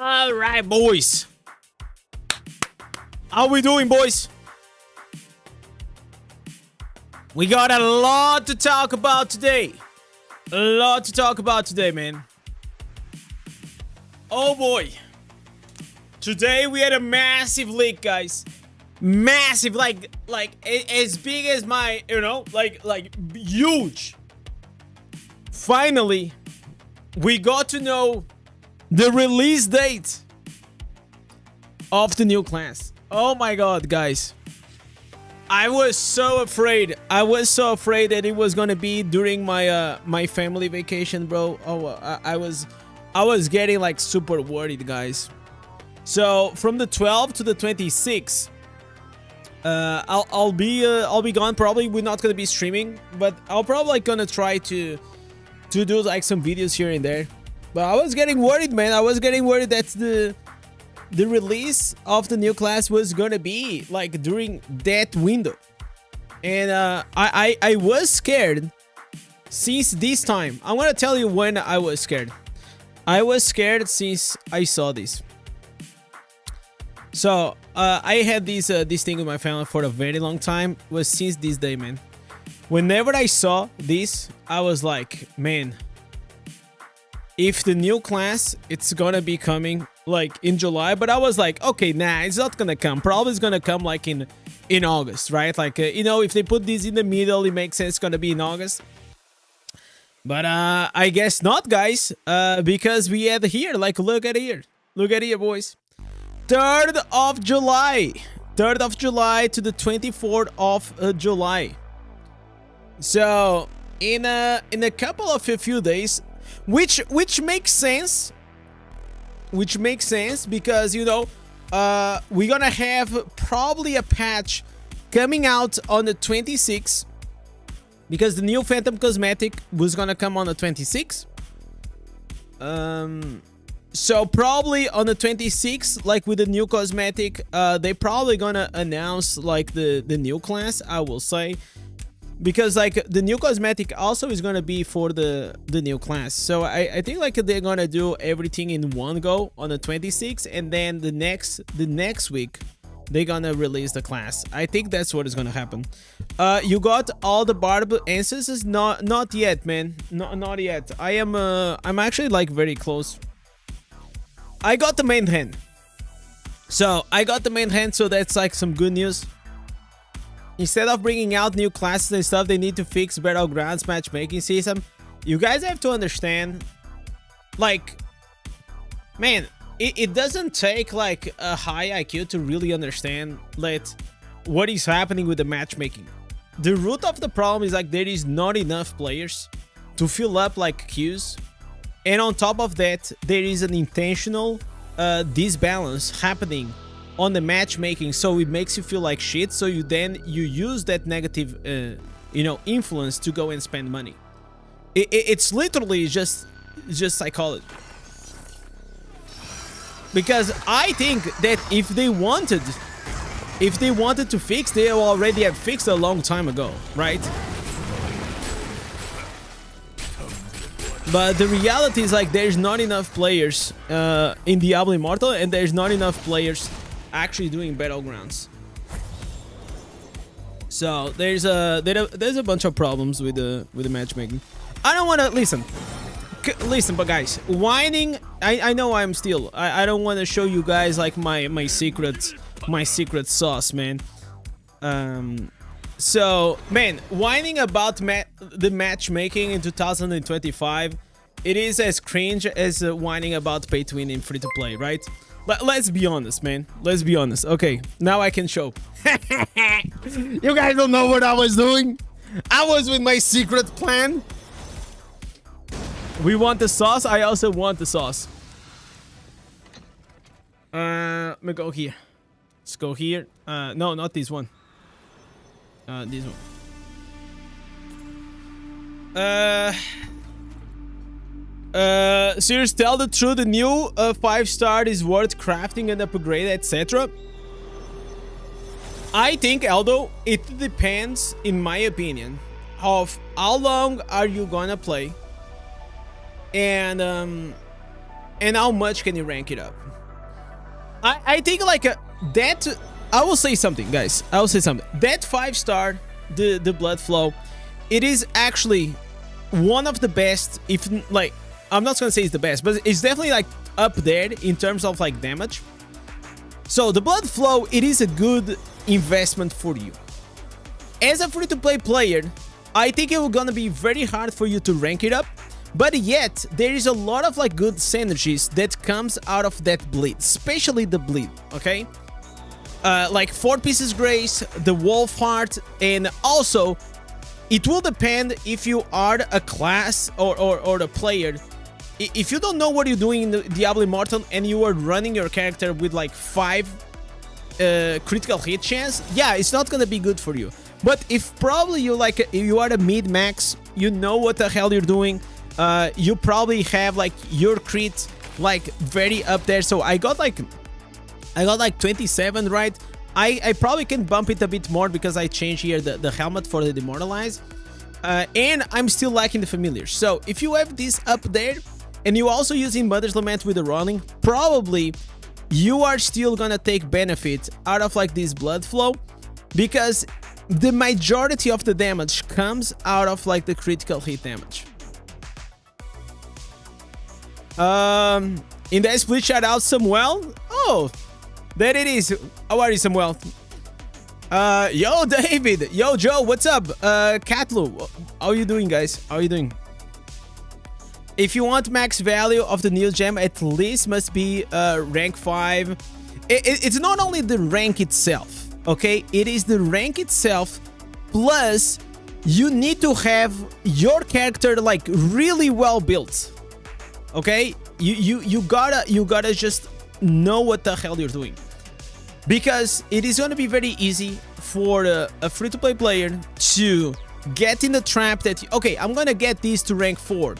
All right, boys. How we doing, boys? We got a lot to talk about today. A lot to talk about today, man. Oh boy. Today we had a massive leak, guys. Massive, like as big as my, like huge. Finally, we got to know the release date of the new class. Oh my god, guys. I was so afraid. I was so afraid that it was gonna be during my my family vacation, bro. Oh, I was getting like super worried, guys. So from the 12th to the 26th, I'll be gone. Probably we're not gonna be streaming, but I'll probably like gonna try to do like some videos here and there. But I was getting worried, man. I was getting worried that the release of the new class was gonna be like during that window, and I was scared since this time. I'm gonna tell you when I was scared. I was scared since I saw this. So I had this thing with my family for a very long time. It was since this day, man. Whenever I saw this, I was like, man, if the new class, it's gonna be coming like in July. But I was like, okay, nah, it's not gonna come. Probably it's gonna come like in August, right? Like, if they put this in the middle, it makes sense. It's gonna be in August. But I guess not, guys, because we had here, like, look at here, boys. 3rd of July, 3rd of July to the 24th of July. So in a couple of a few days, which makes sense, because we're gonna have probably a patch coming out on the 26th, because the new Phantom cosmetic was gonna come on the 26th. So probably on the 26th, like with the new cosmetic, they probably gonna announce like the new class, I will say, because like the new cosmetic also is gonna be for the new class. So I think like they're gonna do everything in one go on the 26th, and then the next week they're gonna release the class. I think that's what is gonna happen. You got all the barb answers? Not yet, man. Not yet. I'm actually like very close. I got the main hand. So that's like some good news. Instead of bringing out new classes and stuff, they need to fix Battlegrounds matchmaking system. You guys have to understand, like, man, it doesn't take like a high IQ to really understand like what is happening with the matchmaking. The root of the problem is like there is not enough players to fill up like queues. And on top of that, there is an intentional disbalance happening on the matchmaking, so it makes you feel like shit. So you use that negative, influence to go and spend money. It's literally just psychology. Because I think that if they wanted to fix, they already have fixed a long time ago, right? But the reality is like there's not enough players in Diablo Immortal, and there's not enough players actually doing Battlegrounds. So there's a bunch of problems with the matchmaking. I don't want to listen, but guys, whining. I know I'm still. I don't want to show you guys like my secret sauce, man. So, man, whining about the matchmaking in 2025, it is as cringe as whining about pay to win in free to play, right? But let's be honest, man. Let's be honest. Okay, now I can show. You guys don't know what I was doing. I was with my secret plan. We want the sauce. I also want the sauce. Let me go here. Let's go here. No, not this one. This one. Serious, tell the truth, the new 5-star is worth crafting and upgrade, etc. I think, although it depends, in my opinion, of how long are you gonna play, and and how much can you rank it up. I think like that. I will say something, guys. I will say something. That 5-star, the blood flow, it is actually one of the best. If like, I'm not gonna say it's the best, but it's definitely like up there in terms of like damage. So the blood flow, it is a good investment for you. As a free-to-play player, I think it will gonna be very hard for you to rank it up, but yet there is a lot of like good synergies that comes out of that bleed, especially the bleed. Okay, like 4 pieces grace, the wolf heart, and also it will depend if you are a class or a player. If you don't know what you're doing in the Diablo Immortal and you are running your character with like 5 critical hit chance, yeah, it's not gonna be good for you. But if probably you like you are a mid max, you know what the hell you're doing, you probably have like your crit like very up there. So I got like 27, right? I probably can bump it a bit more because I changed here the helmet for the demoralize, and I'm still lacking the familiar. So if you have this up there and you also using Mother's Lament with the rolling, probably you are still gonna take benefit out of like this blood flow, because the majority of the damage comes out of like the critical hit damage. Indez, please shout out Samuel. Oh, there it is. How are you, Samuel? Yo, David. Yo, Joe. What's up? Catlu. How are you doing, guys? How are you doing? If you want max value of the new gem, at least must be rank 5. It's not only the rank itself, okay? It is the rank itself, plus you need to have your character like really well built, okay? You gotta just know what the hell you're doing, because it is going to be very easy for a free-to-play player to get in the trap that, okay, I'm gonna get these to rank 4,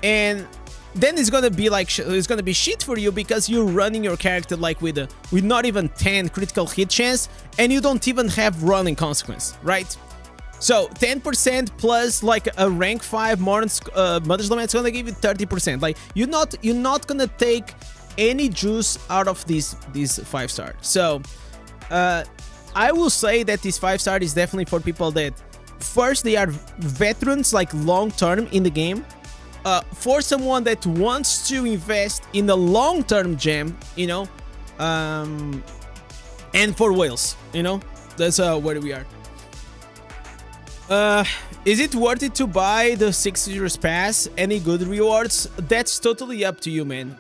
and then it's gonna be like it's gonna be shit for you because you're running your character like with not even 10 critical hit chance, and you don't even have running consequence, right? So 10% plus like a rank 5 Mother's Lament is gonna give you 30%. Like you're not gonna take any juice out of these 5-star. So I will say that this 5-star is definitely for people that first they are veterans, like long term in the game. For someone that wants to invest in a long-term gem, you know, and for whales, you know, that's where we are. Is it worth it to buy the 6 years pass? Any good rewards? That's totally up to you, man.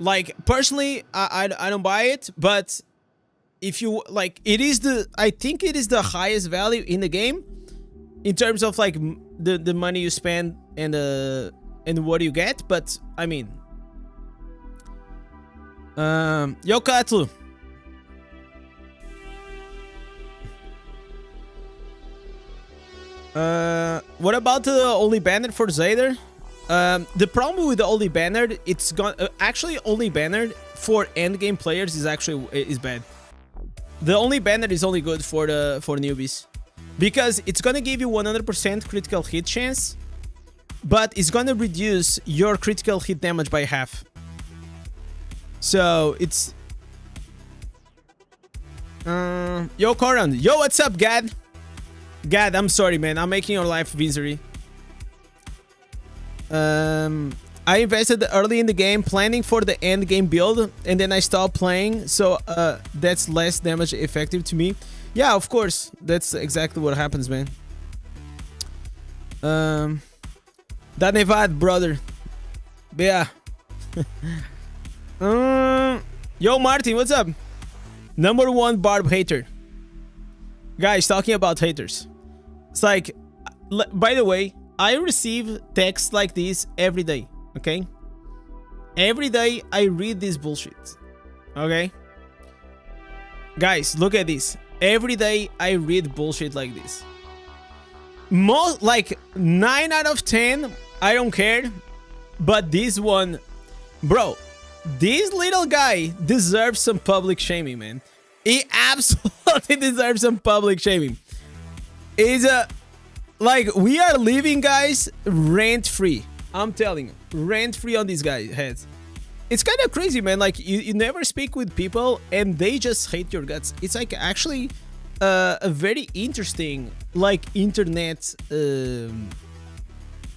Like personally, I don't buy it, but if you like, it is I think it is the highest value in the game in terms of like the money you spend and what you get. But I mean, yo Katlu, what about the only banner for Zader? The problem with the only banner, it's gone actually only banner for endgame players is bad. The only banner is only good for newbies, because it's gonna give you 100% critical hit chance, but it's gonna reduce your critical hit damage by half. So it's yo Coran, yo, what's up, Gad? Gad, I'm sorry, man. I'm making your life misery. I invested early in the game planning for the end game build, and then I stopped playing, so that's less damage effective to me. Yeah, of course, that's exactly what happens, man. Danevad, brother. Yeah. Yo, Martin, what's up? #1 Barb hater. Guys, talking about haters. It's like, by the way, I receive texts like this every day, okay? Every day I read this bullshit, okay? Guys, look at this. Every day I read bullshit like this. Most, like 9 out of 10, I don't care. But this one, bro, this little guy deserves some public shaming, man. He absolutely deserves some public shaming. It's like, we are living, guys, rent-free, I'm telling you, rent free on these guys' heads. It's kind of crazy, man. Like you never speak with people and they just hate your guts. It's like actually a very interesting like internet.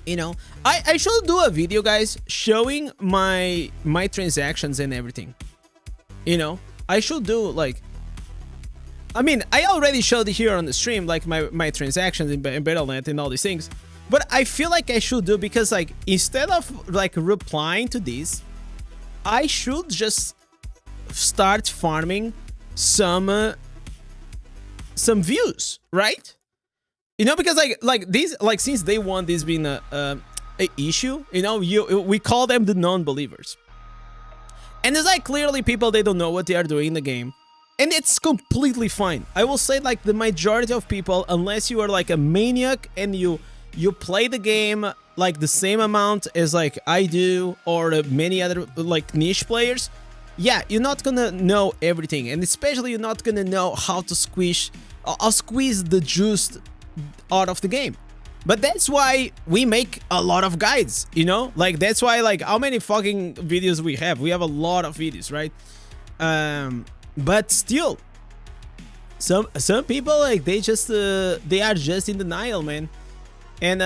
You know, I should do a video, guys, showing my transactions and everything. You know, I should do like. I mean, I already showed it here on the stream, like my transactions in Battle.net and all these things. But I feel like I should do because like instead of like replying to these, I should just start farming some views, right? You know, because like these, like since day one, this been a issue. You know, we call them the non-believers, and it's like clearly people, they don't know what they are doing in the game, and it's completely fine. I will say like the majority of people, unless you are like a maniac and you play the game like the same amount as like I do or many other like niche players, yeah, you're not gonna know everything, and especially you're not gonna know how to squeeze the juice out of the game. But that's why we make a lot of guides, you know, like that's why, like, how many fucking videos we have a lot of videos, right? But still, some people, like, they are just in denial, man. And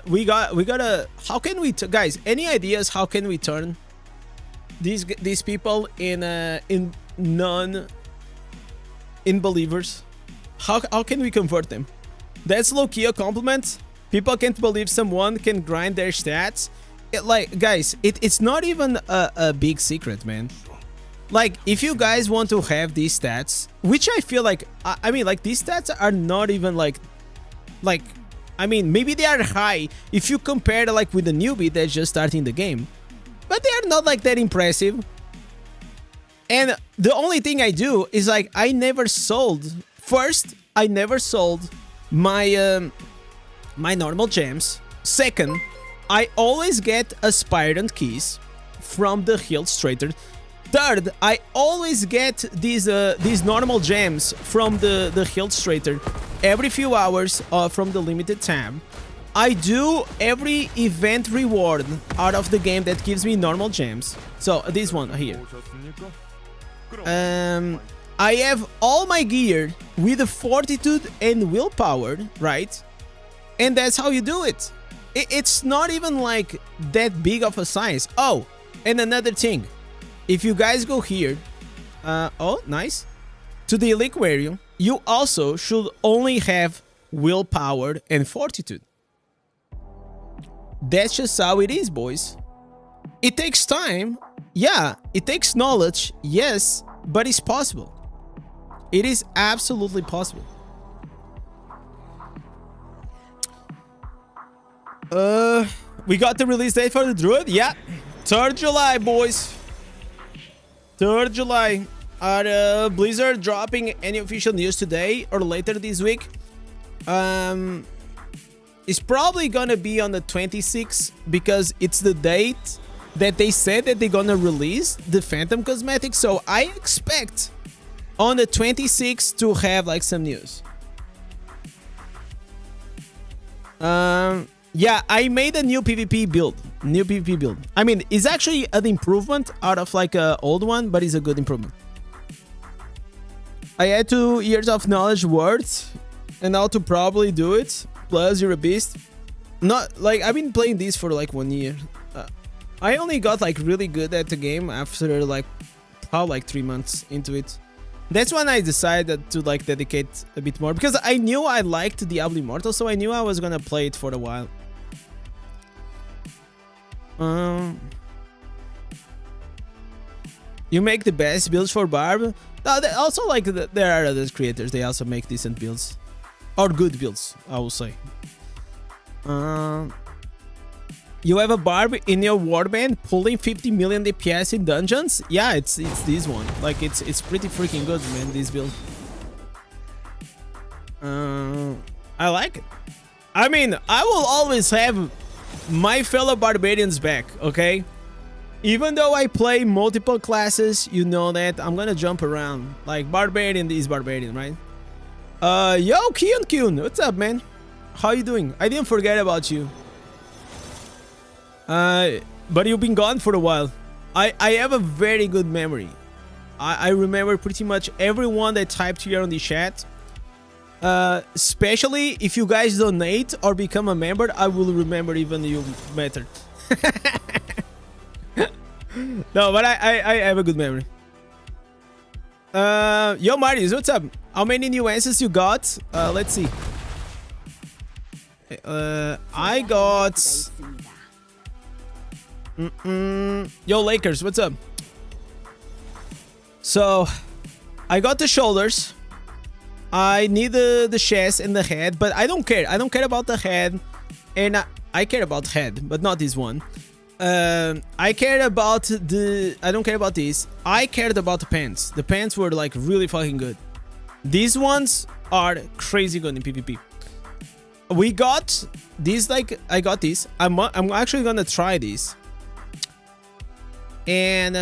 we gotta, how can we guys, any ideas how can we turn these people in believers? How can we convert them? That's low-key a compliment. People can't believe someone can grind their stats. Like, guys, it's not even a big secret, man. Like, if you guys want to have these stats, which I feel like, I mean, like, these stats are not even like, I mean, maybe they are high if you compare to, like, with a newbie that's just starting the game. But they are not, like, that impressive. And the only thing I do is, like, I never sold. First, I never sold my my normal gems. Second, I always get aspirant keys from the illustrator. Third, I always get these normal gems from the illustrator every few hours from the limited tab. I do every event reward out of the game that gives me normal gems. So this one here. I have all my gear with the fortitude and willpower, right? And that's how you do it. It's not even like that big of a science. Oh, and another thing. If you guys go here, oh, nice, to the Aquarium, you also should only have willpower and fortitude. That's just how it is, boys. It takes time. Yeah, it takes knowledge. Yes, but it's possible. It is absolutely possible. We got the release date for the Druid. Yeah, 3rd July, boys. 3rd July. Are Blizzard dropping any official news today or later this week? It's probably gonna be on the 26th because it's the date that they said that they're gonna release the Phantom cosmetics. So I expect on the 26th to have like some news. Yeah, I made a new PvP build. I mean, it's actually an improvement out of like an old one, but it's a good improvement. I had 2 years of knowledge worth, and now to probably do it. Plus, you're a beast. Not like I've been playing this for like 1 year. I only got like really good at the game after like probably like 3 months into it. That's when I decided to like dedicate a bit more because I knew I liked Diablo Immortal, so I knew I was gonna play it for a while. You make the best builds for Barb. Also, like, there are other creators. They also make decent builds. Or good builds, I will say. You have a Barb in your warband pulling 50 million DPS in dungeons? Yeah, it's this one. Like, it's pretty freaking good, man, this build. I like it. I mean, I will always have my fellow barbarians back, okay? Even though I play multiple classes, you know that I'm gonna jump around. Like, barbarian is barbarian, right? Yo, Kyun, what's up, man? How you doing? I didn't forget about you. But you've been gone for a while. I have a very good memory. I remember pretty much everyone that typed here on the chat. Especially if you guys donate or become a member, I will remember even you better. No, but I have a good memory. Yo, Marius, what's up? How many nuances you got? Let's see. I got... Yo, Lakers, what's up? So, I got the shoulders. I need the chest and the head, but I don't care. I don't care about the head. And I care about head, but not this one. I cared about the... I don't care about this. I cared about the pants. The pants were like really fucking good. These ones are crazy good in PvP. We got these, like, I got these. I'm actually gonna try these. And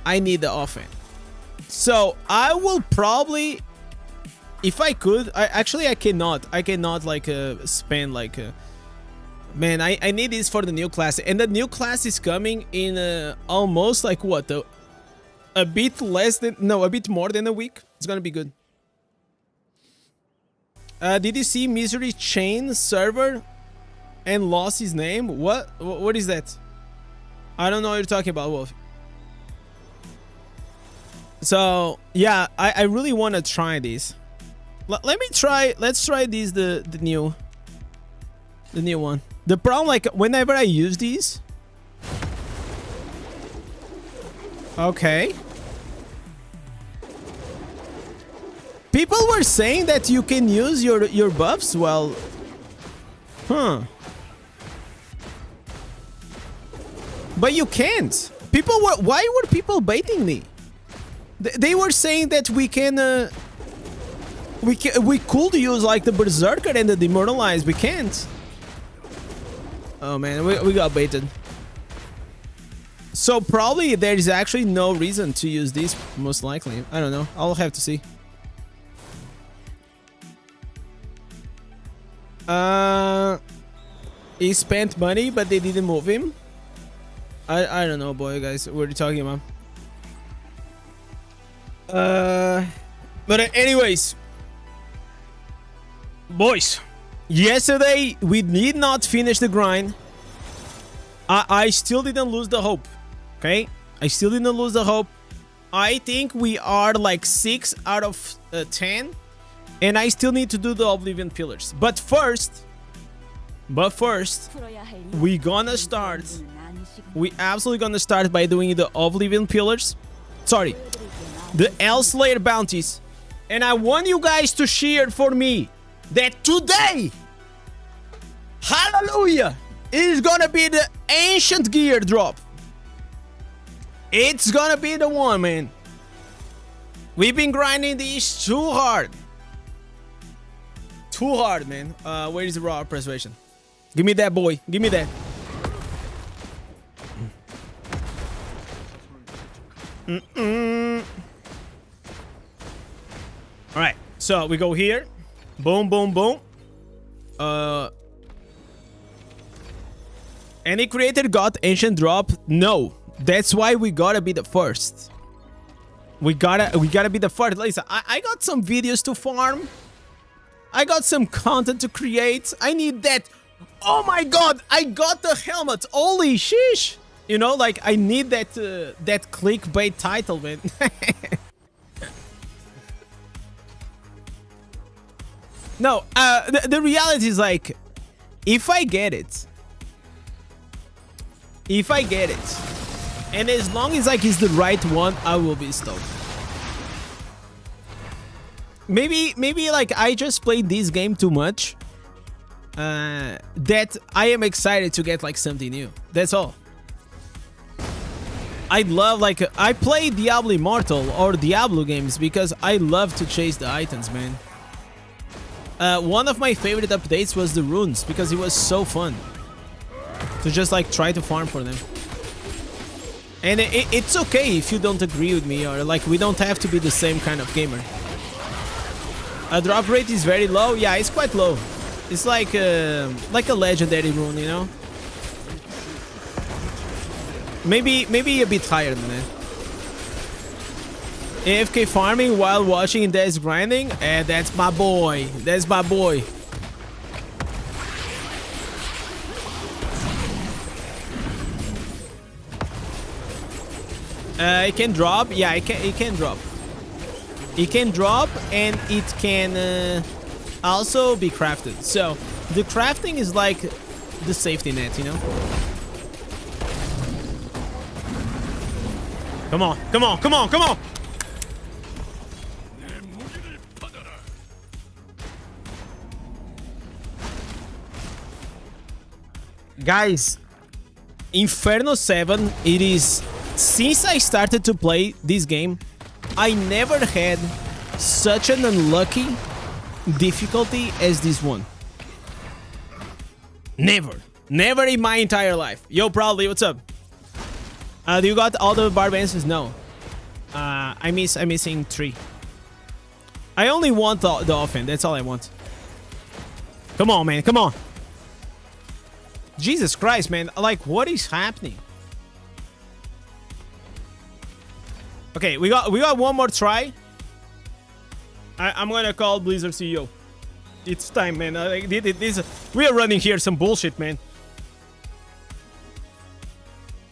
I need the offense. So I will probably... If I could... I cannot. I cannot like spend like... Man, I need this for the new class. And the new class is coming in almost like what? A bit less than... No, a bit more than a week. It's gonna be good. Did you see Misery Chain server and lost his name? What is that? I don't know what you're talking about, Wolf. So, yeah, I really want to try this. Let me try... Let's try this, the new one. The problem, like, whenever I use these... Okay. People were saying that you can use your buffs, well... Huh. But you can't. People were... Why were people baiting me? They were saying that we can... We could use, like, the Berserker and the Demoralize. We can't. Oh, man. We got baited. So, probably there is actually no reason to use these, most likely. I don't know. I'll have to see. He spent money, but they didn't move him. I don't know, boy, guys. What are you talking about? But anyways, boys, yesterday we did not finish the grind. I still didn't lose the hope. Okay, I still didn't lose the hope. I think we are like 6 out of 10, and I still need to do the Oblivion Pillars. But first, we gonna start. We absolutely gonna start by doing the Oblivion Pillars. Sorry, the Elslayer bounties. And I want you guys to cheer for me that today, hallelujah, is gonna be the Ancient Gear drop. It's gonna be the one, man. We've been grinding these too hard. Too hard, man. Where is the raw preservation? Give me that, boy. Give me that. Alright, so we go here. Boom, boom, boom. Any creator got ancient drop? No. That's why we gotta be the first. We gotta be the first. Listen, I got some videos to farm. I got some content to create. I need that. Oh my god, I got the helmet. Holy sheesh. You know, like, I need that that clickbait title, man. No, the reality is, like, if I get it, and as long as, like, it's the right one, I will be stoked. Maybe like, I just played this game too much, that I am excited to get, like, something new. That's all. I love, like, I play Diablo Immortal or Diablo games because I love to chase the items, man. One of my favorite updates was the runes because it was so fun to just, like, try to farm for them. And it's okay if you don't agree with me, or, like, we don't have to be the same kind of gamer. Drop rate is very low. Yeah, it's quite low. It's like a legendary rune, you know? Maybe a bit higher than that. AFK farming while watching Indez grinding, and that's my boy. That's my boy. It can drop. Yeah, it can drop. It can drop, and it can also be crafted. So the crafting is like the safety net, you know. Come on, come on, come on, come on. Guys, Inferno 7, it is... Since I started to play this game, I never had such an unlucky difficulty as this one. Never. Never in my entire life. Yo, Proudly, what's up? Do you got all the barbances? No. I'm missing 3. I only want the offense. That's all I want. Come on, man. Come on. Jesus Christ, man. Like, what is happening? Okay, we got one more try. I'm gonna call Blizzard CEO. It's time, man. We are running here some bullshit, man.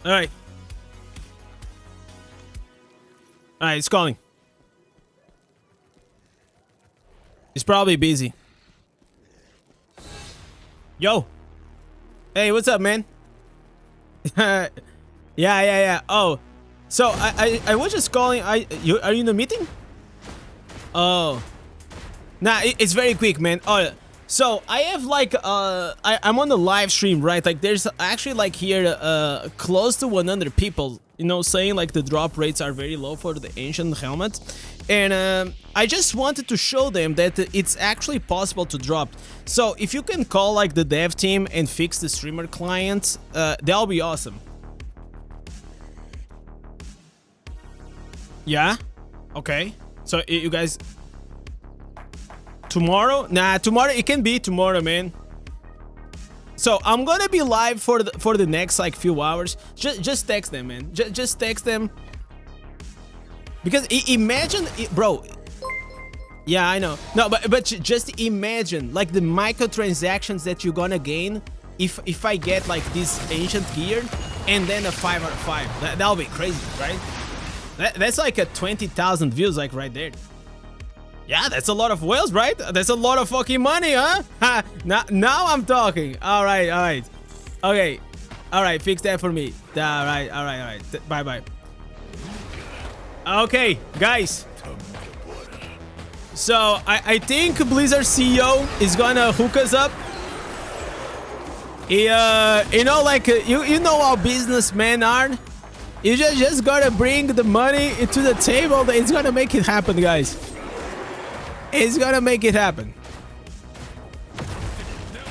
All right. All right, it's calling. He's probably busy. Yo. Hey, what's up, man? Yeah. Oh. So I was just calling. Are you in a meeting? Oh, nah, it's very quick, man. Oh, so I have like I'm on the live stream, right? Like there's actually like here close to 100 people, you know, saying like the drop rates are very low for the ancient helmet, and I just wanted to show them that it's actually possible to drop. So if you can call like the dev team and fix the streamer client, that'll be awesome. Yeah? Okay. So you guys... Tomorrow? Nah, tomorrow... It can be tomorrow, man. So I'm gonna be live for the next like few hours. Just text them, man. Just text them. Because imagine... Bro... Yeah, I know. No, but just imagine like the microtransactions that you're gonna gain if I get like this ancient gear and then a 5 out of 5. That'll be crazy, right? That's like a 20,000 views, like right there. Yeah, that's a lot of whales, right? That's a lot of fucking money, huh? Now I'm talking. All right. Okay. All right, fix that for me. All right. Bye. Okay, guys. So I think Blizzard CEO is gonna hook us up. You know, like you know how businessmen are. You just gotta bring the money to the table. It's gonna make it happen, guys. It's gonna make it happen.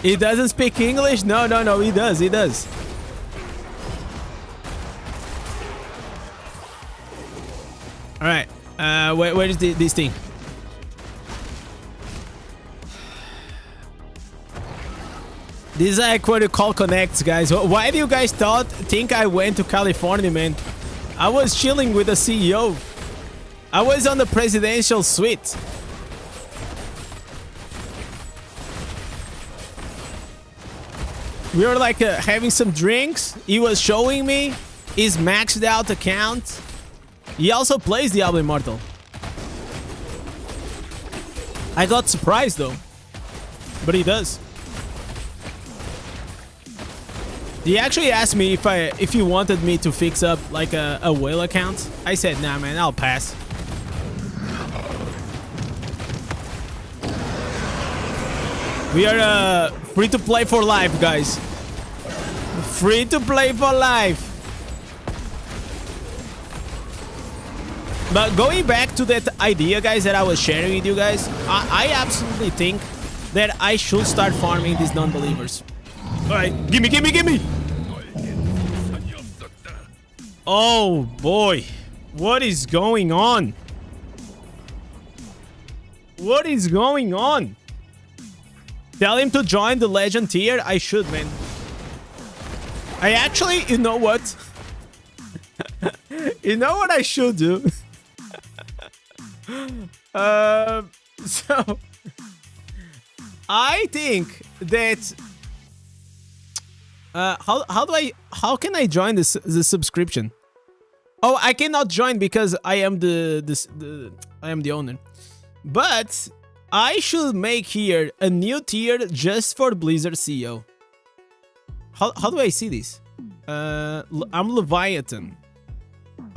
He doesn't speak English? No, he does. Alright, where is this thing? This is like what you call connects, guys. Why do you guys think I went to California, man? I was chilling with the CEO. I was on the presidential suite. We were like having some drinks. He was showing me his maxed out account. He also plays Diablo Immortal. I got surprised though, but he does. He actually asked me if he wanted me to fix up like a whale account. I said, nah, man, I'll pass. We are free to play for life, guys. Free to play for life. But going back to that idea, guys, that I was sharing with you guys, I absolutely think that I should start farming these non-believers. Alright, gimme! Oh boy, what is going on? What is going on? Tell him to join the legend tier. I should, man. I actually, you know what? You know what I should do? So I think that how can I join this the subscription? Oh, I cannot join because I am I am the owner. But I should make here a new tier just for Blizzard CEO. How do I see this? I'm Leviathan.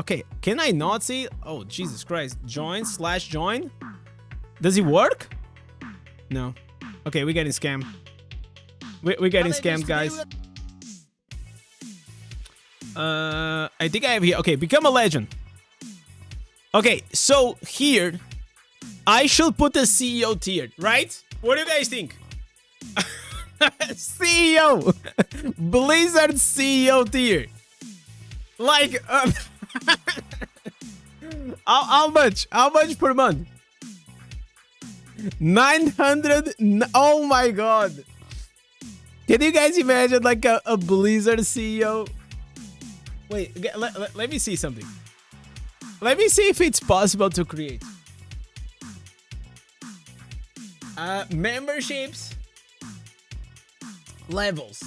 Okay, can I not see? Oh, Jesus Christ. Join/join? Does it work? No. Okay, we're getting scammed. We're getting scammed, guys. I think I have here. Okay, become a legend. Okay, so here, I should put the CEO tier, right? What do you guys think? CEO! Blizzard CEO tier. Like, how much? How much per month? 900. Oh my god. Can you guys imagine like a Blizzard CEO? Wait, let me see something. Let me see if it's possible to create. Memberships. Levels.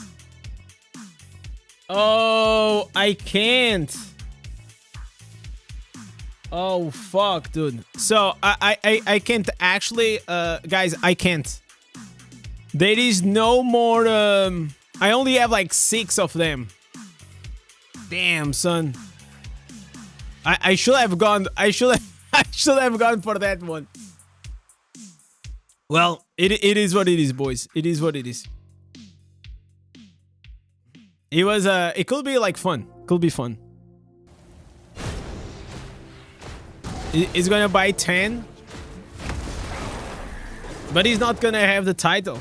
Oh, I can't. Oh, fuck, dude. So, I can't actually... guys, I can't. There is no more... I only have like 6 of them. Damn, son. I should have gone... I should have gone for that one. Well, it is what it is, boys. It is what it is. It was... it could be like fun. Could be fun. He's gonna buy 10. But he's not gonna have the title.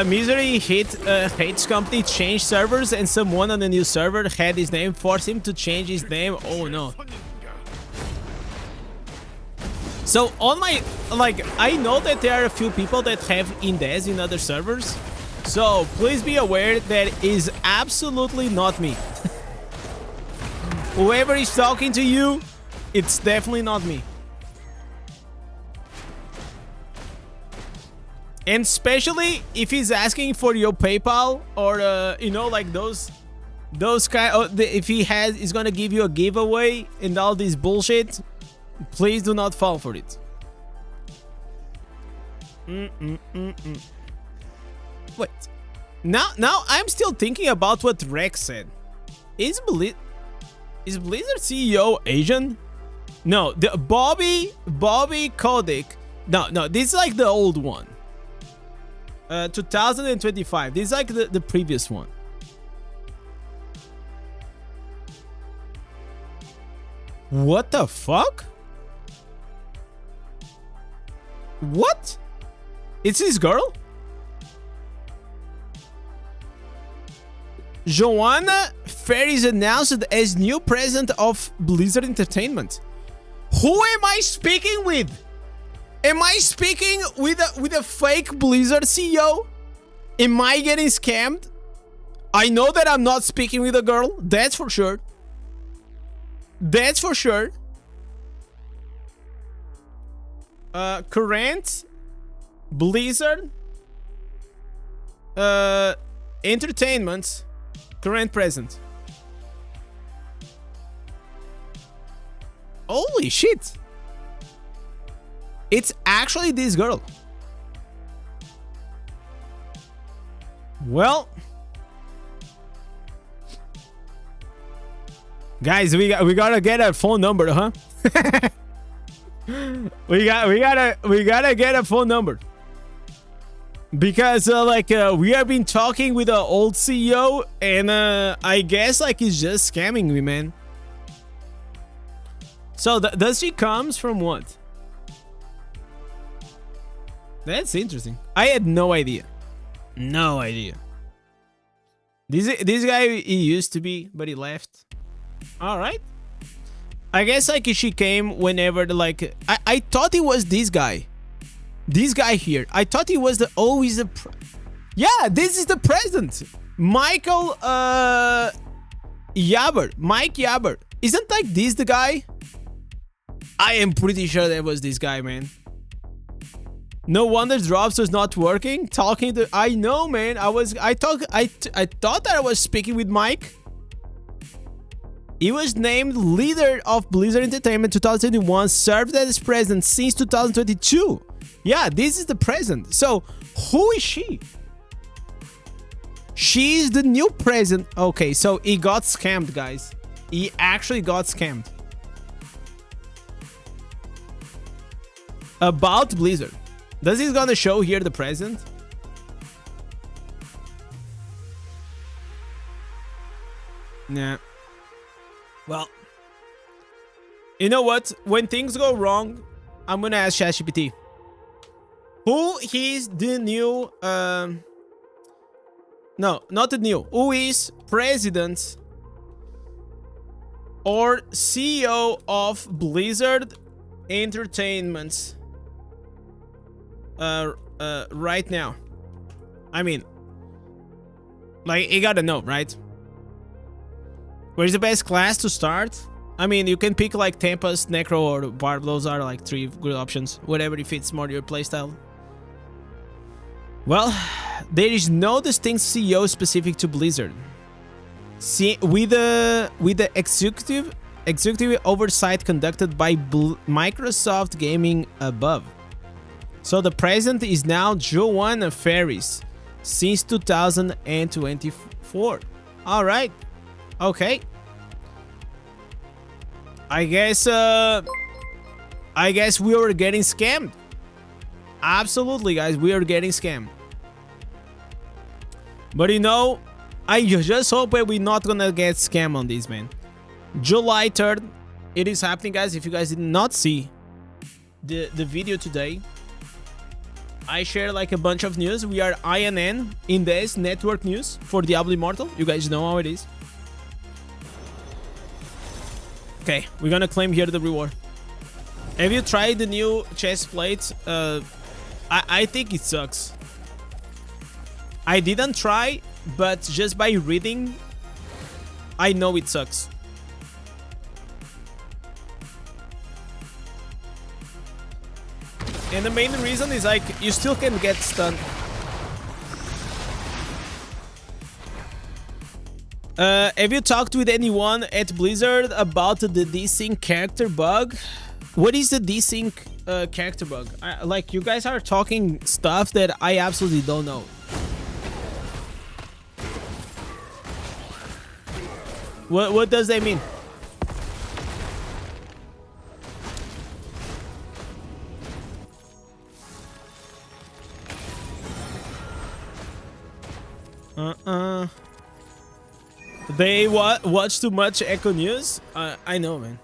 Misery hates company changed servers, and someone on the new server had his name, forced him to change his name. Oh no. So on my, like, I know that there are a few people that have Indez in other servers. So please be aware that is absolutely not me. Whoever is talking to you, it's definitely not me. And especially if he's asking for your PayPal or you know, like those kind. If he's gonna give you a giveaway and all this bullshit, please do not fall for it. Wait. Now I'm still thinking about what Rex said. Is Blizzard CEO Asian? No, the Bobby Kotick. No, this is like the old one. 2025. This is like the previous one. What the fuck? What? It's his girl? Joanna Fair is announced as new president of Blizzard Entertainment. Who am I speaking with? Am I speaking with a fake Blizzard CEO? Am I getting scammed? I know that I'm not speaking with a girl. That's for sure. That's for sure. Current Blizzard Entertainment. Current present. Holy shit. It's actually this girl. Well, guys, we gotta get a phone number, huh? we gotta get a phone number because we have been talking with the old CEO, and I guess like he's just scamming me, man. So does she comes from what? That's interesting. I had no idea. No idea. This guy, he used to be, but he left. All right. I guess like she came whenever I thought it was this guy. This guy here. I thought he was the always the. Yeah, this is the president, Michael Yaber. Mike Yaber. Isn't like this the guy? I am pretty sure that was this guy, man. No wonder Drops was not working. Talking to, I know, man. I thought that I was speaking with Mike. He was named leader of Blizzard Entertainment 2021, served as president since 2022. Yeah, this is the president. So, who is she? She's the new president. Okay, so he got scammed, guys. He actually got scammed. About Blizzard. Does he gonna show here the president? Nah. Well, you know what? When things go wrong, I'm gonna ask ChatGPT. Who is the new... No, not the new. Who is president or CEO of Blizzard Entertainment right now? I mean, like, you gotta know, right? Where's the best class to start? I mean, you can pick like Tempest, Necro, or Barb. Those are like 3 good options. Whatever fits more your playstyle. Well, there is no distinct CEO specific to Blizzard. See, with the executive oversight conducted by Microsoft Gaming above. So the president is now Joanna Ferris since 2024. All right. Okay. I guess we were getting scammed. Absolutely, guys, we are getting scammed. But you know, I just hope that we're not gonna get scammed on this, man. July 3rd, it is happening, guys. If you guys did not see the video today, I share like a bunch of news. We are INN, Indez network news for Diablo Immortal. You guys know how it is. Okay, we're gonna claim here the reward. Have you tried the new chest plate? I think it sucks. I didn't try, but just by reading, I know it sucks. And the main reason is like, you still can get stunned. Have you talked with anyone at Blizzard about the desync character bug? What is the desync character bug? Like, you guys are talking stuff that I absolutely don't know. What does that mean? They watch too much Echo News? I know, man.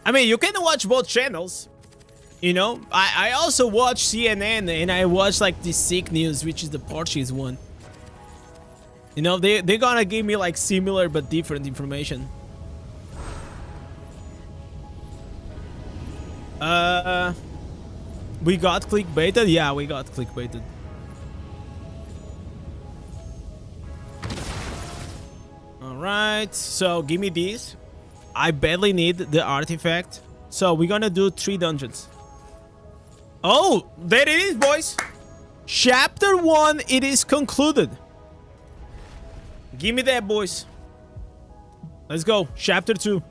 I mean, you can watch both channels. You know, I also watch CNN, and I watch like the Sick News, which is the Portuguese one. You know, they're gonna give me like similar but different information. We got clickbaited? Yeah, we got clickbaited. Alright, so give me these. I badly need the artifact. So we're gonna do 3 dungeons. Oh, there it is, boys. Chapter 1, it is concluded. Give me that, boys. Let's go. Chapter 2.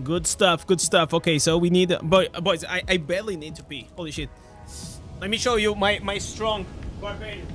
Good stuff, good stuff. Okay, so we need... Boys, I barely need to pee. Holy shit. Let me show you my strong barbarian.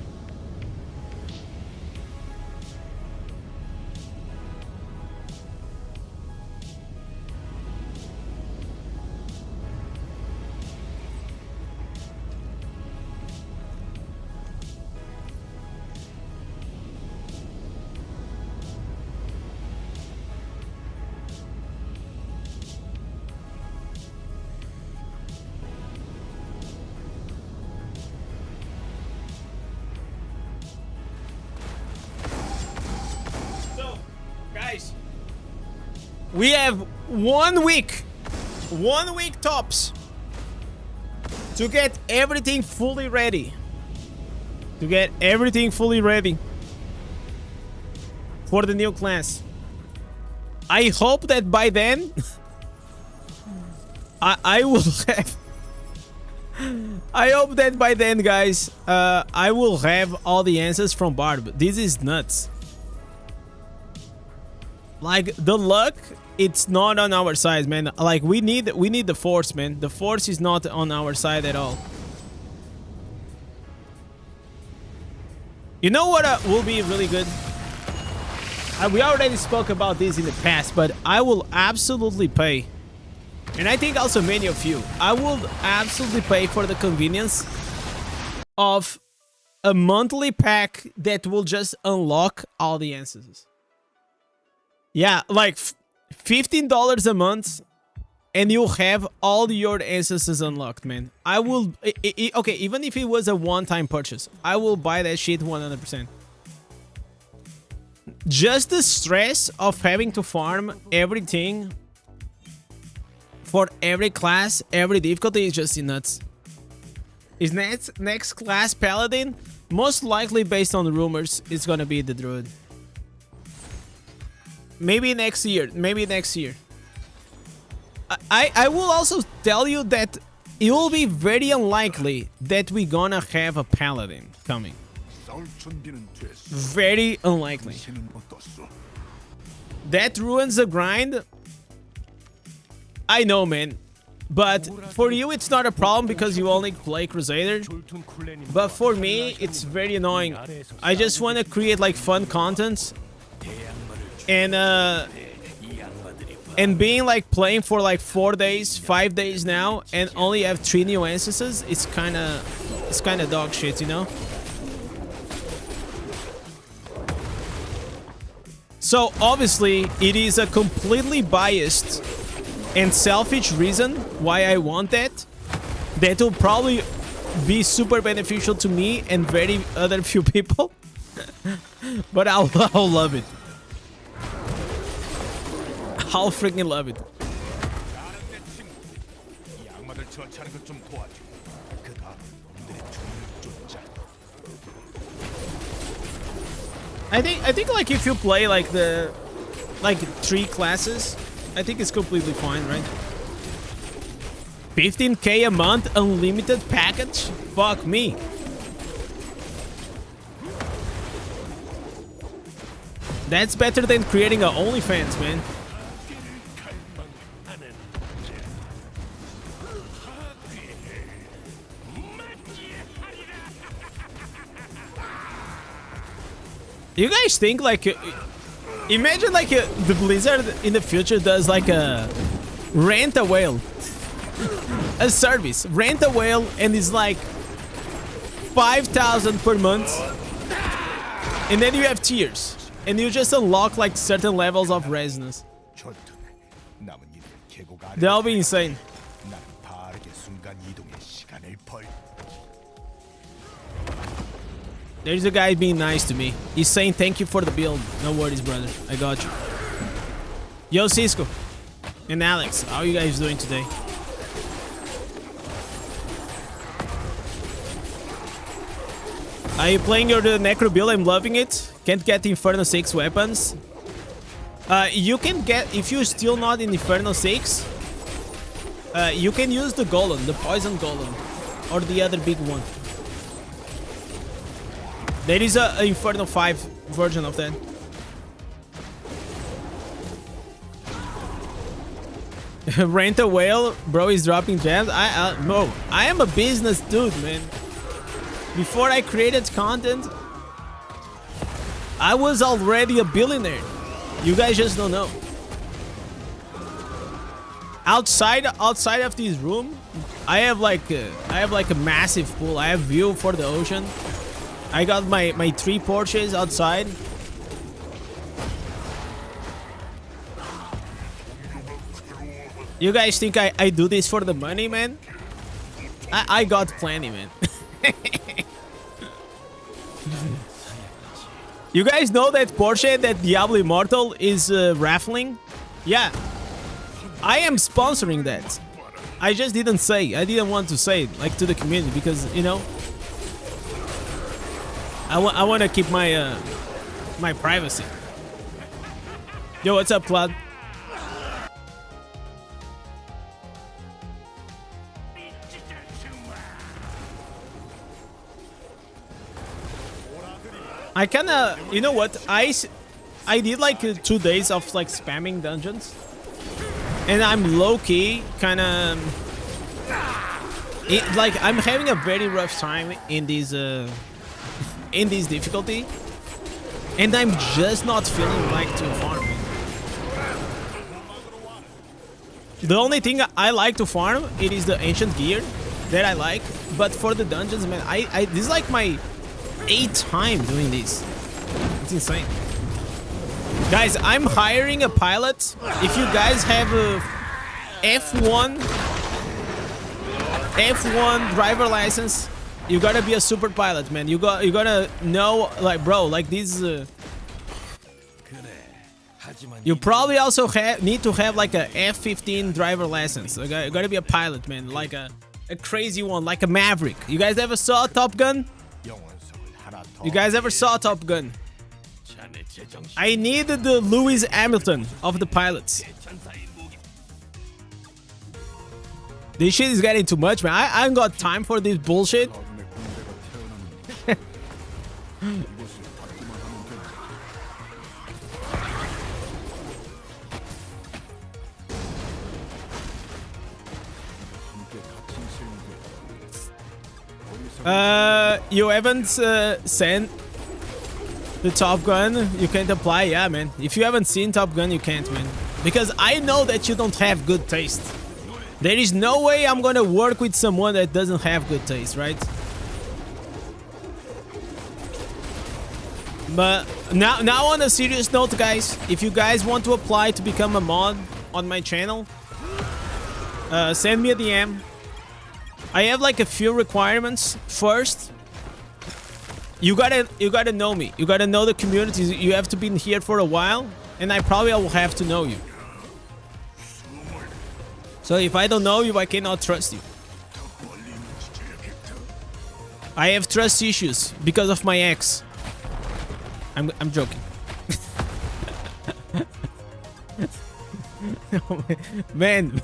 We have 1 week. 1 week tops to get everything fully ready. To get everything fully ready for the new class. I hope that by then I will have. I hope that by then, guys, I will have all the answers from Barb. This is nuts. Like, the luck, it's not on our side, man. Like, we need the force, man. The force is not on our side at all. You know what will be really good? We already spoke about this in the past, but I will absolutely pay. And I think also many of you, I will absolutely pay for the convenience of a monthly pack that will just unlock all the answers. Yeah, like $15 a month, and you'll have all your ancestors unlocked, man. I will... okay, even if it was a one-time purchase, I will buy that shit 100%. Just the stress of having to farm everything for every class, every difficulty is just nuts. Is next class Paladin? Most likely, based on the rumors, it's gonna be the Druid. Maybe next year. Maybe next year. I will also tell you that it will be very unlikely that we're gonna have a Paladin coming. Very unlikely. That ruins the grind. I know, man. But for you, it's not a problem because you only play Crusader. But for me, it's very annoying. I just want to create like fun content. And being like playing for like 4 days, 5 days now, and only have 3 new ancestors, it's kind of dog shit, you know. So obviously, it is a completely biased and selfish reason why I want that. That will probably be super beneficial to me and very other few people. But I'll love it. I'll freaking love it. I think like if you play like the 3 classes, I think it's completely fine, right? 15k a month unlimited package? Fuck me. That's better than creating a OnlyFans, man. You guys think like imagine like the Blizzard in the future does like a rent a whale, a service, rent a whale, and it's like 5,000 per month, and then you have tiers, and you just unlock like certain levels of resonance. That'll be insane. There's a guy being nice to me. He's saying thank you for the build. No worries, brother. I got you. Yo, Cisco. And Alex. How are you guys doing today? Are you playing your Necro build? I'm loving it. Can't get Inferno 6 weapons. You can get... If you're still not in Inferno 6, you can use the Golem. The Poison Golem. Or the other big one. There is a Inferno 5 version of that. Rent a whale, bro is dropping gems. No, I am a business dude, man. Before I created content, I was already a billionaire. You guys just don't know. Outside of this room, I have like a massive pool. I have view for the ocean. I got my 3 Porsches outside. You guys think I do this for the money, man? I got plenty, man. You guys know that Porsche that Diablo Immortal is raffling? Yeah. I am sponsoring that. I just didn't say. I didn't want to say it, like, to the community because, you know, I want to keep my my privacy. Yo, what's up, Claude? I kinda, you know what? I did like 2 days of like spamming dungeons, and I'm low key kind of like I'm having a very rough time in this difficulty, and I'm just not feeling like to farm. The only thing I like to farm it is the ancient gear that I like, but for the dungeons, man, I this is like my 8th time doing this. It's insane. Guys, I'm hiring a pilot. If you guys have a F1 driver license, you gotta be a super pilot, man. You gotta know, like, bro, like this. You probably also need to have like a F15 driver license. Okay, you gotta be a pilot, man, like a crazy one, like a Maverick. You guys ever saw Top Gun? You guys ever saw Top Gun? I needed the Lewis Hamilton of the pilots. This shit is getting too much, man. I ain't got time for this bullshit. You haven't sent the Top Gun, you can't apply. Yeah, man. If you haven't seen Top Gun, you can't, man. Because I know that you don't have good taste. There is no way I'm gonna work with someone that doesn't have good taste, right? But now on a serious note, guys, if you guys want to apply to become a mod on my channel, send me a DM. I have like a few requirements. First, you gotta know me. You gotta know the community. You have to be in here for a while, and I probably will have to know you. So if I don't know you, I cannot trust you. I have trust issues because of my ex. I'm joking. Man.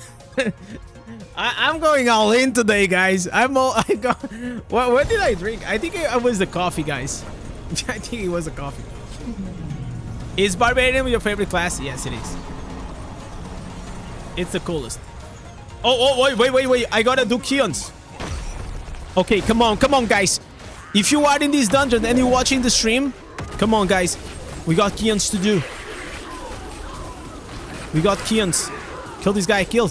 I'm going all in today, guys. What did I drink? I think it was the coffee, guys. I think it was the coffee. Is Barbarian your favorite class? Yes, it is. It's the coolest. Oh, wait. I gotta do Keons. Okay, come on, guys. If you are in this dungeon and you're watching the stream, come on, guys. We got Keons to do. We got Keons. Kill this guy, kill.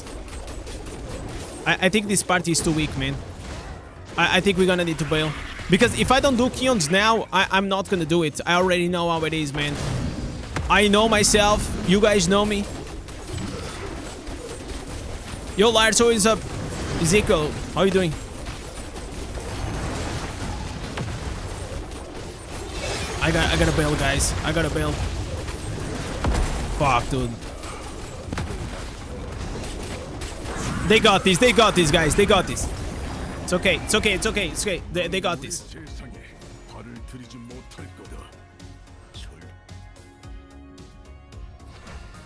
I think this party is too weak, man. I think we're gonna need to bail. Because if I don't do Keons now, I'm not gonna do it. I already know how it is, man. I know myself. You guys know me. Yo, Larso is up. Ezekiel, how you doing? I gotta bail, guys. I gotta bail. Fuck, dude. They got this, guys. They got this. It's okay. They got this.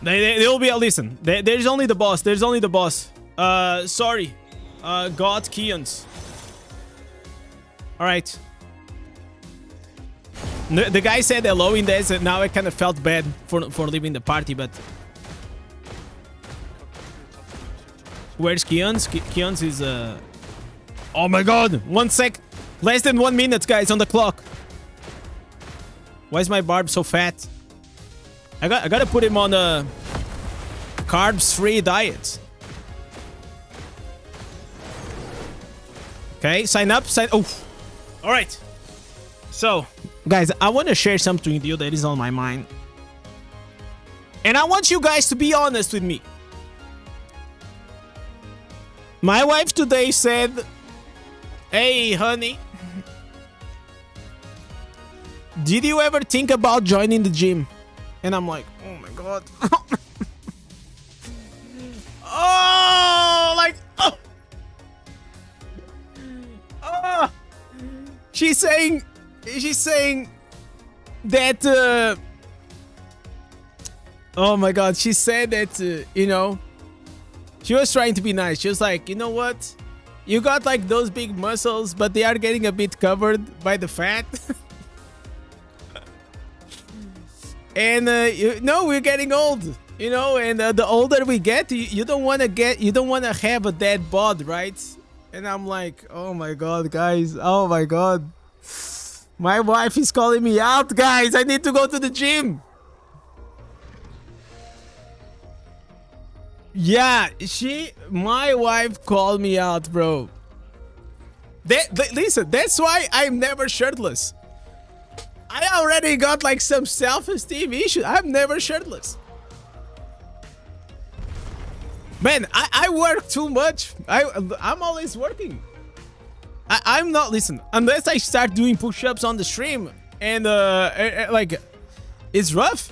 They'll be, listen. There's only the boss. Sorry. Got Keons. Alright. The guy said hello in this, and now I kind of felt bad for leaving the party, but... Where's Keons? Keons is, Oh my god! 1 sec! Less than 1 minute, guys, on the clock. Why is my barb so fat? I gotta put him on a carbs-free diet. Okay, sign up. Oh! Alright. So, guys, I want to share something with you that is on my mind. And I want you guys to be honest with me. My wife today said, "Hey, honey, did you ever think about joining the gym?" And I'm like, oh my god. Oh, like, oh, she's saying that oh my god, she said that you know, she was trying to be nice. She was like, you know what, you got like those big muscles, but they are getting a bit covered by the fat. And you know, we're getting old, you know, and the older we get, you don't want to have a dead bod, right? And I'm like, oh my god, guys, oh my god, my wife is calling me out, guys. I need to go to the gym. Yeah, my wife called me out, bro. Listen, that's why I'm never shirtless. I already got like some self-esteem issues. I'm never shirtless. Man, I work too much. I'm always working. I'm not, listen, unless I start doing push-ups on the stream and like, it's rough.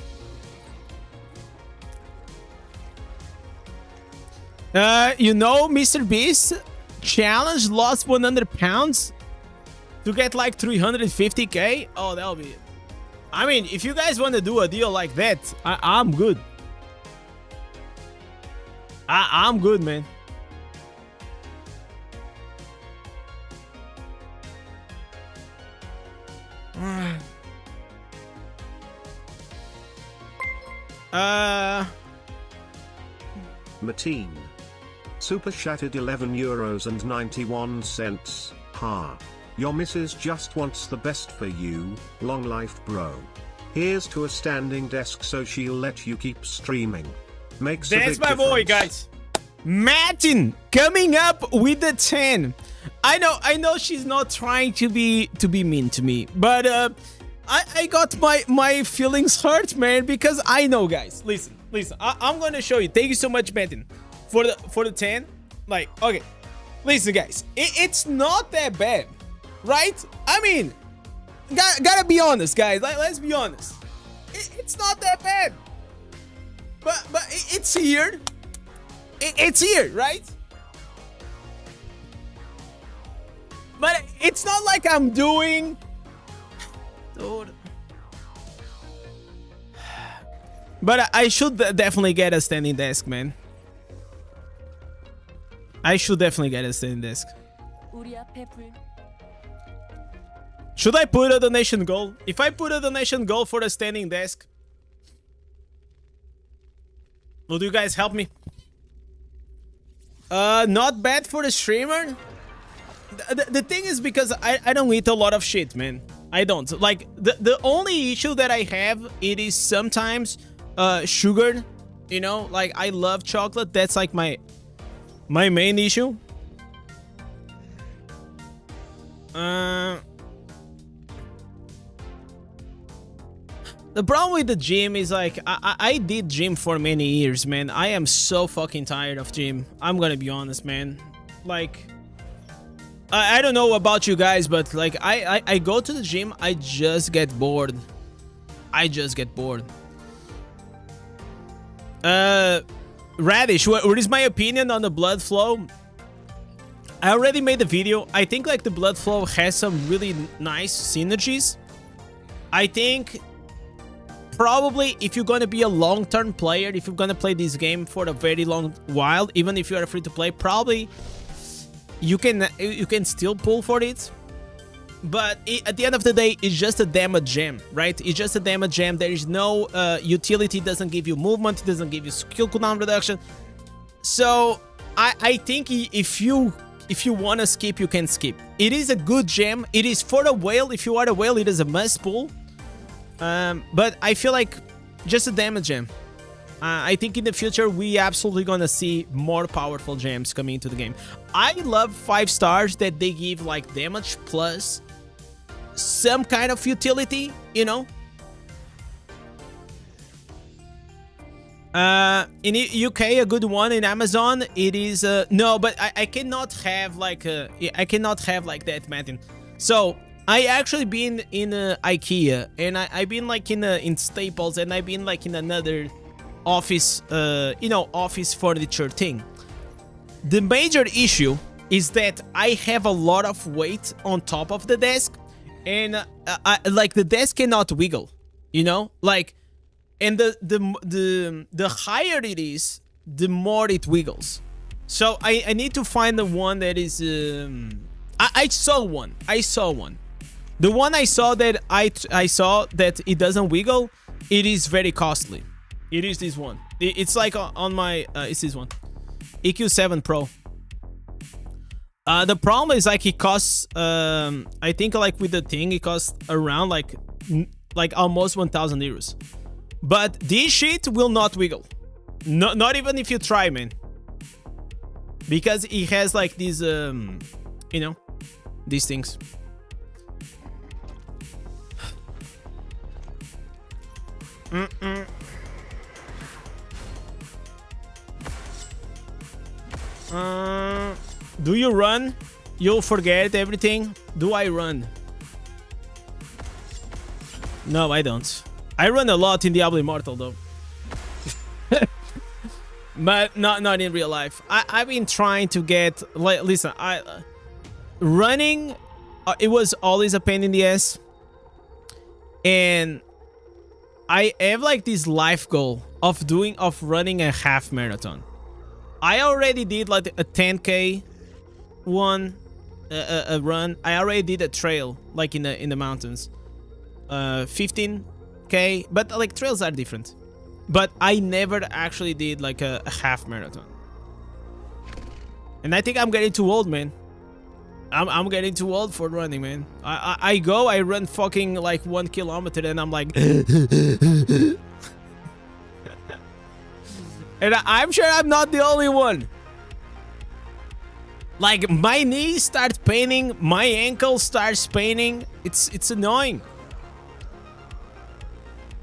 You know, Mr. Beast challenge lost 100 pounds to get like 350k. Oh, that'll be it. I mean, if you guys want to do a deal like that, I'm good. I'm good, man. Mateen. Super chatted €11.91. Ha. Your missus just wants the best for you, long life bro. Here's to a standing desk so she'll let you keep streaming. Makes a big difference. That's my boy, guys. Matin coming up with the 10. I know she's not trying to be mean to me, but I got my feelings hurt, man, because I know, guys. Listen, I'm gonna show you. Thank you so much, Matin, for the 10. Like, okay, listen, guys, it's not that bad, right? I mean, gotta be honest, guys. Like, let's be honest. It's not that bad, but it's here. It's here, right? But it's not like I'm doing, dude. But I should definitely get a standing desk, man. I should definitely get a standing desk. Should I put a donation goal? If I put a donation goal for a standing desk, will you guys help me? Not bad for the streamer. The thing is, because I don't eat a lot of shit, man. I don't. Like, the only issue that I have, it is sometimes sugar. You know, like, I love chocolate. That's like my main issue. The problem with the gym is, like, I did gym for many years, man. I am so fucking tired of gym. I'm gonna be honest, man. Like, I don't know about you guys, but like, I go to the gym, I just get bored. I just get bored. Radish, what is my opinion on the blood flow? I already made the video. I think like the blood flow has some really nice synergies. I think probably if you're gonna be a long-term player, if you're gonna play this game for a very long while, even if you are free to play, probably you can still pull for it. But at the end of the day, it's just a damage gem, right? It's just a damage gem. There is no utility. Doesn't give you movement. It doesn't give you skill cooldown reduction. So I think if you want to skip, you can skip. It is a good gem. It is for a whale. If you are a whale, it is a must pull. But I feel like just a damage gem. I think in the future, we absolutely gonna see more powerful gems coming into the game. I love 5 stars that they give like damage plus some kind of utility, you know? In UK, a good one. In Amazon, it is no, but I cannot have like I cannot have like that, Martin. So I actually been in IKEA, and I've been like in Staples, and I've been like in another office, you know, office furniture thing. The major issue is that I have a lot of weight on top of the desk, And like the desk cannot wiggle, you know, like, and the higher it is, the more it wiggles. So I need to find the one that is I saw one. The one I saw that I saw that it doesn't wiggle, it is very costly. It is this one. It's like on my it's this one, EQ7 Pro. The problem is like it costs I think like with the thing it costs around like almost 1,000 euros. But this shit will not wiggle. No, not even if you try, man. Because it has like these you know, these things. Do you run? You'll forget everything. Do I run? No, I don't. I run a lot in Diablo Immortal though. But not in real life. I've been trying to get, like, listen, running, it was always a pain in the ass. And I have like this life goal of running a half marathon. I already did like a 10K one, a run. I already did a trail like in the mountains, 15K, but like trails are different. But I never actually did like a half marathon. And I think I'm getting too old, man. I'm getting too old for running, man. I run fucking like 1 kilometer and I'm like and I'm sure I'm not the only one. Like my knees start paining, my ankle starts paining. It's annoying.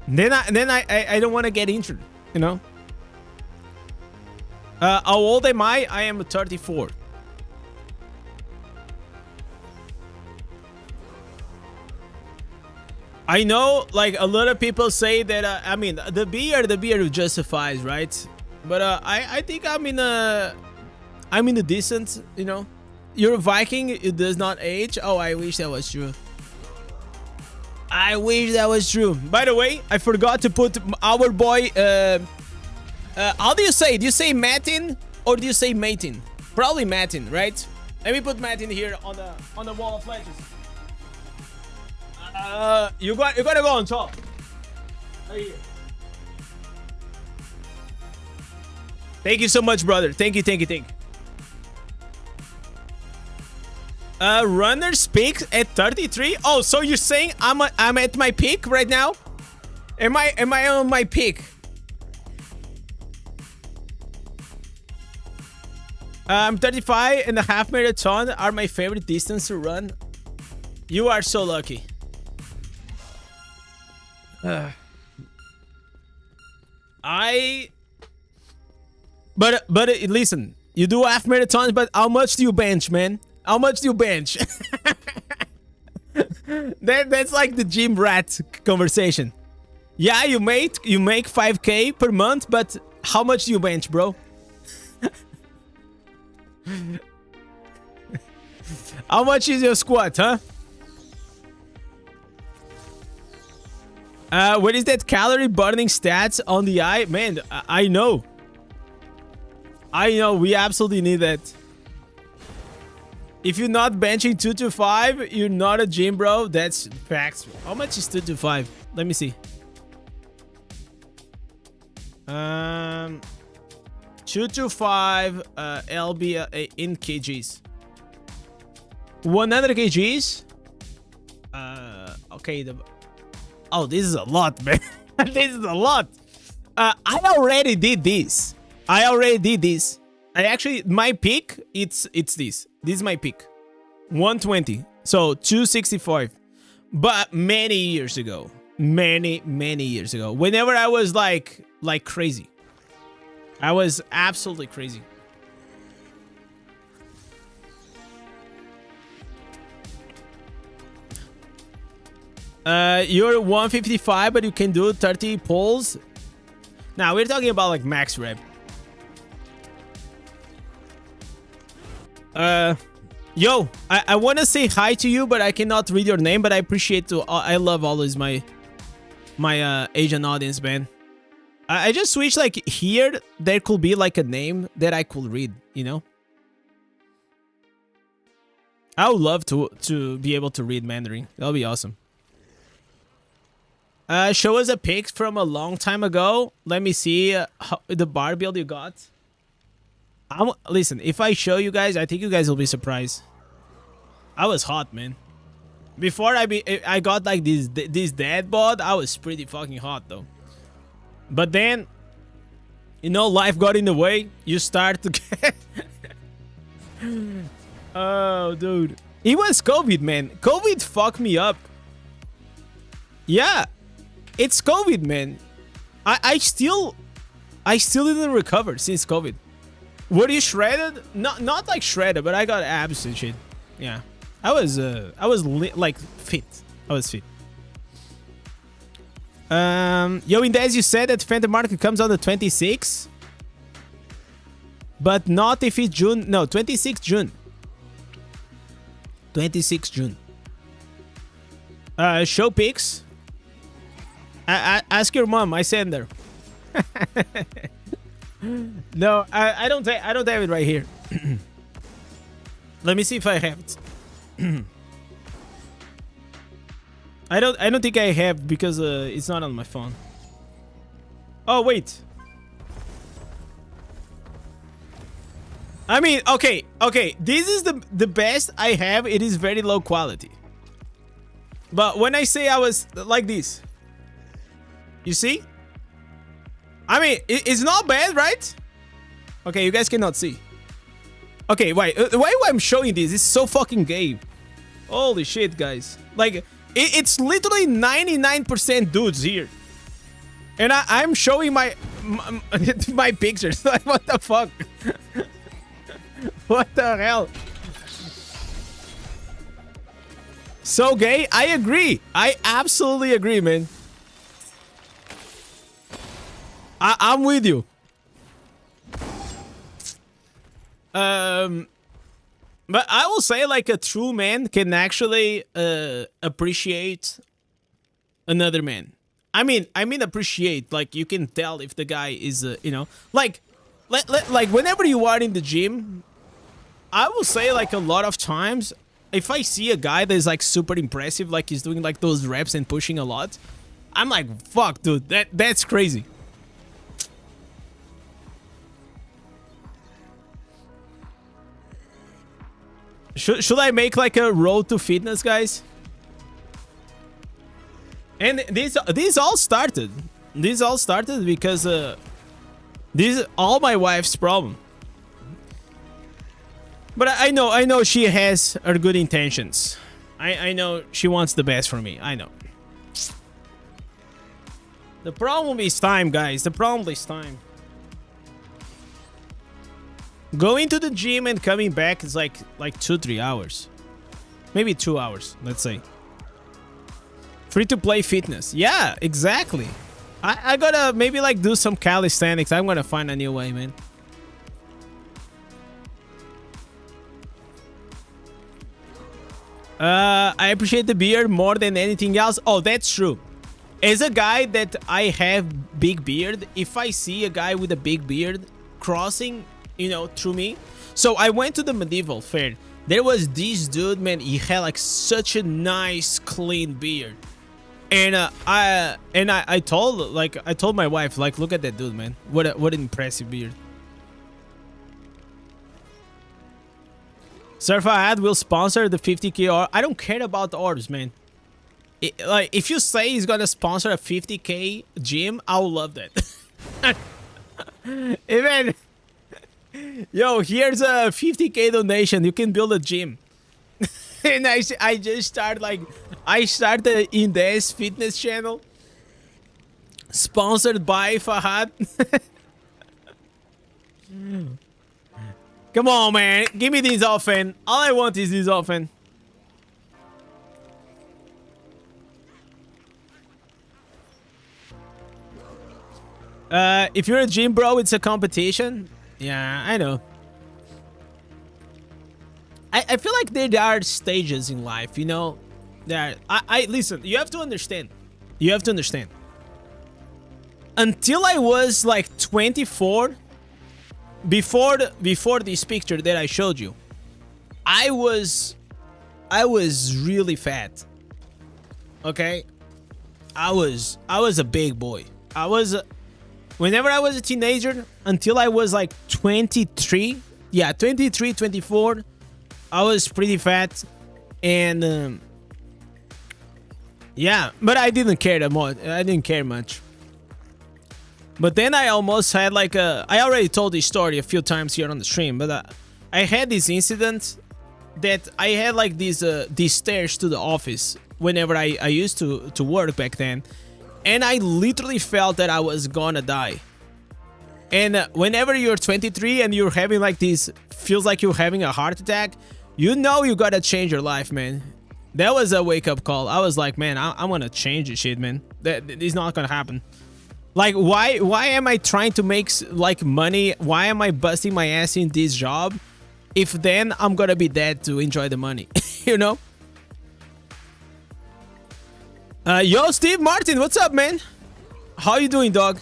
Then I don't want to get injured, you know. How old am I? I am 34. I know, like a lot of people say that. I mean, the beer justifies, right? But I think I'm in a decent, you know. You're a Viking. It does not age. Oh, I wish that was true. I wish that was true. By the way, I forgot to put our boy. How do you say? Do you say Matin or do you say Matin? Probably Matin, right? Let me put Matin here on the wall of legends. You gotta go on top. Right here. Thank you so much, brother. Thank you. Runner's peak at 33. Oh, so you're saying I'm at my peak right now? Am I on my peak? I'm 35 and a half marathon are my favorite distance to run. You are so lucky. But listen, you do half marathons, but how much do you bench, man? How much do you bench? That's like the gym rat conversation. Yeah, you make 5K per month, but how much do you bench, bro? How much is your squat, huh? What is that calorie burning stats on the eye? Man, I know. We absolutely need that. If you're not benching 225, you're not a gym bro. That's facts. How much is 225? Let me see. 225 LB in kgs. 100 kgs. Okay. Oh, this is a lot, man. This is a lot. I already did this. I actually, my peak, it's this. This is my peak. 120. So 265. But many years ago. Many years ago. Whenever I was like crazy. I was absolutely crazy. You're 155, but you can do 30 pulls. Now we're talking about like max rep. Yo, I want to say hi to you, but I cannot read your name, but I appreciate to. I love always my Asian audience, man. I just wish like here there could be like a name that I could read, you know? I would love to be able to read Mandarin. That'll be awesome. Show us a pic from a long time ago. Let me see the bar build you got. Listen, if I show you guys, I think you guys will be surprised. I was hot, man. Before I got like this dad bod, I was pretty fucking hot though. But then, you know, life got in the way. You start to get... Oh, dude. It was COVID, man. COVID fucked me up. Yeah. It's COVID, man. I still didn't recover since COVID. Were you shredded? Not like shredded, but I got abs and shit. Yeah. I was like fit. I was fit. Yo, Indez, you said that Phantom Market comes on the 26th, but not if it's June. No, 26th June. 26th June. Show pics. Ask your mom. I send her. No, I don't have it right here. Let me see if I have it. I don't think I have because it's not on my phone. Oh wait. I mean, okay. This is the best I have. It is very low quality. But when I say I was like this, you see? I mean, it's not bad, right? Okay, you guys cannot see. Okay, wait. Why I'm showing this? It's so fucking gay. Holy shit, guys. Like, it's literally 99% dudes here. And I'm showing my pictures. Like, what the fuck? What the hell? So gay? I agree. I absolutely agree, man. I'm with you. But I will say, like, a true man can actually appreciate another man. I mean appreciate. Like, you can tell if the guy is, you know, like whenever you are in the gym, I will say, like, a lot of times, if I see a guy that is like super impressive, like he's doing like those reps and pushing a lot, I'm like, fuck, dude, that's crazy. Should I make like a road to fitness, guys? And these all started. These all started because this is all my wife's problem. But I know she has her good intentions. I know she wants the best for me. I know. The problem is time, guys. The problem is time. Going to the gym and coming back is like 2-3 hours. Maybe 2 hours, let's say. Free-to-play fitness. Yeah, exactly. I gotta maybe like do some calisthenics. I'm gonna find a new way, man. I appreciate the beard more than anything else. Oh, that's true. As a guy that I have big beard, if I see a guy with a big beard crossing, you know, through me. So I went to the medieval fair. There was this dude, man. He had like such a nice, clean beard. And I told my wife, like, look at that dude, man. What an impressive beard. Surfahad will sponsor the 50k orb. I don't care about the orbs, man. Like, if you say he's gonna sponsor a 50k gym, I will love that. Even, yo, here's a 50k donation. You can build a gym. And I just started like, I started Indez fitness channel, sponsored by Fahad. Come on, man. Give me this often. All I want is this often. If you're a gym bro, it's a competition. Yeah, I know. I feel like there are stages in life, you know. There, listen. You have to understand. You have to understand. Until I was like 24, before this picture that I showed you, I was really fat. Okay, I was a big boy. Whenever I was a teenager, until I was like 23, yeah, 23, 24, I was pretty fat, and yeah, but I didn't care that much. I didn't care much. But then I almost had like I already told this story a few times here on the stream, but I had this incident that I had like these stairs to the office whenever I used to work back then, and I literally felt that I was gonna die. And whenever you're 23 and you're having like this, feels like you're having a heart attack, you know you gotta change your life, man. That was a wake-up call. I was like, man, I'm gonna change this shit, man. That is not gonna happen. Like, why am I trying to make like money? Why am I busting my ass in this job if then I'm gonna be dead to enjoy the money? You know? Yo, Steve Martin, what's up, man? How you doing, dog?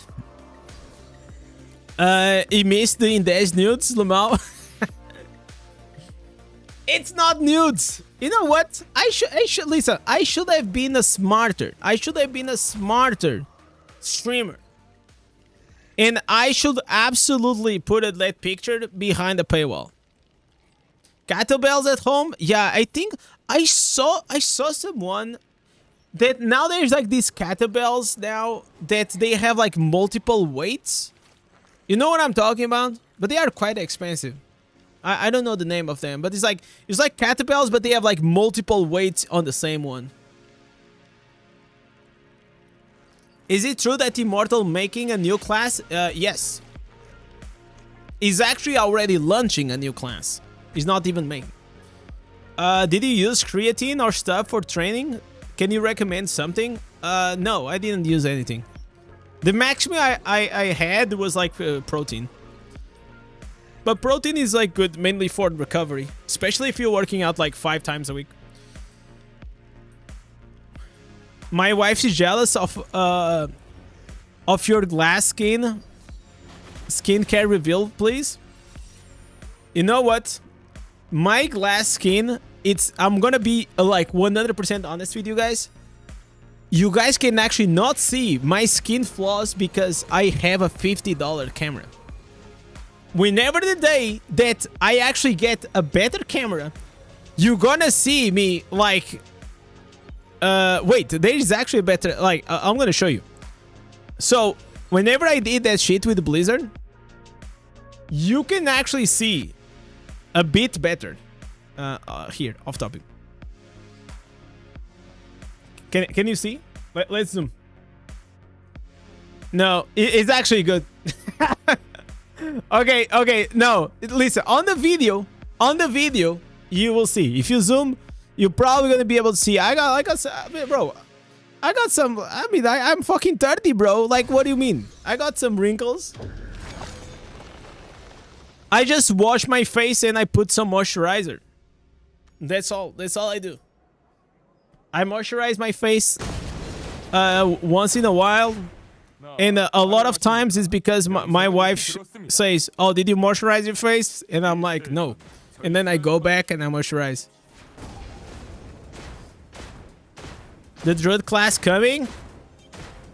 He missed the Indez nudes, Lamau. It's not nudes. You know what? I should listen. I should have been a smarter. I should have been a smarter streamer. And I should absolutely put that picture behind the paywall. Kettlebells at home? Yeah, I think I saw someone that now there's like these kettlebells now that they have like multiple weights. You know what I'm talking about? But they are quite expensive. I don't know the name of them, but it's like kettlebells, but they have like multiple weights on the same one. Is it true that Immortal making a new class? Yes. He's actually already launching a new class. He's not even making. Did you use creatine or stuff for training? Can you recommend something? No, I didn't use anything. The maximum I had was like protein. But protein is like good mainly for recovery, especially if you're working out like 5 times a week. My wife is jealous of your glass skin. Skincare reveal, please. You know what? My glass skin, I'm gonna be like 100% honest with you guys. You guys can actually not see my skin flaws because I have a $50 camera. Whenever the day that I actually get a better camera, you're gonna see me like... wait, there is actually a better... Like, I'm gonna show you. So, whenever I did that shit with Blizzard, you can actually see a bit better. Here, off topic. Can you see? Let's zoom. No, it's actually good. Okay, no. Listen, on the video, you will see. If you zoom, you're probably gonna be able to see. I mean, bro, I got some. I mean, I'm fucking 30, bro. Like, what do you mean? I got some wrinkles. I just wash my face and I put some moisturizer. That's all. That's all I do. I moisturize my face once in a while. And a lot of times it's because my wife says, "Oh, did you moisturize your face?" And I'm like, "No." And then I go back and I moisturize. The Druid class coming?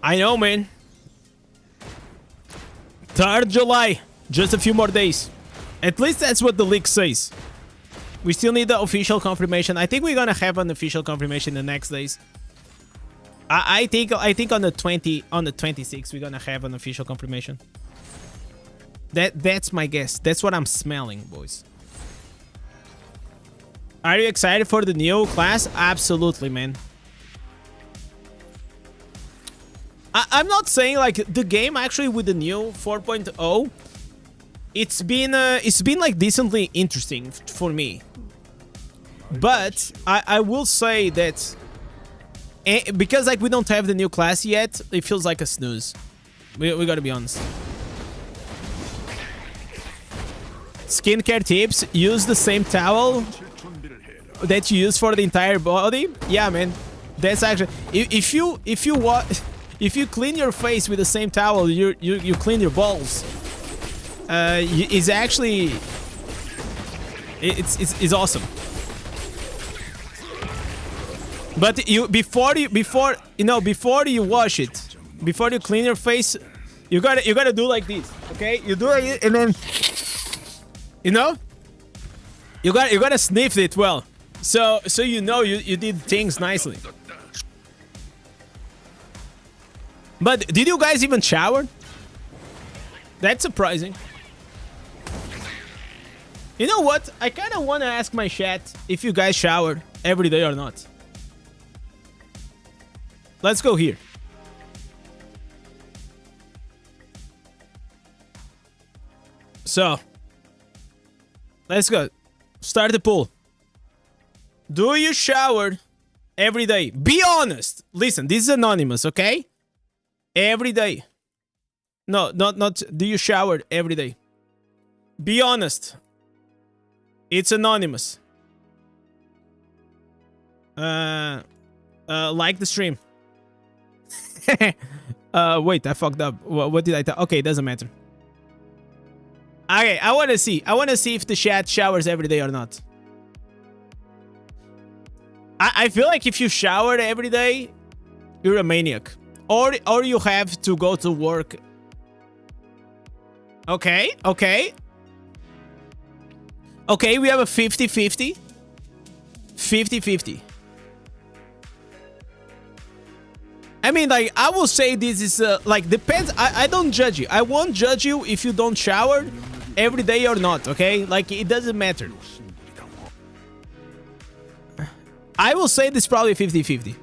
I know, man. 3rd July. Just a few more days. At least that's what the leak says. We still need the official confirmation. I think we're gonna have an official confirmation the next days. I think on the 26th we're gonna have an official confirmation. That's my guess. That's what I'm smelling, boys. Are you excited for the new class? Absolutely, man. I'm not saying like the game actually with the new 4.0. It's been like decently interesting for me. But I will say that because like we don't have the new class yet, it feels like a snooze. We gotta be honest. Skincare tips: use the same towel that you use for the entire body. Yeah, man. That's actually if you clean your face with the same towel you clean your balls. It's actually it's awesome. But before you wash it, before you clean your face, you gotta do like this, okay? You do it and then you gotta sniff it well, so you did things nicely. But did you guys even shower? That's surprising. You know what? I kind of want to ask my chat if you guys shower every day or not. Let's go here. So, let's go. Start the poll. Do you shower every day? Be honest. Listen, this is anonymous, okay? Every day. No, not do you shower every day? Be honest. It's anonymous. Like the stream. Wait, I fucked up. What did I tell? Okay, it doesn't matter. Okay, I want to see if the chat showers every day or not. I feel like if you shower every day, you're a maniac. Or you have to go to work. Okay. Okay, we have a 50-50. 50-50. I mean, like, I will say this is, like, depends. I don't judge you. I won't judge you if you don't shower every day or not, okay? Like, it doesn't matter. I will say this is probably 50-50.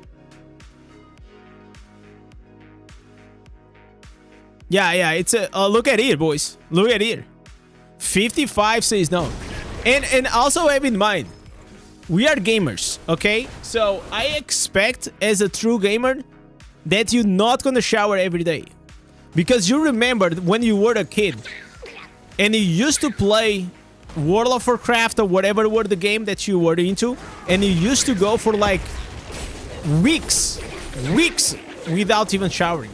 Yeah, it's a... look at here, boys. Look at here. 55 says no. And also have in mind, we are gamers, okay? So, I expect, as a true gamer, that you're not gonna shower every day. Because you remember when you were a kid, and you used to play World of Warcraft or whatever were the game that you were into, and you used to go for, like, weeks without even showering.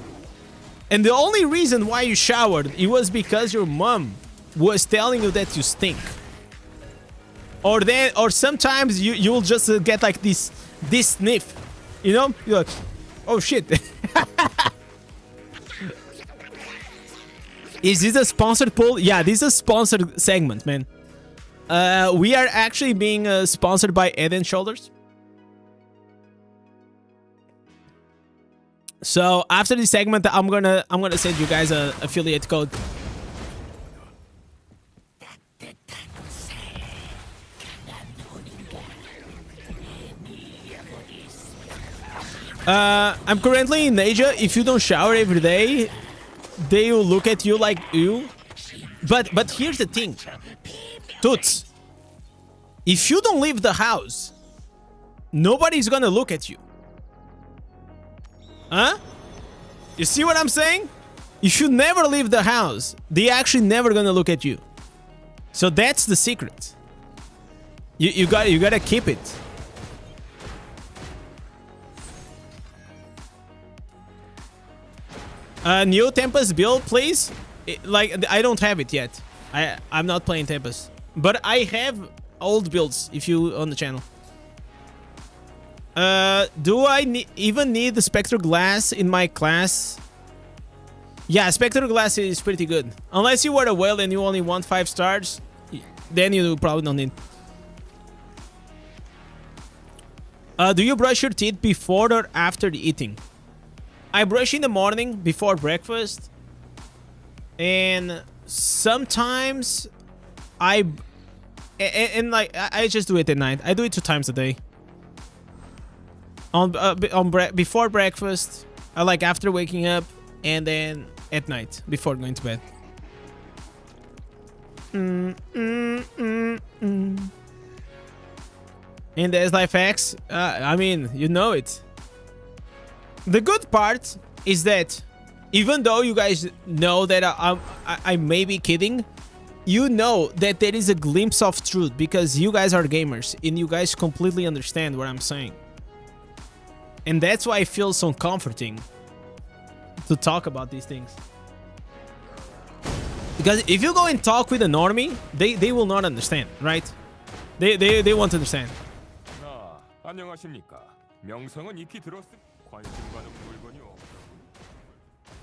And the only reason why you showered, it was because your mom was telling you that you stink. Or sometimes you'll just get like this sniff. You know? You're like, oh shit. Is this a sponsored poll? Yeah, this is a sponsored segment, man. We are actually being sponsored by Head and Shoulders. So after this segment, I'm gonna send you guys a affiliate code. I'm currently in Asia. If you don't shower every day, they will look at you like you. But here's the thing, Toots. If you don't leave the house, nobody's gonna look at you. Huh? You see what I'm saying? If you never leave the house, they actually never gonna look at you. So that's the secret. You gotta keep it. New Tempest build, please. Like, I don't have it yet. I'm not playing Tempest, but I have old builds. If you on the channel. Do I even need the Spectral Glass in my class? Yeah, Spectral Glass is pretty good. Unless you were a whale and you only want 5 stars, then you probably don't need. Do you brush your teeth before or after the eating? I brush in the morning before breakfast, and sometimes I just do it at night. I do it 2 times a day. Before breakfast, like after waking up, and then at night before going to bed. Indez Life Hacks. I mean, you know it. The good part is that even though you guys know that I may be kidding, you know that there is a glimpse of truth because you guys are gamers and you guys completely understand what I'm saying. And that's why I feel so comforting to talk about these things. Because if you go and talk with a normie, they will not understand, right? They won't understand.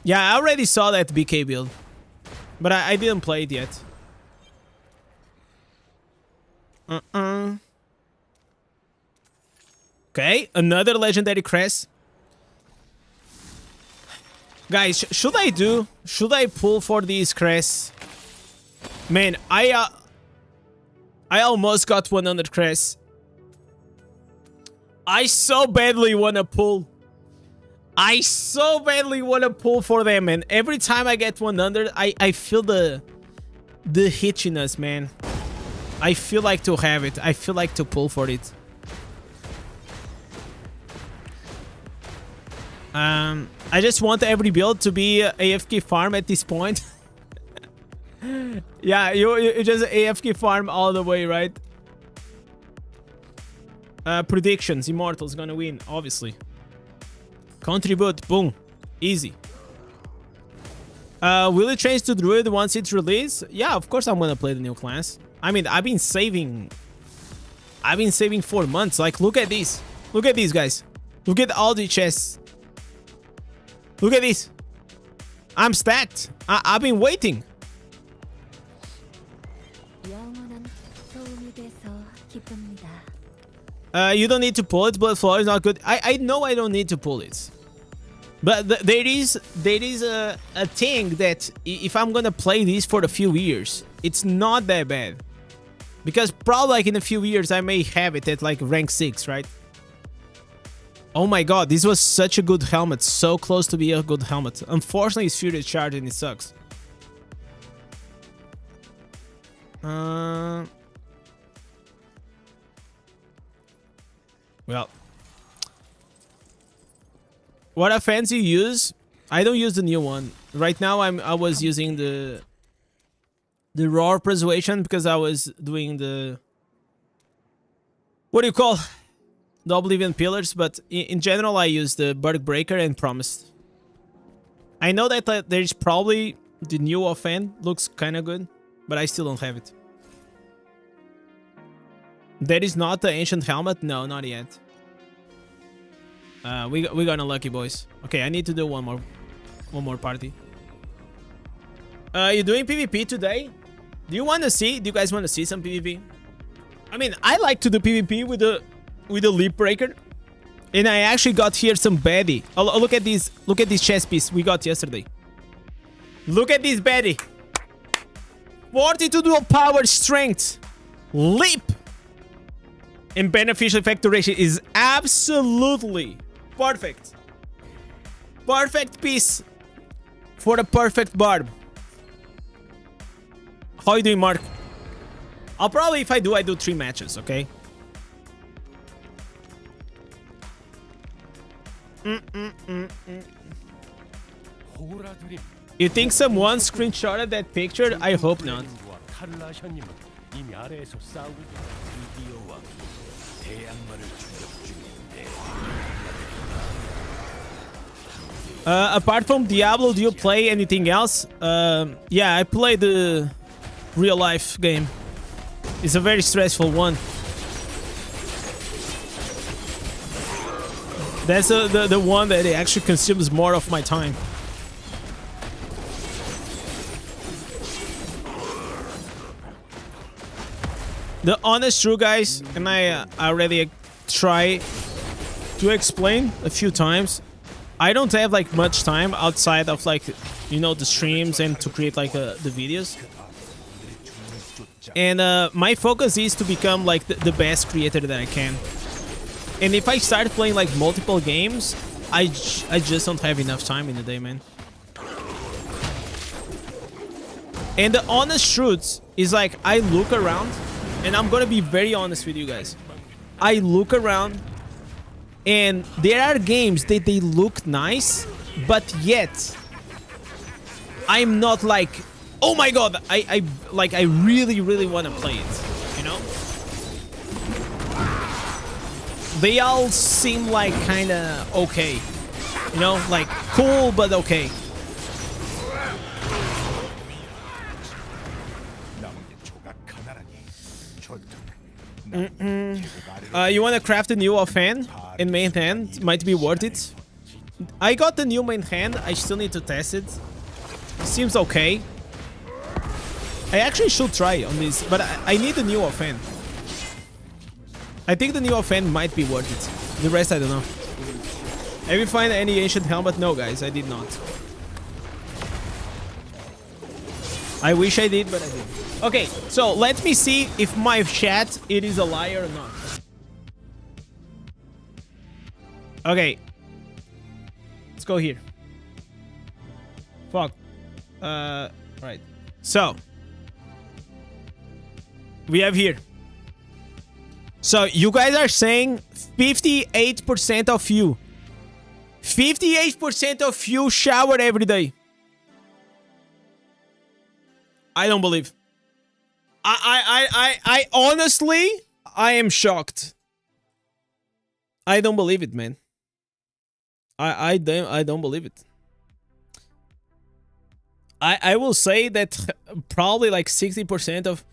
Yeah, I already saw that BK build, but I didn't play it yet. Okay, another legendary crest. Guys, should I pull for these crests? Man, I almost got 100 crests. I so badly wanna pull. I so badly wanna pull for them, and every time I get 100, I feel the hitchiness, man. I feel like to have it. I feel like to pull for it. I just want every build to be AFK farm at this point. Yeah, you just AFK farm all the way, right? Predictions. Immortal's gonna win, obviously. Contribute. Boom. Easy. Will it change to Druid once it's released? Yeah, of course I'm gonna play the new class. I mean, I've been saving 4 months. Like, look at this. Look at these guys. Look at all the chests. Look at this. I'm stacked. I've been waiting. You don't need to pull it. Blood flow is not good. I know I don't need to pull it. But there is a thing that if I'm gonna play this for a few years, it's not that bad. Because probably like in a few years I may have it at like rank 6, right? Oh my god, this was such a good helmet. So close to be a good helmet. Unfortunately, it's Furious Charge and it sucks. Well. What offense you use? I don't use the new one. Right now I was using the raw persuasion because I was doing the... What do you call? The Oblivion Pillars, but in general I use the Breaker and Promised. I know that there's probably the new offend looks kind of good, but I still don't have it. That is not the ancient helmet? No, not yet. We got unlucky, boys. Okay, I need to do one more party. You doing PvP today? Do you want to see? Do you guys want to see some PvP? I mean, I like to do PvP with the leapbreaker, and I actually got here some baddie. Oh, look at this! Look at this chess piece we got yesterday. Look at this baddie. 42 dual power strength, leap, and beneficial effect duration is absolutely perfect. Perfect piece for the perfect barb. How you doing, Mark? I'll probably, if I do 3 matches, okay? You think someone screenshotted that picture? I hope not. Apart from Diablo, do you play anything else? Yeah, I play the real life game. It's a very stressful one. That's the one that actually consumes more of my time. The honest truth, guys, and I already try to explain a few times, I don't have like much time outside of like, you know, the streams and to create like the videos. And my focus is to become like the best creator that I can. And if I start playing like multiple games, I just don't have enough time in the day, man. And the honest truth is like, I look around, and I'm gonna be very honest with you guys. I look around, and there are games that they look nice, but yet I'm not like Oh my god, I really want to play it, you know? They all seem like kind of okay. You know, like cool but okay. You want to craft a new offhand in main hand? Might be worth it. I got the new main hand. I still need to test it. Seems okay. I actually should try on this, but I need a new offhand. I think the new offhand might be worth it. The rest I don't know. Have you find any ancient helmet? No, guys, I did not. I wish I did, but I didn't. Okay, so let me see if my chat it is a liar or not. Okay. Let's go here. Fuck. Right. So. We have here. So, you guys are saying 58% of you. 58% of you shower every day. I don't believe. I honestly, I am shocked. I don't believe it, man. I don't believe it. I will say that probably like 60% of,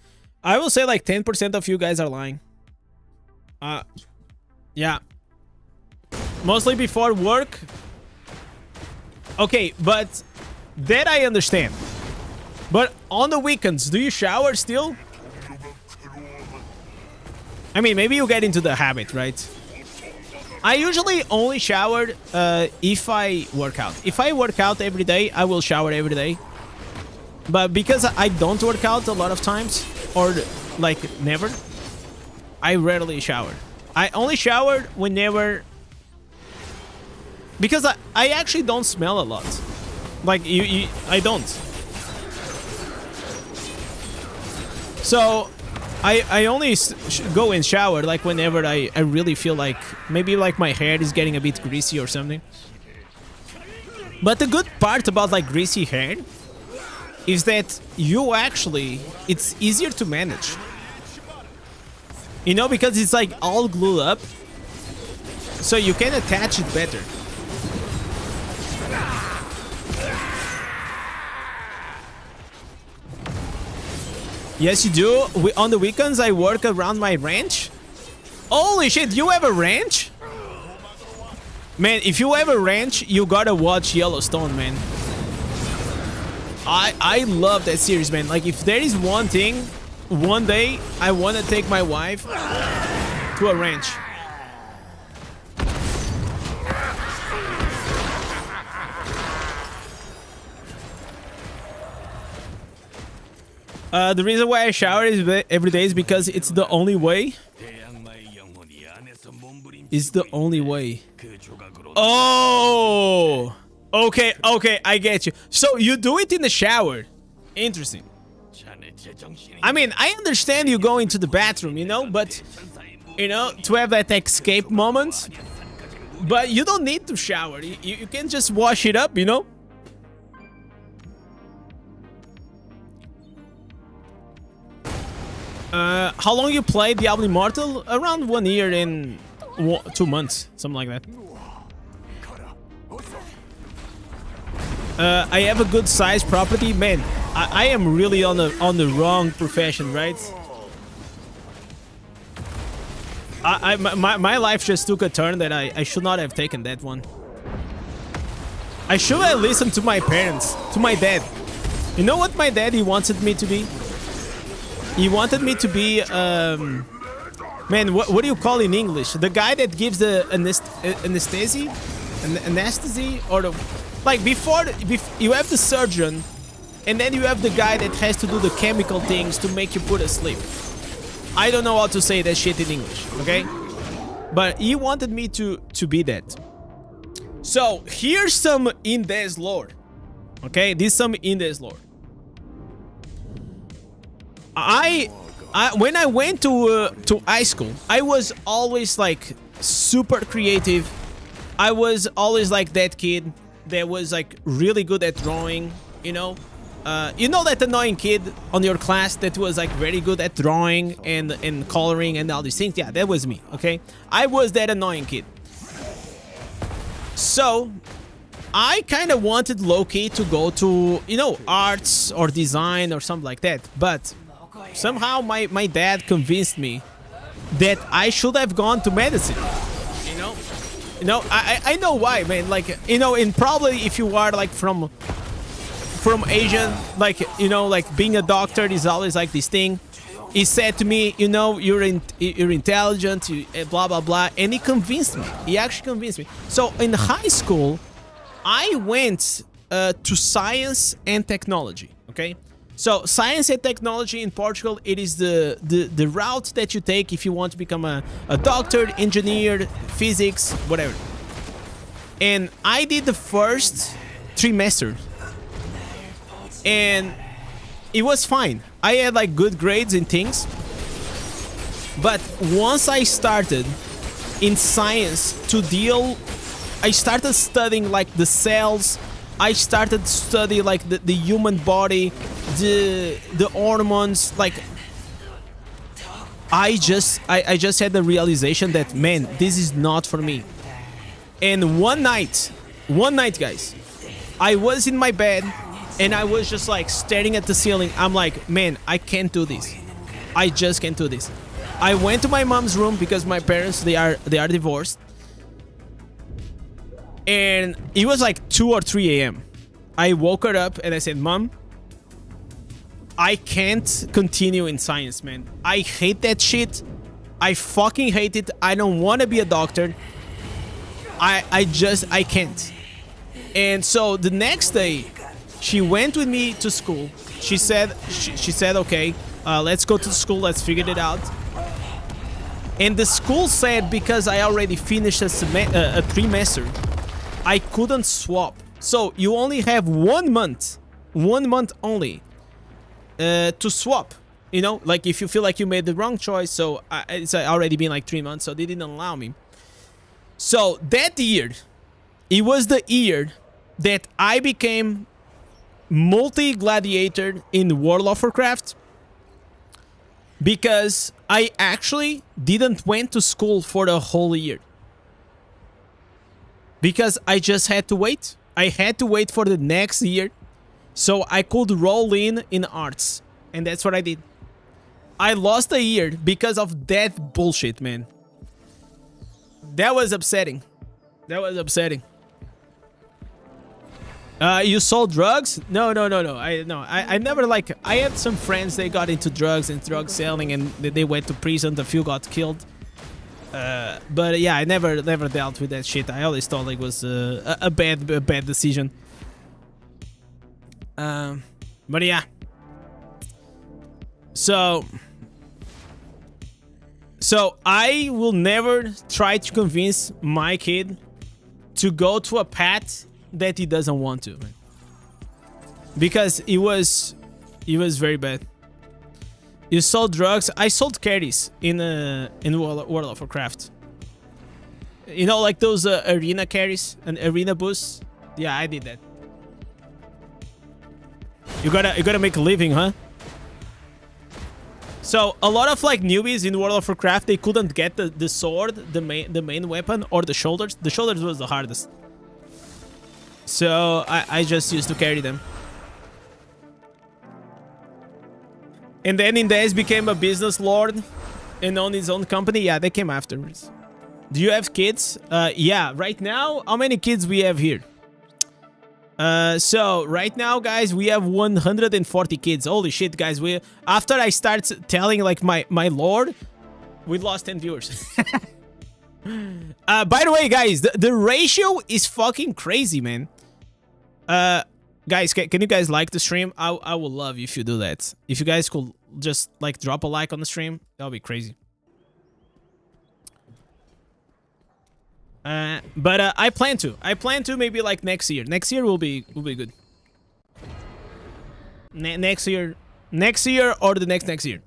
I will say like 10% of you guys are lying. Yeah. Mostly before work. Okay, but that I understand. But on the weekends, do you shower still? I mean, maybe you get into the habit, right? I usually only shower if I work out. If I work out every day, I will shower every day. But because I don't work out a lot of times, or like never, I rarely shower. I only shower whenever... Because I actually don't smell a lot. Like, I don't. So, I only go and shower, like, whenever I really feel like... Maybe, like, my hair is getting a bit greasy or something. But the good part about, like, greasy hair is that you actually... It's easier to manage. You know, because it's, like, all glued up. So you can attach it better. Yes, you do. On the weekends, I work around my ranch. Holy shit, you have a ranch? Man, if you have a ranch, you gotta watch Yellowstone, man. I love that series, man. Like, if there is one thing, one day, I want to take my wife to a ranch. The reason why I shower every day is because it's the only way. It's the only way. Oh! Okay, okay, I get you. So you do it in the shower. Interesting. I mean, I understand you go into the bathroom, you know, but, you know, to have that escape moment. But you don't need to shower. You can just wash it up, you know? How long you play Diablo Immortal? Around 1 year and 2 months, something like that. I have a good size property, man. I am really on the wrong profession, right? My life just took a turn that I should not have taken that one. I should have listened to my parents, to my dad. You know what my dad, he wanted me to be? He wanted me to be, man, what do you call in English? The guy that gives the anesthesia? Or the... Like, before you have the surgeon, and then you have the guy that has to do the chemical things to make you put asleep. I don't know how to say that shit in English, okay? But he wanted me to be that. So, here's some Indez lore. Okay, this is some Indez lore. When I went to high school, I was always like super creative. I was always like that kid that was like really good at drawing, you know. you know that annoying kid on your class that was like very good at drawing and coloring and all these things? Yeah, that was me, okay? I was that annoying kid. So I kind of wanted low-key to go to, you know, arts or design or something like that. But somehow my dad convinced me that I should have gone to medicine. You know, I know why, man. Like, you know, and probably if you are like from Asian, like, you know, like being a doctor is always like this thing. He said to me, you know, you're intelligent, blah blah blah, and he convinced me. He actually convinced me. So in high school, I went to science and technology. Okay, so science and technology in Portugal, it is the route that you take if you want to become a doctor, engineer, physics, whatever. And I did the first trimester, and it was fine. I had like good grades and things. But once I started in science to deal, I started studying like the cells. I started studying like the human body, the hormones. Like I just had the realization that, man, this is not for me. And one night, guys, I was in my bed. And I was just like staring at the ceiling. I'm like, man, I can't do this. I just can't do this. I went to my mom's room because my parents, they are divorced. And it was like 2 or 3 a.m. I woke her up and I said, Mom, I can't continue in science, man. I hate that shit. I fucking hate it. I don't want to be a doctor. I can't. And so the next day, she went with me to school. She said, okay, let's go to school. Let's figure it out. And the school said, because I already finished a trimester, I couldn't swap. So you only have 1 month only to swap. You know, like if you feel like you made the wrong choice. So it's already been like 3 months, so they didn't allow me. So that year, it was the year that I became multi-gladiator in World of Warcraft, because I actually didn't went to school for the whole year, because I just had to wait. I had to wait for the next year so I could roll in arts, and that's what I did. I lost a year because of that bullshit, man. That was upsetting. That was upsetting. You sold drugs? No. I never like. I had some friends. They got into drugs and drug selling, and they went to prison. A few got killed. But yeah, I never dealt with that shit. I always thought like it was a bad decision. But yeah. So I will never try to convince my kid to go to a path that he doesn't want to, because it was very bad. You sold drugs. I sold carries in World of Warcraft. You know, like those arena carries and arena boosts. Yeah, I did that. You gotta make a living, huh? So a lot of like newbies in World of Warcraft, they couldn't get the sword, the main weapon, or the shoulders. The shoulders was the hardest. So I just used to carry them. And then Indez became a business lord and owned his own company. Yeah, they came afterwards. Do you have kids? Yeah, right now, how many kids we have here? So right now, guys, we have 140 kids. Holy shit, guys. After I start telling like my lore, we lost 10 viewers. By the way, guys, the ratio is fucking crazy, man. Guys, can you guys like the stream? I would love if you do that. If you guys could just like drop a like on the stream, that would be crazy. But I plan to maybe like next year. Next year will be good. Next year or the next year.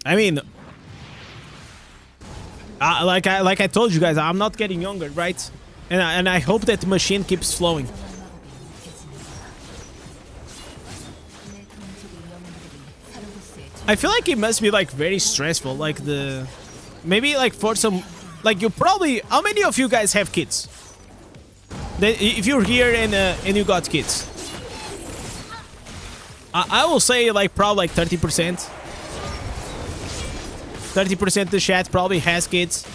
I mean, like I told you guys, I'm not getting younger, right? And I hope that the machine keeps flowing. I feel like it must be like very stressful. Like maybe like for some, like you probably. How many of you guys have kids? If you're here and you got kids, I will say like probably like 30%. 30% of the chat probably has kids.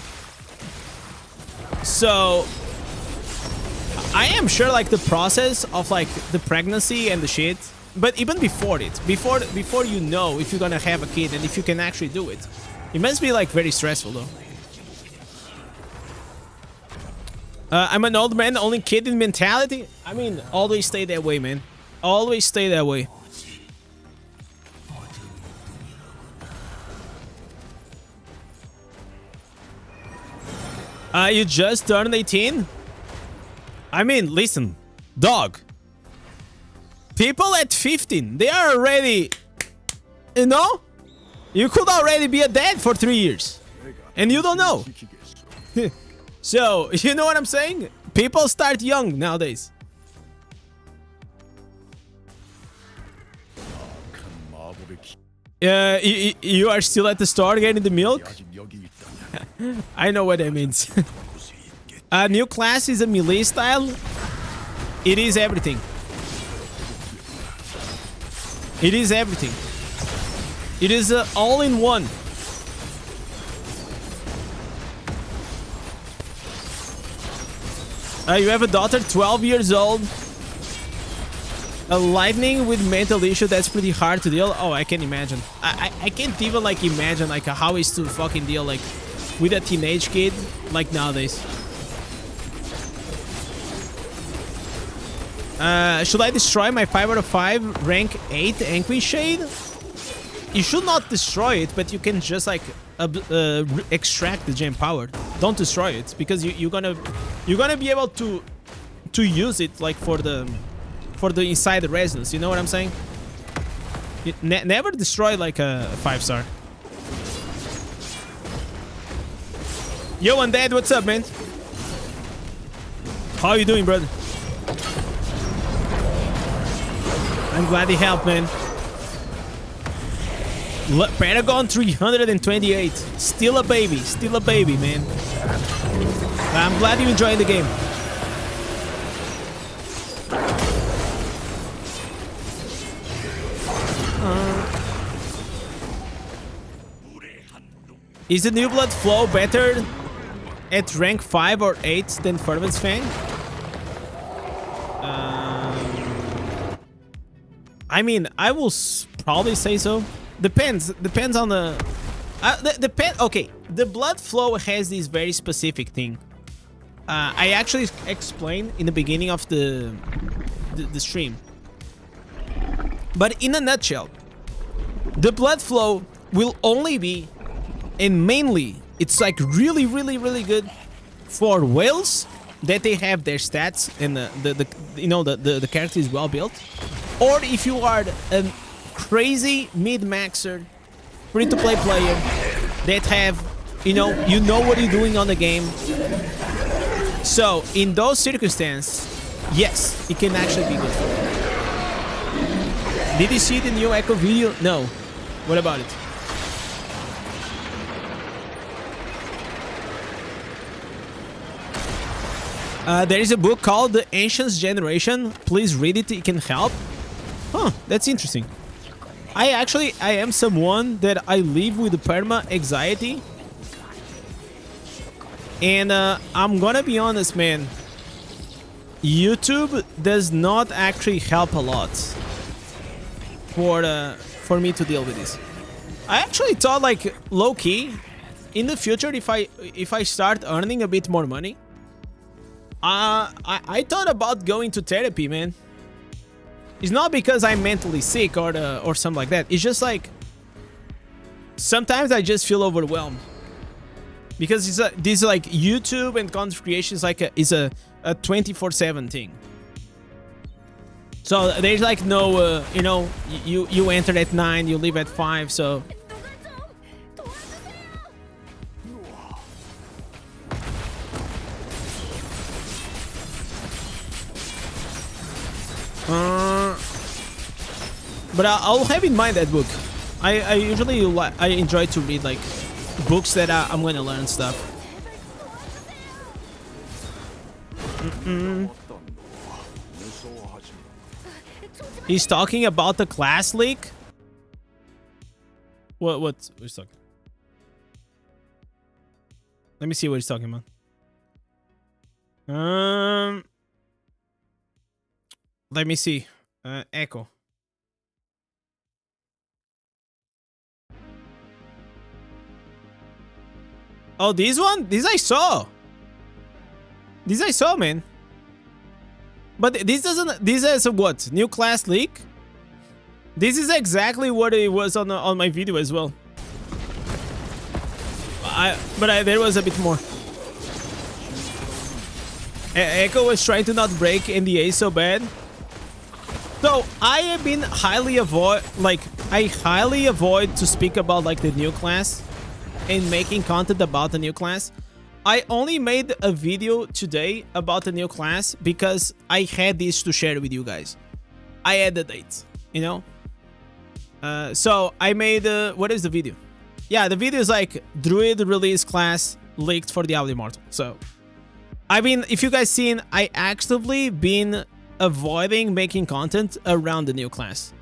So I am sure like the process of like the pregnancy and the shit, but even before it, before you know if you're gonna have a kid and if you can actually do it, it must be like very stressful though. I'm an old man, only kid in mentality. I mean, always stay that way, man. Always stay that way. You just turned 18? I mean, listen, dog. People at 15, they are already, you know? You could already be a dad for 3 years. And you don't know. So, you know what I'm saying? People start young nowadays. You are still at the store getting the milk? I know what that means. A new class is a melee style. It is everything. It is everything. It is all-in-one. You have a daughter, 12 years old. A lightning with mental issue, that's pretty hard to deal. Oh, I can imagine. I can't even like imagine like how is to fucking deal like with a teenage kid like nowadays. Should I destroy my 5 out of 5 rank 8 Anqui Shade? You should not destroy it, but you can just like extract the gem power. Don't destroy it because you're gonna be able to use it like for the inside the residence. You know what I'm saying? Never destroy like a 5-star. Yo, Indez, what's up, man? How you doing, brother? I'm glad he helped, man. Paragon 328. Still a baby, man. I'm glad you enjoyed the game. Is the new blood flow better at rank 5 or 8 than Fervent's Fang? I mean, I will probably say so. Depends on the... Okay, the blood flow has this very specific thing. I actually explained in the beginning of the stream. But in a nutshell, the blood flow will only be, and mainly, it's like really good for whales that they have their stats and the character is well built, or if you are a crazy mid-maxer, free-to-play player that have, you know what you're doing on the game. So in those circumstances, yes, it can actually be good. Did you see the new Echo video? No. What about it? There is a book called The Ancients Generation. Please read it, it can help. Huh, that's interesting. I am someone that I live with perma anxiety. And I'm gonna be honest, man. YouTube does not actually help a lot for me to deal with this. I actually thought, like, low-key, in the future, if I start earning a bit more money, I thought about going to therapy, man. It's not because I'm mentally sick or something like that. It's just like sometimes I just feel overwhelmed because this is like YouTube and content creation is like a 24/7 thing. So there's like no you enter at 9, you leave at 5, so. But I'll have in mind that book. I usually I enjoy to read like books that I'm going to learn stuff. He's talking about the class leak. What's talking? Let me see what he's talking about. Let me see. Echo. Oh, this one? This I saw. This I saw, man. But this doesn't. This is a what? New class leak? This is exactly what it was on my video as well. There was a bit more. Echo was trying to not break NDA so bad. So I have been highly avoid to speak about like the new class and making content about the new class. I only made a video today about the new class because I had this to share with you guys. I had the dates, you know. So I made what is the video? Yeah, the video is like Druid release class leaked for Diablo Immortal. So I mean, if you guys seen, I actively been avoiding making content around the new class.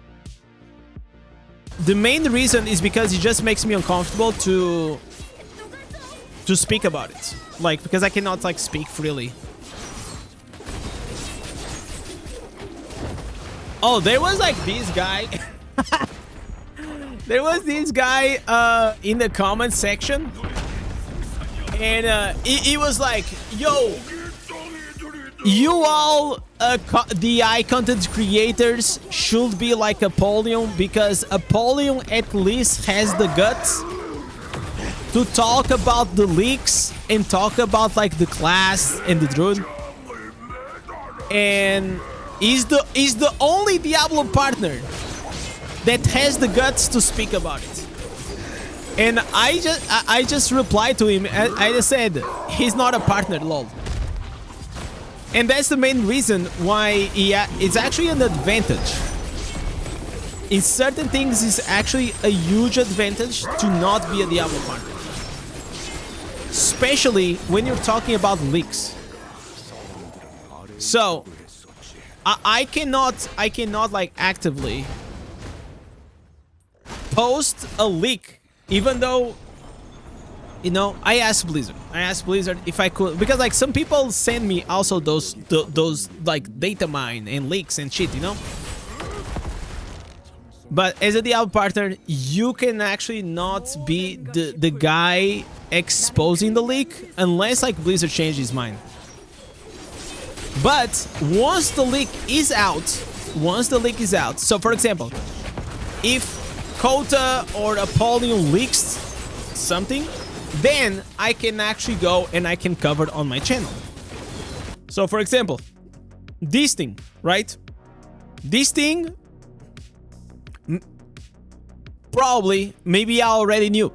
The main reason is because it just makes me uncomfortable to speak about it, like because I cannot like speak freely. Oh, there was like this guy. There was this guy in the comment section, and he was like, "Yo, you all DI content creators should be like Apollyon, because Apollyon at least has the guts to talk about the leaks and talk about like the class and the druid, and he's the only Diablo partner that has the guts to speak about it." And I just replied to him. I just said he's not a partner, lol. And that's the main reason why it's actually an advantage. In certain things, it's actually a huge advantage to not be a Diablo partner. Especially when you're talking about leaks. So, I cannot like actively post a leak, even though, you know, I asked Blizzard if I could, because like some people send me also those like data mine and leaks and shit, you know. But as a Diablo partner, you can actually not be the guy exposing the leak unless like Blizzard changed his mind. But once the leak is out, so for example, if Kota or Apollyon leaks something, then I can actually go and I can cover it on my channel. So for example, this thing, right? This thing, probably, maybe I already knew,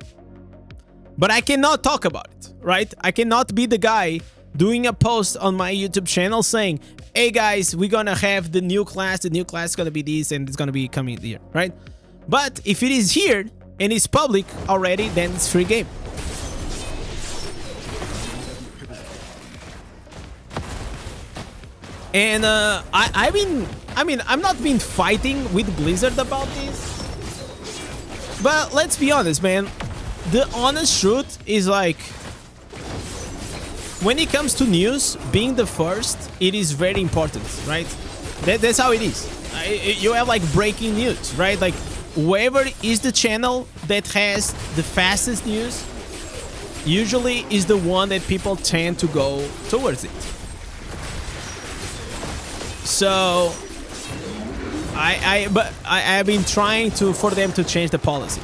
but I cannot talk about it, right? I cannot be the guy doing a post on my YouTube channel saying, "Hey guys, we're gonna have the new class is gonna be this and it's gonna be coming here," right? But if it is here and it's public already, then it's free game. And I'm not been fighting with Blizzard about this, but let's be honest, man. The honest truth is like, when it comes to news, being the first, it is very important, right? That's how it is. You have like breaking news, right? Like whoever is the channel that has the fastest news usually is the one that people tend to go towards it. So I've been trying for them to change the policy.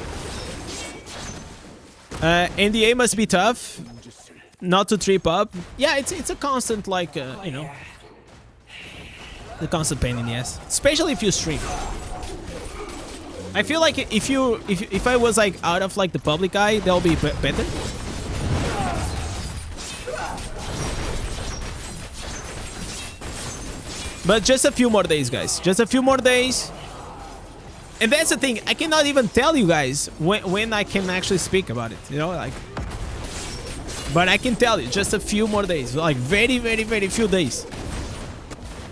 NDA must be tough not to trip up. Yeah, it's a constant, like, you know, the constant pain in the ass, especially if you stream. I feel like if I was like out of like the public eye, that'll be better. But just a few more days, guys. Just a few more days. And that's the thing. I cannot even tell you guys when I can actually speak about it. You know, like. But I can tell you, just a few more days. Like very, very, very few days.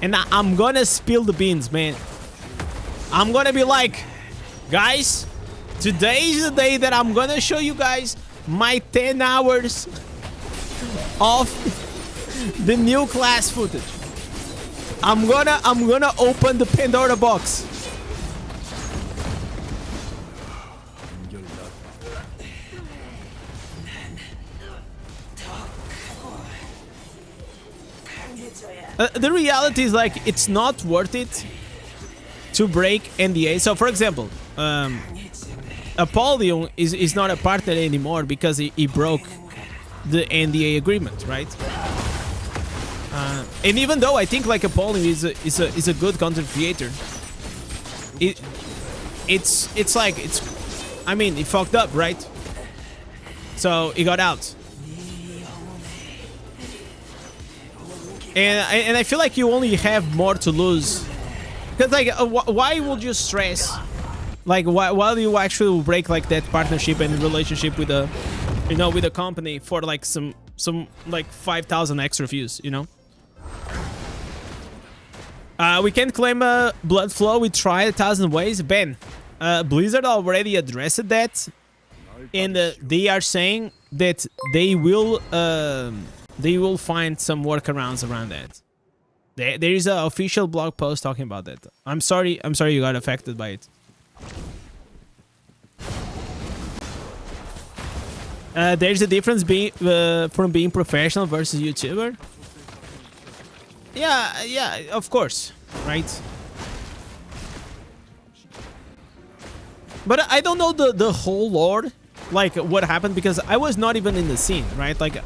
And I'm gonna spill the beans, man. I'm gonna be like, guys, today is the day that I'm gonna show you guys my 10 hours of the new class footage. I'm gonna open the Pandora box. The reality is like it's not worth it to break NDA. So for example, Apollyon is not a partner anymore because he broke the NDA agreement, right? And even though I think like Apollyon is a good content creator, it's like I mean he fucked up, right? So he got out. And I feel like you only have more to lose, because like why would you stress, like why do you actually break like that partnership and relationship with a, you know, with a company for like some like 5,000 extra views, you know? We can't claim blood flow. We tried 1,000 ways. Ben, Blizzard already addressed that, and they are saying that they will find some workarounds around that. There is an official blog post talking about that. I'm sorry you got affected by it. There's a difference from being professional versus YouTuber. Yeah, of course, right? But I don't know the whole lore, like what happened, because I was not even in the scene, right? Like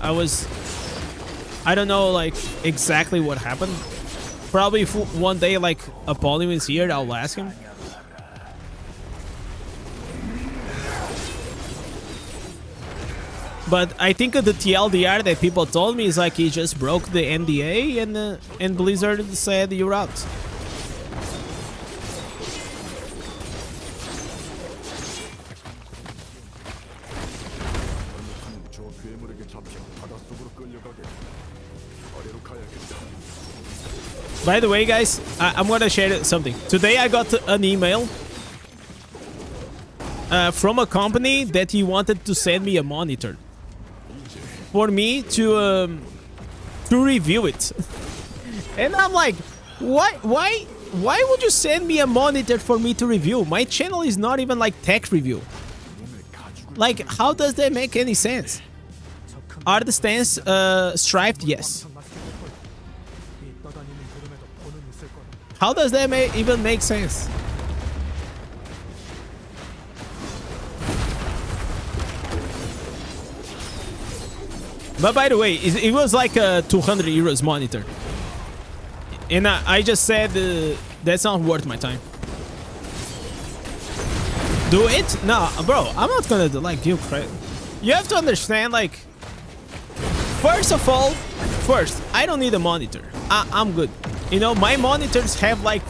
I don't know like exactly what happened. Probably if one day like Apollyon is here, I'll ask him. But I think the TLDR that people told me is like he just broke the NDA and Blizzard said you're out. By the way, guys, I'm gonna share something. Today I got an email from a company that he wanted to send me a monitor for me to review it. And I'm like, why would you send me a monitor for me to review? My channel is not even like tech review. Like, how does that make any sense? Are the stands striped? Yes. How does that even make sense? But by the way, it was like a 200 euros monitor. And I just said that's not worth my time. Do it? No, bro, I'm not gonna do like you credit. You have to understand, like, first, I don't need a monitor. I'm good. You know, my monitors have like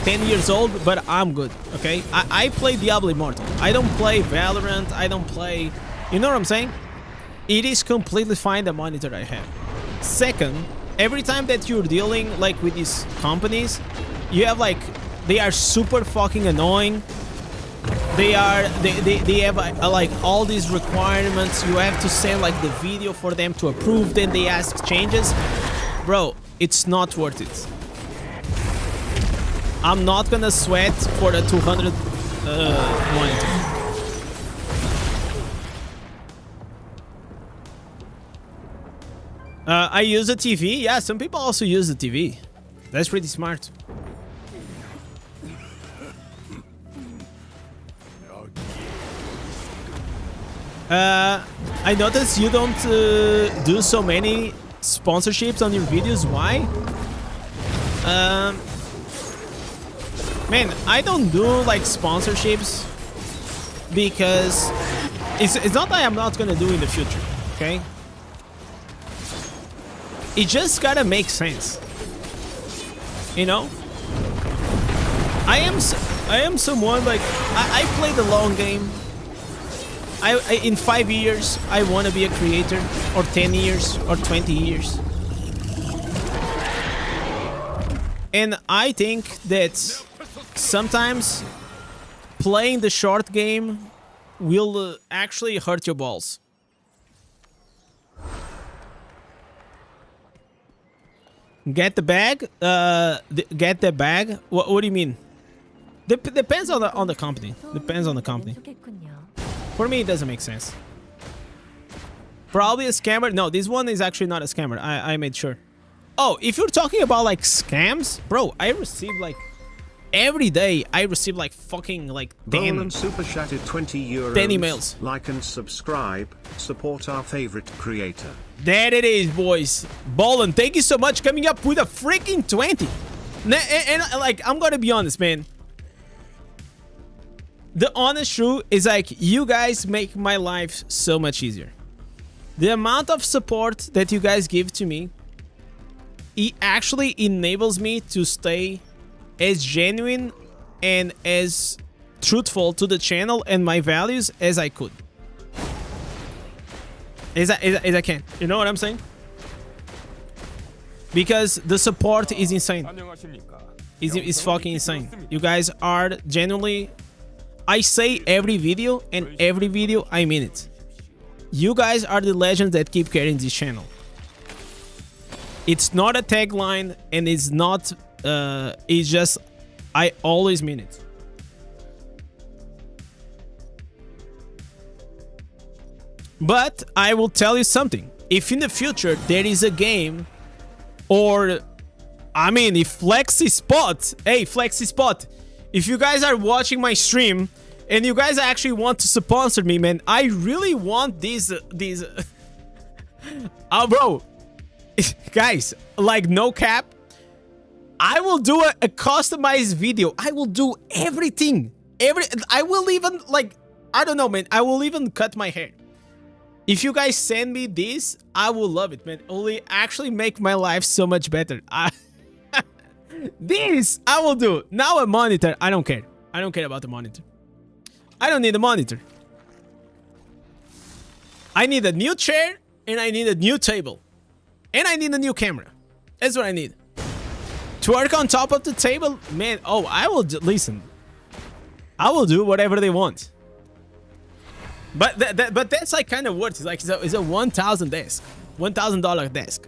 10 years old, but I'm good, okay? I play Diablo Immortal. I don't play Valorant. I don't play... You know what I'm saying? It is completely fine, the monitor I have. Second, every time that you're dealing like with these companies, you have like... They are super fucking annoying. They have like all these requirements. You have to send like the video for them to approve, then they ask changes. Bro, it's not worth it. I'm not gonna sweat for a 200 monitor. I use a TV. Yeah, some people also use the TV. That's pretty smart. I noticed you don't do so many sponsorships on your videos. Why? Man, I don't do like sponsorships because it's not that I'm not gonna do in the future, okay? It just gotta make sense, you know? I am someone like I play the long game. In 5 years I want to be a creator, or 10 years, or 20 years. And I think that sometimes playing the short game will actually hurt your balls. Get the bag? Get the bag? What do you mean? Depends on the company. Depends on the company. For me, it doesn't make sense. Probably a scammer. No, this one is actually not a scammer. I made sure. Oh, if you're talking about like scams, bro, I receive like every day. I receive like fucking like 10 super chatted 20 euros. 10 emails. Like and subscribe. Support our favorite creator. There it is, boys. Bolin, thank you so much, coming up with a freaking 20. And like, I'm gonna be honest, man. The honest truth is like, you guys make my life so much easier. The amount of support that you guys give to me, it actually enables me to stay as genuine and as truthful to the channel and my values as I could. As I can. You know what I'm saying? Because the support is insane. It's fucking insane. You guys are genuinely... I say every video, and every video I mean it. You guys are the legends that keep carrying this channel. It's not a tagline, and it's not... it's just... I always mean it. But I will tell you something. If in the future there is a game, or I mean, if Flexi Spot, hey Flexi Spot, if you guys are watching my stream and you guys actually want to sponsor me, man, I really want these oh bro, guys, like no cap, I will do a customized video. I will do everything. I will even like, I don't know, man, I will even cut my hair. If you guys send me this, I will love it, man. Only actually make my life so much better. This I will do. Now a monitor, I don't care. I don't care about the monitor. I don't need a monitor. I need a new chair, and I need a new table. And I need a new camera. That's what I need. To work on top of the table, man, oh, I will listen. I will do whatever they want. But that's like kind of worth it. Like it's a $1,000 desk, $1,000 desk.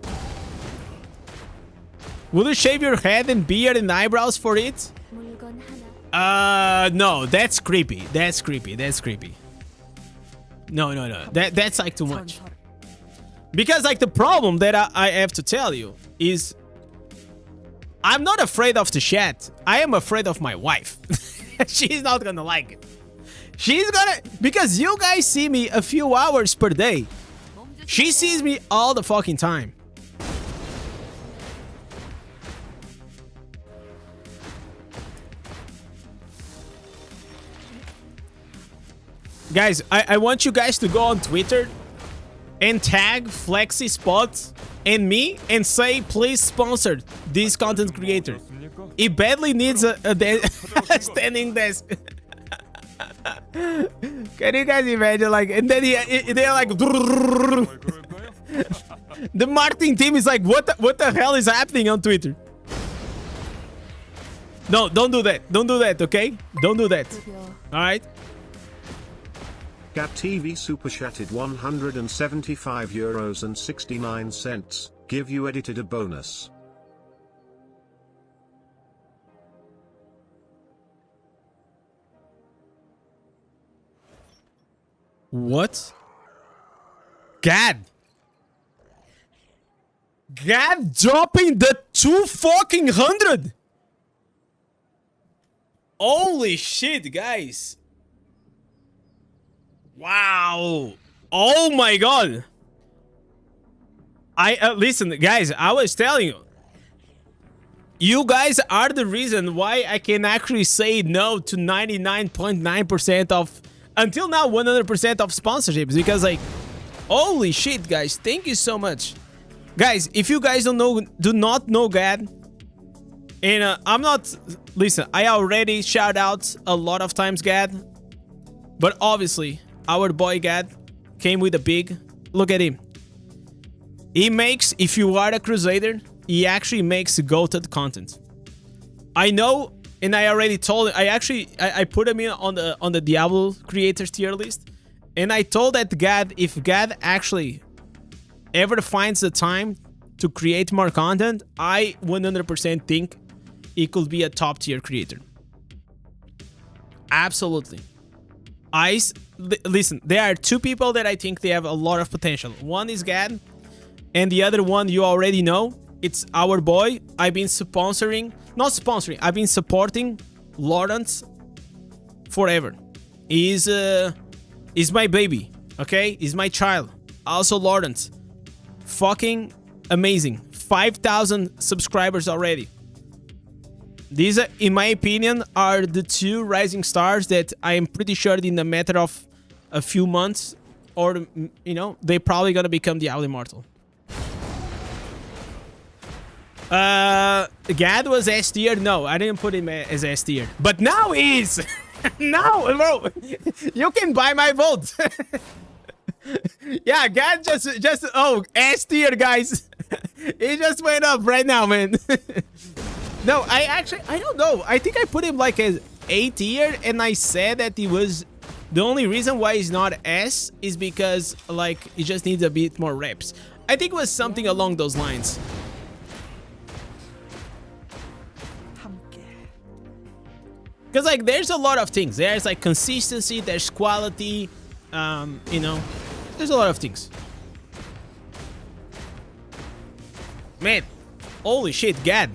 Will you shave your head and beard and eyebrows for it? No, that's creepy. That's creepy. That's creepy. No. That's like too much. Because like the problem that I have to tell you is, I'm not afraid of the chat. I am afraid of my wife. She's not gonna like it. She's gonna... Because you guys see me a few hours per day. She sees me all the fucking time. Guys, I want you guys to go on Twitter and tag Flexi Spot and me and say, please sponsor this content creator. He badly needs a standing desk. Can you guys imagine, like, and then they're like, the marketing team is like, what the hell is happening on Twitter? No, don't do that. Don't do that, okay? Don't do that. All right? Cat TV super chatted 175 euros and 69 cents. Give you edited a bonus. What? God dropping the 200. Holy shit, guys. Wow. Oh my god. Listen, guys, I was telling you. You guys are the reason why I can actually say no to 99.9% of... Until now, 100% of sponsorships, because like, holy shit, guys, thank you so much. Guys, if you guys do not know God, And I'm not... Listen, I already shout out a lot of times Gad. But obviously, our boy Gad came with a big... Look at him. He makes, if you are a Crusader, he actually makes goated content. I know, and I already told him, I put him in on the Diablo creators tier list. And I told that Gad, if Gad actually ever finds the time to create more content, I 100% think he could be a top tier creator. Absolutely. Listen, there are two people that I think they have a lot of potential. One is Gad, and the other one you already know. It's our boy. I've been I've been supporting Lawrence forever. He's my baby, okay? He's my child. Also Lawrence. Fucking amazing. 5,000 subscribers already. These, in my opinion, are the two rising stars that I am pretty sure in a matter of a few months, or, you know, they're probably gonna become Diablo Immortal. Gad was S tier. No, I didn't put him as S tier. But now he is. Now, bro, you can buy my vote. Yeah, Gad just oh, S tier, guys. He just went up right now, man. No, I don't know. I think I put him like as A tier, and I said that he was... The only reason why he's not S is because, like, he just needs a bit more reps. I think it was something along those lines. Because, like, there's a lot of things. There's, like, consistency, there's quality, you know, there's a lot of things. Man, holy shit, Gad.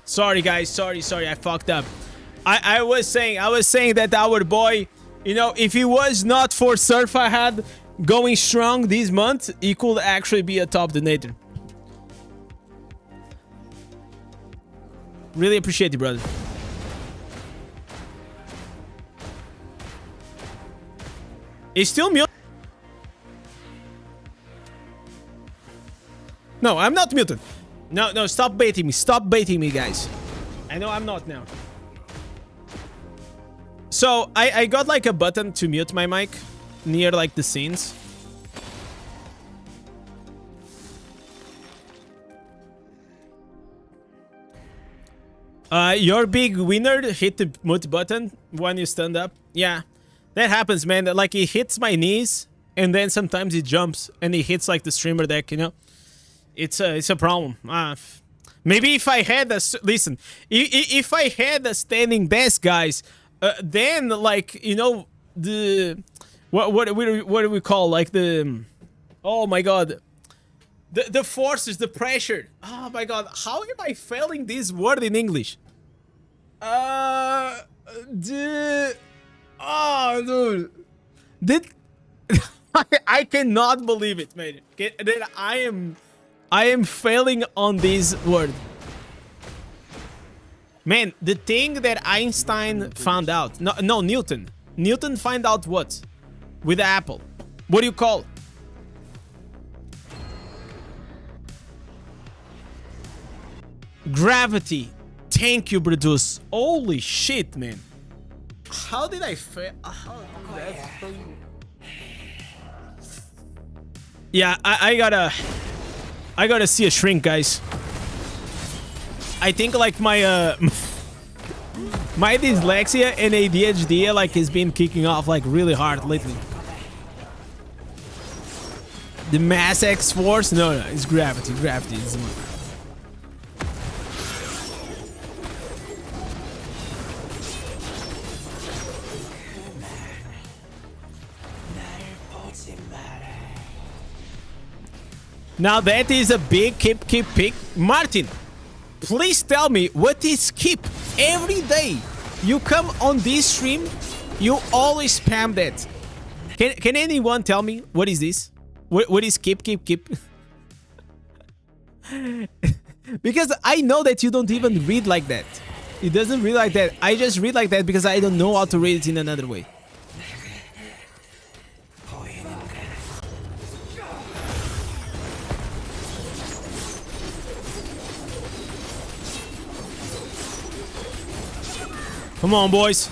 Sorry, guys. Sorry. I fucked up. I was saying that our boy, you know, if he was not for Surfahad going strong this month, he could actually be a top donator. Really appreciate it, brother. He's still muted. No, I'm not muted. No, stop baiting me. Stop baiting me, guys. I know I'm not now. So, I got like a button to mute my mic near like the scenes. Your big winner hit the mute button when you stand up. Yeah, that happens, man. Like, it hits my knees, and then sometimes it jumps, and it hits like the streamer deck, you know? It's a problem. Maybe if I had a... Listen, if I had a standing desk, guys, then, like, you know, the... What do we call, like, the... Oh, my God. The forces, the pressure. Oh, my God. How am I failing this word in English? Oh, dude. I cannot believe it, man. That I am failing on this word. Man, the thing that Einstein found out... No, Newton. Newton found out what? With the apple. What do you call? Gravity. Thank you, Bradus. Holy shit, man. How did I fail? Yeah, I gotta see a shrink, guys. I think like my my dyslexia and ADHD like has been kicking off like really hard lately. The mass X force? No, it's gravity. Gravity is the one. Now that is a big keep pick. Martin, please tell me what is keep every day. You come on this stream, you always spam that. Can anyone tell me what is this? What is keep? Because I know that you don't even read like that. It doesn't read like that. I just read like that because I don't know how to read it in another way. Come on, boys.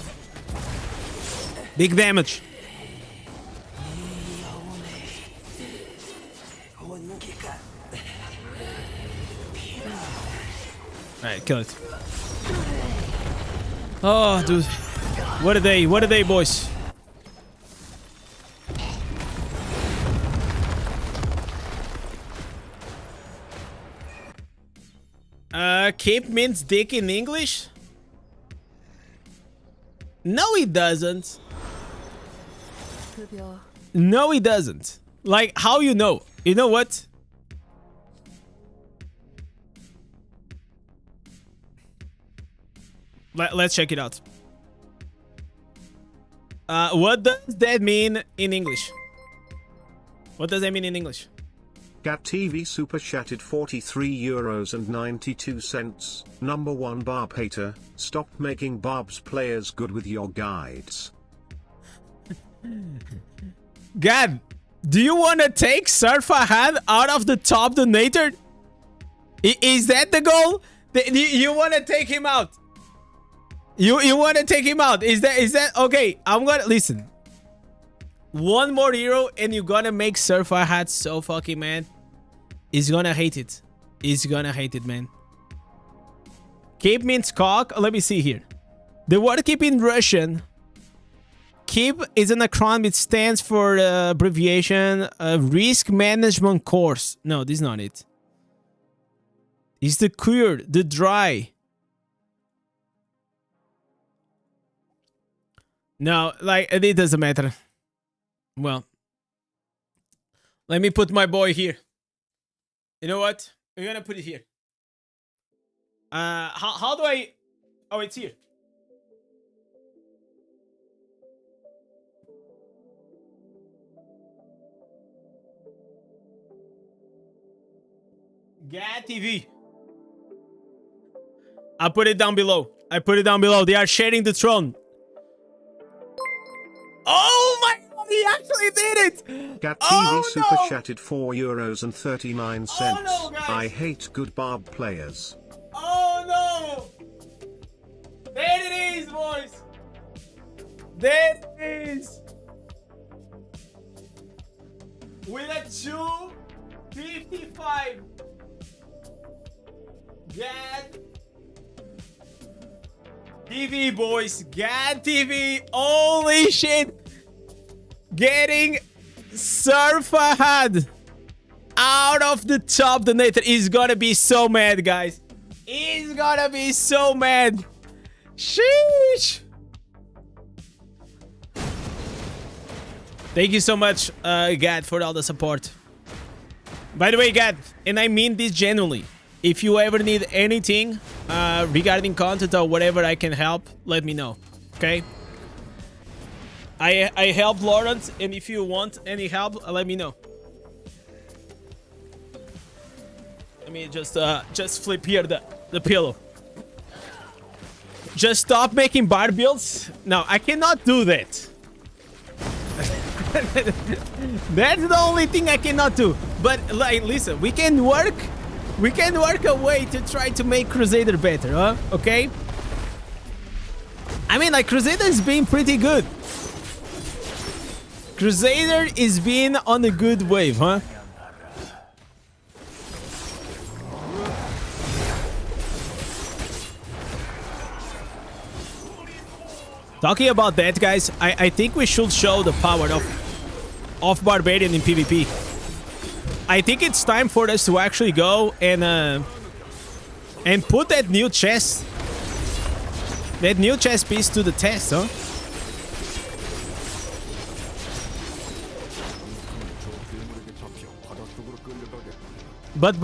Big damage. Alright, kill it. Oh, dude. What are they, boys? Cape means dick in English? No, it doesn't. No, it doesn't. Like, how you know? You know what? Let's check it out. What does that mean in English? What does that mean in English? Gat TV super chatted €43.92. Number 1 barb hater, stop making barbs players good with your guides. Gad, do you want to take Surfahan out of the top donator? Is that the goal? You want to take him out? You want to take him out? Is that okay? I'm gonna listen. One more hero and you're gonna make Surfahan so fucking mad. He's gonna hate it. He's gonna hate it, man. Keep means cock. Let me see here. The word keep in Russian. Keep is an acronym. It stands for abbreviation risk management course. No, this is not it. It's the cure, the dry. No, like it doesn't matter. Well, let me put my boy here. You know what? We're gonna put it here. How do I? Oh, it's here. GAT TV. I put it down below. I put it down below. They are sharing the throne. Oh my god, he actually did it! Gat TV super chatted €4.39. Oh no, guys. I hate good barb players. Oh no! There it is, boys! There it is! With a 255. GAT TV, boys. GAT TV. Holy shit. Getting Surfahan out of the top donator. He's gonna be so mad, guys. He's gonna be so mad. Sheesh. Thank you so much, GAT, for all the support. By the way, GAT, and I mean this genuinely. If you ever need anything regarding content or whatever I can help, let me know, okay? I help Lawrence, and if you want any help, let me know. Let me just flip here the pillow. Just stop making bar builds. No, I cannot do that. That's the only thing I cannot do. But like, listen, we can work a way to try to make Crusader better, huh? Okay? I mean, like, Crusader is being pretty good. Crusader is being on a good wave, huh? Talking about that, guys, I think we should show the power of Barbarian in PvP. I think it's time for us to actually go and put that new chest piece to the test, huh? But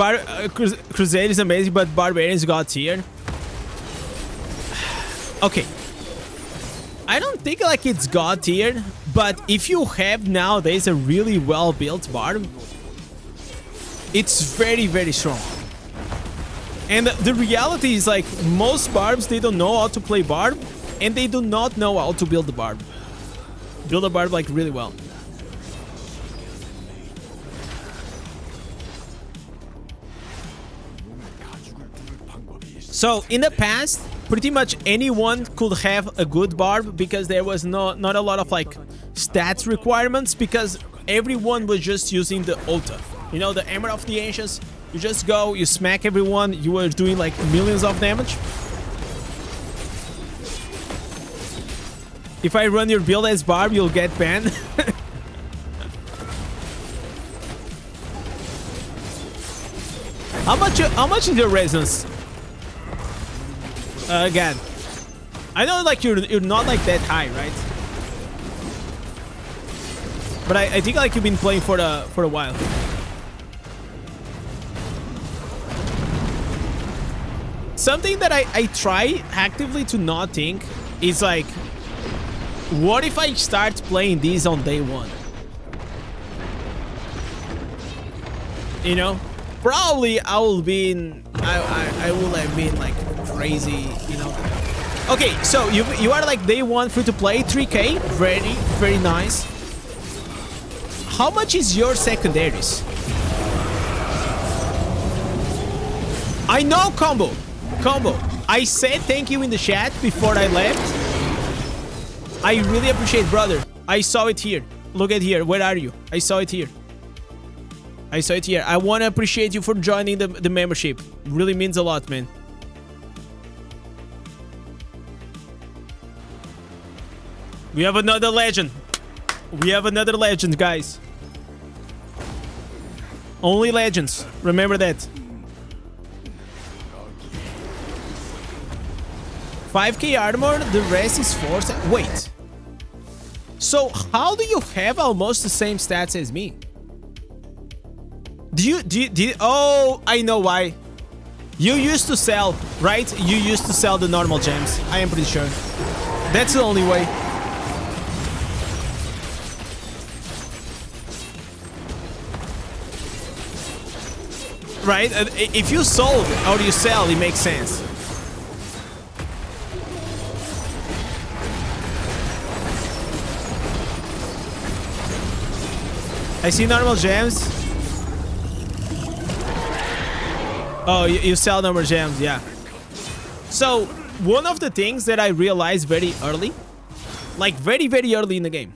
Crusade is amazing, but Barbarians got tier. Okay, think like it's god tier, but if you have nowadays a really well built barb, it's very, very strong. And the reality is like most barbs, they don't know how to play barb, and they do not know how to build the barb. Build a barb like really well. So in the past, pretty much anyone could have a good barb because there was not a lot of like stats requirements, because everyone was just using the Ota. You know, the Hammer of the Ancients. You just go, you smack everyone, you were doing like millions of damage. If I run your build as barb, you'll get banned. How much is your resonance? Again, I know like you're not like that high, right? But I think like you've been playing for a while. Something that I try actively to not think is like, what if I start playing these on day one? You know, probably I will have been like crazy, you know. Okay, so you are like day one free to play, 3K, very, very nice. How much is your secondaries? I know, combo. I said thank you in the chat before I left. I really appreciate, brother. I saw it here. Look at here. Where are you? I saw it here. I want to appreciate you for joining the membership. Really means a lot, man. We have another legend. Guys. Only legends. Remember that. 5k armor, the rest is force. Wait. So how do you have almost the same stats as me? Do you oh, I know why. You used to sell, right? You used to sell the normal gems. I am pretty sure. That's the only way. Right? If you sold or you sell, it makes sense. I see normal gems. Oh, you sell normal gems, yeah. So, one of the things that I realized very early, like very, very early in the game,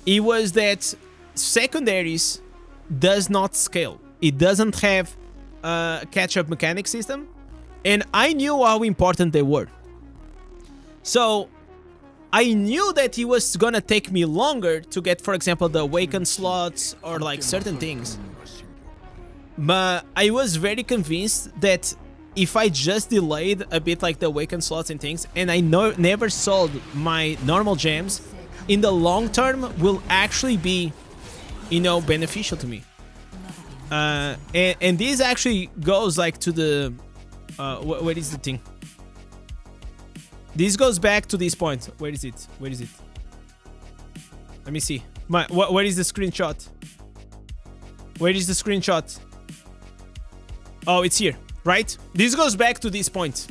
it was that secondaries does not scale. It doesn't have a catch-up mechanic system, and I knew how important they were. So, I knew that it was gonna take me longer to get, for example, the awakened slots or like certain things. But I was very convinced that if I just delayed a bit like the awakened slots and things, and I never sold my normal gems, in the long term will actually be, you know, beneficial to me. And this actually goes like to the what is the thing? This goes back to this point. Where is it? Let me see. Where is the screenshot? Oh, it's here, right? This goes back to this point.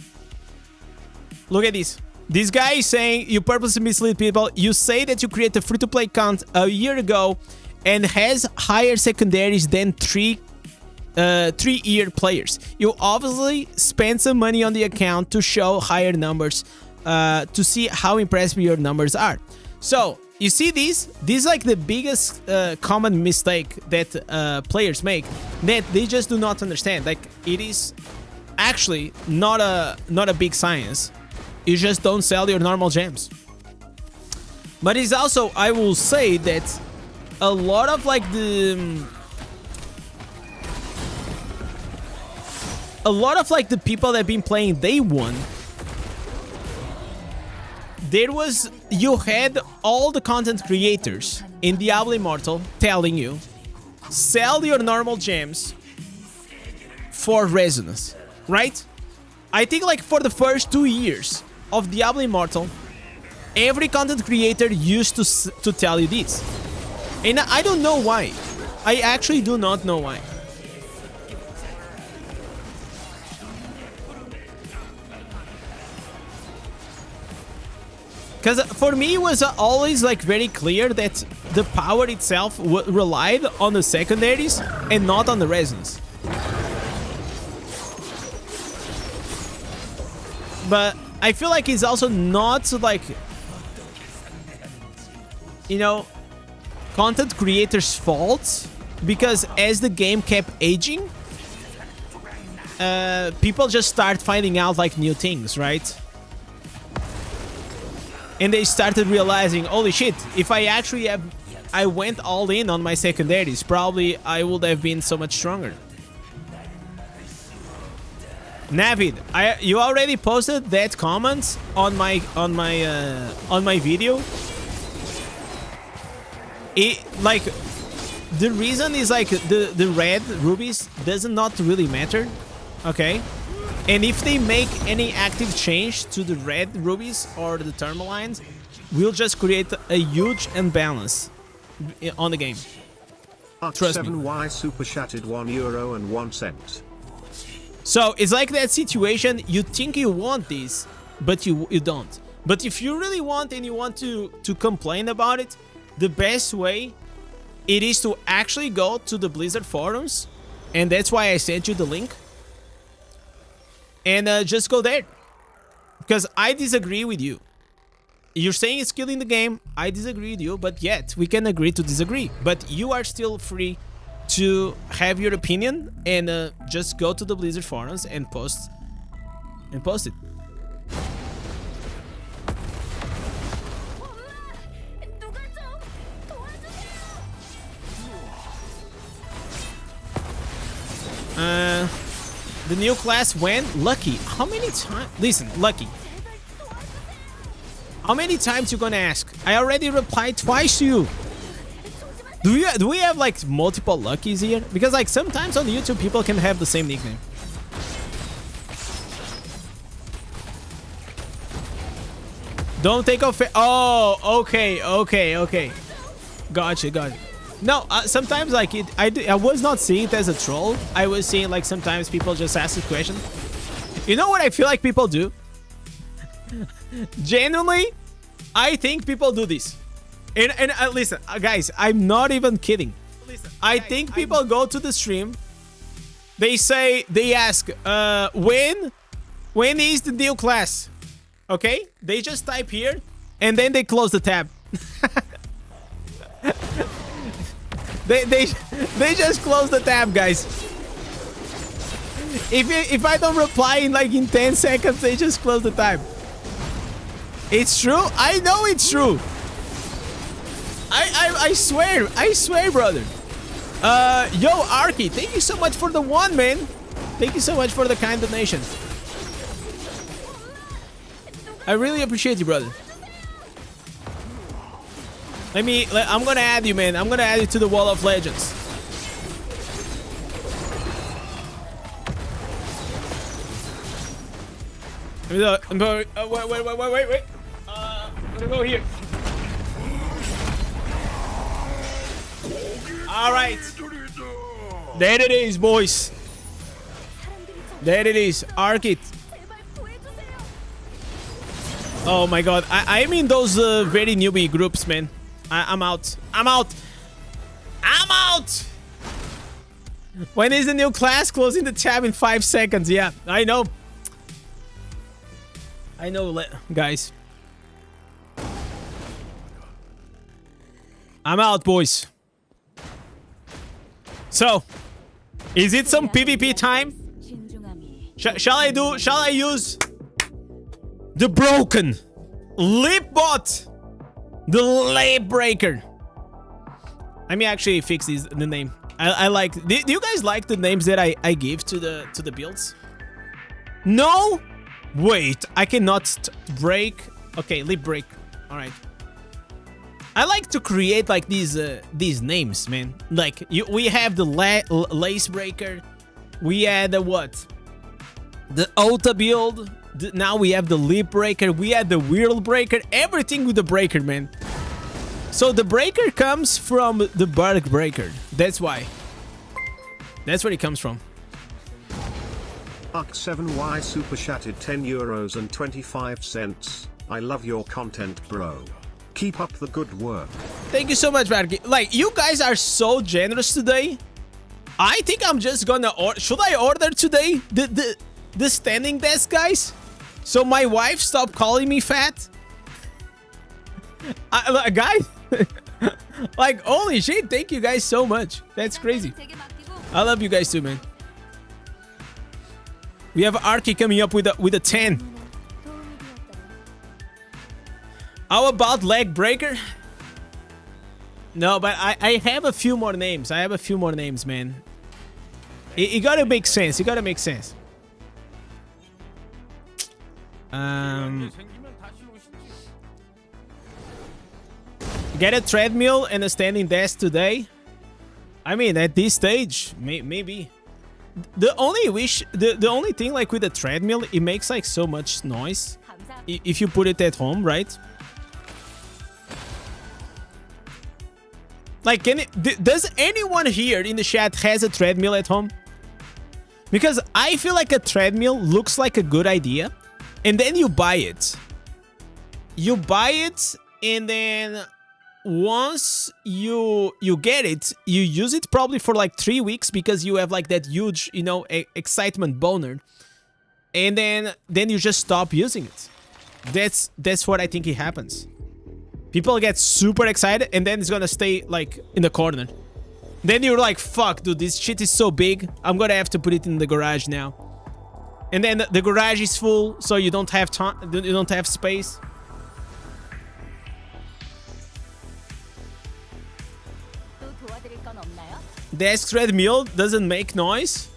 Look at this. This guy is saying you purposely mislead people. You say that you create a free-to-play account a year ago and has higher secondaries than three-year players. You obviously spent some money on the account to show higher numbers, to see how impressive your numbers are. So you see this is like the biggest common mistake that players make, that they just do not understand. Like, it is actually not a big science. You just don't sell your normal gems. But it's also, I will say that a lot of like the people that have been playing day one, you had all the content creators in Diablo Immortal telling you, sell your normal gems for resonance, right? I think like for the first 2 years of Diablo Immortal, Every content creator used to tell you this. And I don't know why. I actually do not know why. Because for me, it was always like very clear that the power itself relied on the secondaries and not on the resonance. But I feel like it's also not like, you know, content creators' fault, because as the game kept aging, people just start finding out like new things, right? And they started realizing, holy shit, if I went all in on my secondaries, probably I would have been so much stronger. Navid, you already posted that comment on my video. Like, the reason is like the red rubies doesn't not really matter, okay? And if they make any active change to the red rubies or the tourmalines, we'll just create a huge imbalance on the game. Trust me. 7Y super chatted €1.01. So it's like that situation, you think you want this, but you don't. But if you really want and you want to complain about it, the best way it is to actually go to the Blizzard forums, and that's why I sent you the link. And just go there, because I disagree with you. You're saying it's killing the game. I disagree with you, but yet we can agree to disagree. But you are still free to have your opinion, and just go to the Blizzard forums and post it. The new class when? Lucky. How many times? Listen, Lucky. How many times you gonna ask? I already replied twice to you. Do we have like multiple Luckies here? Because like sometimes on YouTube people can have the same nickname. Don't take off. Oh, okay. Gotcha. No, sometimes like I was not seeing it as a troll. I was seeing like sometimes people just ask a question. You know what I feel like people do? Genuinely, I think people do this. And listen, guys, I'm not even kidding. I think people go to the stream. They ask, when is the new class? Okay, they just type here, and then they close the tab. They just close the tab, guys. If I don't reply in 10 seconds, they just close the tab. It's true. I know it's true. I swear, brother. Yo, Arky, thank you so much for the one, man. Thank you so much for the kind donation. I really appreciate you, brother. I'm gonna add you, man. I'm gonna add you to the Wall of Legends. Wait. I'm gonna go here. All right. There it is, boys. There it is. Arc it. Oh my god. I'm in those very newbie groups, man. I'm out. When is the new class? Closing the tab in 5 seconds. Yeah, I know. Guys. I'm out, boys. So, is it some PvP time? Shall I use the broken lip bot? The leapbreaker. Let me actually fix the name. I like. Do you guys like the names that I give to the builds? No. Wait, I cannot break. Okay, leap break. All right. I like to create like these names, man. Like we have the lace breaker. We had the what? The Ota build. Now we have the leap breaker. We have the world breaker. Everything with the breaker, man. So the breaker comes from the bark breaker. That's why. That's where it comes from. Arc7Y super chatted €10 and 25 cents. I love your content, bro. Keep up the good work. Thank you so much, Barky. Like, you guys are so generous today. I think I'm just gonna order. Should I order today the standing desk, guys? So my wife stopped calling me fat. Guys, like, holy shit! Thank you guys so much. That's crazy. I love you guys too, man. We have Arky coming up with a 10. How about leg breaker? No, but I have a few more names. I have a few more names, man. It gotta make sense. It gotta make sense. Get a treadmill and a standing desk today. I mean, at this stage, maybe. The only thing, like, with the treadmill, it makes like so much noise if you put it at home, right? Like, does anyone here in the chat has a treadmill at home? Because I feel like a treadmill looks like a good idea, and then you buy it. You buy it, and then once you get it, you use it probably for like 3 weeks because you have like that huge, you know, excitement boner, and then you just stop using it. That's what I think it happens. People get super excited, and then it's gonna stay like in the corner. Then you're like, fuck, dude, this shit is so big, I'm gonna have to put it in the garage now. And then the garage is full, so you don't have time, you don't have space. Desk treadmill doesn't make noise.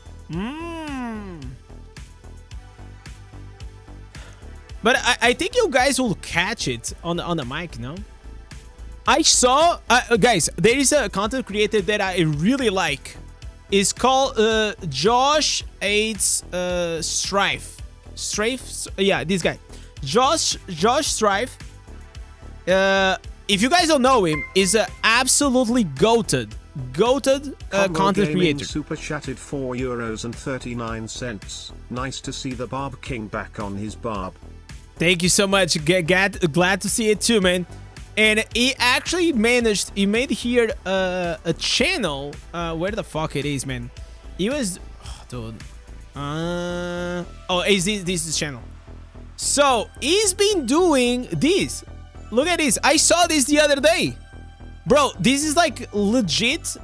But I think you guys will catch it on the mic, no? I saw, guys, there is a content creator that I really like. It's called Josh Aids Strife. Strife? Yeah, this guy. Josh Strife. If you guys don't know him, is a absolutely goated content creator. Super chatted €4 and 39 cents. Nice to see the Barb King back on his barb. Thank you so much. Glad to see it too, man. And he actually managed. He made here a channel. Where the fuck it is, man? He was, dude. Oh, is this channel? So he's been doing this. Look at this. I saw this the other day. Bro, this is like legit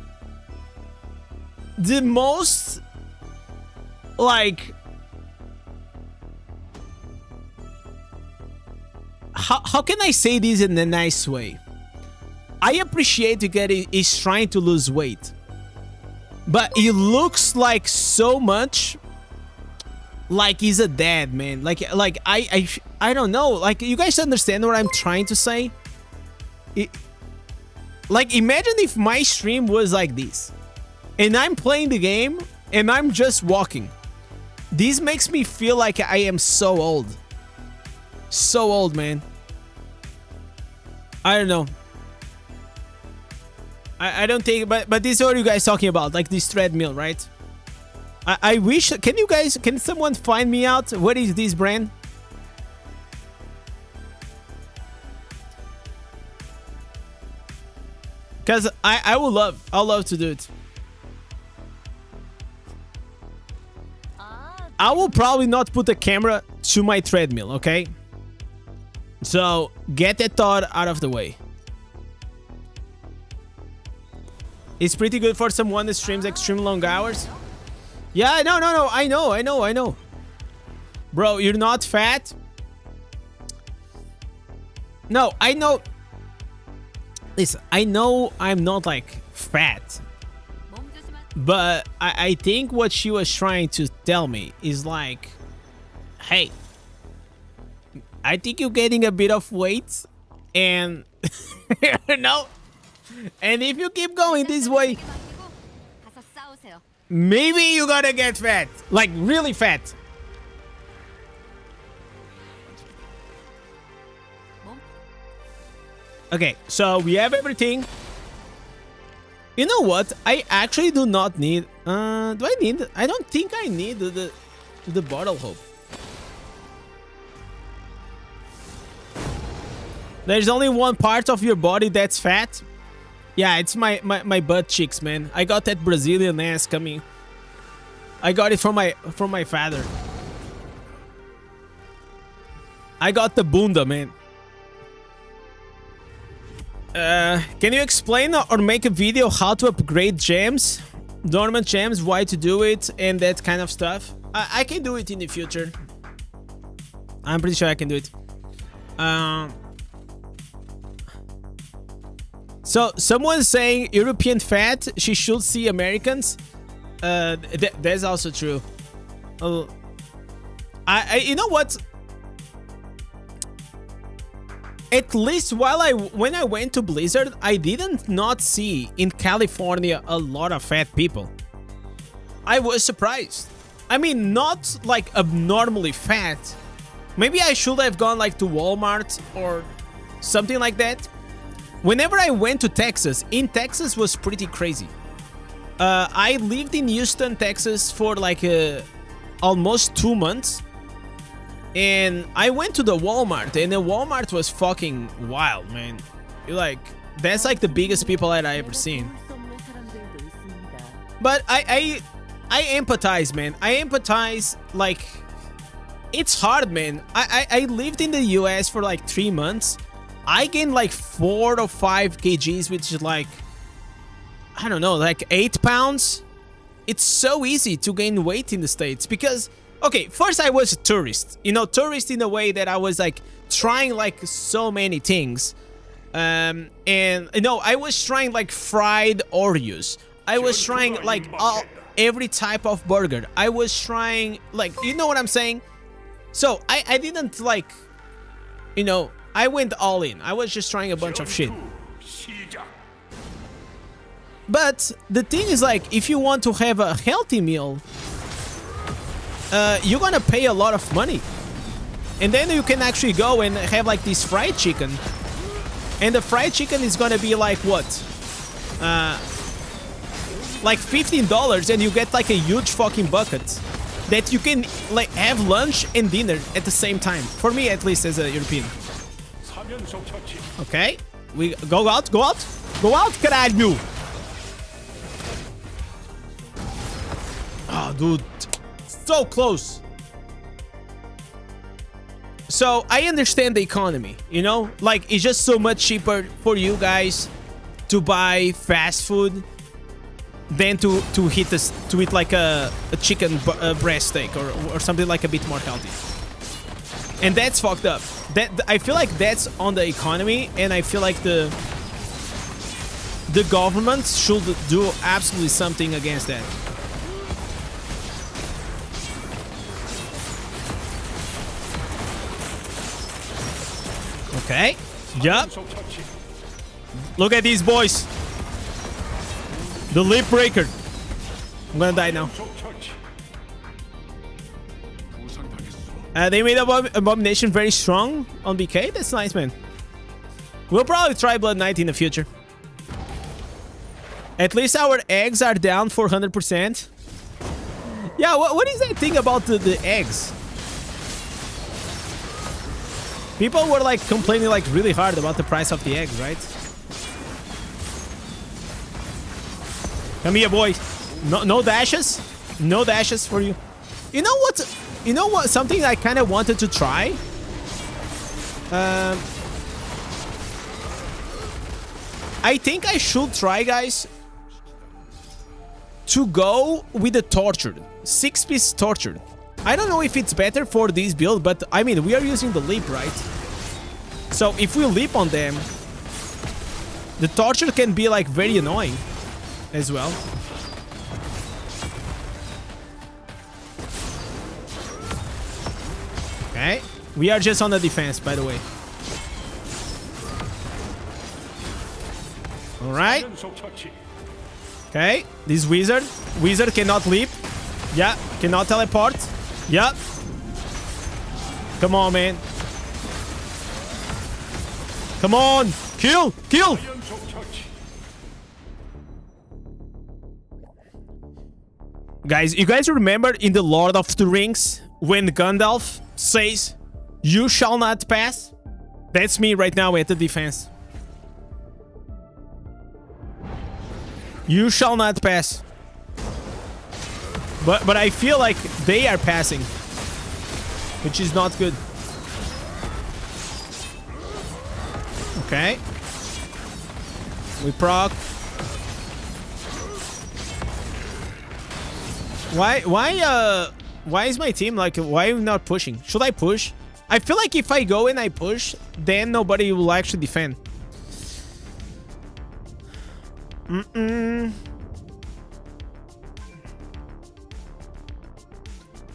the most, like, how can I say this in a nice way? I appreciate that he's trying to lose weight, but he looks like so much like he's a dad, man. Like I don't know. Like, you guys understand what I'm trying to say? Like, imagine if my stream was like this, and I'm playing the game, and I'm just walking. This makes me feel like I am so old. So old, man. I don't know. I don't think, but this is what you guys talking about, like this treadmill, right? I wish, can someone find me out what is this brand? Because I'll love to do it. I will probably not put a camera to my treadmill, okay? So get that thought out of the way. It's pretty good for someone that streams extreme long hours. Yeah, no, I know. Bro, you're not fat? No, I know. Listen, I know I'm not like fat. But I think what she was trying to tell me is like, hey, I think you're getting a bit of weight, and you know, and if you keep going this way, maybe you gotta get fat, like really fat. Okay, so we have everything. You know what? I actually do not need... do I need... I don't think I need the bottle hope. There's only one part of your body that's fat. Yeah, it's my butt cheeks, man. I got that Brazilian ass coming. I got it from my father. I got the bunda, man. Can you explain or make a video how to upgrade gems? Dormant gems, why to do it, and that kind of stuff? I can do it in the future. I'm pretty sure I can do it. So someone's saying European fat, she should see Americans. That's also true. You know what? At least when I went to Blizzard, I didn't not see in California a lot of fat people. I was surprised. I mean, not like abnormally fat. Maybe I should have gone like to Walmart or something like that. Whenever I went to Texas, in Texas was pretty crazy. I lived in Houston, Texas for like almost 2 months. And I went to the Walmart, and the Walmart was fucking wild, man. Like, that's like the biggest people that I ever seen. But I empathize, man. I empathize, like, it's hard, man. I lived in the US for like 3 months. I gained like 4 or 5 kgs, which is like, I don't know, like 8 pounds. It's so easy to gain weight in the States because, okay, first I was a tourist. You know, tourist in a way that I was like trying like so many things. And, you know, I was trying like fried Oreos. I was trying like every type of burger. I was trying like, you know what I'm saying? So I didn't like, you know, I went all in. I was just trying a bunch of shit. But the thing is, like, if you want to have a healthy meal, you're gonna pay a lot of money. And then you can actually go and have like this fried chicken. And the fried chicken is gonna be like what? Like $15, and you get like a huge fucking bucket that you can like have lunch and dinner at the same time. For me, at least, as a European. Okay, we go out, caralho! Oh, dude, so close. So I understand the economy, you know, like it's just so much cheaper for you guys to buy fast food than to eat like a chicken breast steak or something like a bit more healthy. And that's fucked up. That I feel like that's on the economy, and I feel like the government should do absolutely something against that. Okay. Yup. Look at these boys. The leapbreaker. I'm gonna die now. They made Abomination very strong on BK. That's nice, man. We'll probably try Blood Knight in the future. At least our eggs are down 400%. Yeah, what is that thing about the eggs? People were like complaining like really hard about the price of the eggs, right? Come here, boy. No dashes? No dashes for you. You know what? You know what? Something I kind of wanted to try. I think I should try, guys, to go with the tortured 6-piece tortured. I don't know if it's better for this build, but I mean, we are using the leap, right? So if we leap on them, the torture can be like very annoying as well. Okay, we are just on the defense, by the way. All right. Okay, this wizard cannot leap. Yeah, cannot teleport. Yeah. Come on, man. Come on, Kill! Kill! Guys, you guys remember in the Lord of the Rings when Gandalf says, "You shall not pass"? That's me right now at the defense. You shall not pass. But I feel like they are passing, which is not good. Okay. We proc. Why is my team like, why are we not pushing? Should I push? I feel like if I go and I push, then nobody will actually defend.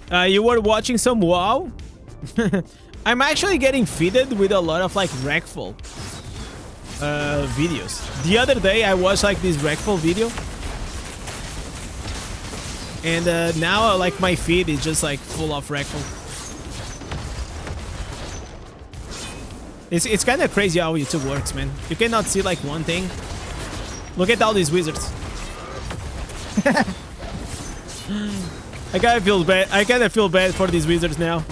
You were watching some WoW? I'm actually getting fitted with a lot of like Wreckful videos. The other day I watched like this Wreckful video, and now like my feed is just like full of Wreckful. It's kind of crazy how YouTube works, man. You cannot see like one thing. Look at all these wizards. I kind of feel bad. I kind of feel bad for these wizards now.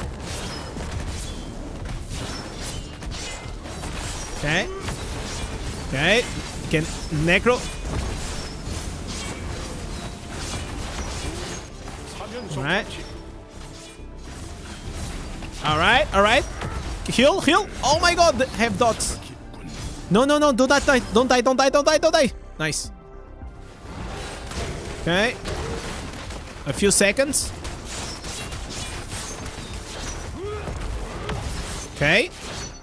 Okay. Okay. Can necro. Alright. Alright, alright. Heal, heal. Oh my god, have dots. No, no, no, don't die, don't die, don't die, don't die, don't die. Nice. Okay. A few seconds. Okay.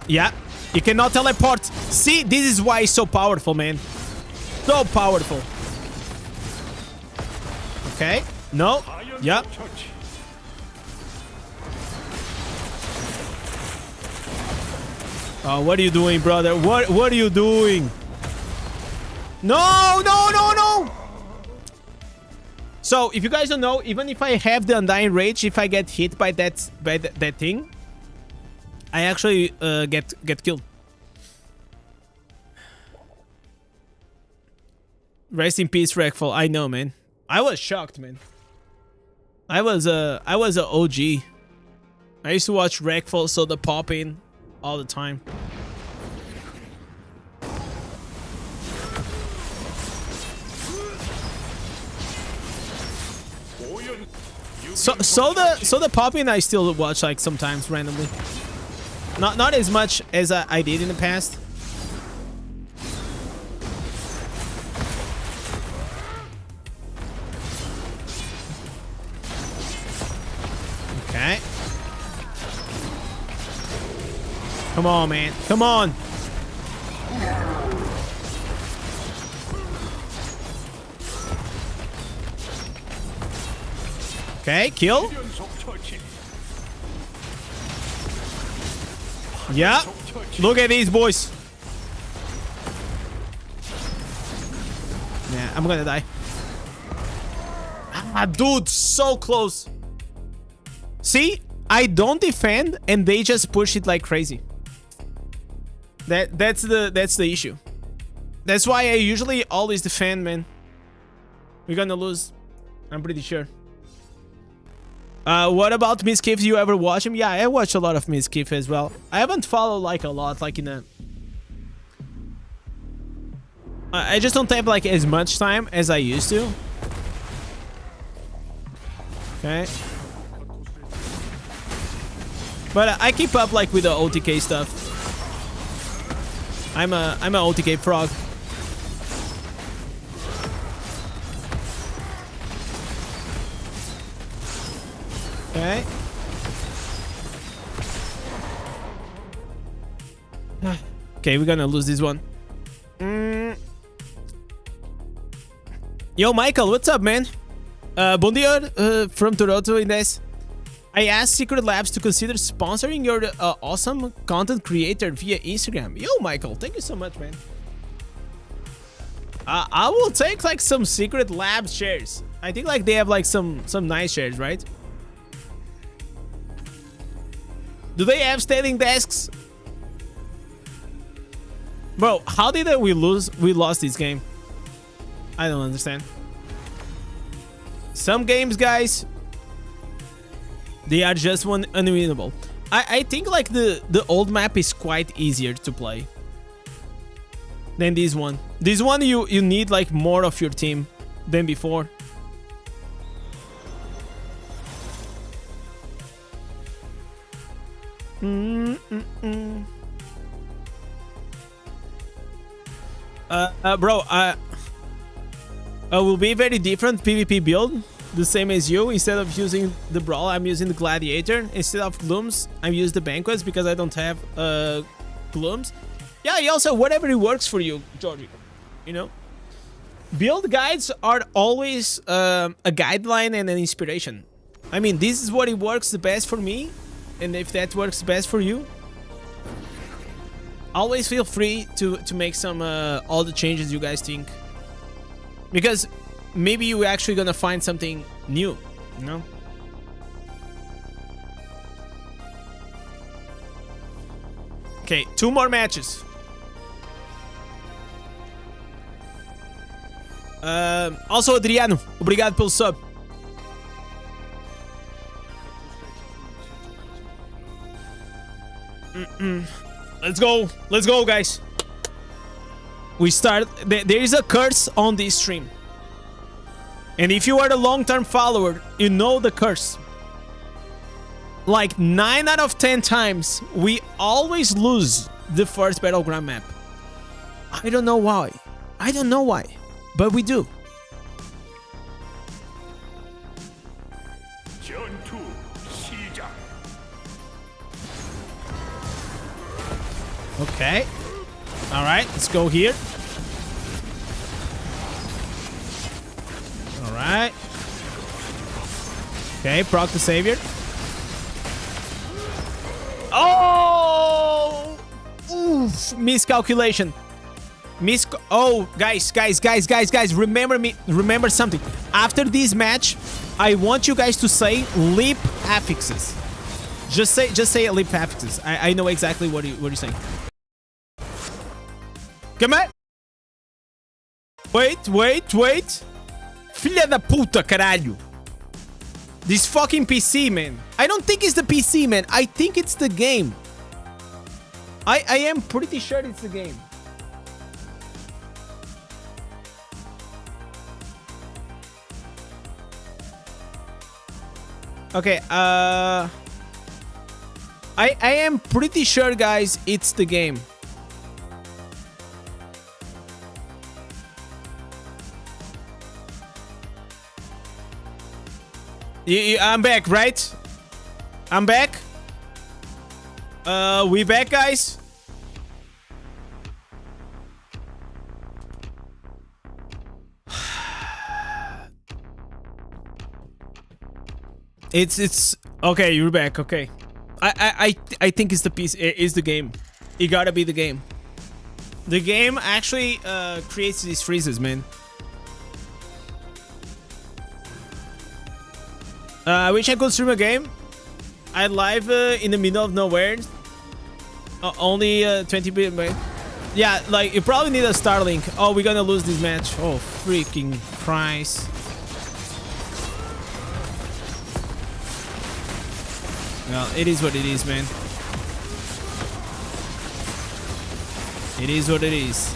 Yeah. You cannot teleport. See, this is why it's so powerful, man. So powerful. Okay. No. Yeah. Oh, what are you doing, brother? What are you doing? No, no, no, no. So, if you guys don't know, even if I have the Undying Rage, if I get hit by that thing, I actually get killed. Rest in peace, Wreckful. I know, man. I was shocked, man. I was a OG. I used to watch Wreckful, so the pop-in all the time. So the pop-in I still watch like sometimes randomly. Not as much as I did in the past. Okay. Come on, man. Come on. Okay, kill. Yeah. Look at these boys. Yeah, I'm gonna die. Ah, dude, so close. See? I don't defend and they just push it like crazy. That's the issue. That's why I usually always defend, man. We're gonna lose. I'm pretty sure. What about Miskiff? You ever watch him? Yeah, I watch a lot of Miskiff as well. I haven't followed like a lot, like in a... I just don't have like as much time as I used to. Okay. But I keep up like with the OTK stuff. I'm a OTK frog. Okay. Okay, we're gonna lose this one. Yo, Michael, what's up, man? Bon dia, from Toronto, Indez. I asked Secret Labs to consider sponsoring your awesome content creator via Instagram. Yo, Michael, thank you so much, man. I will take like some Secret Labs shares. I think like they have like some nice shares, right? Do they have standing desks? Bro, how did we lose? We lost this game. I don't understand. Some games, guys, they are just unwinnable. I think like the old map is quite easier to play than this one. This one you need like more of your team than before. Bro, I will be very different PvP build, the same as you. Instead of using the Brawl, I'm using the Gladiator. Instead of Glooms, I use the Banquets because I don't have Glooms. Yeah, also whatever works for you, Georgie. You know, build guides are always a guideline and an inspiration. I mean, this is what it works the best for me, and if that works best for you, always feel free to make some all the changes you guys think, because maybe you're actually gonna find something new, you know. Okay, 2 more matches. Also, Adriano, obrigado pelo sub. Let's go, guys. We start. There is a curse on this stream, and if you are a long-term follower, you know the curse. Like 9 out of 10 times, we always lose the first battleground map. I don't know why. But we do. Okay. All right, let's go here. All right. Okay, proc the savior. Oh! Oof, miscalculation. Oh, guys, remember something. After this match, I want you guys to say leap affixes. Just say leap affixes. I know exactly what you're saying. Come on. Wait. Filha da puta, caralho. This fucking PC, man. I don't think it's the PC, man. I think it's the game. I am pretty sure it's the game. Okay, I am pretty sure, guys, it's the game. I'm back, right? I'm back. We back, guys. It's okay. You're back. Okay. I think it's the piece. It's the game. It gotta be the game. The game actually creates these freezes, man. I wish I could stream a game. I live in the middle of nowhere. Only 20 bit. Yeah, like you probably need a Starlink. Oh, we're gonna lose this match. Oh, freaking Christ. Well, it is what it is, man. It is what it is.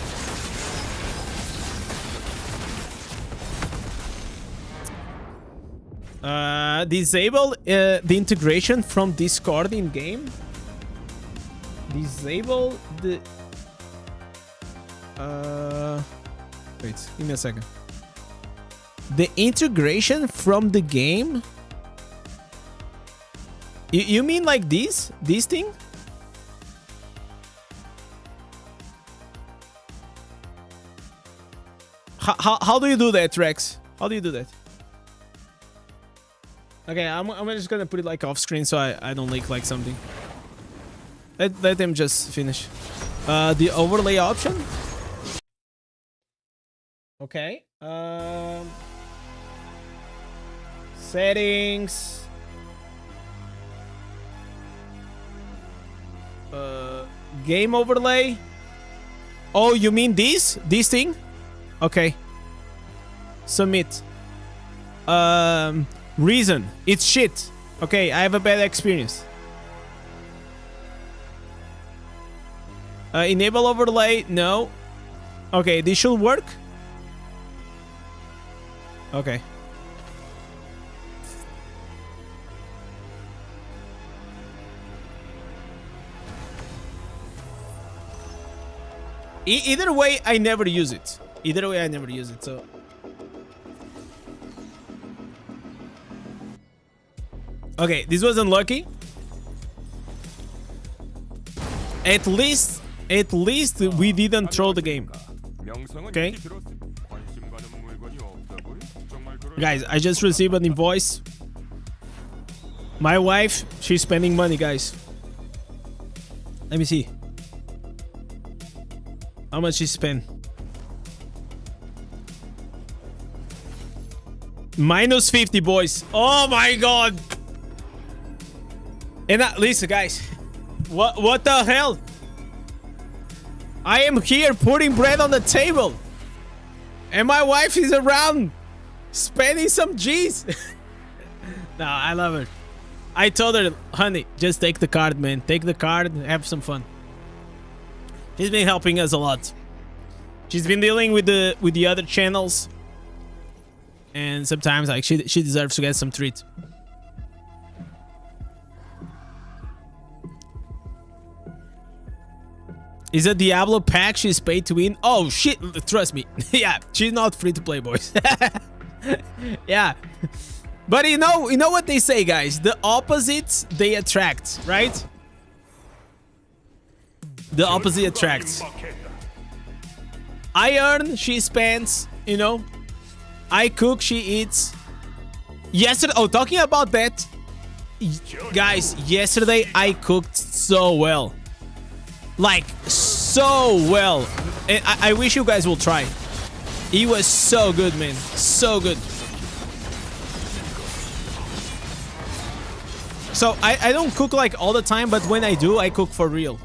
Disable the integration from Discord in game. Disable the... Wait, give me a second. The integration from the game? You mean like this? This thing? How do you do that, Rex? How do you do that? Okay, I'm just gonna put it like off screen so I don't leak like something. Let them just finish. The overlay option? Okay. Settings. Game overlay. Oh, you mean this? This thing? Okay. Submit. Reason. It's shit. Okay, I have a bad experience. Enable overlay. No. Okay, this should work. Okay. Either way, I never use it. Either way, I never use it, so... Okay, this was unlucky. At least we didn't throw the game. Okay? Guys, I just received an invoice. My wife, she's spending money, guys. Let me see. How much she spent? Minus 50, boys. Oh my god. And listen, guys. What the hell? I am here putting bread on the table. And my wife is around spending some G's. No, I love her. I told her, honey, just take the card, man. Take the card and have some fun. She's been helping us a lot. She's been dealing with the other channels. And sometimes like she deserves to get some treat. Is a Diablo pack she's paid to win? Oh shit, trust me. Yeah, she's not free to play, boys. Yeah. But you know what they say, guys? The opposites, they attract, right? The opposite attracts. I earn, she spends, you know. I cook, she eats. Yesterday, oh, talking about that. Guys, yesterday I cooked so well. Like, so well. And I wish you guys will try. It was so good, man. So good. So, I don't cook like all the time, but when I do, I cook for real.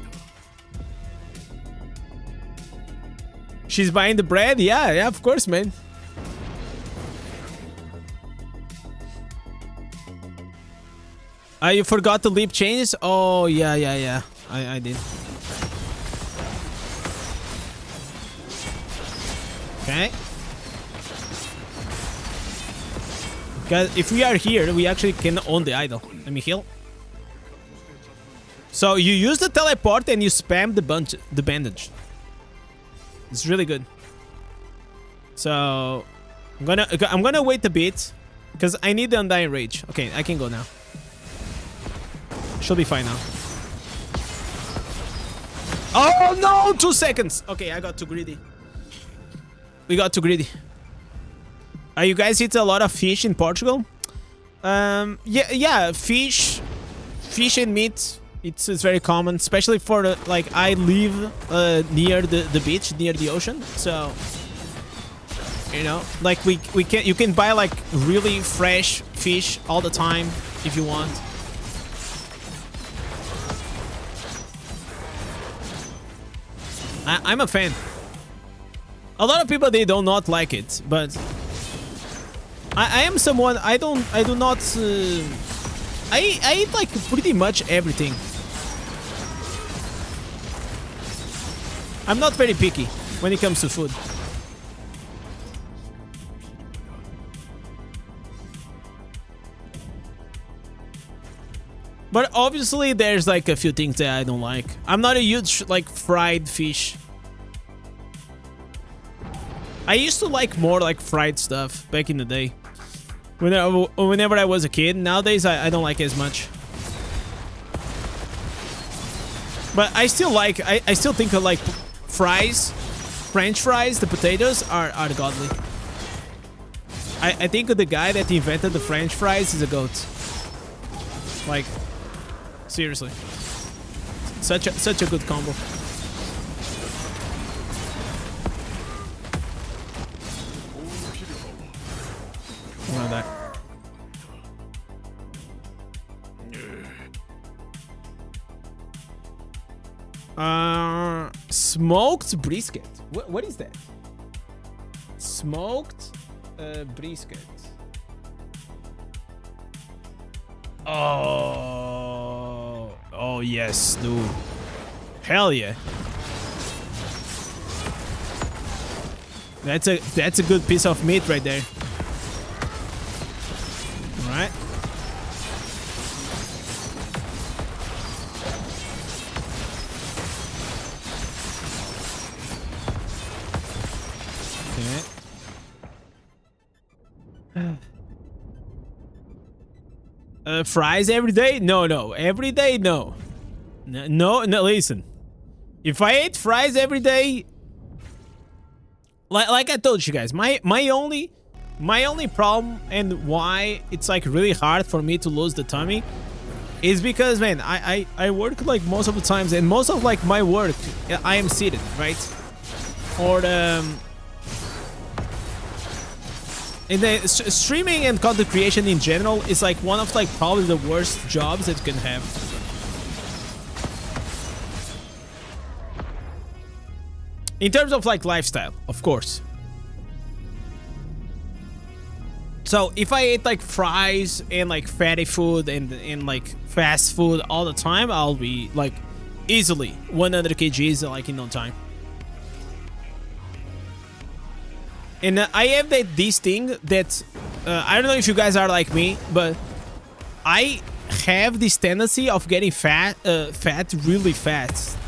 She's buying the bread? Yeah, of course, man. You forgot the leap changes? Oh, yeah. I did. Okay. Because if we are here, we actually can own the idol. Let me heal. So you use the teleport and you spam the bandage. It's really good. So I'm gonna wait a bit because I need the Undying Rage. Okay, I can go now. She'll be fine now. Oh no! 2 seconds. Okay, I got too greedy. We got too greedy. You guys eat a lot of fish in Portugal? Yeah, fish and meat. It's very common, especially for like I live near the beach, near the ocean. So you know, like you can buy like really fresh fish all the time if you want. I'm a fan. A lot of people, they do not like it, but I am someone, I do not I eat like pretty much everything. I'm not very picky when it comes to food. But obviously there's like a few things that I don't like. I'm not a huge like fried fish. I used to like more like fried stuff back in the day. Whenever I was a kid. Nowadays I don't like it as much. But I still like, I still think of like fries, French fries, the potatoes are godly. I think the guy that invented the French fries is a goat. Like, seriously. Such a good combo. Around that. Smoked brisket. What is that? Smoked brisket. Oh yes, dude. Hell yeah. That's a good piece of meat right there. All right. Okay. Fries every day? No. Every day, no. No, listen. If I ate fries every day, like I told you guys, my only problem and why it's like really hard for me to lose the tummy is because, man, I work like most of the times, and most of like my work I am seated, right? Or and then streaming and content creation in general is like one of like probably the worst jobs that you can have. In terms of like lifestyle, of course. So if I ate like fries and like fatty food and like fast food all the time, I'll be like easily 100 kgs like in no time. And I have this thing that I don't know if you guys are like me, but I have this tendency of getting fat really fast.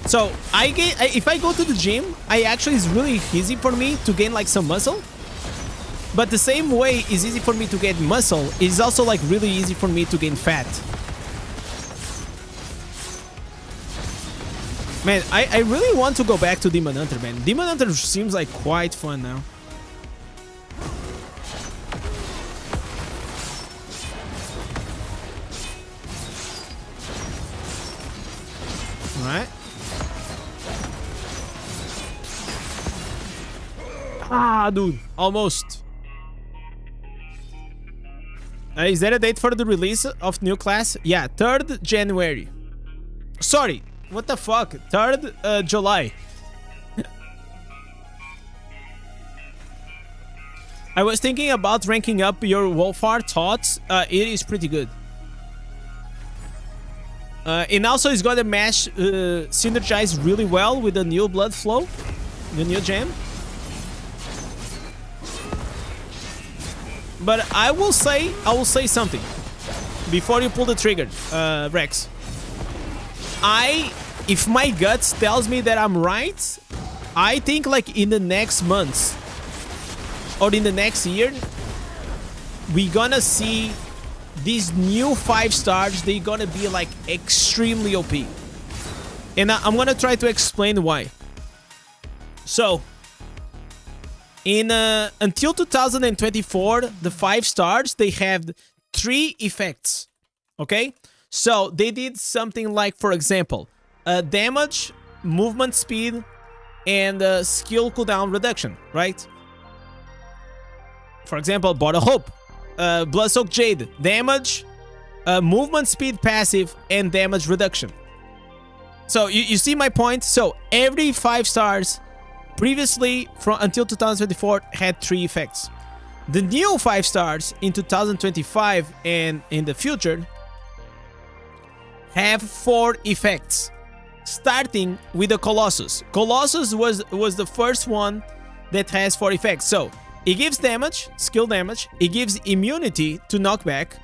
So if I go to the gym, it's really easy for me to gain like some muscle. But the same way it's easy for me to get muscle, it's also like really easy for me to gain fat. Man, I really want to go back to Demon Hunter, man. Demon Hunter seems like quite fun now. Alright. Ah, dude. Almost. Is there a date for the release of new class? Yeah, 3rd January. Sorry. What the fuck? 3rd July. I was thinking about ranking up your Wolfheart thoughts. It is pretty good. And also it's gonna synergize really well with the new blood flow. The new gem. But I will say something before you pull the trigger, Rex. If my guts tells me that I'm right, I think like in the next months or in the next year, we gonna see these new 5 stars. They're gonna be like extremely OP, and I'm gonna try to explain why. So, in until 2024, the 5 stars they have 3 effects. Okay. So they did something like, for example, damage, movement speed, and skill cooldown reduction, right? For example, Bottle Hope, Bloodsoaked Jade, damage, movement speed passive, and damage reduction. So you see my point? So every 5 stars previously until 2024 had 3 effects. The new 5 stars in 2025 and in the future have 4 effects, starting with the Colossus. Colossus was the first one that has 4 effects. So it gives damage, skill damage. It gives immunity to knockback.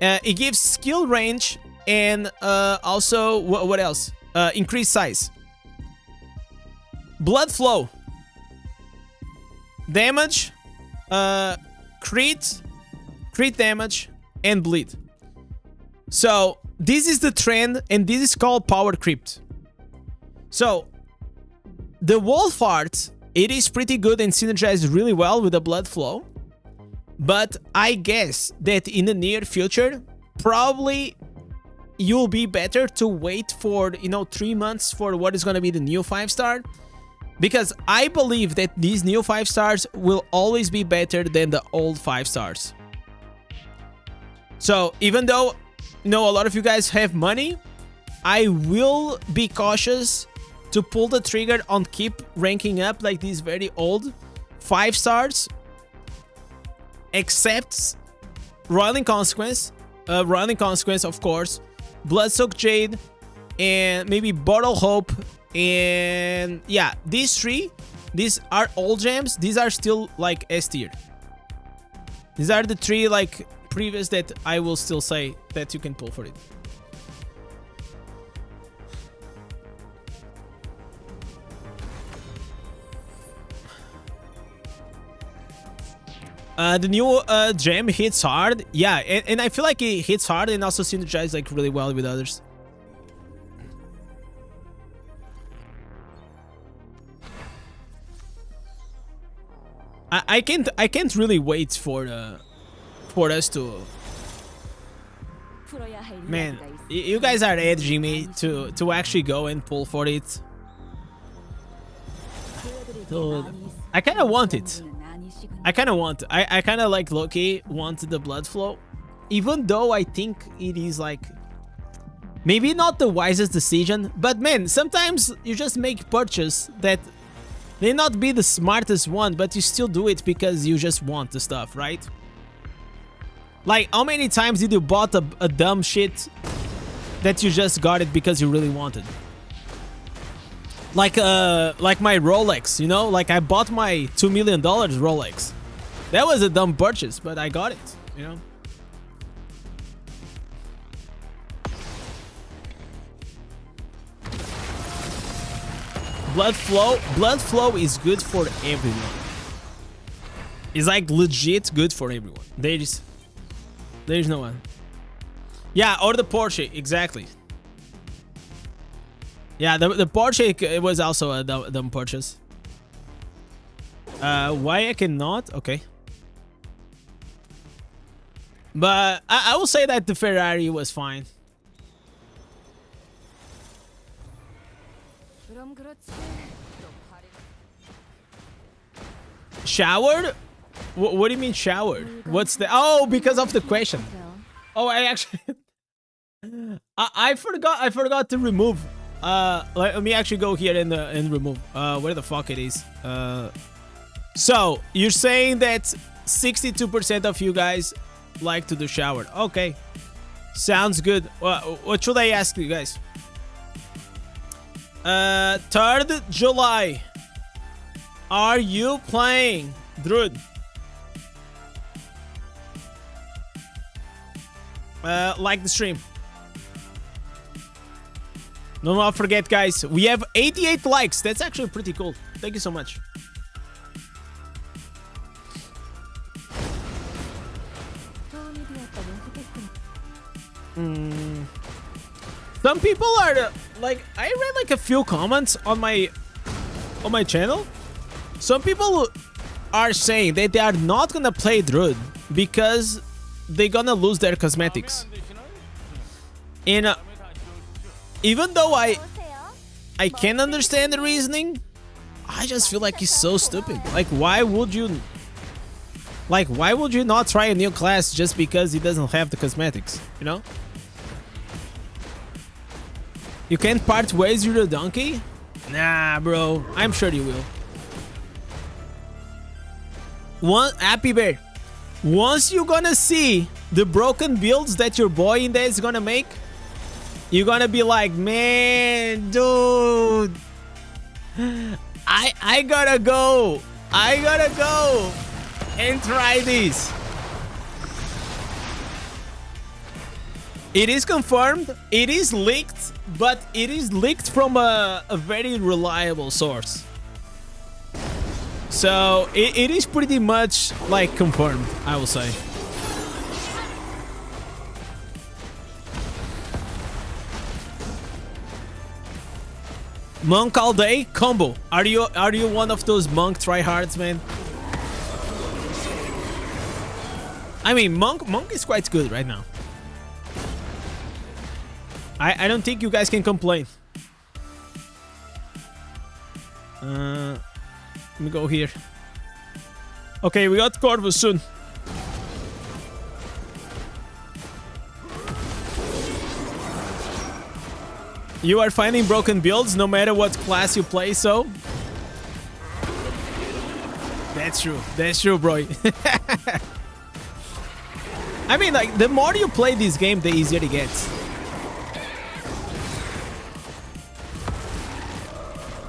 It gives skill range, and also what else? Increased size. Blood flow, damage, crit damage, and bleed. So this is the trend, and this is called power creep. So the Wolfheart, it is pretty good and synergizes really well with the blood flow. But I guess that in the near future, probably you'll be better to wait for 3 months for what is going to be the new 5 star. Because I believe that these new 5 stars will always be better than the old 5 stars. So even though a lot of you guys have money, I will be cautious to pull the trigger on keep ranking up like these very old 5 stars, except Roiling Consequence, of course, Bloodsoaked Jade, and maybe Bottle Hope, and yeah, these 3, these are old gems. These are still like S tier. These are the 3 like previous that I will still say that you can pull for it. The new gem hits hard. Yeah, and I feel like it hits hard and also synergizes like really well with others. I can't really wait for us to. Man, you guys are edging me to actually go and pull for it. Dude, I kind of want it. I kind of like low-key want the blood flow, even though I think it is like maybe not the wisest decision. But man, sometimes you just make purchase that may not be the smartest one, but you still do it because you just want the stuff, right? Like, how many times did you bought a dumb shit that you just got it because you really wanted? Like my Rolex, you know? Like, I bought my $2 million Rolex. That was a dumb purchase, but I got it, you know? Blood flow is good for everyone. It's like legit good for everyone. There's no one. Yeah, or the Porsche, exactly. Yeah, the Porsche, it was also a dumb purchase. Why I cannot? Okay. But I will say that the Ferrari was fine. Showered? What do you mean showered? What's the... Oh, because of the question. Oh, I actually... I forgot to remove. Let me actually go here and remove. Where the fuck it is? So, you're saying that 62% of you guys like to do showered. Okay. Sounds good. What should I ask you guys? 3rd July. Are you playing Druid? Like the stream. Don't forget, guys, we have 88 likes. That's actually pretty cool. Thank you so much. Some people are like, I read like a few comments on my channel. Some people are saying that they are not gonna play Druid because they're gonna lose their cosmetics. And even though I can understand the reasoning, I just feel like it's so stupid. Like, why would you not try a new class just because it doesn't have the cosmetics, you know? You can't part ways with a donkey? Nah, bro. I'm sure you will. Happy Bear. Once you're gonna see the broken builds that your boy Indez is gonna make, you're gonna be like, man, dude, I gotta go and try this. It is confirmed, it is leaked, but it is leaked from a very reliable source. So it is pretty much like confirmed, I will say. Monk all day combo. Are you one of those monk tryhards, man? I mean, monk is quite good right now. I don't think you guys can complain. Let me go here. Okay, we got Corvus soon. You are finding broken builds no matter what class you play, so... That's true. That's true, bro. I mean, like, the more you play this game, the easier it gets.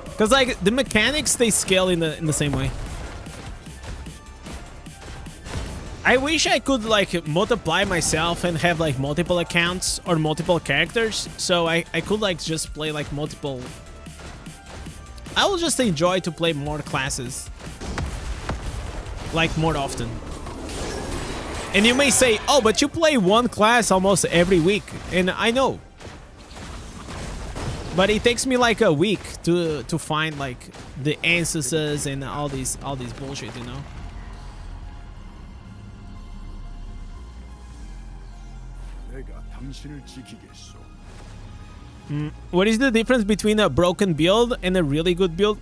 Because, like, the mechanics, they scale in the same way. I wish I could, like, multiply myself and have, like, multiple accounts or multiple characters. So I could, like, just play, like, multiple... I will just enjoy to play more classes. Like, more often. And you may say, oh, but you play one class almost every week. And I know. But it takes me, like, a week to find, like, the ancestors and all these bullshit, you know? What is the difference between a broken build and a really good build?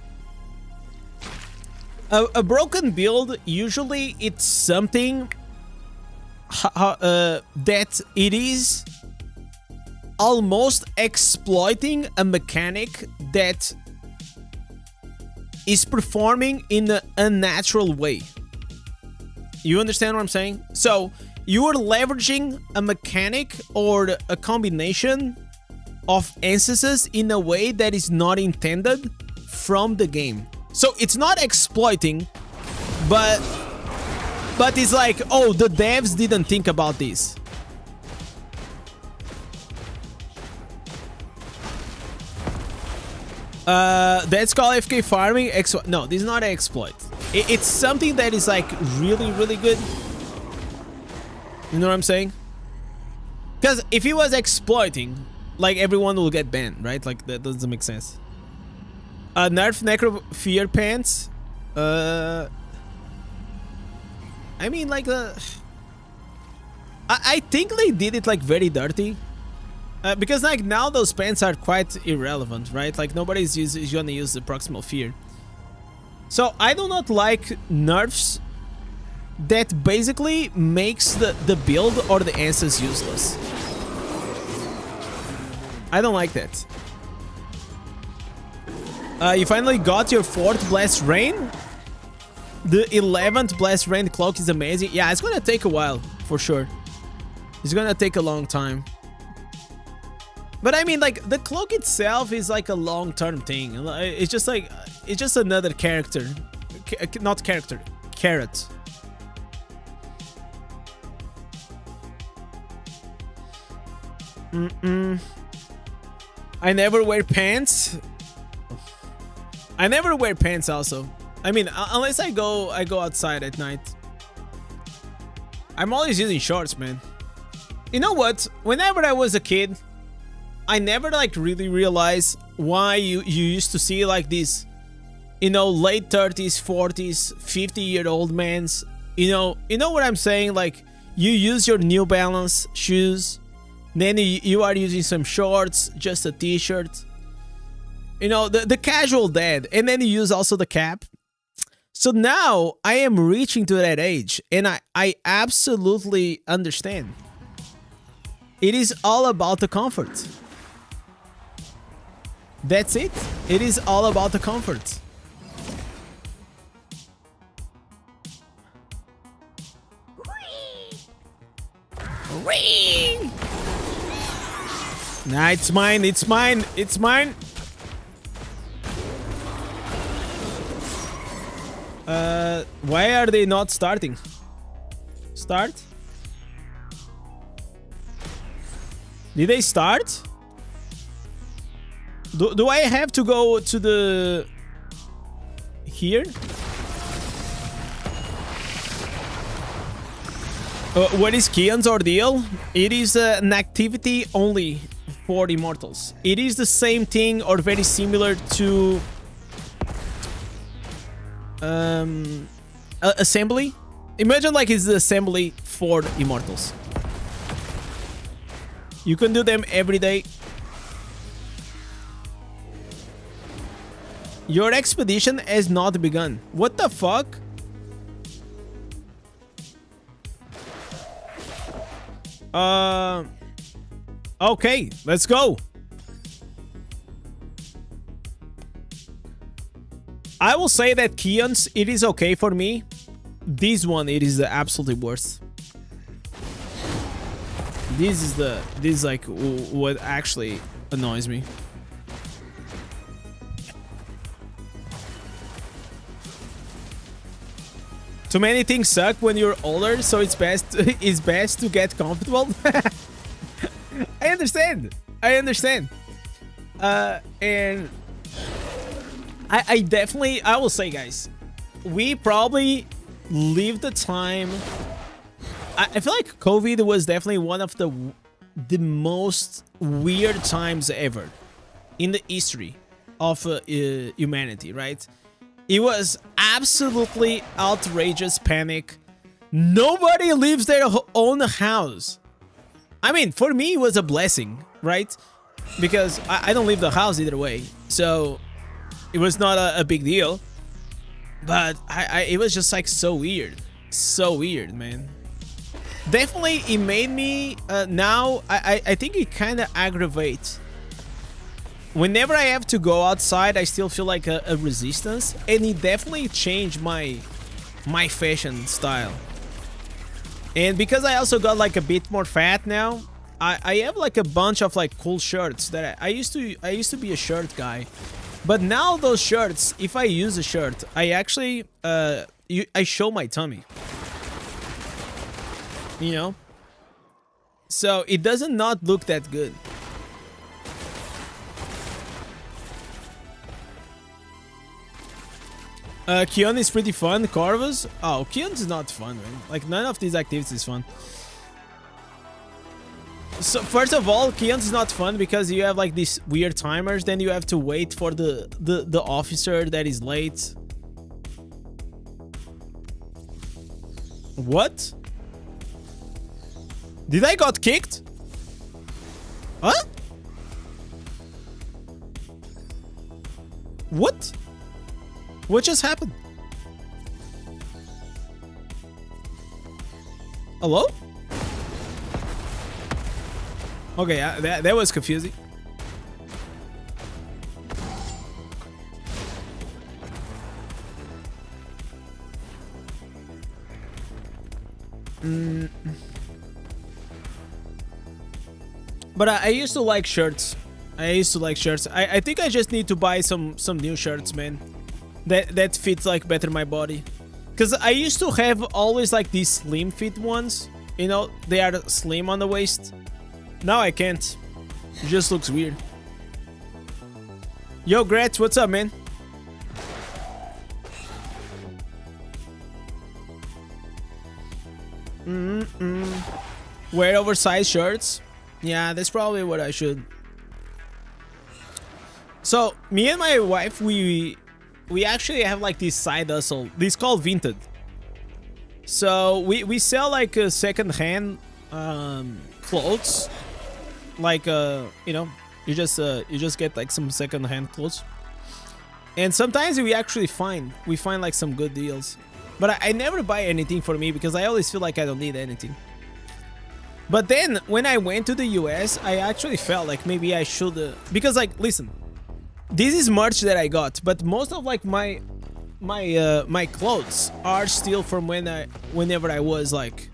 A broken build, usually it's something that it is almost exploiting a mechanic that is performing in an unnatural way. You understand what I'm saying? So you are leveraging a mechanic or a combination of ancestors in a way that is not intended from the game. So it's not exploiting, but it's like, oh, the devs didn't think about this. That's called FK farming. No, this is not an exploit. It's something that is like really, really good. You know what I'm saying? Because if it was exploiting, like, everyone will get banned, right? Like, that doesn't make sense. Nerf Necro Fear Pants. I mean, like, I think they did it, like, very dirty. Because, like, now those pants are quite irrelevant, right? Like, nobody's gonna use the Proximal Fear. So, I do not like nerfs that basically makes the build or the answers useless. I don't like that. You finally got your 4th Blast Rain. The 11th Blast Rain cloak is amazing. Yeah, it's gonna take a while, for sure. It's gonna take a long time. But I mean, like, the cloak itself is like a long-term thing. It's just like, it's just another character. Not character, carrot. I never wear pants. I never wear pants also. I mean, unless I go outside at night. I'm always using shorts, man. You know what? Whenever I was a kid, I never, like, really realized why you used to see, like, these, you know, late 30s, 40s, 50-year-old mans. You know what I'm saying? Like, you use your New Balance shoes, then you are using some shorts, just a t-shirt. You know, the casual dad, and then you use also the cap. So now I am reaching to that age, and I absolutely understand. It is all about the comfort. That's it. It is all about the comfort. Whee! Nah, it's mine. It's mine. It's mine. Why are they not starting? Start? Did they start? Do I have to go to the... here? What is Kian's ordeal? It is an activity only for Immortals. It is the same thing or very similar to... assembly. Imagine like it's the assembly for Immortals. You can do them every day. Your expedition has not begun. What the fuck? Okay, let's go. I will say that Keon's, it is okay for me. This one, it is the absolutely worst. This is like what actually annoys me. Too many things suck when you're older, so it's best to get comfortable. I understand. And I definitely, I will say, guys, we probably live the time. I feel like COVID was definitely one of the most weird times ever in the history of humanity, right? It was absolutely outrageous panic. Nobody leaves their own house. I mean, for me, it was a blessing, right? Because I don't leave the house either way. So it was not a big deal. But it was just like so weird. So weird, man. Definitely, it made me, now, I think it kind of aggravates. Whenever I have to go outside, I still feel like a resistance. And it definitely changed my fashion style. And because I also got like a bit more fat now, I have like a bunch of like cool shirts that I used to be a shirt guy. But now those shirts, if I use a shirt, I actually, I show my tummy. You know? So it doesn't not look that good. Keon is pretty fun. Corvus? Oh, Keon is not fun, man. Like, none of these activities is fun. So, first of all, Keon is not fun because you have, like, these weird timers. Then you have to wait for the officer that is late. What? Did I got kicked? Huh? What? What just happened? Hello? Okay, that was confusing. But I used to like shirts. I think I just need to buy some new shirts, man. That fits like better my body. Because I used to have always like these slim fit ones. You know, they are slim on the waist. Now I can't. It just looks weird. Yo, Gretz, what's up, man? Wear oversized shirts. Yeah, that's probably what I should. So, me and my wife, we actually have like this side hustle. This is called Vinted. So we sell like second-hand clothes. Like you know, you just get like some second-hand clothes. And sometimes we actually find like some good deals. But I never buy anything for me because I always feel like I don't need anything. But then when I went to the US, I actually felt like maybe I should because like listen, this is merch that I got, but most of like my clothes are still from whenever I was like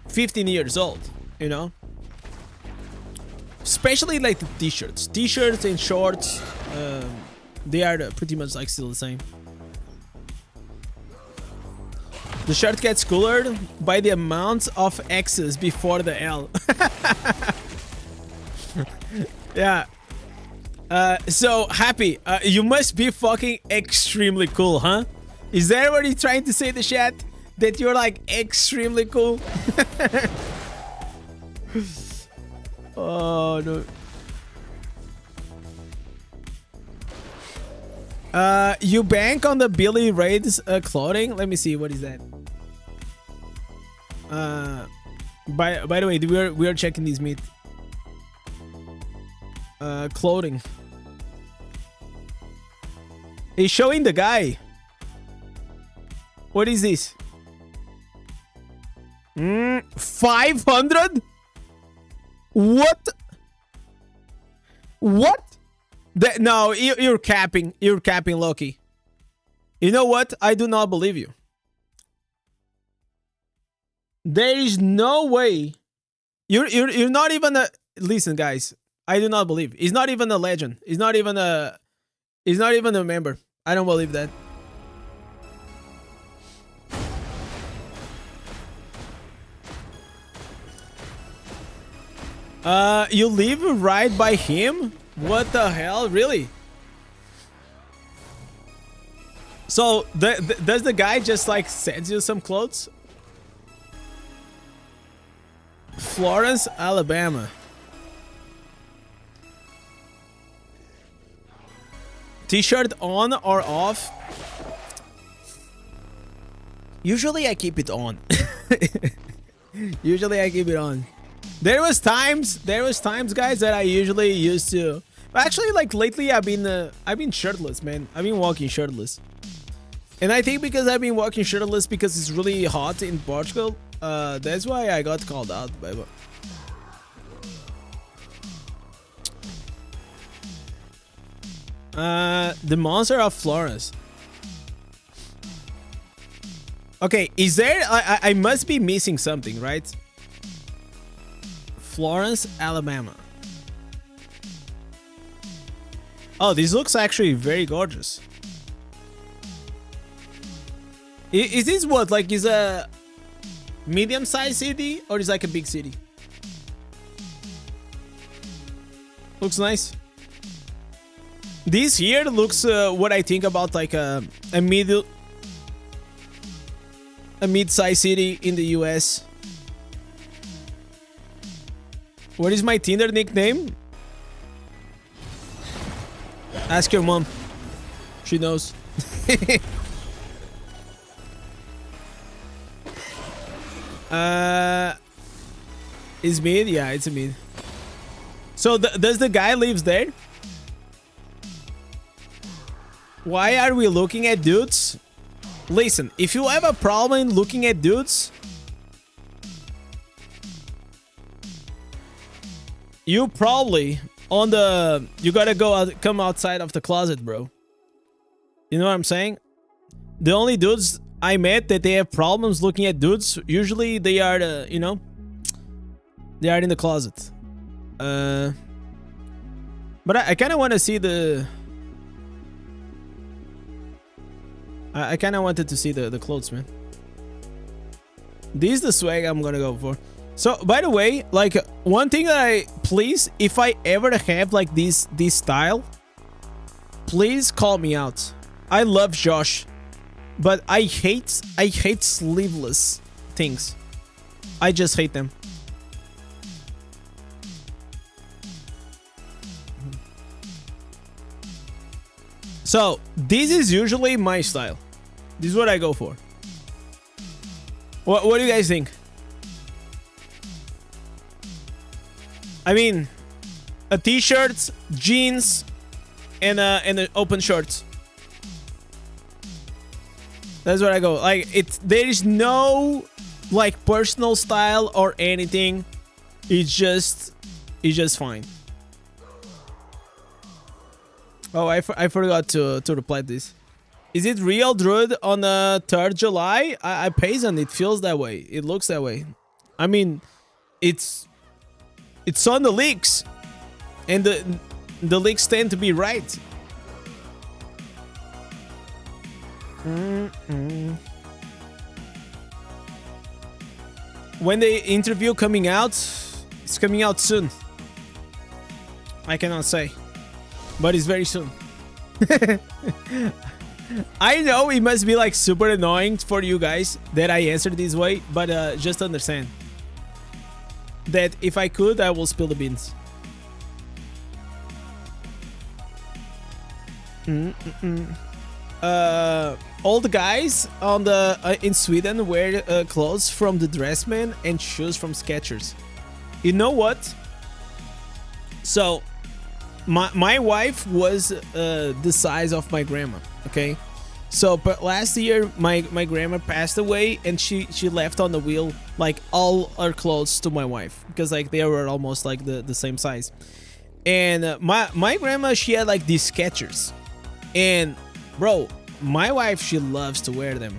15 years old, you know? Especially like the t-shirts and shorts, they are pretty much like still the same. The shirt gets cooler by the amount of X's before the L. Yeah. So, Happy, you must be fucking extremely cool, huh? Is that what you're trying to say in the chat? That you're like extremely cool? Oh, no. You bank on the Billy Raid's clothing? Let me see, what is that? By the way, we are checking these meat. Clothing. He's showing the guy. What is this? 500? What? What? No, you're capping. You're capping, Loki. You know what? I do not believe you. There is no way. You're not even a... Listen, guys. I do not believe. He's not even a legend. He's not even a member. I don't believe that. You live right by him? What the hell? Really? So, does the guy just like sends you some clothes? Florence, Alabama. T-shirt on or off? Usually I keep it on. Usually I keep it on. There was times, guys, that I usually used to. Actually, like lately, I've been shirtless, man. I've been walking shirtless, and I think because I've been walking shirtless because it's really hot in Portugal. That's why I got called out, baby. The Monster of Florence. Okay, is there... I must be missing something, right? Florence, Alabama. Oh, this looks actually very gorgeous. Is this what, like, is a medium-sized city or is like a big city? Looks nice. This here looks what I think about like a mid-sized city in the US. What is my Tinder nickname? Ask your mom. She knows. It's mid? Yeah, it's a mid. So does the guy lives there? Why are we looking at dudes? Listen, if you have a problem in looking at dudes, you probably on the... You gotta go out, come outside of the closet, bro. You know what I'm saying? The only dudes I met that they have problems looking at dudes, usually they are the, you know, they are in the closet. But I kind of want to see the... I kind of wanted to see the clothes, man. This is the swag I'm gonna go for. So, by the way, like, one thing that please, if I ever have like this style, please call me out. I love Josh, but I hate sleeveless things. I just hate them. So, this is usually my style. This is what I go for. What do you guys think? I mean, a t-shirt, jeans, and an open shorts. That's what I go. Like, there is no like personal style or anything. It's just fine. Oh, I forgot to reply this. Is it real, Druid, on the 3rd July? I pays on it. Feels that way. It looks that way. I mean, it's on the leaks, and the leaks tend to be right. When the interview coming out, it's coming out soon. I cannot say, but it's very soon. I know it must be like super annoying for you guys that I answered this way, but just understand that if I could, I will spill the beans. All the guys on the in Sweden wear clothes from the Dressman and shoes from Skechers. You know what? So my wife was the size of my grandma. Okay, so but last year my grandma passed away, and she left on the wheel like all her clothes to my wife, because like they were almost like the same size. And my grandma, she had like these Skechers, and bro, My wife, she loves to wear them.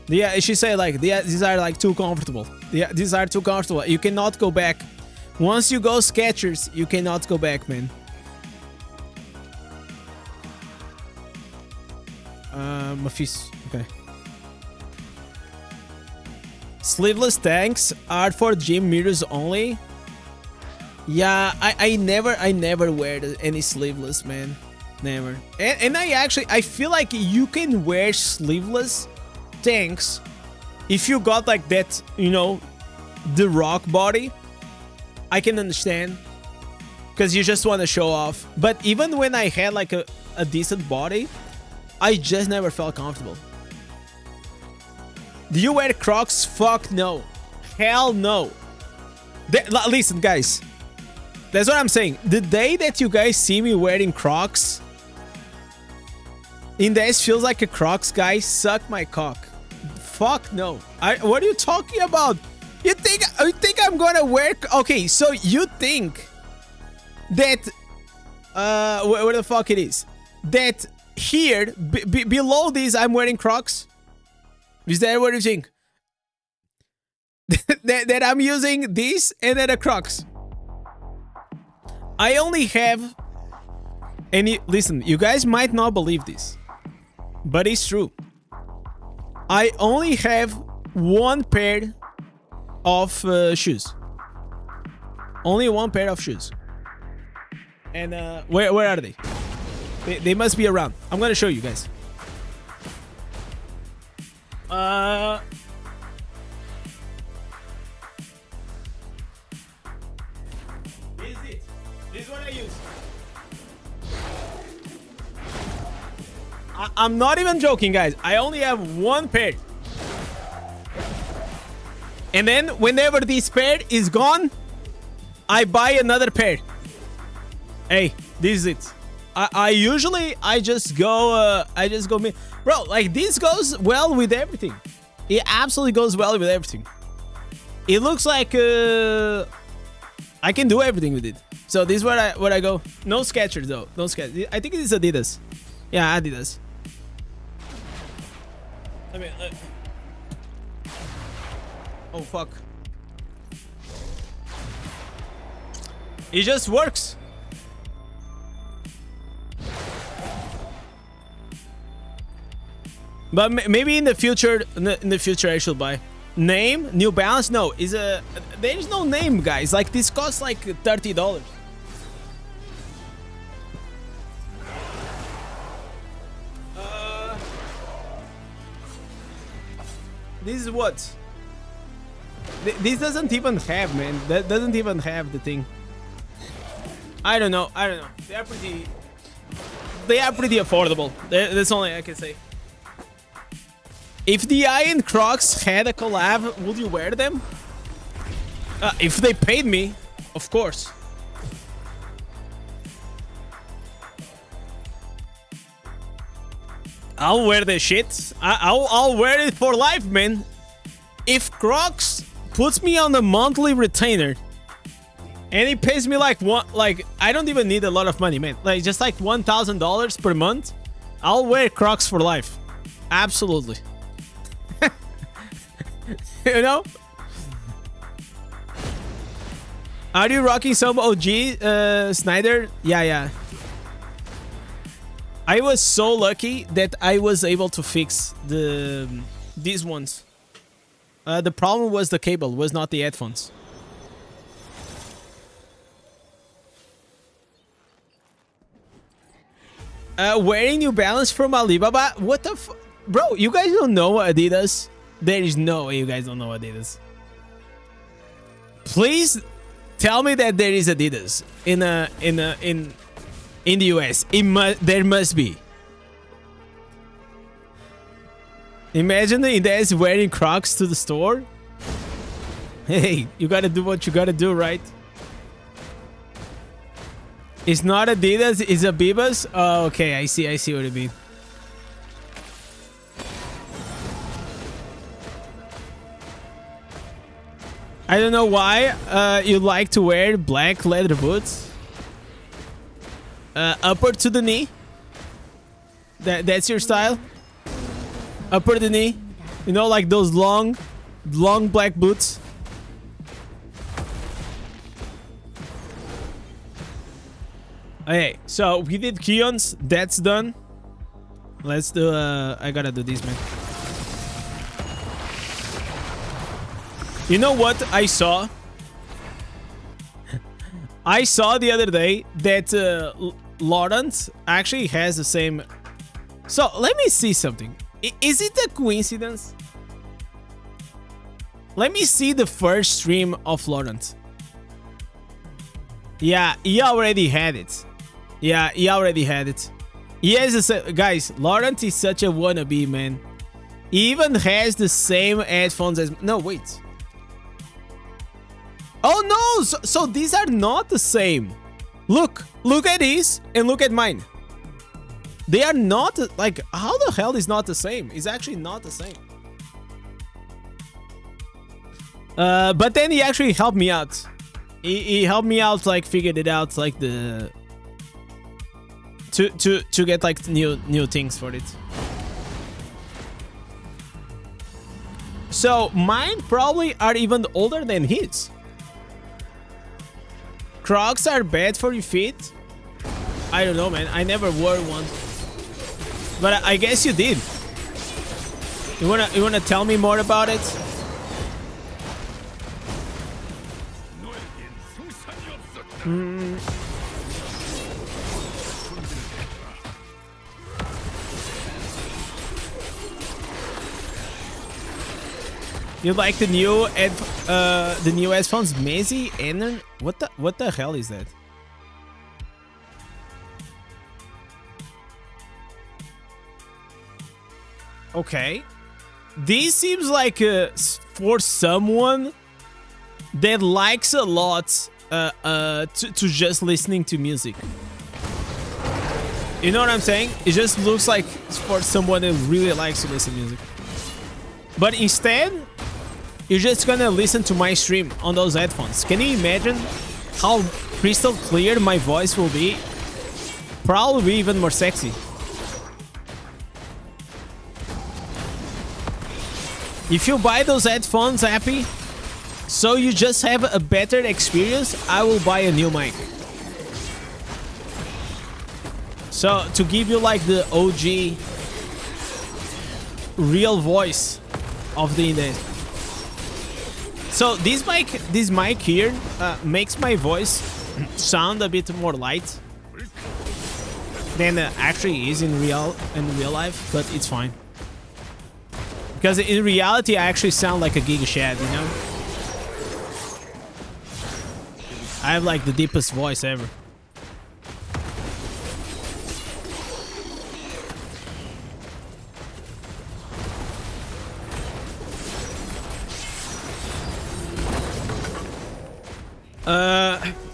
Yeah, she said like these are like too comfortable. Yeah, these are too comfortable. You cannot go back. Once you go Skechers, you cannot go back, man. Mafis. Okay. Sleeveless tanks are for gym mirrors only. Yeah, I never wear any sleeveless, man. Never. And I feel like you can wear sleeveless tanks if you got like that, you know, the rock body. I can understand, because you just want to show off. But even when I had like a decent body, I just never felt comfortable. Do you wear Crocs? Fuck no. Hell no. Listen, guys. That's what I'm saying. The day that you guys see me wearing Crocs, Indez feels like a Crocs guy. Suck my cock. Fuck no. What are you talking about? You think I'm gonna wear... Okay, so you think that... where the fuck it is? That here, below this, I'm wearing Crocs? Is that what you think? that I'm using this and then the Crocs? I only have... And listen, you guys might not believe this, but it's true. I only have one pair of shoes. Only one pair of shoes. And where are they? They must be around. I'm gonna show you guys. This is it. This is what I use. I'm not even joking, guys. I only have one pair. And then whenever this pair is gone, I buy another pair. Hey, this is it. I usually just go bro, like this goes well with everything. It absolutely goes well with everything. It looks like I can do everything with it. So this is where I go. No Skechers though. No Skechers. I think it is Adidas. Yeah, Adidas. I mean, oh fuck. It just works. But maybe in the future, I should buy. Name? New Balance? No, there is no name, guys. Like this costs like $30. This is what? This doesn't even have, man. That doesn't even have the thing. I don't know. They are pretty affordable. That's only I can say. If the Iron Crocs had a collab, would you wear them? If they paid me, of course. I'll wear the shit. I'll wear it for life, man. If Crocs puts me on a monthly retainer and it pays me like I don't even need a lot of money, man. Like just like $1,000 per month, I'll wear Crocs for life. Absolutely. You know? Are you rocking some OG Snyder? Yeah. I was so lucky that I was able to fix these ones. The problem was the cable, was not the headphones. Wearing New Balance from Alibaba? What the f... Bro, you guys don't know Adidas? There is no way you guys don't know Adidas. Please tell me that there is Adidas in the US. There must be. Imagine the Indez wearing Crocs to the store. Hey, you gotta do what you gotta do, right? It's not Adidas, it's Abibas. Oh, okay, I see what you mean. I don't know why you like to wear black leather boots. Upper to the knee. That's your style. upper the knee. You know, like those long black boots. Okay, so we did Keon's. That's done. Let's do, I gotta do this, man. You know what I saw? I saw the other day that Lawrence actually has the same... So, let me see something. Is it a coincidence? Let me see the first stream of Lawrence. Yeah, he already had it. Yeah, he already had it. He has a... Guys, Lawrence is such a wannabe, man. He even has the same headphones as... No, wait. Oh, no! So these are not the same. Look at these and look at mine. They are not... Like, how the hell is not the same? It's actually not the same. But then he actually helped me out. He helped me out, like, figured it out, like, the... To get, like, new things for it. So, mine probably are even older than his. Crocs are bad for your feet? I don't know, man. I never wore one. But I guess you did. You wanna tell me more about it? You like the new headphones, Maisie? And what the hell is that? Okay, this seems like for someone that likes a lot to just listening to music. You know what I'm saying? It just looks like for someone that really likes to listen to music. But instead, you're just gonna listen to my stream on those headphones. Can you imagine how crystal clear my voice will be? Probably even more sexy. If you buy those headphones, Happy, so you just have a better experience, I will buy a new mic. So, to give you like the OG real voice of the Indez. So this mic here makes my voice sound a bit more light than actually is in real life, but it's fine. Because in reality, I actually sound like a Giga Shad, you know? I have like the deepest voice ever.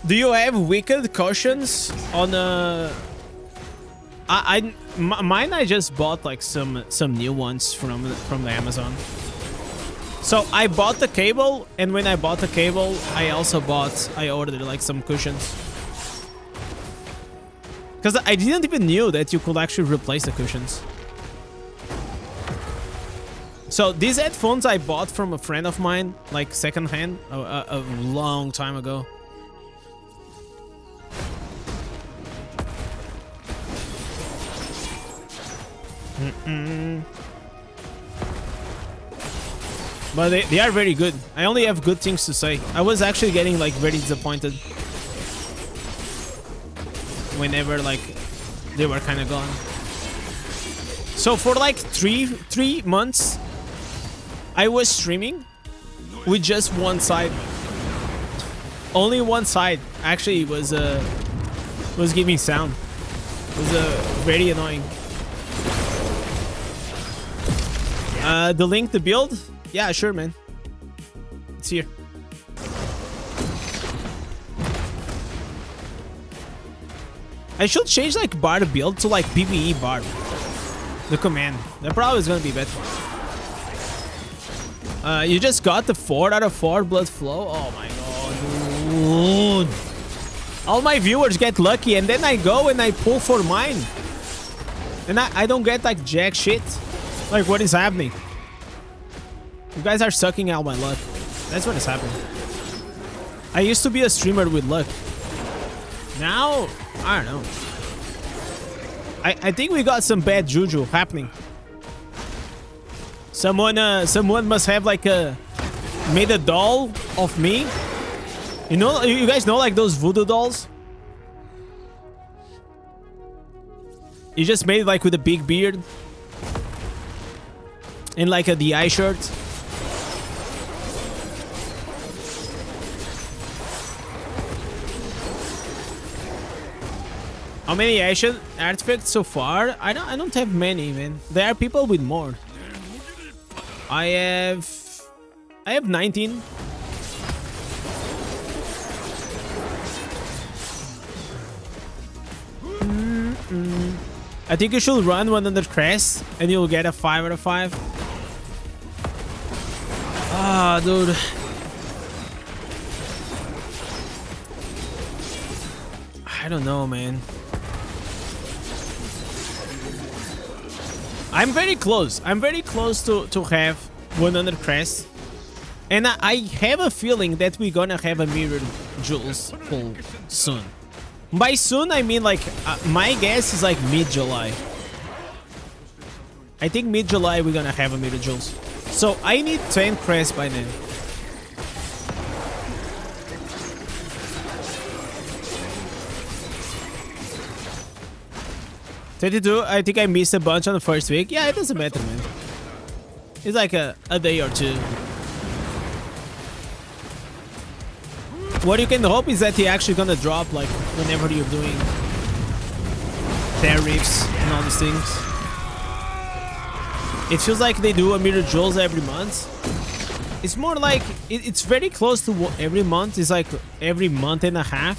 Do you have wicked cushions on mine I just bought like some new ones from the Amazon. So I bought the cable, and when I bought the cable, I ordered like some cushions. Because I didn't even knew that you could actually replace the cushions. So these headphones I bought from a friend of mine, like secondhand, a long time ago. But they are very good. I only have good things to say. I was actually getting like very disappointed whenever like they were kind of gone. So for like three months, I was streaming with just one side. Only one side actually was giving sound. It was very annoying. The link to build? Yeah, sure, man. It's here. I should change like bar to build to like PvE bar. The command. That probably is gonna be better. You just got the 4 out of 4 blood flow? Oh my god, dude. All my viewers get lucky, and then I go and I pull for mine. And I don't get like jack shit. Like, what is happening? You guys are sucking out my luck. That's what is happening. I used to be a streamer with luck. Now, I don't know. I think we got some bad juju happening. Someone must have like made a doll of me. You know, you guys know like those voodoo dolls? You just made it like with a big beard. And like the eye shirt. How many Asian artifacts so far? I don't have many, man. There are people with more. I have 19. I think you should run 100 crests and you'll get a 5 out of 5. Ah, dude. I don't know, man. I'm very close. I'm very close to have 100 crests. And I have a feeling that we're gonna have a mirrored jewels pull soon. By soon, I mean like, my guess is like mid-July. I think mid-July we're gonna have a mirrored jewels. So I need 10 crests by then. $32, I think I missed a bunch on the first week. Yeah, it doesn't matter, man. It's like a day or two. What you can hope is that he actually gonna drop like whenever you're doing tariffs and all these things. It feels like they do a mirror jewels every month. It's more like it's very close to what every month. It's like every month and a half.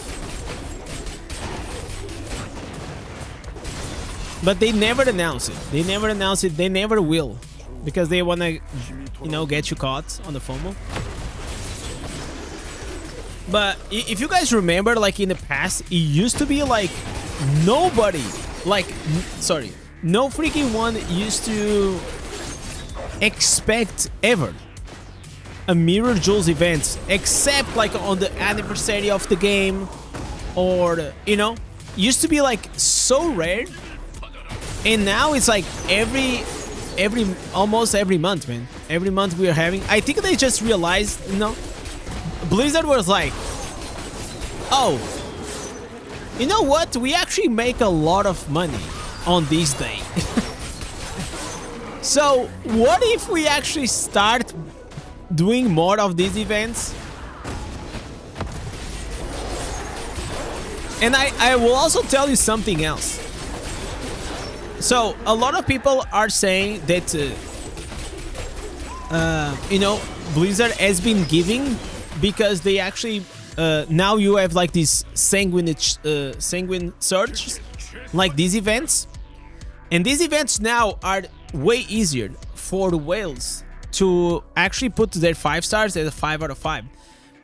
But they never announce it. They never announce it. They never will, because they wanna, you know, get you caught on the FOMO. But if you guys remember, like in the past, it used to be like nobody, like, sorry, no freaking one used to expect ever a Mirror Jewels event, except like on the anniversary of the game, or, you know, used to be like so rare. And now it's like almost every month, man. Every month we are having. I think they just realized, you know, Blizzard was like, oh, you know what? We actually make a lot of money on this day. So what if we actually start doing more of these events? And I will also tell you something else. So a lot of people are saying that, you know, Blizzard has been giving because they actually, now you have like these sanguine surge, like these events. And these events now are way easier for the whales to actually put their 5 stars at a 5 out of 5.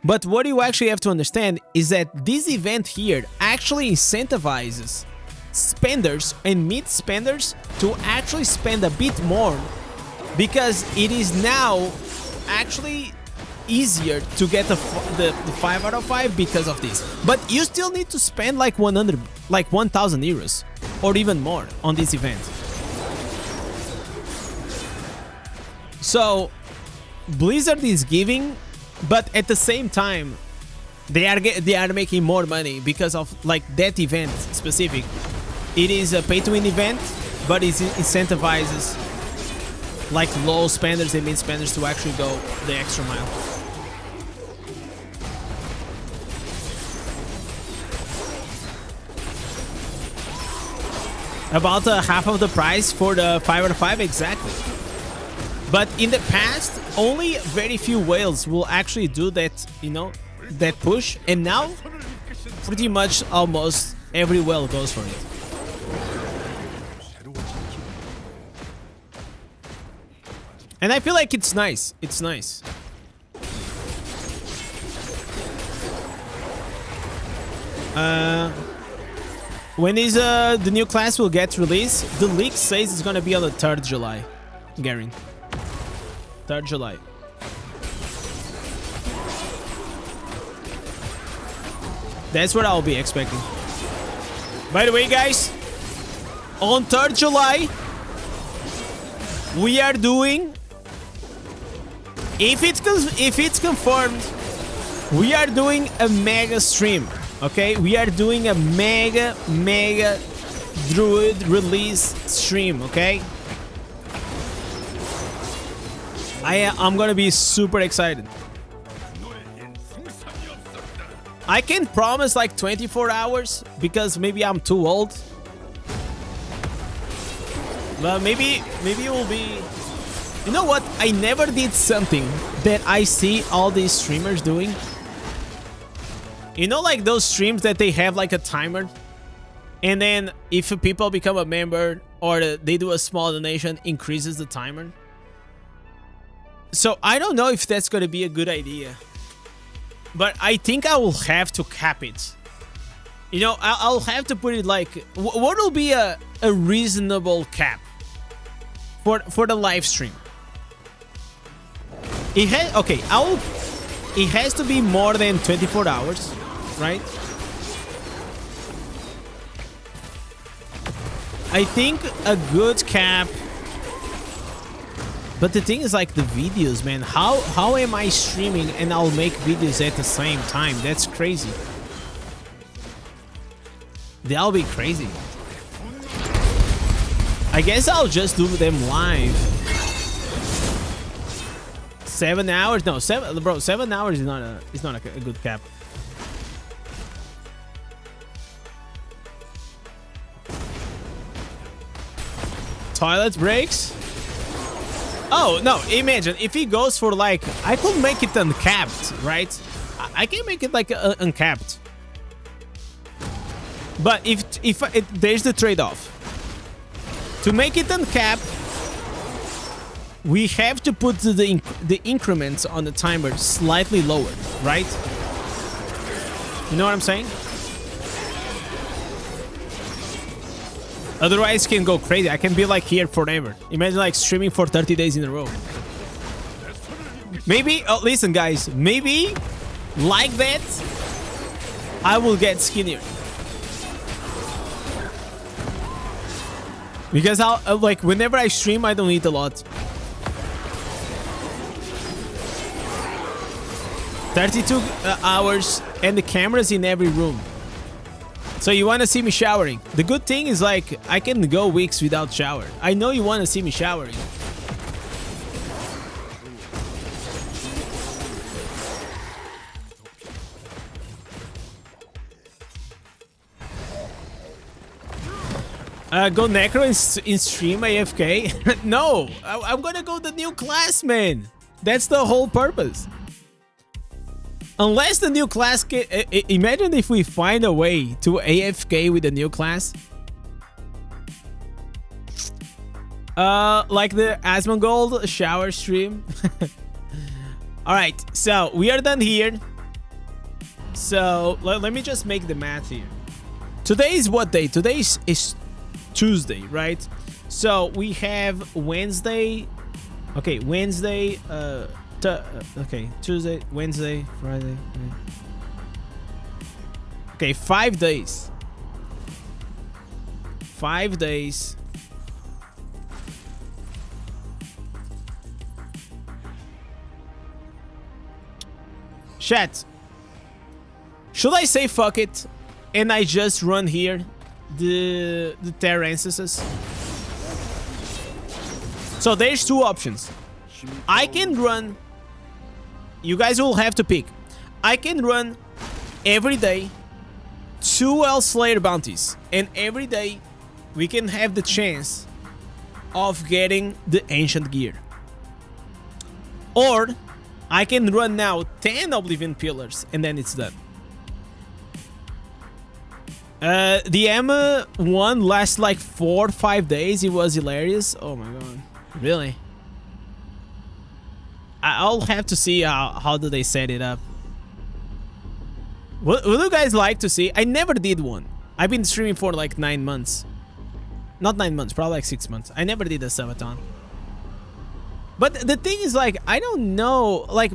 But what you actually have to understand is that this event here actually incentivizes spenders and mid spenders to actually spend a bit more, because it is now actually easier to get the 5 out of 5 because of this. But you still need to spend like 1,000 euros or even more on this event. So Blizzard is giving, but at the same time they are making more money because of like that event specific. It is a pay-to-win event, but it incentivizes like low spenders and mid spenders to actually go the extra mile. About half of the price for the 5 out of 5, exactly. But in the past, only very few whales will actually do that, you know, that push. And now, pretty much almost every whale goes for it. And I feel like it's nice. It's nice. When is the new class will get released? The leak says it's gonna be on the 3rd July. Garen. 3rd July. That's what I'll be expecting. By the way, guys, on 3rd July, we are doing, if it's confirmed, we are doing a mega stream. Okay, we are doing a mega Druid release stream. Okay, I'm gonna be super excited. I can't promise like 24 hours because maybe I'm too old. But maybe it will be... You know what? I never did something that I see all these streamers doing. You know, like those streams that they have like a timer, and then if people become a member or they do a small donation, increases the timer. So I don't know if that's going to be a good idea. But I think I will have to cap it. You know, I'll have to put it like... What will be a reasonable cap for the live stream? It has... Okay, it has to be more than 24 hours, right? I think a good cap... But the thing is, like, the videos, man. How am I streaming and I'll make videos at the same time? That's crazy. That'll be crazy. I guess I'll just do them live. 7 hours? No, 7 hours is not a good cap. Toilet breaks? Oh, no, imagine if he goes for like... I could make it uncapped, right? I can make it like uncapped. But if there's the trade-off. To make it uncapped, we have to put the increments on the timer slightly lower, right? You know what I'm saying? Otherwise, it can go crazy. I can be like here forever. Imagine like streaming for 30 days in a row. Maybe, oh, listen guys, maybe like that, I will get skinnier. Because I'll, like, whenever I stream, I don't eat a lot. 32 hours and the cameras in every room. So you want to see me showering. The good thing is, like, I can go weeks without shower. I know you want to see me showering. Go Necro in stream AFK? No, I'm gonna go the new class, man. That's the whole purpose. Unless the new class imagine if we find a way to AFK with the new class. Like the Asmongold shower stream. Alright, so we are done here. So let me just make the math here. Today is what day? Today is Tuesday, right? So we have Wednesday. Okay, Wednesday, okay, Tuesday, Wednesday, Friday. Okay, 5 days. 5 days. Chat. Should I say fuck it and I just run here the Terra Ancestors? So there's two options. I can run... You guys will have to pick. I can run every day 2 Elslayer bounties. And every day we can have the chance of getting the Ancient Gear. Or I can run now 10 Oblivion Pillars and then it's done. The Emma one lasts like 4 or 5 days. It was hilarious. Oh my god. Really? I'll have to see how do they set it up. Would you guys like to see? I never did one. I've been streaming for like 9 months. Not 9 months, probably like 6 months. I never did a subathon. But the thing is, like, I don't know, like,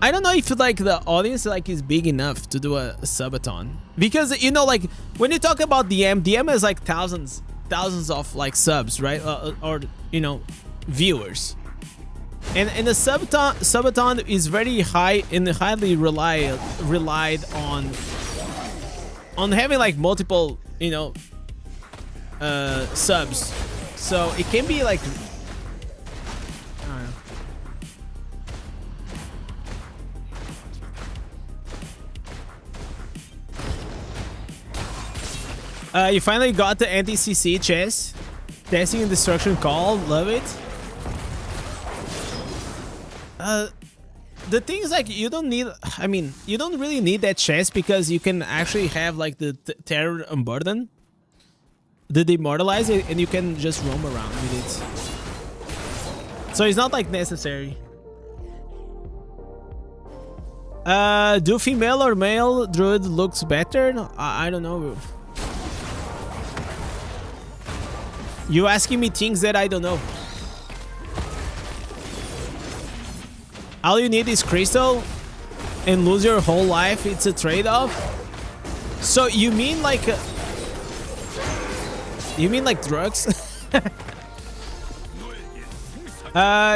I don't know if like the audience like is big enough to do a subathon, because you know, like when you talk about DM has like thousands of like subs, right? Or you know, viewers, and the subathon is very high and highly relied on having like multiple, you know, subs, so it can be like, I don't know. You finally got the anti-CC chest. Testing and destruction call. Love it. The thing is, like, you don't need, I mean, you don't really need that chest because you can actually have like the terror unburden, the demoralize it, and you can just roam around with it. So it's not like necessary. Do female or male druid looks better? No, I don't know. You asking me things that I don't know. All you need is crystal and lose your whole life. It's a trade-off. So you mean like drugs?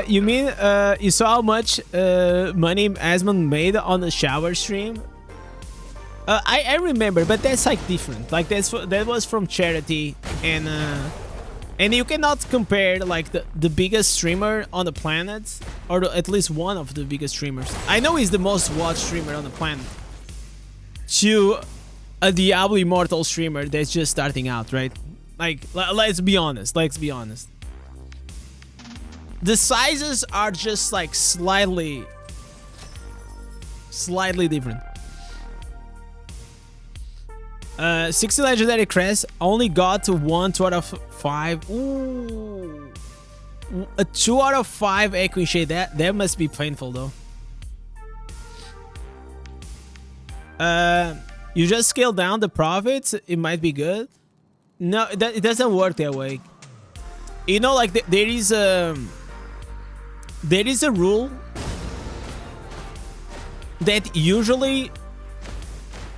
You mean you saw how much money Asmon made on the shower stream? I remember, but that's like different. Like that was from charity, and you cannot compare like the biggest streamer on the planet, or at least one of the biggest streamers. I know he's the most watched streamer on the planet, to a Diablo Immortal streamer that's just starting out, right? Like, let's be honest. Let's be honest. The sizes are just like slightly different. 60 legendary crests, only got to 1 2 out of 5. Ooh, a 2 out of 5 echoing shade. That must be painful though. You just scale down the profits, it might be good. No, it doesn't work that way. You know, like there is a rule that usually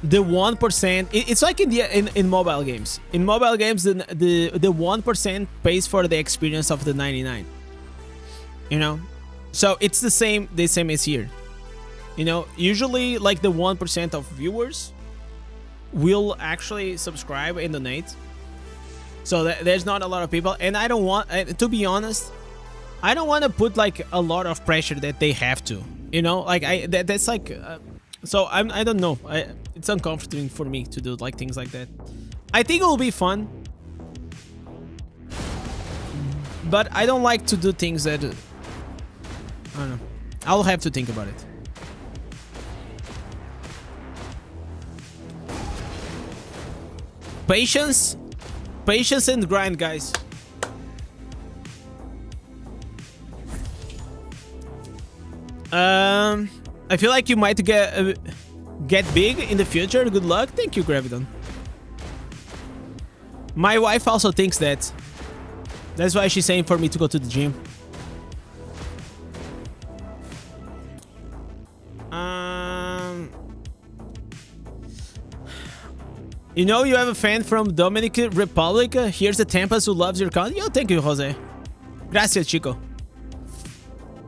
the 1%, it's like in mobile games. In mobile games, the 1% pays for the experience of the 99. You know, so it's the same as here. You know, usually like the 1% of viewers will actually subscribe and donate. So there's not a lot of people, and I don't want, to be honest, I don't want to put like a lot of pressure that they have to. You know, like that's like. So I don't know. It's uncomfortable for me to do like things like that. I think it will be fun, but I don't like to do things that I don't know. I'll have to think about it. Patience and grind, guys. I feel like you might get big in the future. Good luck. Thank you, Graviton. My wife also thinks that. That's why she's saying for me to go to the gym. You know you have a fan from Dominican Republic. Here's the Tampas who loves your content. Yo, thank you, Jose. Gracias, chico.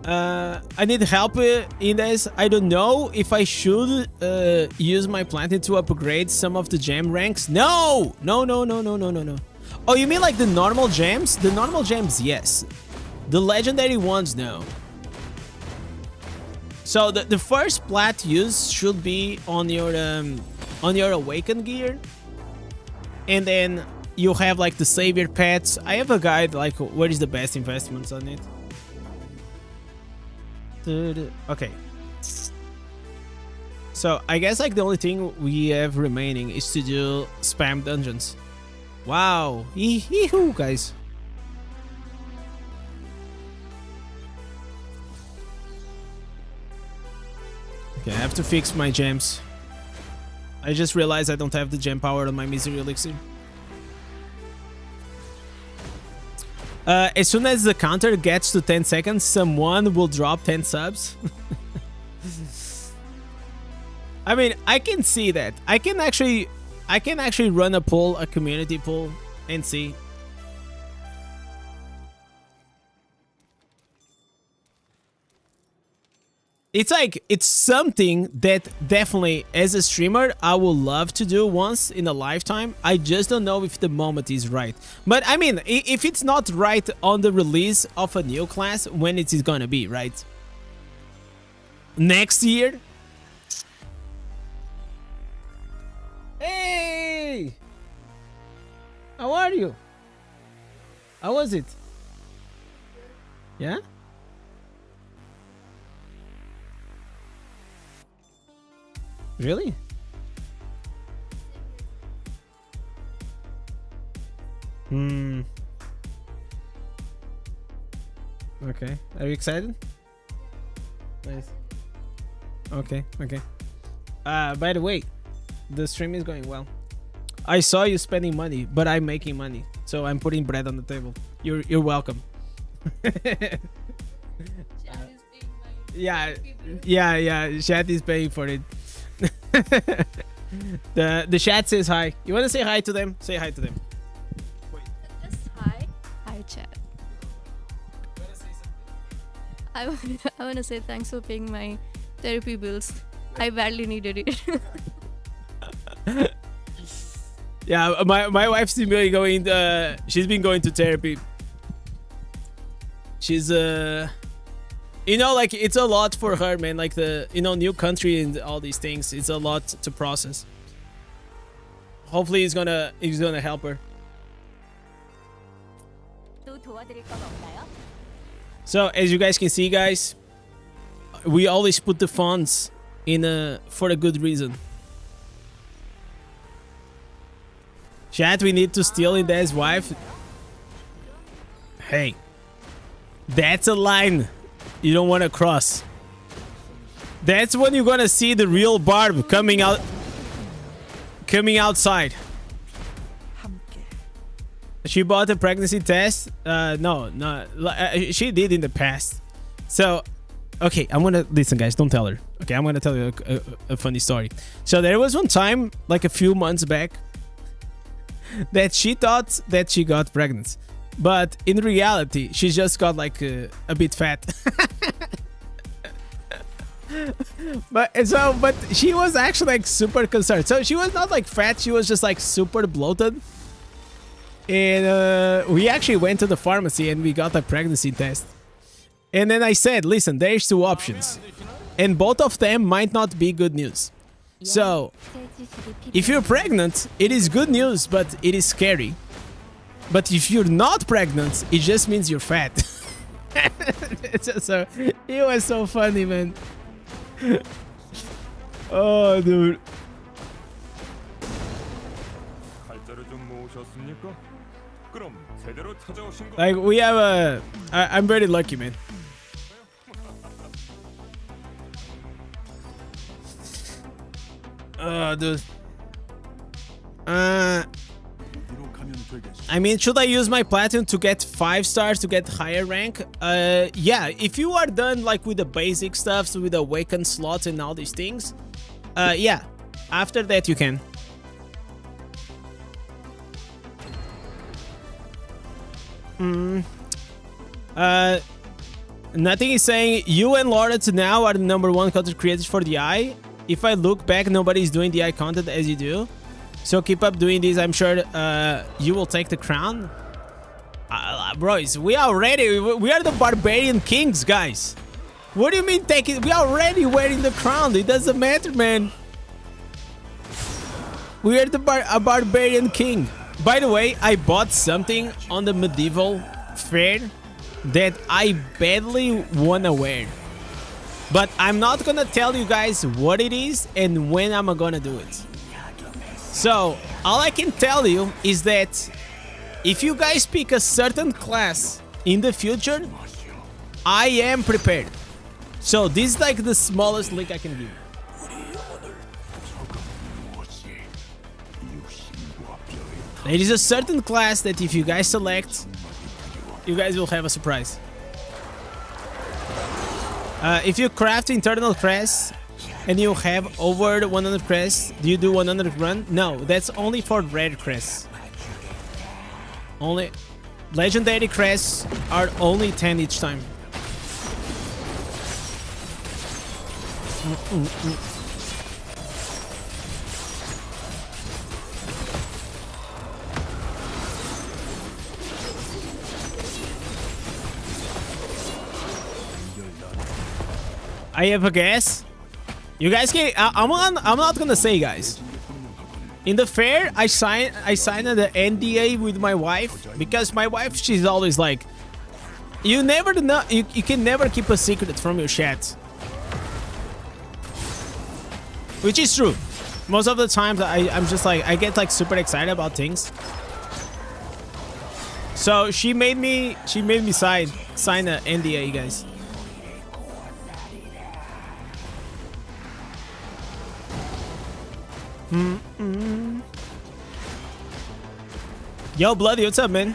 I need help, Indez. I don't know if I should use my planting to upgrade some of the gem ranks. No. Oh, you mean like the normal gems? The normal gems, yes. The legendary ones, no. So the first plat use should be on your awakened gear, and then you have like the savior pets. I have a guide like what is the best investments on it. Okay, so I guess like the only thing we have remaining is to do spam dungeons. Wow, yee-hoo, guys. Okay, I have to fix my gems. I just realized I don't have the gem power on my misery elixir. As soon as the counter gets to 10 seconds, someone will drop 10 subs. I mean, I can see that. I can actually run a poll, a community poll, and see. It's like, it's something that definitely, as a streamer, I would love to do once in a lifetime. I just don't know if the moment is right. But I mean, if it's not right on the release of a new class, when it is gonna be, right? Next year? Hey! How are you? How was it? Yeah? Really? Okay. Are you excited? Nice. Okay, okay. By the way, the stream is going well. I saw you spending money, but I'm making money. So I'm putting bread on the table. You're welcome. Yeah. Chat is paying for it. The chat says hi. You want to say hi to them? Say hi to them. Wait. Just hi. Hi, chat. I want to say thanks for paying my therapy bills. I badly needed it. Yeah, my wife's been going. She's been going to therapy. She's you know, like, it's a lot for her, man. Like, the, you know, new country and all these things. It's a lot to process. Hopefully he's gonna help her. So as you guys can see, guys, we always put the funds in for a good reason. Chat, we need to steal Indez's wife. Hey, that's a line you don't want to cross. That's when you're gonna see the real Barb coming outside. She bought a pregnancy test. No, she did in the past. So, okay, I'm gonna listen, guys. Don't tell her. Okay, I'm gonna tell you a funny story. So there was one time, like a few months back, that she thought that she got pregnant. But in reality, she just got like a bit fat. but she was actually like super concerned. So she was not like fat, she was just like super bloated. And we actually went to the pharmacy and we got a pregnancy test. And then I said, listen, there's two options. And both of them might not be good news. So, if you're pregnant, it is good news, but it is scary. But if you're not pregnant, it just means you're fat. So, it was so funny, man. Oh, dude. Like, we have a... I'm very lucky, man. Oh, dude. I mean, should I use my platinum to get 5 stars to get higher rank? Yeah, if you are done like with the basic stuff, so with the awaken slots and all these things, yeah, after that you can. Nothing is saying you and Lawrence now are the #1 content creators for the eye. If I look back, nobody's doing the eye content as you do. So keep up doing this. I'm sure you will take the crown. Bros, we are ready. We are the barbarian kings, guys. What do you mean taking? We are already wearing the crown. It doesn't matter, man. We are the barbarian king. By the way, I bought something on the medieval fair that I badly wanna wear. But I'm not gonna tell you guys what it is and when I'm gonna do it. So, all I can tell you is that if you guys pick a certain class in the future, I am prepared. So, this is like the smallest link I can give. There is a certain class that if you guys select, You guys will have a surprise. If you craft internal crest and you have over 100 crests, do you do 100 run? No, that's only for rare crests. Only legendary crests are only 10 each time. I have a guess. You guys can. I'm not gonna say, guys. In the fair, I signed the NDA with my wife because my wife, she's always like, you never know. You can never keep a secret from your chat, which is true. Most of the times, I'm just like, I get like super excited about things. So she made me sign the NDA, guys. Yo, Bloody, what's up, man?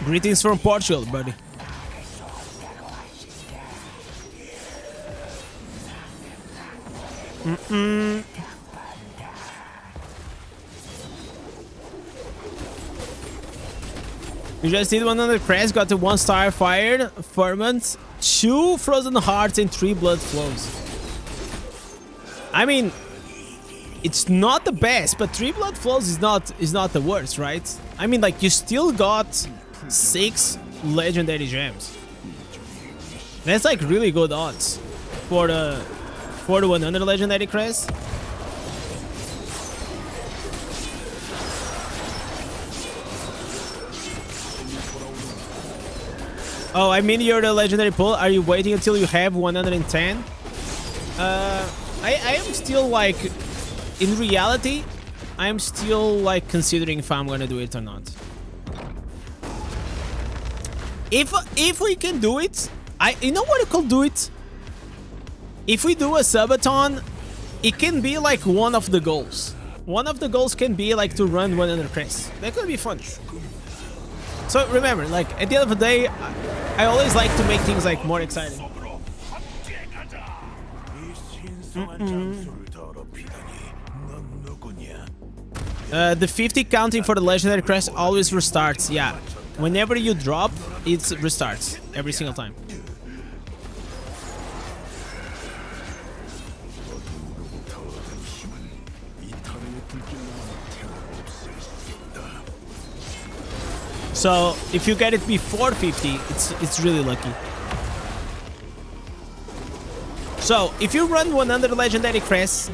Greetings from Portugal, buddy. You just did 100 crest, got to 1 star fired, ferment, 2 frozen hearts, and 3 blood flows. I mean, it's not the best, but 3 blood flows is not the worst, right? I mean, like, you still got 6 legendary gems. That's like really good odds for the 100 legendary crest. Oh, I mean, you're the legendary pool. Are you waiting until you have 110? I am still like, in reality, I'm still like considering if I'm gonna do it or not. If we can do it, you know what we could do it? If we do a subathon, it can be like one of the goals. One of the goals can be like to run 100 crests. That could be fun. So remember, like at the end of the day, I always like to make things like more exciting. The 50 counting for the legendary crest always restarts. Yeah, whenever you drop, it restarts every single time. So if you get it before 50, it's really lucky. So if you run 100 legendary crests,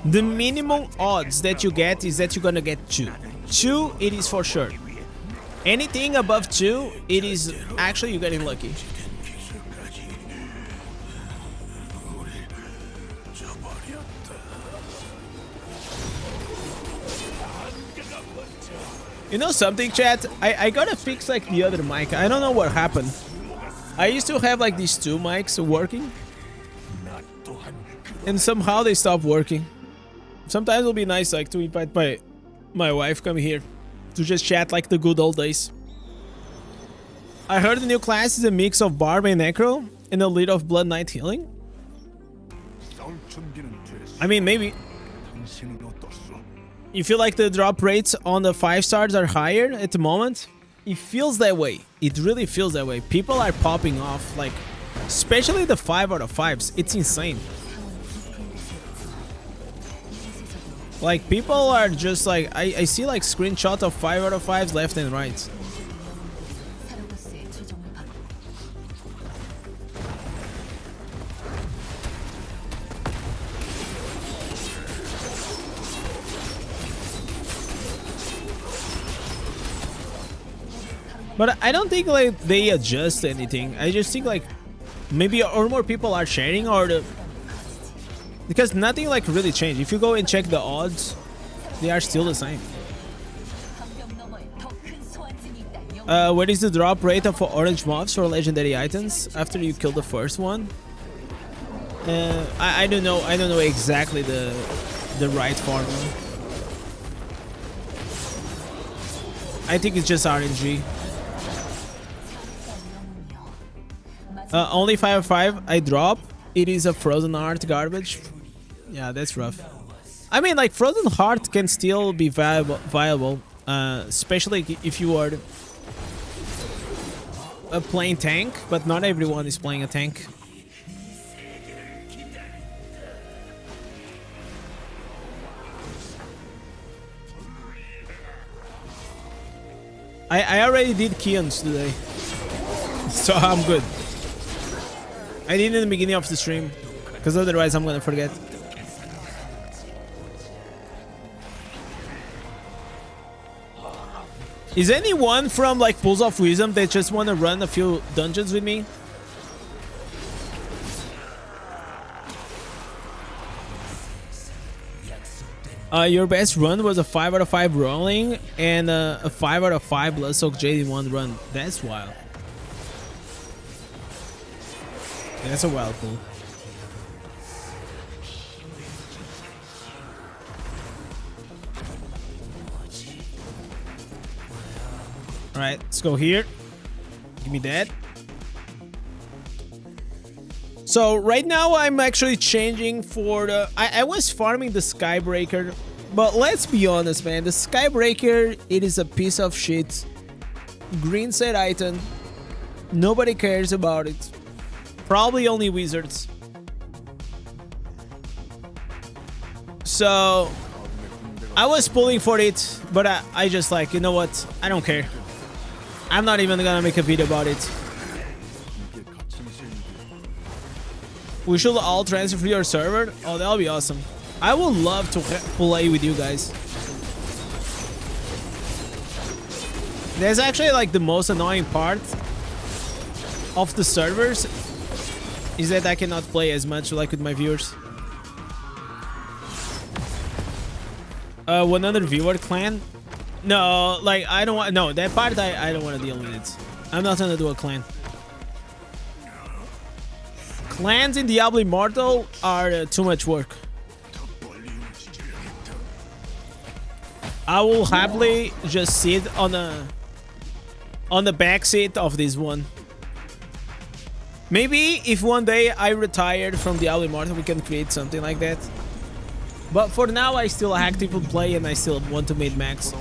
the minimum odds that you get is that you're gonna get 2. 2, it is for sure. Anything above 2, it is actually you're getting lucky. You know something, chat? I gotta fix like the other mic. I don't know what happened. I used to have like these 2 mics working, and somehow they stopped working. Sometimes it'll be nice like to invite my wife come here to just chat like the good old days. I heard the new class is a mix of Barb and Necro and a little of Blood Knight healing. I mean, maybe. You feel like the drop rates on the 5 stars are higher at the moment? It feels that way. It really feels that way. People are popping off, like, especially the 5 out of 5s. It's insane. Like, people are just like, I see like screenshots of 5 out of 5s left and right. But I don't think like they adjust anything. I just think like maybe or more people are sharing, or because nothing like really changed. If you go and check the odds, they are still the same. What is the drop rate of orange mobs for legendary items after you kill the first one? I don't know. I don't know exactly the right formula. I think it's just RNG. Only 5/5 I drop. It is a frozen heart garbage. Yeah, that's rough. I mean, like, frozen heart can still be viable, especially if you are playing tank, but not everyone is playing a tank. I already did Keons today, so I'm good. I did it in the beginning of the stream, because otherwise I'm gonna forget. Is anyone from like Pools of Wisdom that just want to run a few dungeons with me? Your best run was a 5 out of 5 rolling and a 5 out of 5 Bloodsoaked Jade in one run. That's wild. That's a wild pool. Alright, let's go here. Give me that. So right now I'm actually changing for the... I was farming the Skybreaker, but let's be honest, man. The Skybreaker, it is a piece of shit. Green set item. Nobody cares about it. Probably only wizards. So I was pulling for it, but I just like, you know what? I don't care. I'm not even gonna make a video about it. We should all transfer to your server. Oh, that'll be awesome. I would love to play with you guys. That's actually like the most annoying part of the servers, is that I cannot play as much like with my viewers. 100 viewer clan? No, like I don't want. No, that part I don't want to deal with it. I'm not gonna do a clan. Clans in Diablo Immortal are too much work. I will happily just sit on the back seat of this one. Maybe if one day I retired from Diablo Immortal, we can create something like that. But for now, I still actively play and I still want to mid max.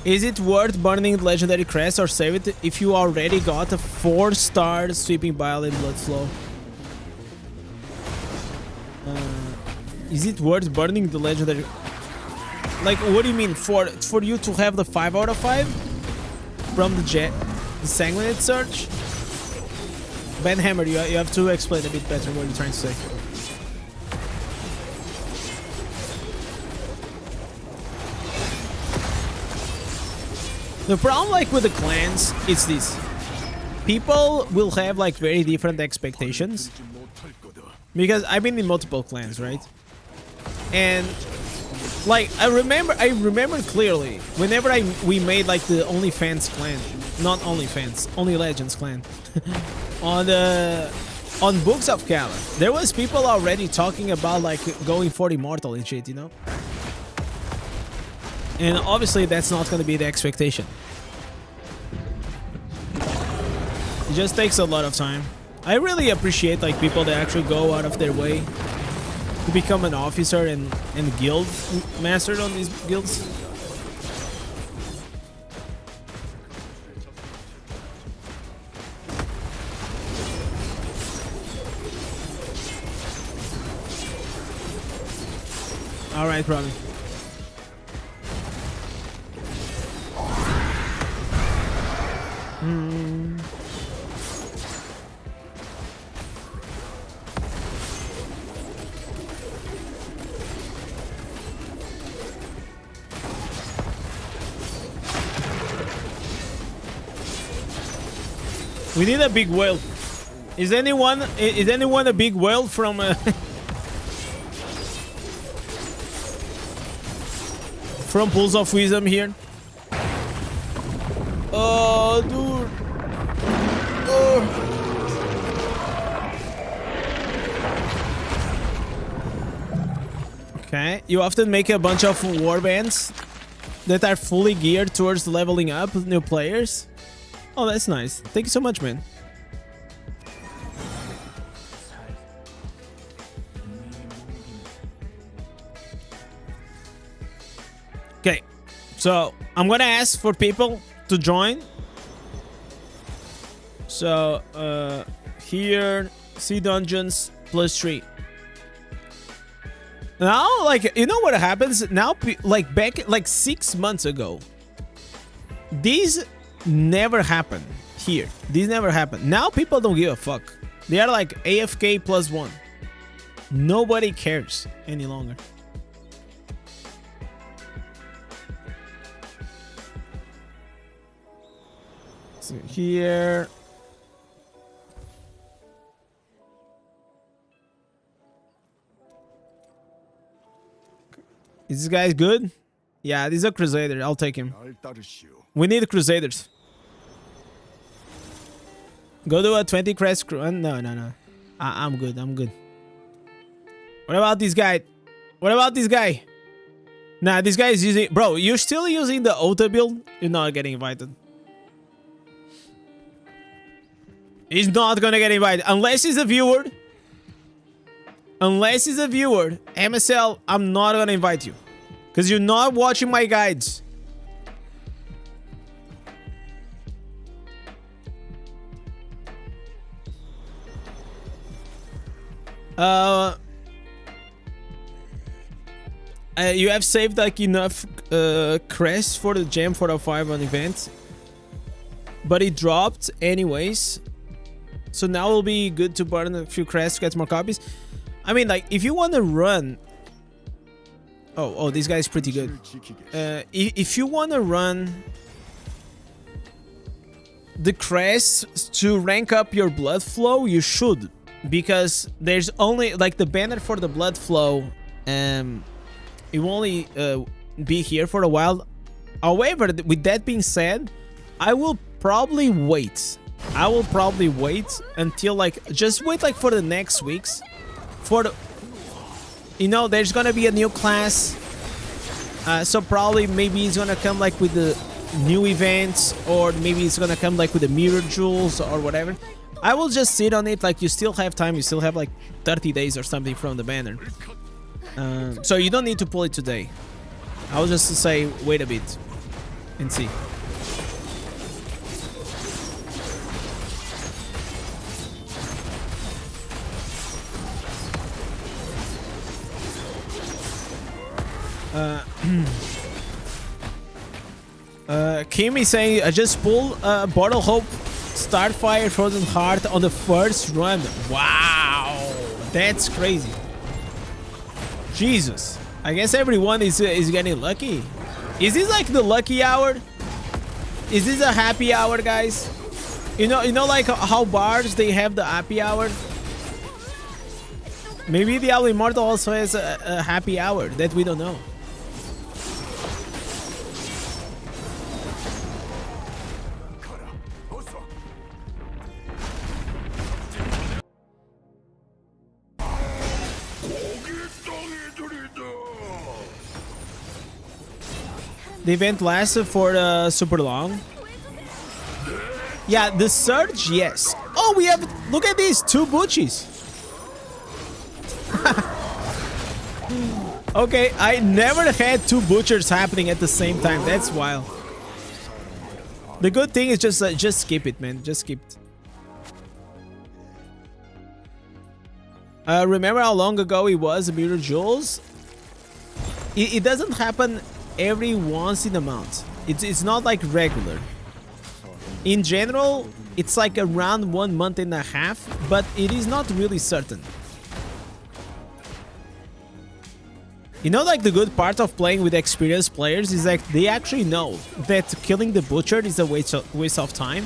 Is it worth burning the legendary crest or save it if you already got a 4-star sweeping bile in blood flow? Is it worth burning the legendary? Like, what do you mean for you to have the 5 out of 5 from the sanguinate search? Ben Hammer, you have to explain a bit better what you're trying to say. The problem like with the clans is this. People will have like very different expectations. Because I've been in multiple clans, right? And like I remember clearly whenever we made like the OnlyFans clan, not OnlyFans, Only Legends clan. on Books of Kala, there was people already talking about like going for Immortal and shit, you know? And obviously that's not going to be the expectation. It just takes a lot of time. I really appreciate like people that actually go out of their way to become an officer and guild master on these guilds. All right, Robbie. We need a big whale. Is anyone a big whale from from Pools of Wisdom here? Oh, dude. Oh. Okay, you often make a bunch of warbands that are fully geared towards leveling up new players. Oh, that's nice. Thank you so much, man. Okay, so I'm gonna ask for people to join. So here, see dungeons +3. Now, like, you know what happens now? Like back like 6 months ago, these never happened here. These never happened. Now people don't give a fuck. They are like AFK +1. Nobody cares any longer. So here. Is this guy good? Yeah, this is a Crusader. I'll take him. We need Crusaders. Go to a 20 crest. No. I'm good. I'm good. What about this guy? What about this guy? Nah, this guy is using... Bro, you're still using the auto build? You're not getting invited. He's not gonna get invited. Unless he's a viewer. Unless he's a viewer. MSL, I'm not gonna invite you. Because you're not watching my guides. You have saved like enough crests for the gem for the 5 on event. But it dropped anyways. So now it'll be good to burn a few crests to get more copies. I mean, like, if you want to run... Oh, this guy's pretty good. If you want to run the crests to rank up your blood flow, you should. Because there's only, like, the banner for the blood flow. It will only be here for a while. However, with that being said, I will probably wait. I will probably wait until, like, just wait, like, for the next weeks. For the, you know, there's gonna be a new class, so probably maybe it's gonna come like with the new events, or maybe it's gonna come like with the mirror jewels or whatever. I will just sit on it. Like, you still have time. You still have like 30 days or something from the banner, so you don't need to pull it today. I will just say wait a bit and see. Kim is saying, I just pulled Bottle Hope Starfire Frozen Heart on the first run. Wow, that's crazy. Jesus, I guess everyone is getting lucky. Is this like the lucky hour? Is this a happy hour, guys? You know, like how bars they have the happy hour. Maybe Diablo Immortal also has a happy hour that we don't know. The event lasted for super long. Yeah, the surge, yes. Oh, we have, look at these, 2 Butchies. Okay, I never had 2 butchers happening at the same time. That's wild. The good thing is just skip it, man. Just skip it. Remember how long ago it was, Mirror Jewels? It doesn't happen every once in a month. It's not like regular. In general, it's like around 1.5 months, but it is not really certain. You know, like, the good part of playing with experienced players is like they actually know that killing the butcher is a waste of time.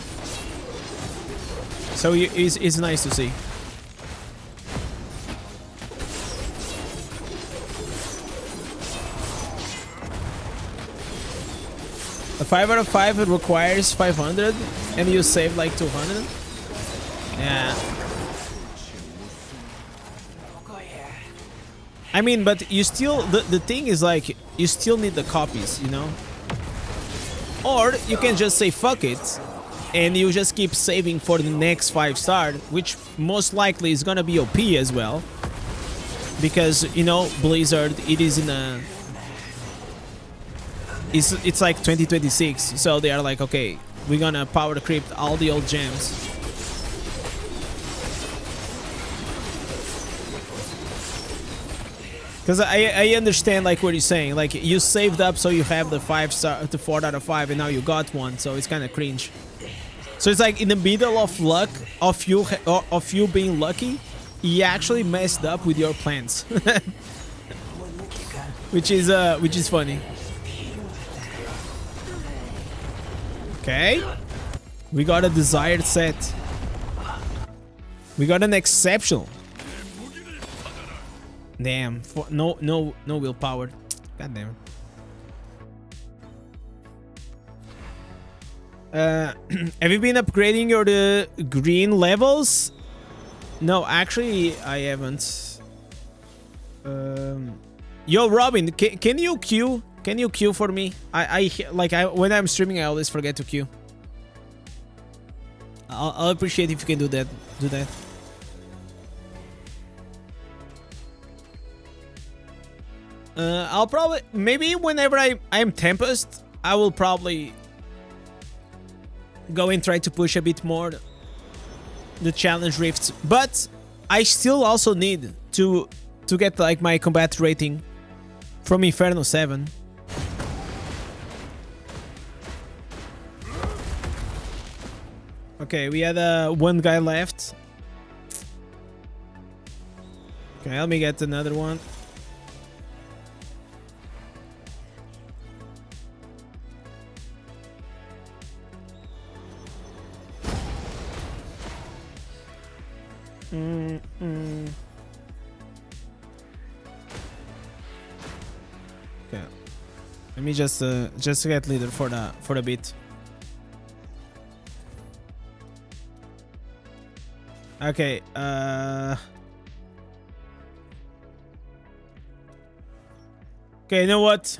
So it's nice to see. A 5 out of 5 it requires 500 and you save like 200. Yeah. I mean, but you still, the thing is like, you still need the copies, you know? Or you can just say fuck it and you just keep saving for the next 5-star, which most likely is gonna be OP as well, because you know Blizzard, it is in a it's like 2026, so they are like, okay, we're gonna power creep all the old gems. Because I understand like what you're saying, like you saved up so you have the 5-star, the 4 out of 5, and now you got one, so it's kind of cringe. So it's like in the middle of luck, of you being lucky, you actually messed up with your plans, which is funny. Okay, we got a desired set. We got an exceptional. Damn, no willpower. God damn it. Have you been upgrading your green levels? No, actually I haven't. Yo, Robin, can you queue? Can you queue for me? When I'm streaming, I always forget to queue. I'll appreciate if you can do that. I'll probably, maybe whenever I'm Tempest, I will probably go and try to push a bit more the challenge rifts, but I still also need to get like my combat rating from Inferno 7. Okay, we had one guy left. Okay, let me get another one. Okay, let me just get leader for the bit. Okay, okay, you know what?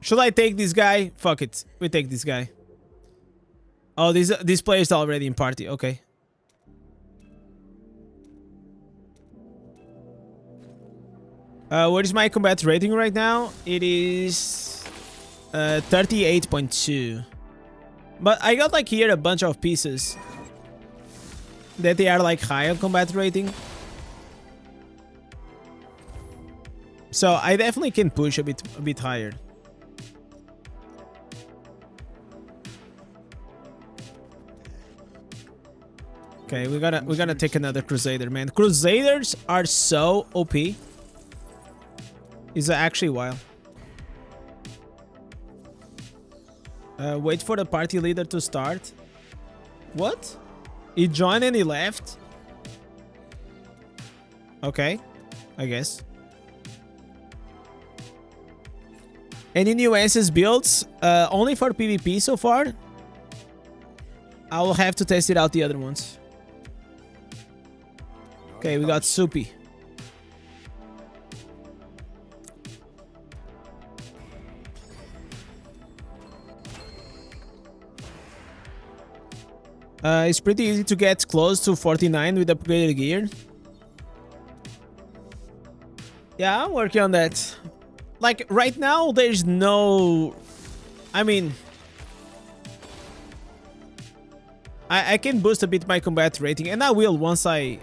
Should I take this guy? Fuck it, we take this guy. Oh, this player is already in party. Okay. What is my combat rating right now? It is 38.2. But I got like here a bunch of pieces that they are like high on combat rating. So I definitely can push a bit higher. Okay, we gotta take another Crusader, man. Crusaders are so OP. It's actually wild. Wait for the party leader to start. What? He joined and he left? Okay, I guess. Any new SS builds? Only for PvP so far. I will have to test it out the other ones. Okay, we got Soupy. It's pretty easy to get close to 49 with upgraded gear. Yeah, I'm working on that. Like, right now, there's no... I mean... I can boost a bit my combat rating, and I will once I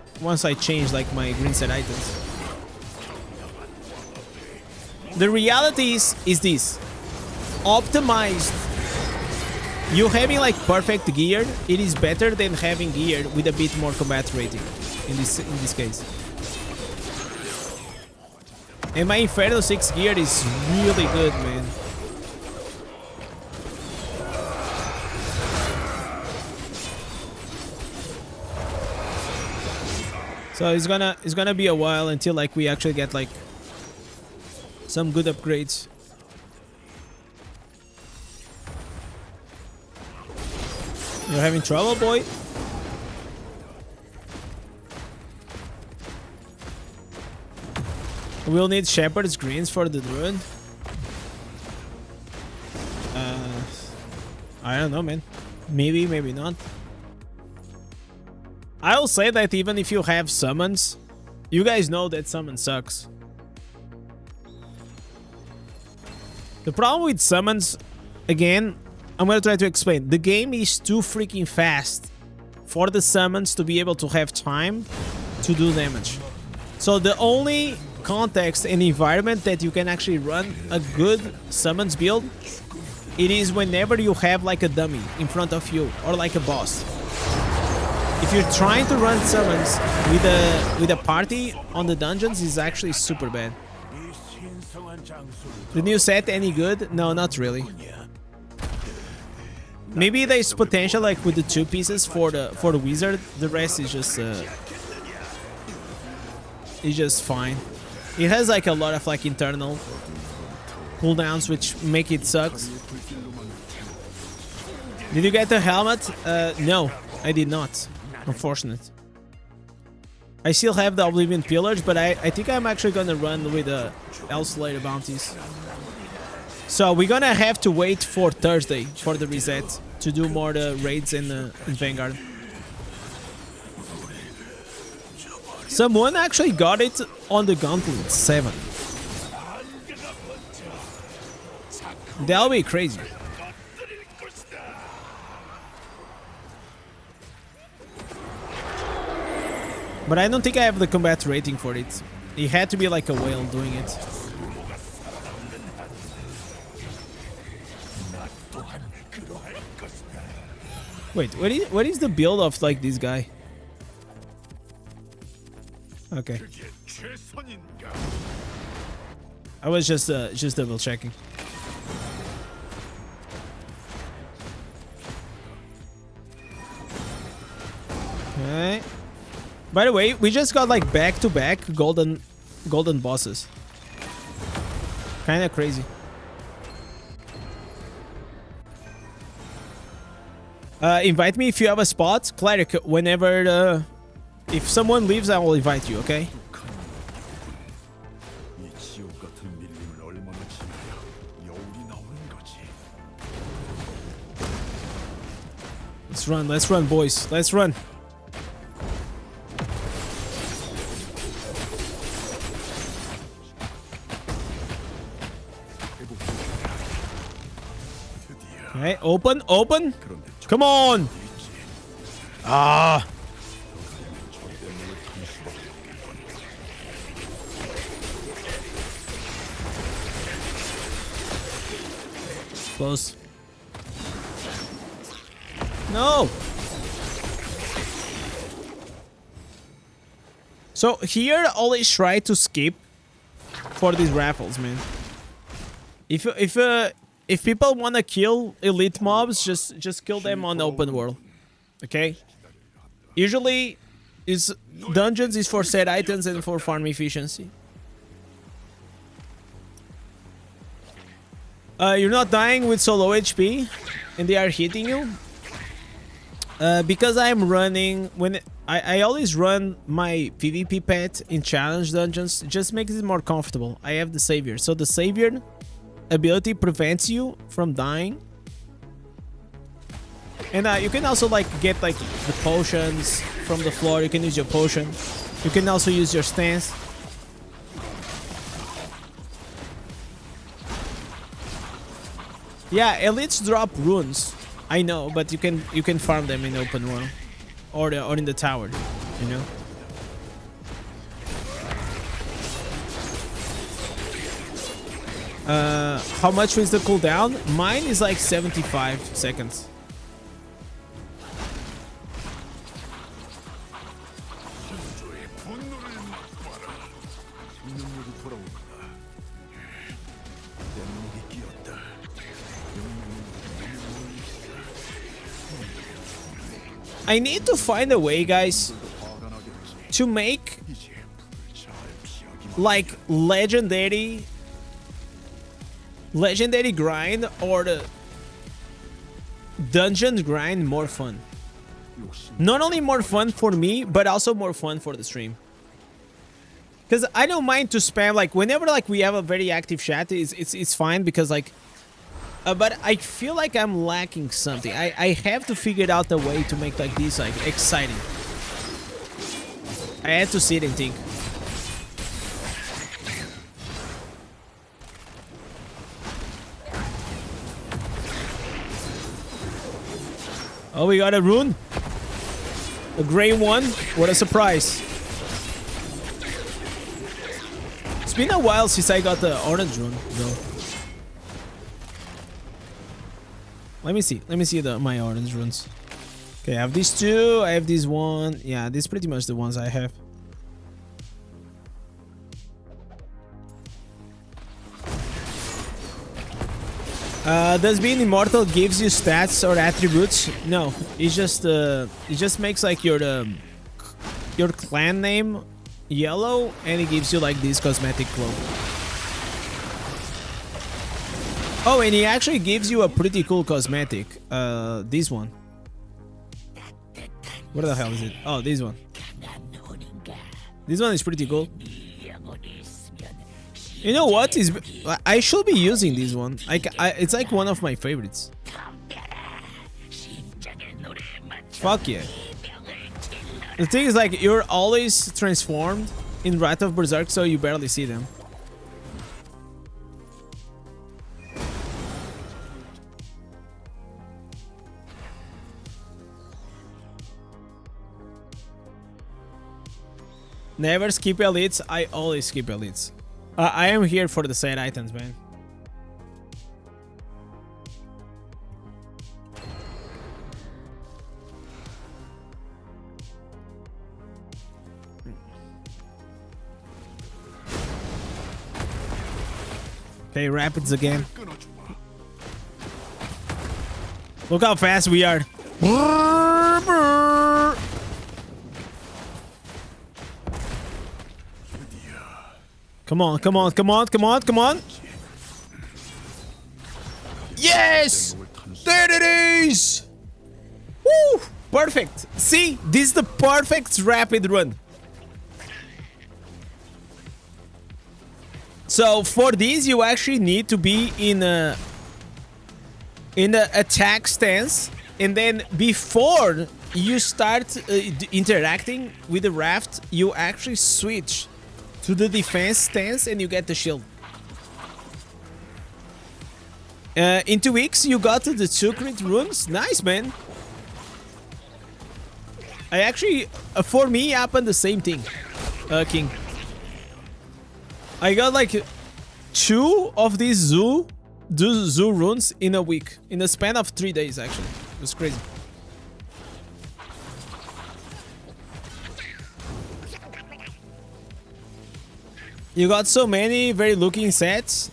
change, like, my green set items. The reality is this. Optimized... You having like perfect gear, it is better than having gear with a bit more combat rating in this case. And my Inferno 6 gear is really good, man. So it's gonna be a while until like we actually get like some good upgrades. You're having trouble, boy? We'll need Shepherd's Greens for the Druid. I don't know, man. Maybe, maybe not. I'll say that even if you have summons, you guys know that summon sucks. The problem with summons, again, I'm gonna try to explain. The game is too freaking fast for the summons to be able to have time to do damage. So the only context and environment that you can actually run a good summons build, it is whenever you have like a dummy in front of you or like a boss. If you're trying to run summons with a party on the dungeons, is actually super bad. The new set any good? No, not really. Maybe there's potential like with the 2 pieces for the wizard. The rest is just fine. It has like a lot of like internal cooldowns which make it sucks. Did you get the helmet? No, I did not. Unfortunate. I still have the Oblivion Pillars, but I think I'm actually gonna run with the Elslayer bounties. So we're gonna have to wait for Thursday for the reset to do more the raids in Vanguard. Someone actually got it on the Gauntlet 7. That'll be crazy. But I don't think I have the combat rating for it. It had to be like a whale doing it. Wait, what is the build of like this guy? Okay. I was just double checking. Okay. By the way, we just got like back-to-back golden bosses. Kind of crazy. Invite me if you have a spot. Cleric, whenever if someone leaves, I will invite you, okay? Let's run, boys. Let's run. Okay, open. Come on. Ah. Close. No. So here, always try to skip for these raffles, man. If people want to kill elite mobs, just kill them on open world. Okay? Usually, dungeons is for set items and for farm efficiency. You're not dying with so low HP, and they are hitting you. Because I'm running I always run my PvP pet in challenge dungeons. It just makes it more comfortable. I have the savior, so the savior ability prevents you from dying, and you can also like get like the potions from the floor. You can use your potion. You can also use your stance. Yeah, elites drop runes. I know, but you can farm them in open world or in the tower, you know. How much is the cooldown? Mine is like 75 seconds. I need to find a way, guys, to make like legendary grind or the dungeon grind more fun. Not only more fun for me, but also more fun for the stream. Because I don't mind to spam like whenever like we have a very active chat, it's fine because like But I feel like I'm lacking something. I have to figure out a way to make like this like exciting. I had to sit and think. Oh, we got a rune. A gray one. What a surprise. It's been a while since I got the orange rune, though. Let me see my orange runes. Okay, I have these two. I have this one. Yeah, these pretty much the ones I have. Does being immortal gives you stats or attributes? No, it just makes like your clan name yellow, and it gives you like this cosmetic cloak. Oh, and it actually gives you a pretty cool cosmetic. This one. What the hell is it? Oh, this one. This one is pretty cool. You know what? I should be using this one. It's like one of my favorites. Fuck yeah. The thing is like you're always transformed in Wrath of Berserk, so you barely see them. Never skip elites. I always skip elites. I am here for the side items, man. Okay, rapids again. Look how fast we are. Come on, come on, come on, come on, come on. Yes! There it is! Woo! Perfect. See, this is the perfect rapid run. So for this, you actually need to be in a attack stance, and then before you start interacting with the raft, you actually switch to the defense stance and you get the shield. In 2 weeks, you got the 2 crit runes. Nice, man. I actually, for me, happened the same thing, King. I got like 2 of these zoo runes in a week, in the span of 3 days. Actually, it was crazy. You got so many very looking sets.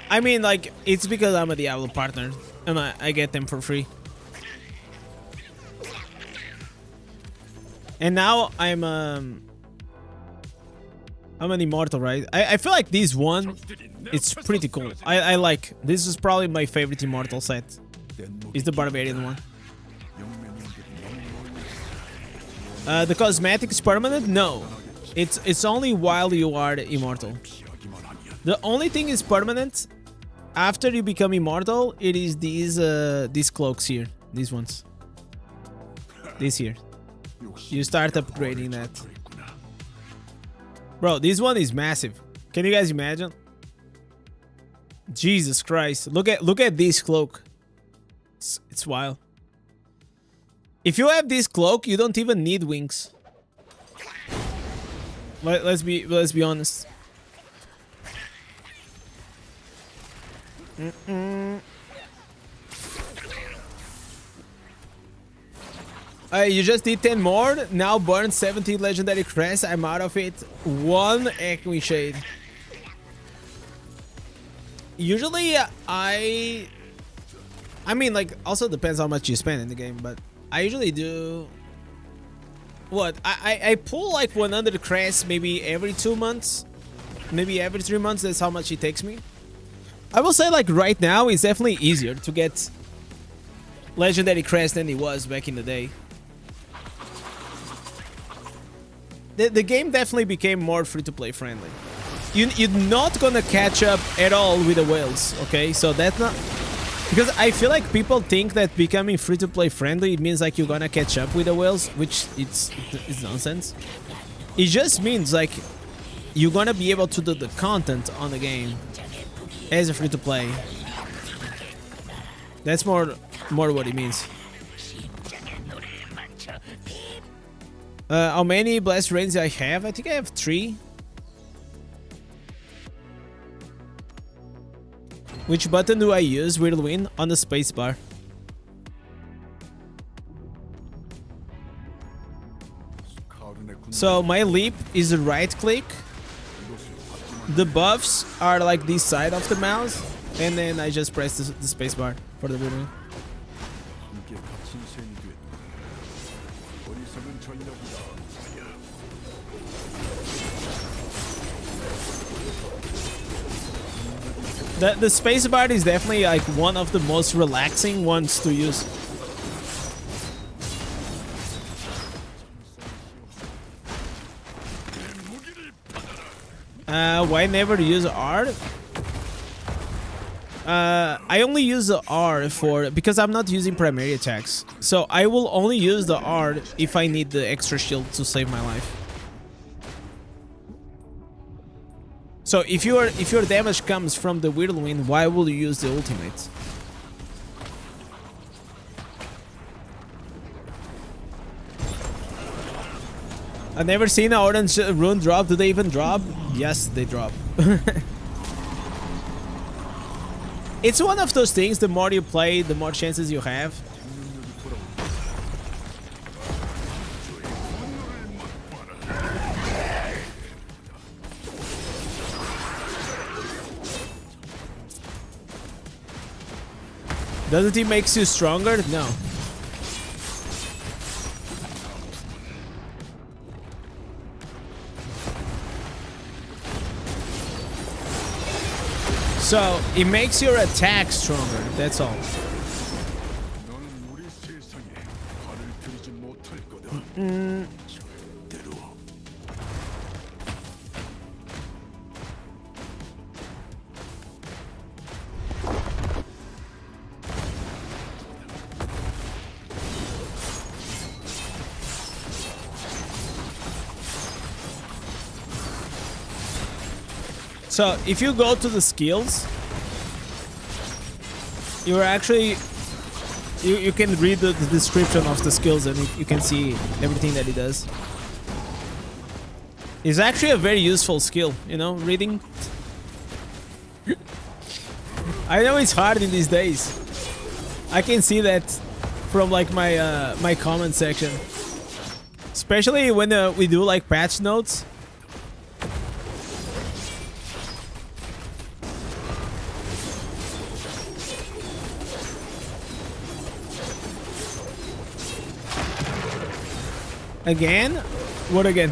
I mean, like, it's because I'm a Diablo partner and I get them for free. And now I'm an immortal, right? I feel like this one, it's pretty cool. I like, this is probably my favorite immortal set. It's the barbarian one. The cosmetic is permanent? No. It's only while you are immortal. The only thing is permanent after you become immortal. It is these cloaks here, these ones. This here. You start upgrading that. Bro, this one is massive. Can you guys imagine? Jesus Christ! Look at this cloak. It's wild. If you have this cloak, you don't even need wings. Let's be honest. You just did 10 more. Now burn 17 legendary crests. I'm out of it. 1 echoing shade. Usually I mean, like, also depends how much you spend in the game, but I usually do. What? I pull like 100 crests maybe every 2 months, maybe every 3 months. That's how much it takes me. I will say, like, right now it's definitely easier to get legendary crest than it was back in the day. The game definitely became more free-to-play friendly. You're not gonna catch up at all with the whales, okay? So that's not... Because I feel like people think that becoming free-to-play friendly, it means like you're gonna catch up with the whales, which it's nonsense. It just means like you're gonna be able to do the content on the game as a free-to-play. That's more what it means. How many blast rings I have? I think I have 3. Which button do I use, Whirlwind? On the spacebar. So my leap is the right click. The buffs are like this side of the mouse, and then I just press the spacebar for the Whirlwind. The spacebar is definitely like one of the most relaxing ones to use. Why never use R? I only use the R because I'm not using primary attacks. So I will only use the R if I need the extra shield to save my life. So if your damage comes from the Whirlwind, why will you use the ultimate? I've never seen an orange rune drop. Do they even drop? Yes, they drop. It's one of those things, the more you play, the more chances you have. Doesn't it make you stronger? No. So, it makes your attack stronger, that's all. So, if you go to the skills, you're actually... You can read the description of the skills and you can see everything that it does. It's actually a very useful skill, you know, reading. I know it's hard in these days. I can see that from like my my comment section. Especially when we do like patch notes. Again? What again?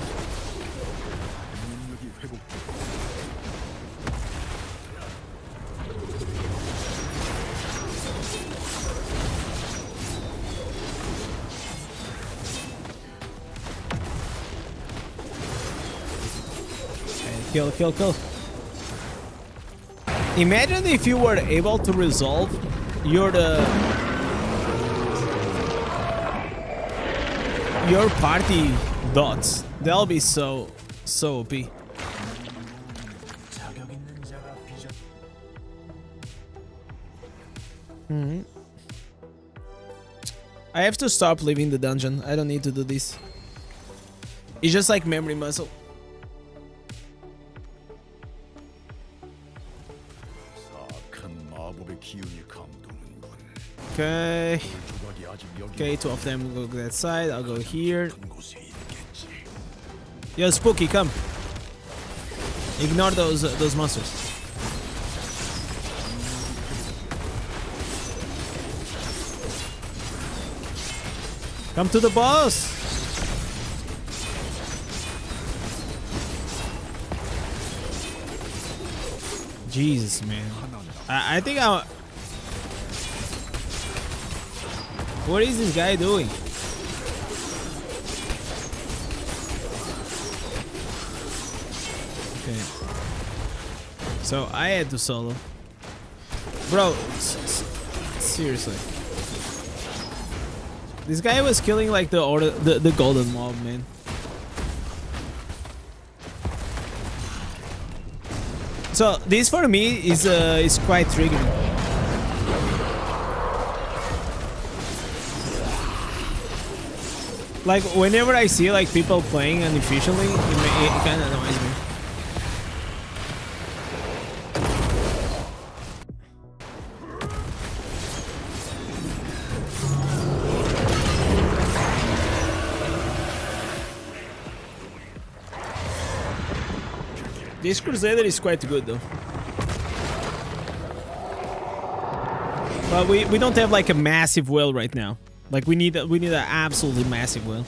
Okay, kill, kill, kill. Imagine if you were able to resolve your party dots. That'll be so OP. I have to stop leaving the dungeon. I don't need to do this. It's just like memory muscle. Okay. Okay, 2 of them go that side. I'll go here. Yo, Spooky, come. Ignore those monsters. Come to the boss. Jesus, man. I think I... What is this guy doing? Okay. So I had to solo. Bro, Seriously. This guy was killing like the golden mob, man. So this for me is quite triggering. Like whenever I see like people playing unefficiently, it kind of annoys me. This Crusader is quite good though. But we don't have like a massive whale right now. Like we need an absolutely massive whale.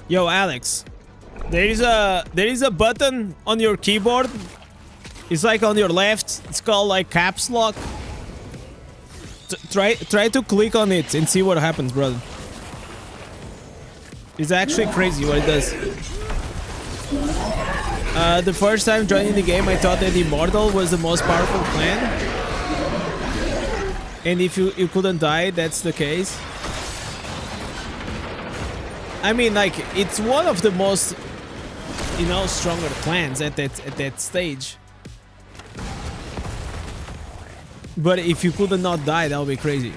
Yo, Alex, there is a button on your keyboard. It's like on your left. It's called like caps lock. Try to click on it and see what happens, brother. It's actually crazy what it does. The first time joining the game, I thought that Immortal was the most powerful clan. And if you couldn't die, that's the case. I mean, like, it's one of the most, you know, stronger clans at that stage. But if you could not die, that would be crazy.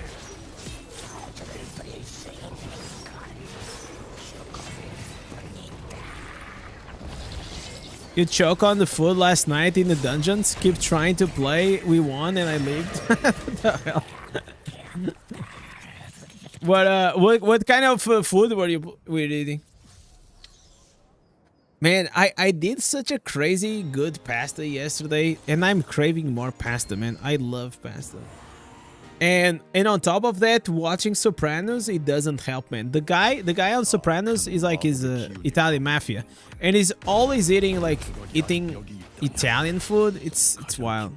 You choke on the food last night in the dungeons. Keep trying to play. We won and I lived. What the hell? What kind of food were you eating? Man, I did such a crazy good pasta yesterday, and I'm craving more pasta, man. I love pasta. And on top of that, watching Sopranos, it doesn't help, man. The guy on Sopranos is like his Italian mafia, and he's always eating Italian food. It's wild.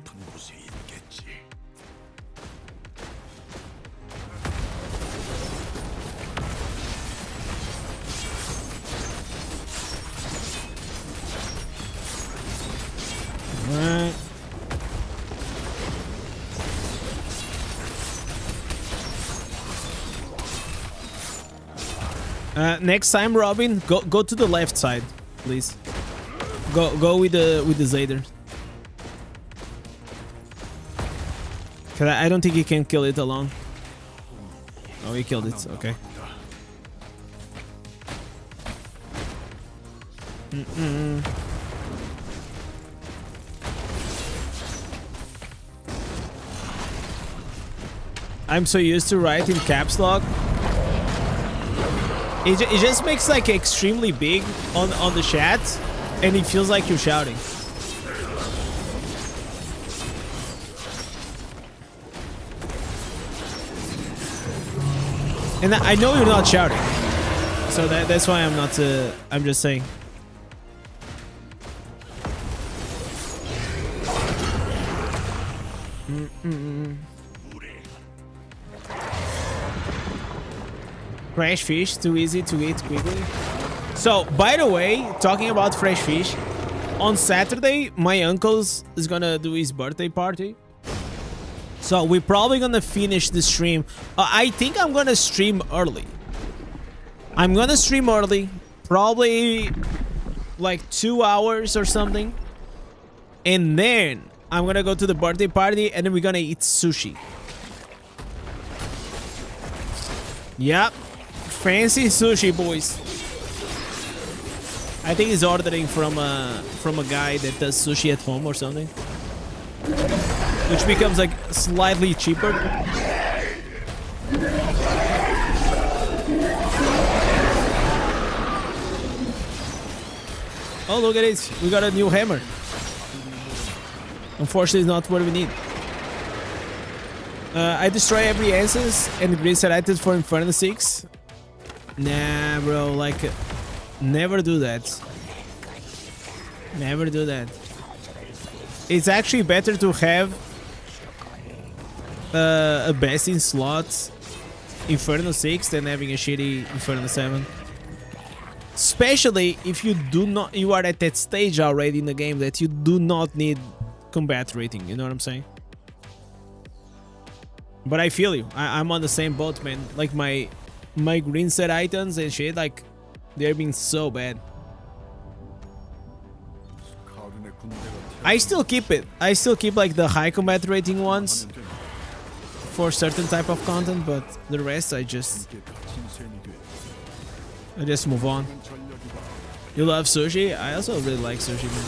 Alright. Next time, Robin, go to the left side, please. Go with the Zader. Cause I don't think he can kill it alone. Oh, he killed it. Okay. I'm so used to writing caps lock. It just makes like extremely big on the chat, and it feels like you're shouting. And I know you're not shouting, so that's why I'm not. I'm just saying. Fresh fish, too easy to eat quickly. So, by the way, talking about fresh fish, on Saturday, my uncle's is gonna do his birthday party. So, we're probably gonna finish the stream. I think I'm gonna stream early. I'm gonna stream early, probably like 2 hours or something. And then I'm gonna go to the birthday party, and then we're gonna eat sushi. Yep. Fancy sushi, boys. I think he's ordering from a guy that does sushi at home or something, which becomes like slightly cheaper. Oh, look at it! We got a new hammer. Unfortunately, it's not what we need. I destroy every essence and grid selected for Inferno 6. Nah, bro, like, never do that. Never do that. It's actually better to have a best in slots Inferno 6 than having a shitty Inferno 7. Especially if you are at that stage already in the game that you do not need combat rating, you know what I'm saying? But I feel you. I'm on the same boat, man. Like my green set items and shit, like they're being so bad. I still keep it. I still keep like the high combat rating ones for certain type of content, but the rest I just move on. You love sushi? I also really like sushi, man.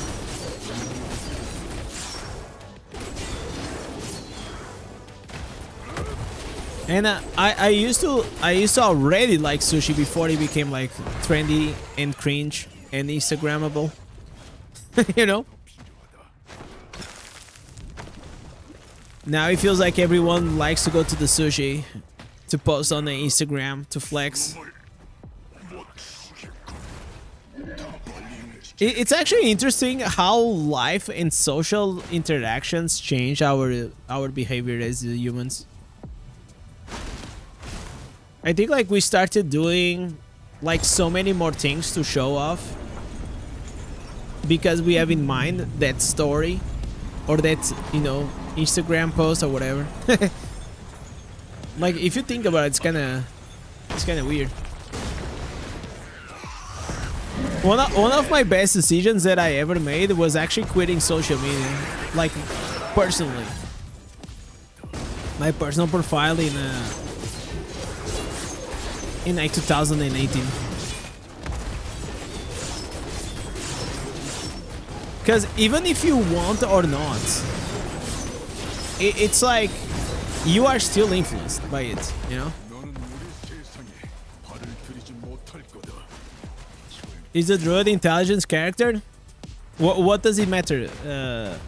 And I used to already like sushi before it became like trendy and cringe and Instagrammable. You know? Now it feels like everyone likes to go to the sushi to post on the Instagram to flex. It's actually interesting how life and social interactions change our behavior as humans. I think like we started doing like so many more things to show off because we have in mind that story or that, you know, Instagram post or whatever. Like if you think about it, it's kind of weird. One of my best decisions that I ever made was actually quitting social media, like personally. My personal profile in like 2018. Because even if you want or not, it's like you are still influenced by it, you know? Is the druid intelligence character? What does it matter,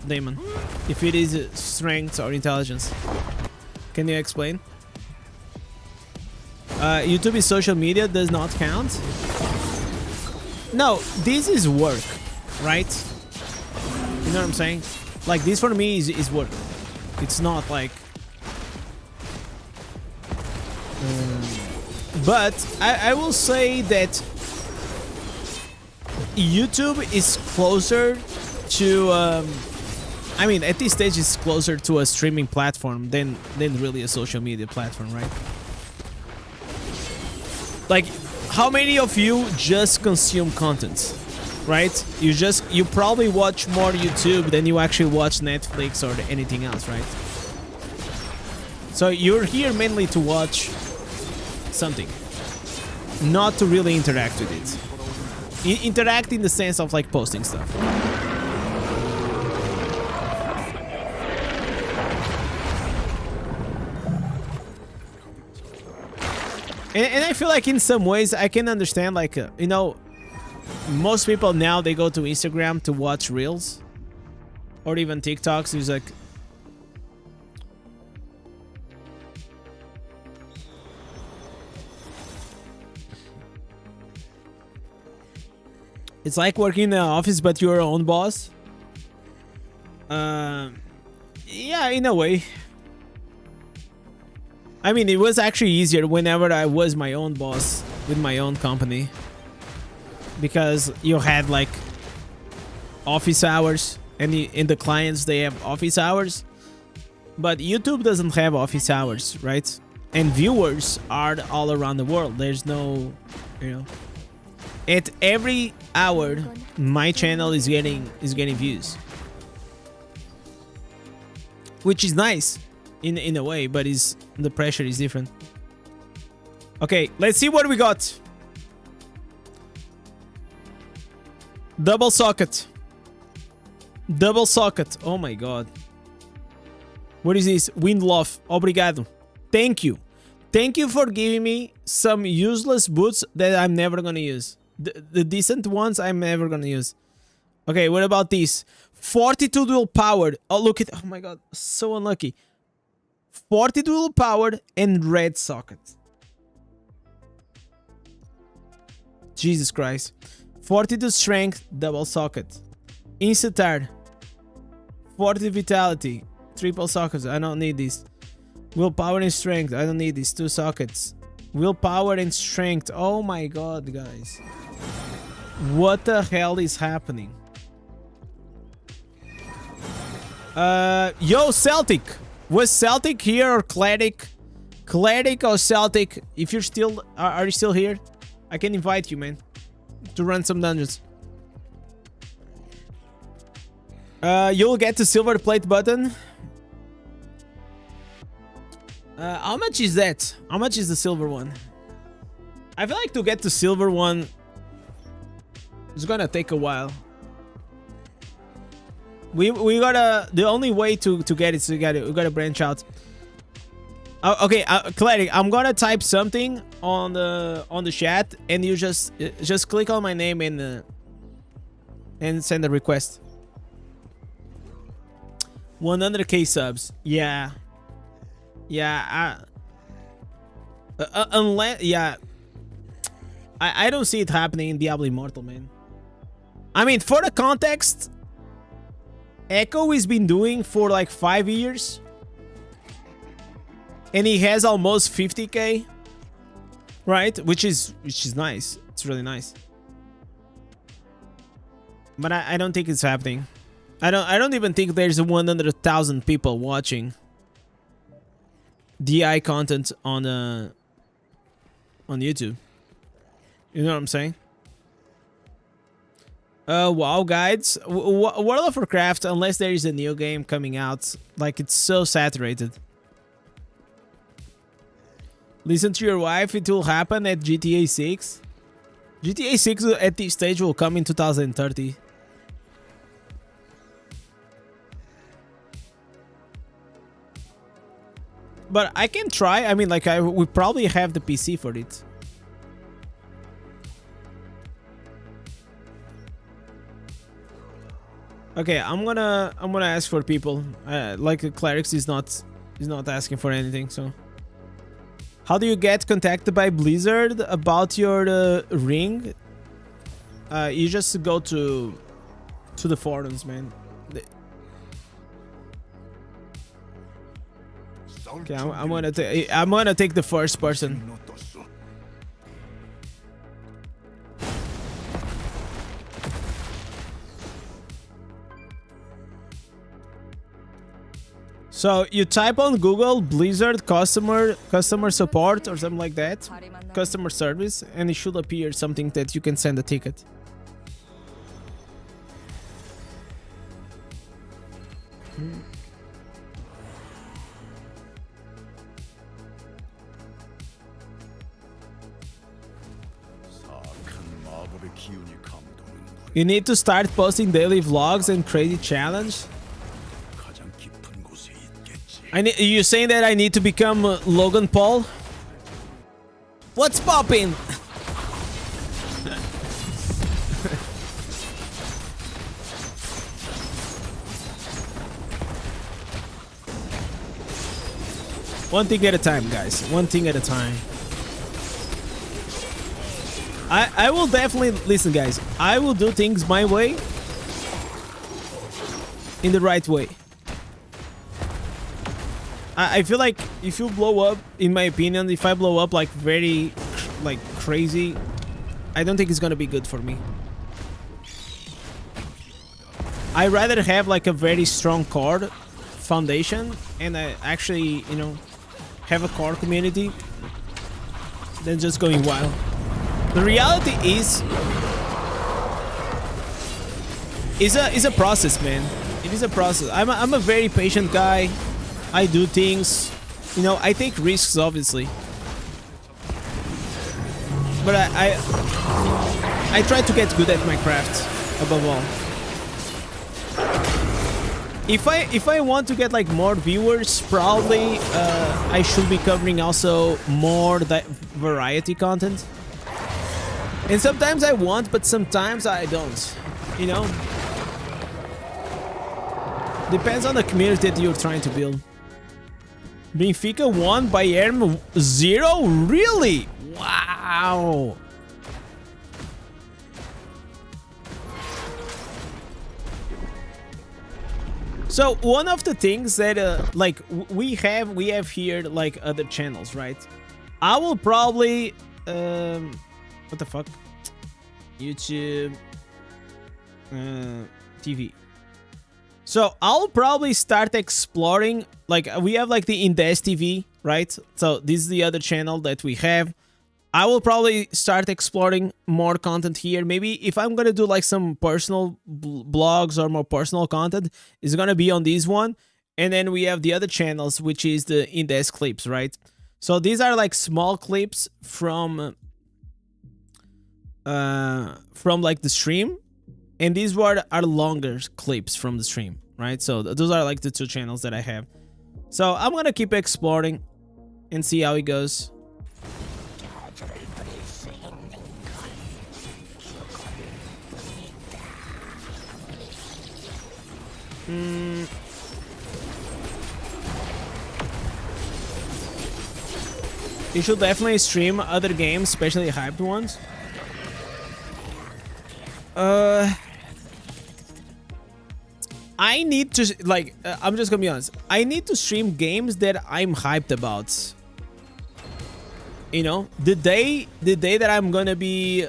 Damon? If it is strength or intelligence? Can you explain? YouTube is social media, does not count? No, this is work, right? You know what I'm saying? Like this for me is work. It's not like... but I will say that YouTube is closer to... I mean, at this stage it's closer to a streaming platform than really a social media platform, right? Like, how many of you just consume content, right? You probably watch more YouTube than you actually watch Netflix or anything else, right? So you're here mainly to watch something, not to really interact with it. Interact in the sense of like posting stuff. And I feel like in some ways I can understand, like, you know, most people now, they go to Instagram to watch Reels or even TikToks. It's like... it's like working in the office, but you're your own boss. Yeah, in a way. I mean, it was actually easier whenever I was my own boss with my own company, because you had like office hours, and the clients, they have office hours, but YouTube doesn't have office hours, right? And viewers are all around the world. There's no, you know, at every hour my channel is getting views, which is nice in a way, but the pressure is different. Okay, let's see what we got. Double socket. Double socket. Oh my god. What is this? Windloff. Obrigado. Thank you. Thank you for giving me some useless boots that I'm never gonna use. The decent ones I'm never gonna use. Okay, what about this? 42 dual powered. Oh, look at... oh my god. So unlucky. 40 dual powered and red socket. Jesus Christ. 42 strength, double socket. Instant 40 vitality, triple sockets. I don't need this. Willpower and strength. I don't need these. 2 sockets. Willpower and strength. Oh my god, guys. What the hell is happening? Yo, Celtic. Was Celtic here or Cleric? Cleric or Celtic? If you're still... Are you still here? I can invite you, man. To run some dungeons. You'll get the silver plate button. How much is that? How much is the silver one? I feel like to get the silver one, it's gonna take a while. We gotta... The only way to get it, so we gotta branch out. Okay, Cleric, I'm gonna type something on the chat, and you just click on my name and send a request. 100k subs. Yeah. Yeah. Unless... Yeah. I don't see it happening in Diablo Immortal, man. I mean, for the context, Echo has been doing for like 5 years. And he has almost 50k. Right? Which is nice. It's really nice. But I don't think it's happening. I don't even think there's 100,000 people watching DI content on YouTube. You know what I'm saying? WoW guides. World of Warcraft, unless there is a new game coming out, like, it's so saturated. Listen to your wife, it will happen at GTA 6. GTA 6 at this stage will come in 2030. But I can try. I mean, like, we probably have the PC for it. Okay, I'm gonna ask for people. Like, Clerics is not asking for anything. So, how do you get contacted by Blizzard about your ring? You just go to the forums, man. Okay, I'm gonna take the first person. So you type on Google Blizzard customer support or something like that, customer service, and it should appear something that you can send a ticket. You need to start posting daily vlogs and crazy challenge. You saying that I need to become Logan Paul? What's poppin'? One thing at a time, guys. One thing at a time. I will definitely... Listen, guys. I will do things my way. In the right way. I feel like if you blow up, in my opinion, if I blow up like very, like, crazy, I don't think it's gonna be good for me. I rather have like a very strong core foundation and I actually, you know, have a core community than just going wild. The reality is a process, man. It is a process. I'm a very patient guy. I do things, you know, I take risks, obviously. But I try to get good at my craft, above all. If I want to get like more viewers, probably I should be covering also more variety content. And sometimes I want, but sometimes I don't, you know? Depends on the community that you're trying to build. Benfica won, Bayern 0? Really? Wow. So one of the things that like we have here like other channels, right? I will probably what the fuck? YouTube TV. So I'll probably start exploring, like we have like the Indez TV, right? So this is the other channel that we have. I will probably start exploring more content here. Maybe if I'm gonna do like some personal blogs or more personal content, it's gonna be on this one. And then we have the other channels, which is the Indez clips, right? So these are like small clips from like the stream, and these are longer clips from the stream, right? So those are like the two channels that I have. So I'm gonna keep exploring and see how it goes. You should definitely stream other games, especially hyped ones. I need to, like, I'm just gonna be honest. I need to stream games that I'm hyped about. You know, the day that I'm gonna be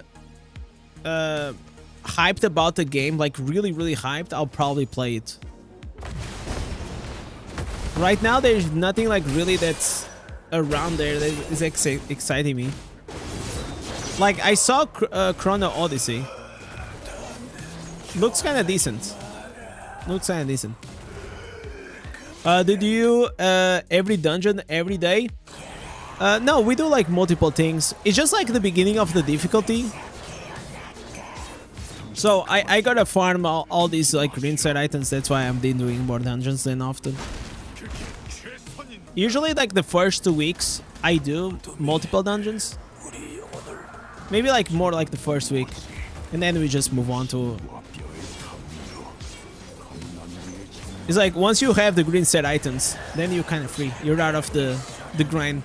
hyped about the game, like really hyped, I'll probably play it. Right now, there's nothing like really that's around there that is exciting me. Like I saw Chrono Odyssey. Looks kind of decent. Did you every dungeon every day? No, we do like multiple things. It's just like the beginning of the difficulty. So I gotta farm all these like green set items. That's why I'm doing more dungeons than often. Usually like the first 2 weeks I do multiple dungeons. Maybe like more like the first week. And then we just move on to... It's like once you have the green set items, then you're kind of free. You're out of the grind.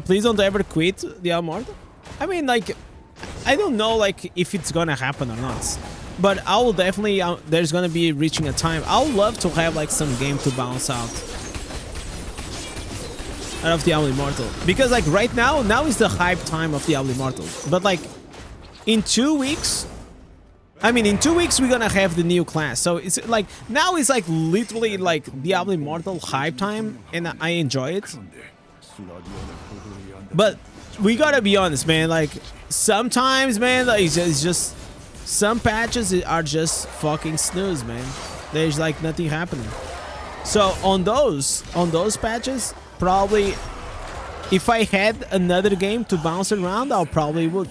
Please don't ever quit the Immortal. I mean, like, I don't know like if it's gonna happen or not. But I will definitely, there's gonna be reaching a time. I would love to have like some game to bounce out of Diablo Immortal. Because like right now is the hype time of Diablo Immortal. But like in 2 weeks, I mean in 2 weeks we're gonna have the new class. So it's like, now it's like literally like Diablo Immortal hype time, and I enjoy it. But we gotta be honest, man, like sometimes, man, like it's just some patches are just fucking snooze, man. There's like nothing happening. So on those patches, probably if I had another game to bounce around, I probably would.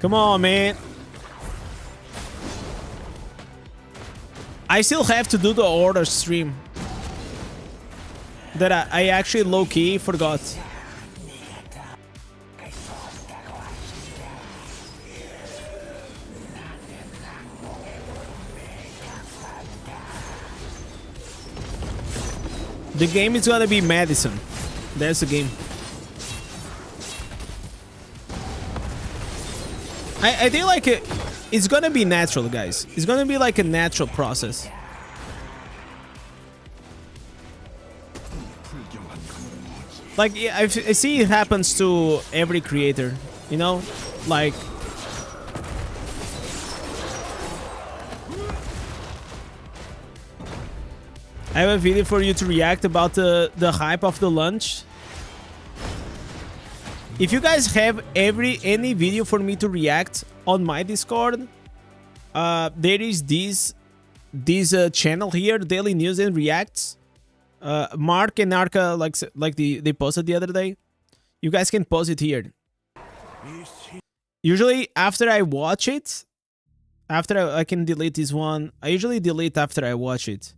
Come on, man. I still have to do the order stream that I actually low-key forgot. The game is gonna be Madison. That's the game. I think like it's gonna be natural, guys. It's gonna be like a natural process. Like I see it happens to every creator, you know, like I have a video for you to react about the hype of the launch. If you guys have any video for me to react on my Discord, there is this channel here, Daily News and Reacts. Mark and Narka they posted the other day. You guys can post it here. Usually after I watch it, after I can delete this one. I usually delete after I watch it.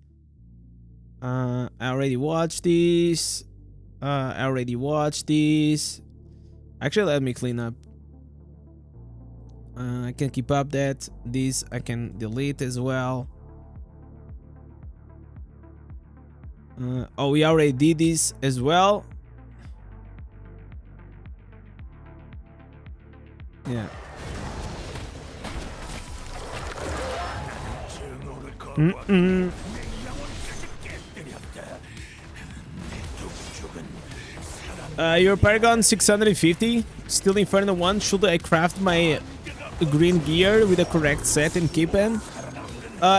I already watched this. Actually, let me clean up. I can keep up that. This I can delete as well. Oh, we already did this as well. Yeah. Your Paragon 650, still Inferno 1. Should I craft my green gear with the correct set and keep it?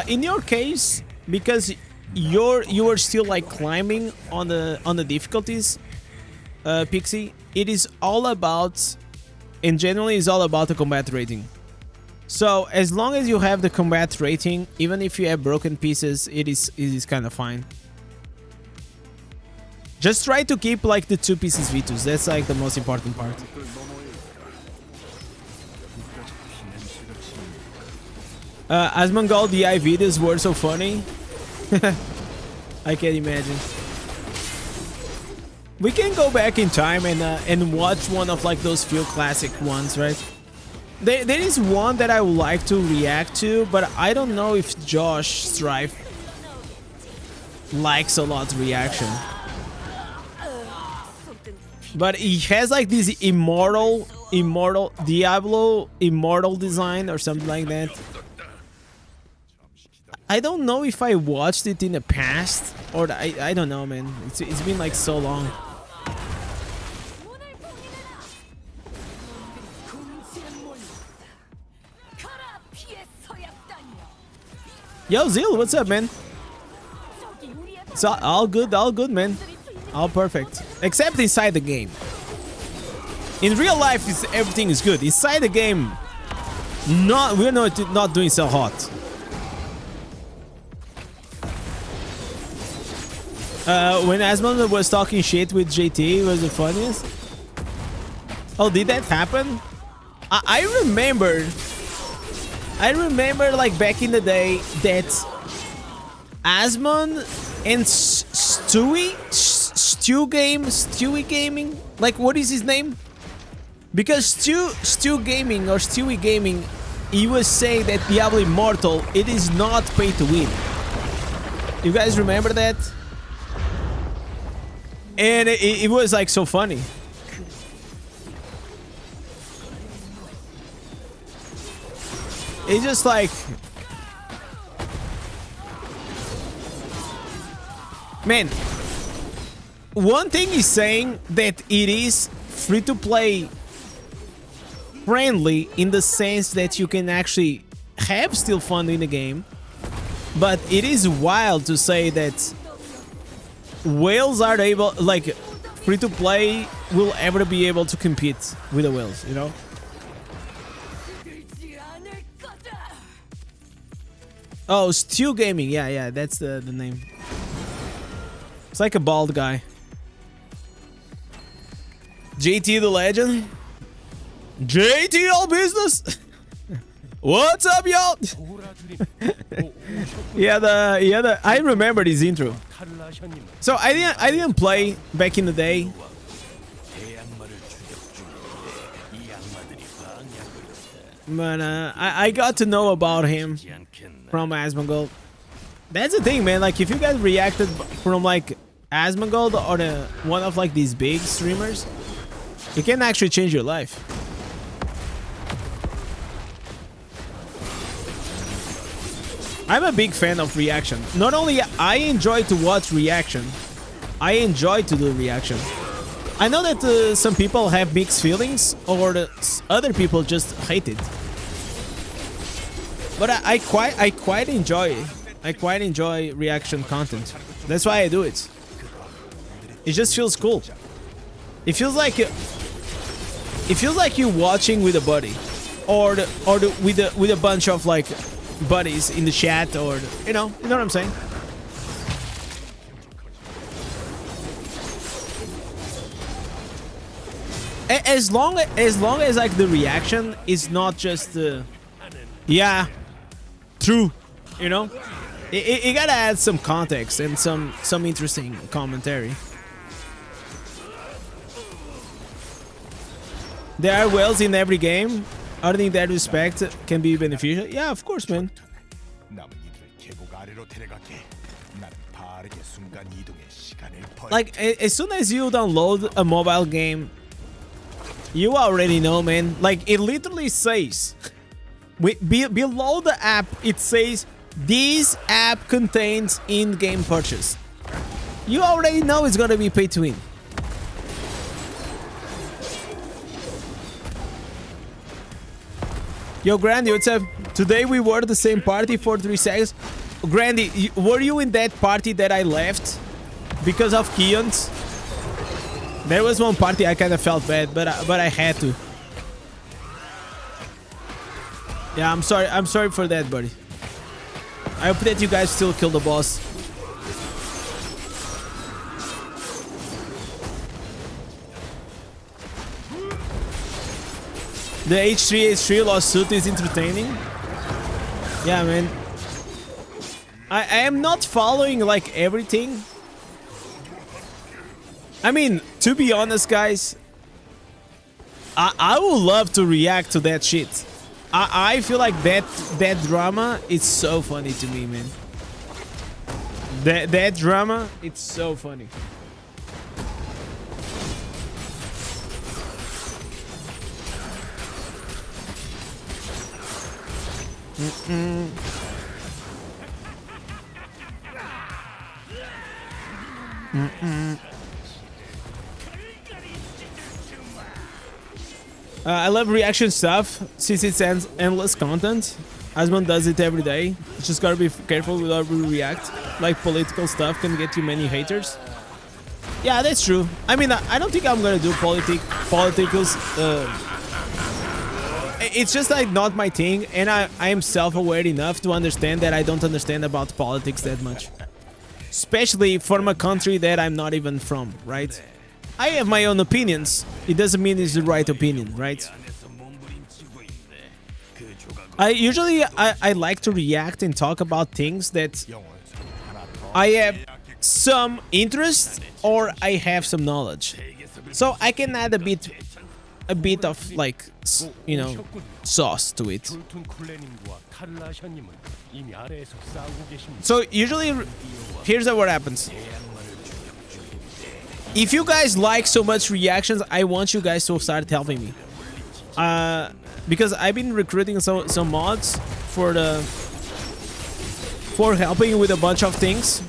In your case, because you are still like climbing on the difficulties, Pixie, it is all about, and generally is all about the combat rating. So as long as you have the combat rating, even if you have broken pieces, it is kind of fine. Just try to keep like the 2 pieces V2s. That's like the most important part. Asmongold DI videos were so funny. I can imagine. We can go back in time and watch one of like those few classic ones, right? There is one that I would like to react to, but I don't know if Josh Strife likes a lot reaction. But he has like this immortal Diablo immortal design or something like that. I don't know if I watched it in the past or I don't know, man. It's been like so long. Yo, Zil, what's up, man? It's all good, man. All perfect. Except inside the game. In real life, everything is good. Inside the game, we're not doing so hot. When Asmon was talking shit with JT, it was the funniest. Oh, did that happen? I remember like back in the day that Asmon and Stewie Gaming, like what is his name? Because Stewie Gaming, he was saying that Diablo Immortal, it is not pay to win. You guys remember that? And it was like so funny. It's just like, man, one thing is saying that it is free-to-play friendly in the sense that you can actually have still fun in the game, but it is wild to say that whales are able, like, free-to-play will ever be able to compete with the whales, you know? Oh, Stew Gaming, yeah, that's the name. It's like a bald guy. JT the legend. JT all business. What's up, y'all? yeah, I remember this intro. So I didn't play back in the day. But I got to know about him from Asmongold. That's the thing, man. Like, if you guys reacted from like Asmongold or one of like these big streamers, it can actually change your life. I'm a big fan of reaction. Not only I enjoy to watch reaction, I enjoy to do reaction. I know that some people have mixed feelings, or other people just hate it. But I quite enjoy it. I quite enjoy reaction content. That's why I do it. It just feels cool. It feels like you're watching with a buddy, or with a bunch of like buddies in the chat, or you know what I'm saying. As long as like the reaction is not just yeah, true, you know, you gotta add some context and some interesting commentary. There are whales in every game. I think that respect can be beneficial. Yeah, of course, man. Like, as soon as you download a mobile game, you already know, man. Like, it literally says, below the app, it says This app contains in-game purchase. You already know it's gonna be pay to win. Yo, Grandy, what's up? Today we were the same party for 3 seconds. Grandy, were you in that party that I left because of Keon's? There was one party I kind of felt bad, but I had to. Yeah, I'm sorry. I'm sorry for that, buddy. I hope that you guys still kill the boss. The H3H3 lawsuit is entertaining. Yeah, man. I am not following like everything. I mean, to be honest, guys, I would love to react to that shit. I feel like that drama is so funny to me, man. That drama, it's so funny. I love reaction stuff since it's endless content. Asmon does it every day. Just gotta be careful with how we react. Like political stuff can get you many haters. Yeah, that's true. I mean, I don't think I'm gonna do politicals. It's just like not my thing, and I am self-aware enough to understand that I don't understand about politics that much. Especially from a country that I'm not even from, right? I have my own opinions. It doesn't mean it's the right opinion, right? I like to react and talk about things that I have some interest or I have some knowledge. So I can add a bit of like, you know, sauce to it. So usually, here's what happens. If you guys like so much reactions, I want you guys to start helping me. Because I've been recruiting some mods for helping with a bunch of things.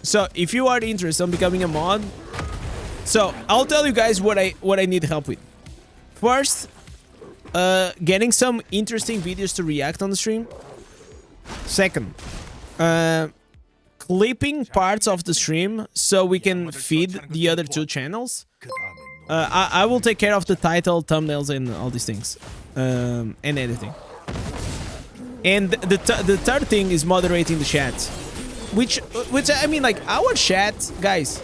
So if you are interested in becoming a mod, so I'll tell you guys what I need help with. First, getting some interesting videos to react on the stream. Second, clipping parts of the stream so we can feed the other 2 channels. I will take care of the title, thumbnails, and all these things, and editing. And the third thing is moderating the chat, which I mean, like our chat, guys.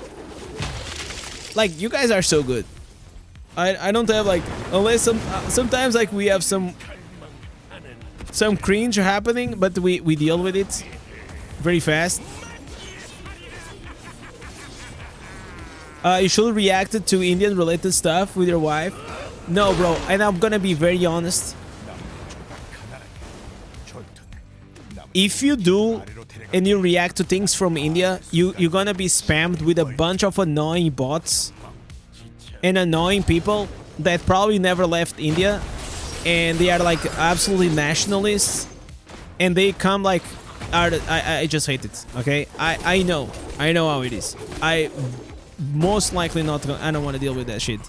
Like you guys are so good. I don't have like, unless sometimes like we have some cringe happening, but we deal with it very fast. You should react to Indian related stuff with your wife. No, bro, and I'm gonna be very honest. If you do and you react to things from India, you're gonna be spammed with a bunch of annoying bots and annoying people that probably never left India, and they are like absolutely nationalists, and they come like, I just hate it. Okay, I know how it is. I most likely not gonna, I don't want to deal with that shit.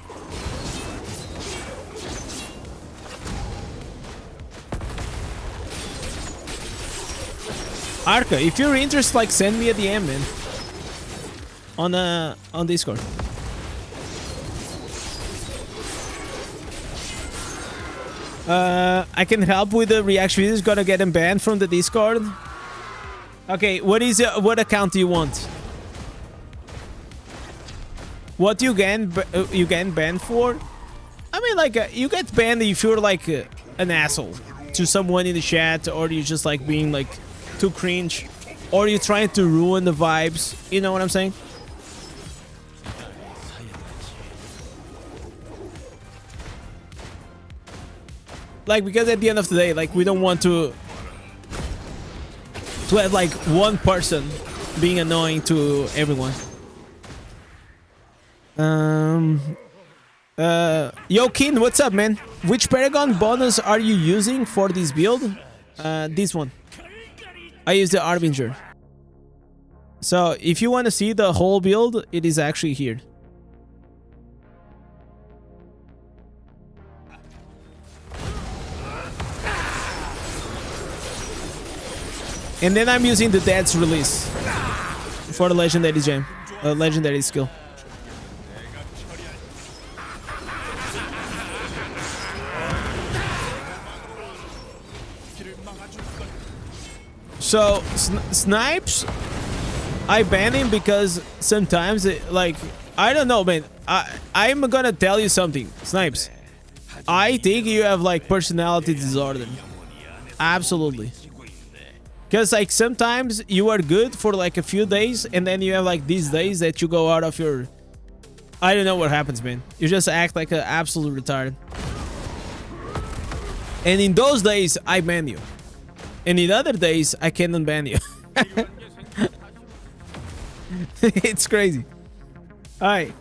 Arca, if you're interested, like send me a DM, man. On Discord. I can help with the reaction videos. Gonna get them banned from the Discord. Okay, what account do you want? What you get banned for? I mean, like you get banned if you're like an asshole to someone in the chat, or you're just like being like too cringe, or you're trying to ruin the vibes. You know what I'm saying? Like, because at the end of the day, like, we don't want to have like one person being annoying to everyone. Yo, Kin, what's up, man? Which Paragon bonus are you using for this build? This one. I use the Harbinger. So if you want to see the whole build, it is actually here. And then I'm using the Dead's Release for the legendary gem, legendary skill. So Snipes, I ban him because sometimes I don't know, man. I'm gonna tell you something, Snipes. I think you have like personality disorder. Absolutely. Because like sometimes you are good for like a few days and then you have like these days that you go out of your... I don't know what happens, man. You just act like an absolute retard. And in those days, I ban you. And in other days, I can't unban you. It's crazy. Alright.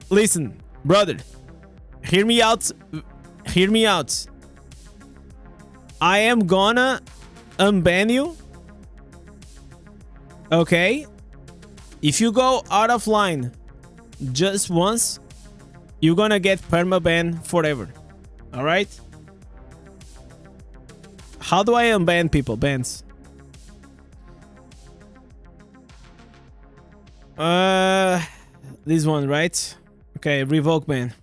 Listen, brother. Hear me out. Hear me out. I am gonna unban you. Okay? If you go out of line just once, you're gonna get permaban forever. Alright? How do I unban people? Bans. This one, right? Okay, revoke ban.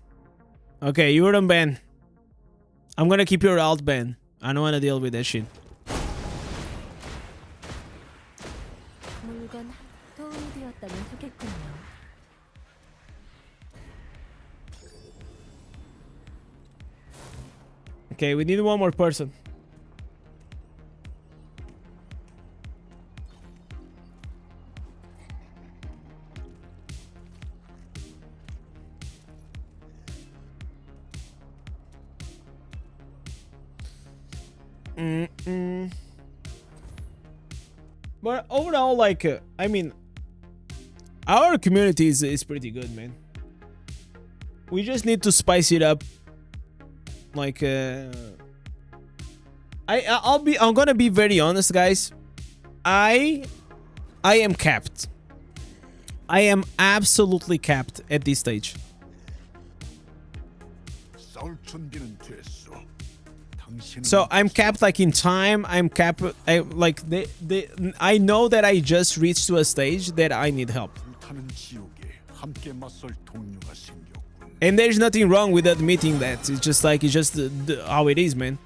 Okay, you're unbanned. I'm gonna keep your alt ban. I don't wanna deal with that shit. Okay, we need one more person. But overall, like, I mean, our community is pretty good, man. We just need to spice it up. Like, I'm gonna be very honest, guys. I am capped. I am absolutely capped at this stage. So I'm capped like in time. I'm capped. I know that I just reached to a stage that I need help. And there's nothing wrong with admitting that. It's just like, it's just how it is, man.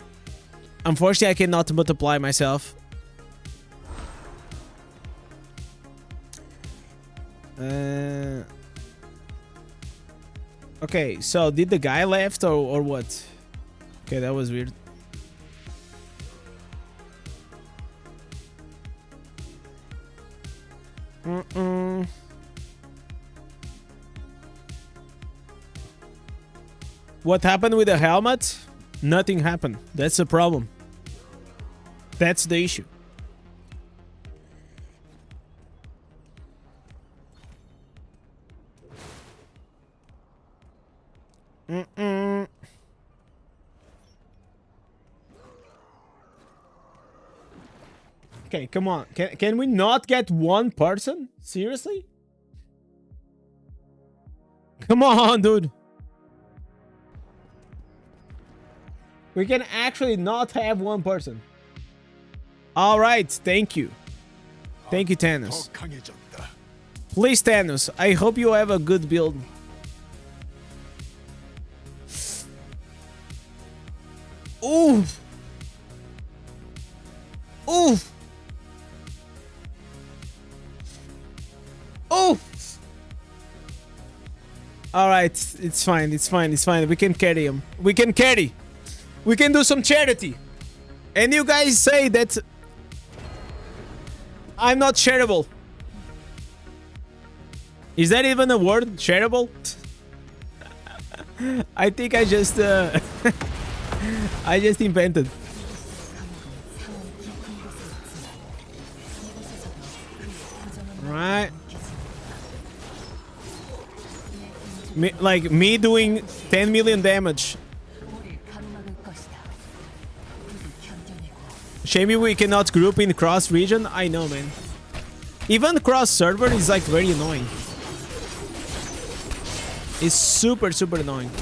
Unfortunately, I cannot multiply myself. Okay, so did the guy left or what? Okay, that was weird. What happened with the helmet? Nothing happened. That's the problem. That's the issue. Okay, come on. Can we not get one person? Seriously? Come on, dude. We can actually not have one person. All right, thank you. Thank you, Thanos. Please, Thanos, I hope you have a good build. Oof. Oof. Oof. All right, it's fine. It's fine. It's fine. We can carry him. We can carry. We can do some charity. And you guys say that I'm not charitable. Is that even a word? Charitable? I think I just I just invented. Right. Me doing 10 million damage. Shame we cannot group in cross region. I know, man. Even cross server is like very annoying. It's super, super annoying.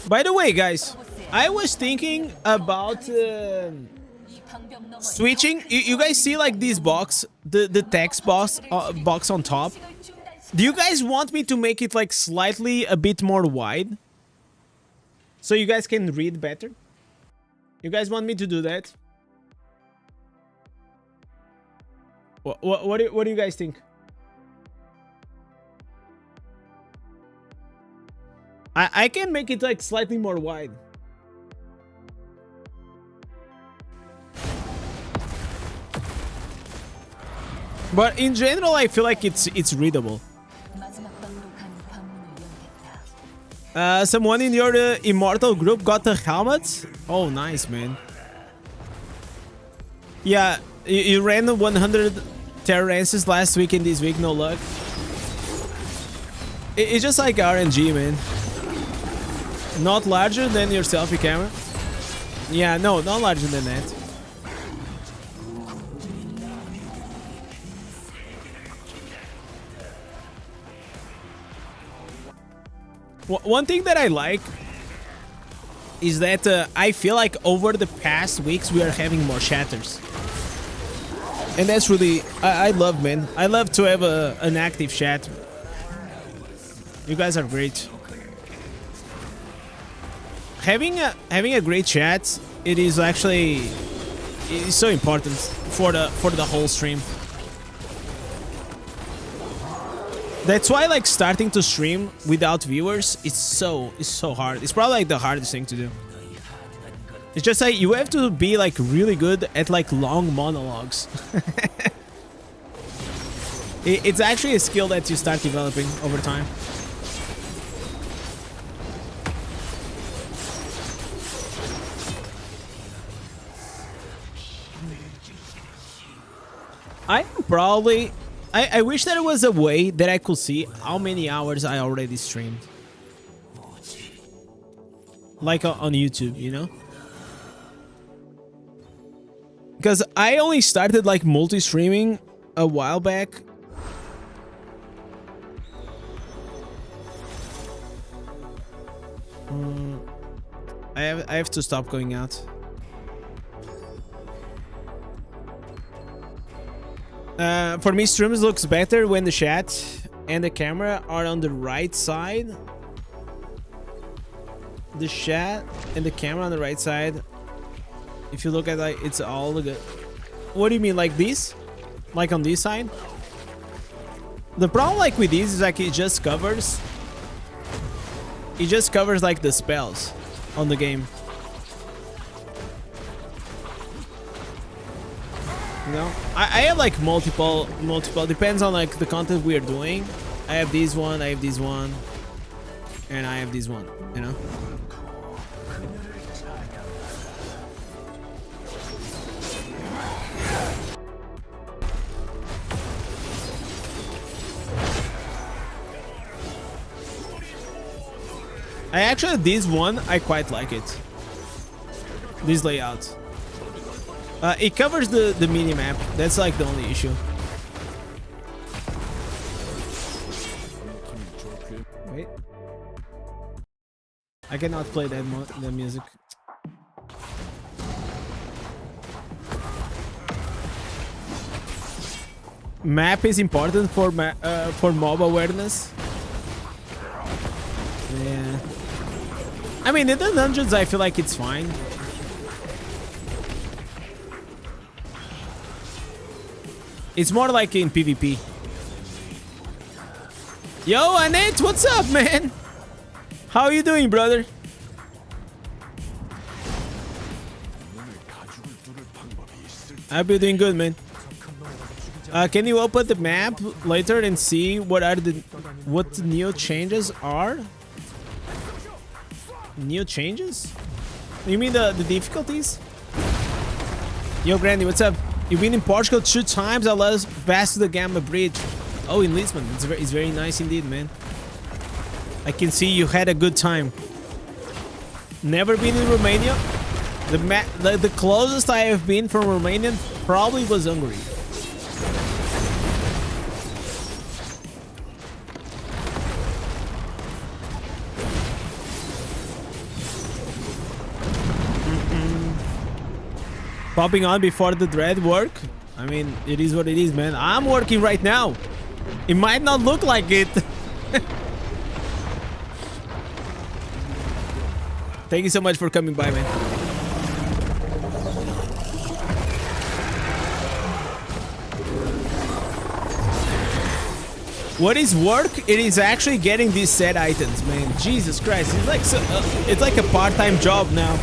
By the way, guys, I was thinking about switching. You guys see like this box, the text box on top. Do you guys want me to make it like slightly a bit more wide, so you guys can read better? You guys want me to do that? What do you guys think? I can make it like slightly more wide. But in general, I feel like it's readable. Someone in your immortal group got a helmet? Oh, nice, man. Yeah, you ran 100 terrances last week and this week, no luck. It's just like RNG, man. Not larger than your selfie camera. Yeah, no, not larger than that. One thing that I like is that I feel like over the past weeks we are having more shatters. And that's really, I love, man. I love to have an active chat. You guys are great. Having a great chat, it is actually, it's so important for the whole stream. That's why like starting to stream without viewers is so hard. It's probably like the hardest thing to do. It's just like you have to be like really good at like long monologues. It's actually a skill that you start developing over time. I wish there was a way that I could see how many hours I already streamed. Like on YouTube, you know? Because I only started like multi-streaming a while back. I have to stop going out. For me, streams looks better when the chat and the camera are on the right side. The chat and the camera on the right side. If you look at like, it's all good. What do you mean, like this? Like on this side? The problem like with this is like it just covers like the spells on the game. You know, I have like multiple, depends on like the content we are doing. I have this one, I have this one, and I have this one, you know? I actually, this one, I quite like it. This layout. It covers the mini-map. That's like the only issue. Wait. I cannot play that music. Map is important for mob awareness. Yeah. I mean, in the dungeons, I feel like it's fine. It's more like in PvP. Yo, Annette, what's up, man? How are you doing, brother? I hope you're doing good, man. Can you open the map later and see what the new changes are? New changes? You mean the difficulties? Yo, Grandy, what's up? You've been in Portugal 2 times. I love Vasco da Gama Bridge. Oh, in Lisbon. It's very nice indeed, man. I can see you had a good time. Never been in Romania. The closest I have been from Romania probably was Hungary. Popping on before the dread work. I mean, it is what it is, man. I'm working right now. It might not look like it. Thank you so much for coming by, man. What is work? It is actually getting these set items, man. Jesus Christ. It's like a part-time job now.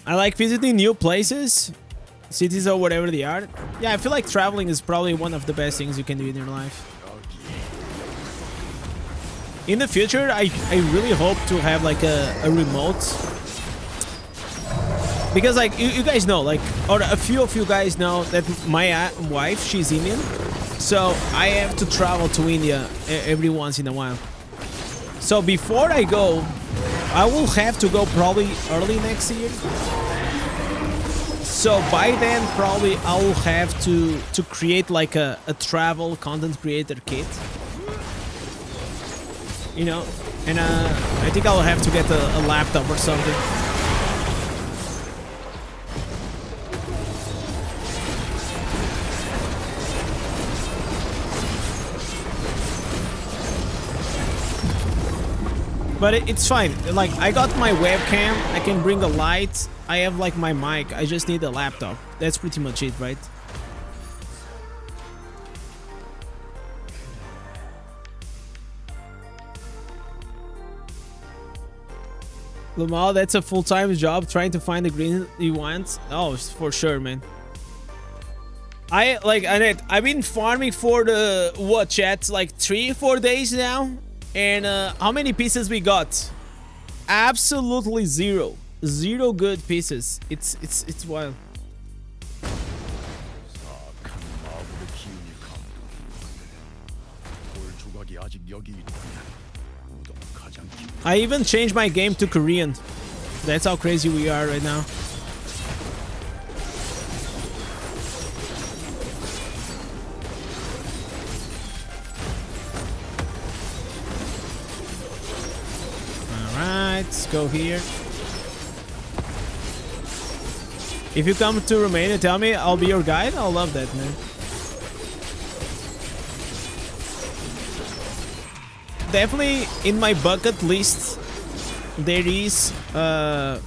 I like visiting new places, cities or whatever they are. Yeah, I feel like traveling is probably one of the best things you can do in your life. In the future, I really hope to have like a remote. Because like you guys know, like, or a few of you guys know that my wife, she's Indian. So I have to travel to India every once in a while. So before I go, I will have to go probably early next year. So by then, probably I will have to create like a travel content creator kit. You know, and I think I'll have to get a laptop or something. But it's fine. Like, I got my webcam, I can bring a light, I have like my mic, I just need a laptop. That's pretty much it, right? Lamal, that's a full-time job trying to find the green you want. Oh, for sure, man. Annette, I've been farming for the what, chat? Like 3-4 days now. And how many pieces we got? Absolutely zero. Zero good pieces. It's wild. I even changed my game to Korean. That's how crazy we are right now. Alright, let's go here. If you come to Romania, tell me, I'll be your guide. I'll love that, man. Definitely in my bucket list there is a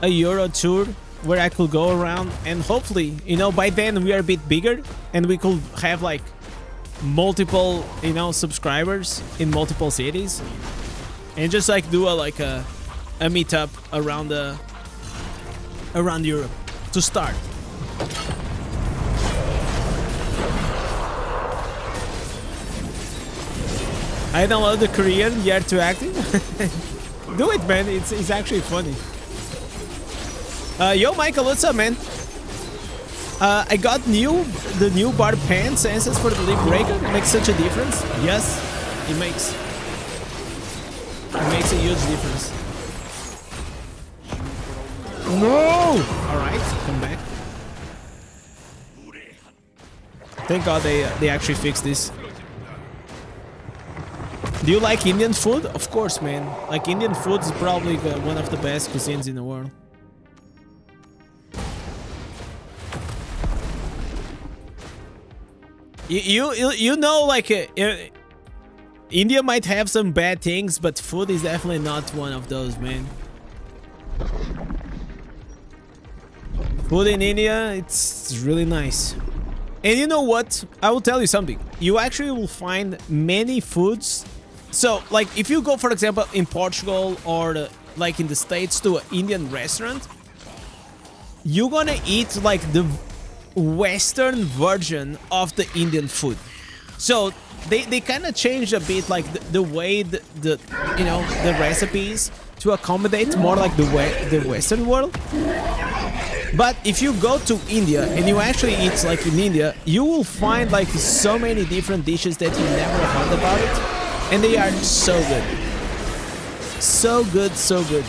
Euro tour where I could go around, and hopefully, you know, by then we are a bit bigger and we could have like multiple, you know, subscribers in multiple cities, and just like do a meetup around Europe to start. I download the Korean, you're too active. Do it, man. It's actually funny. Yo, Michael, what's up, man? I got the new bar pan senses for the leapbreaker. It makes such a difference. Yes, it makes a huge difference. No! Alright, come back. Thank God they actually fixed this. Do you like Indian food? Of course, man. Like, Indian food is probably one of the best cuisines in the world. You know, like, India might have some bad things, but food is definitely not one of those, man. Food in India, it's really nice. And you know what? I will tell you something. You actually will find many foods. So, like, if you go, for example, in Portugal or like in the States to an Indian restaurant, you're gonna eat like the Western version of the Indian food. So they kind of changed a bit, like the way the you know, the recipes to accommodate more like the Western world. But if you go to India and you actually eat like in India, you will find like so many different dishes that you never heard about it, and they are so good, so good, so good.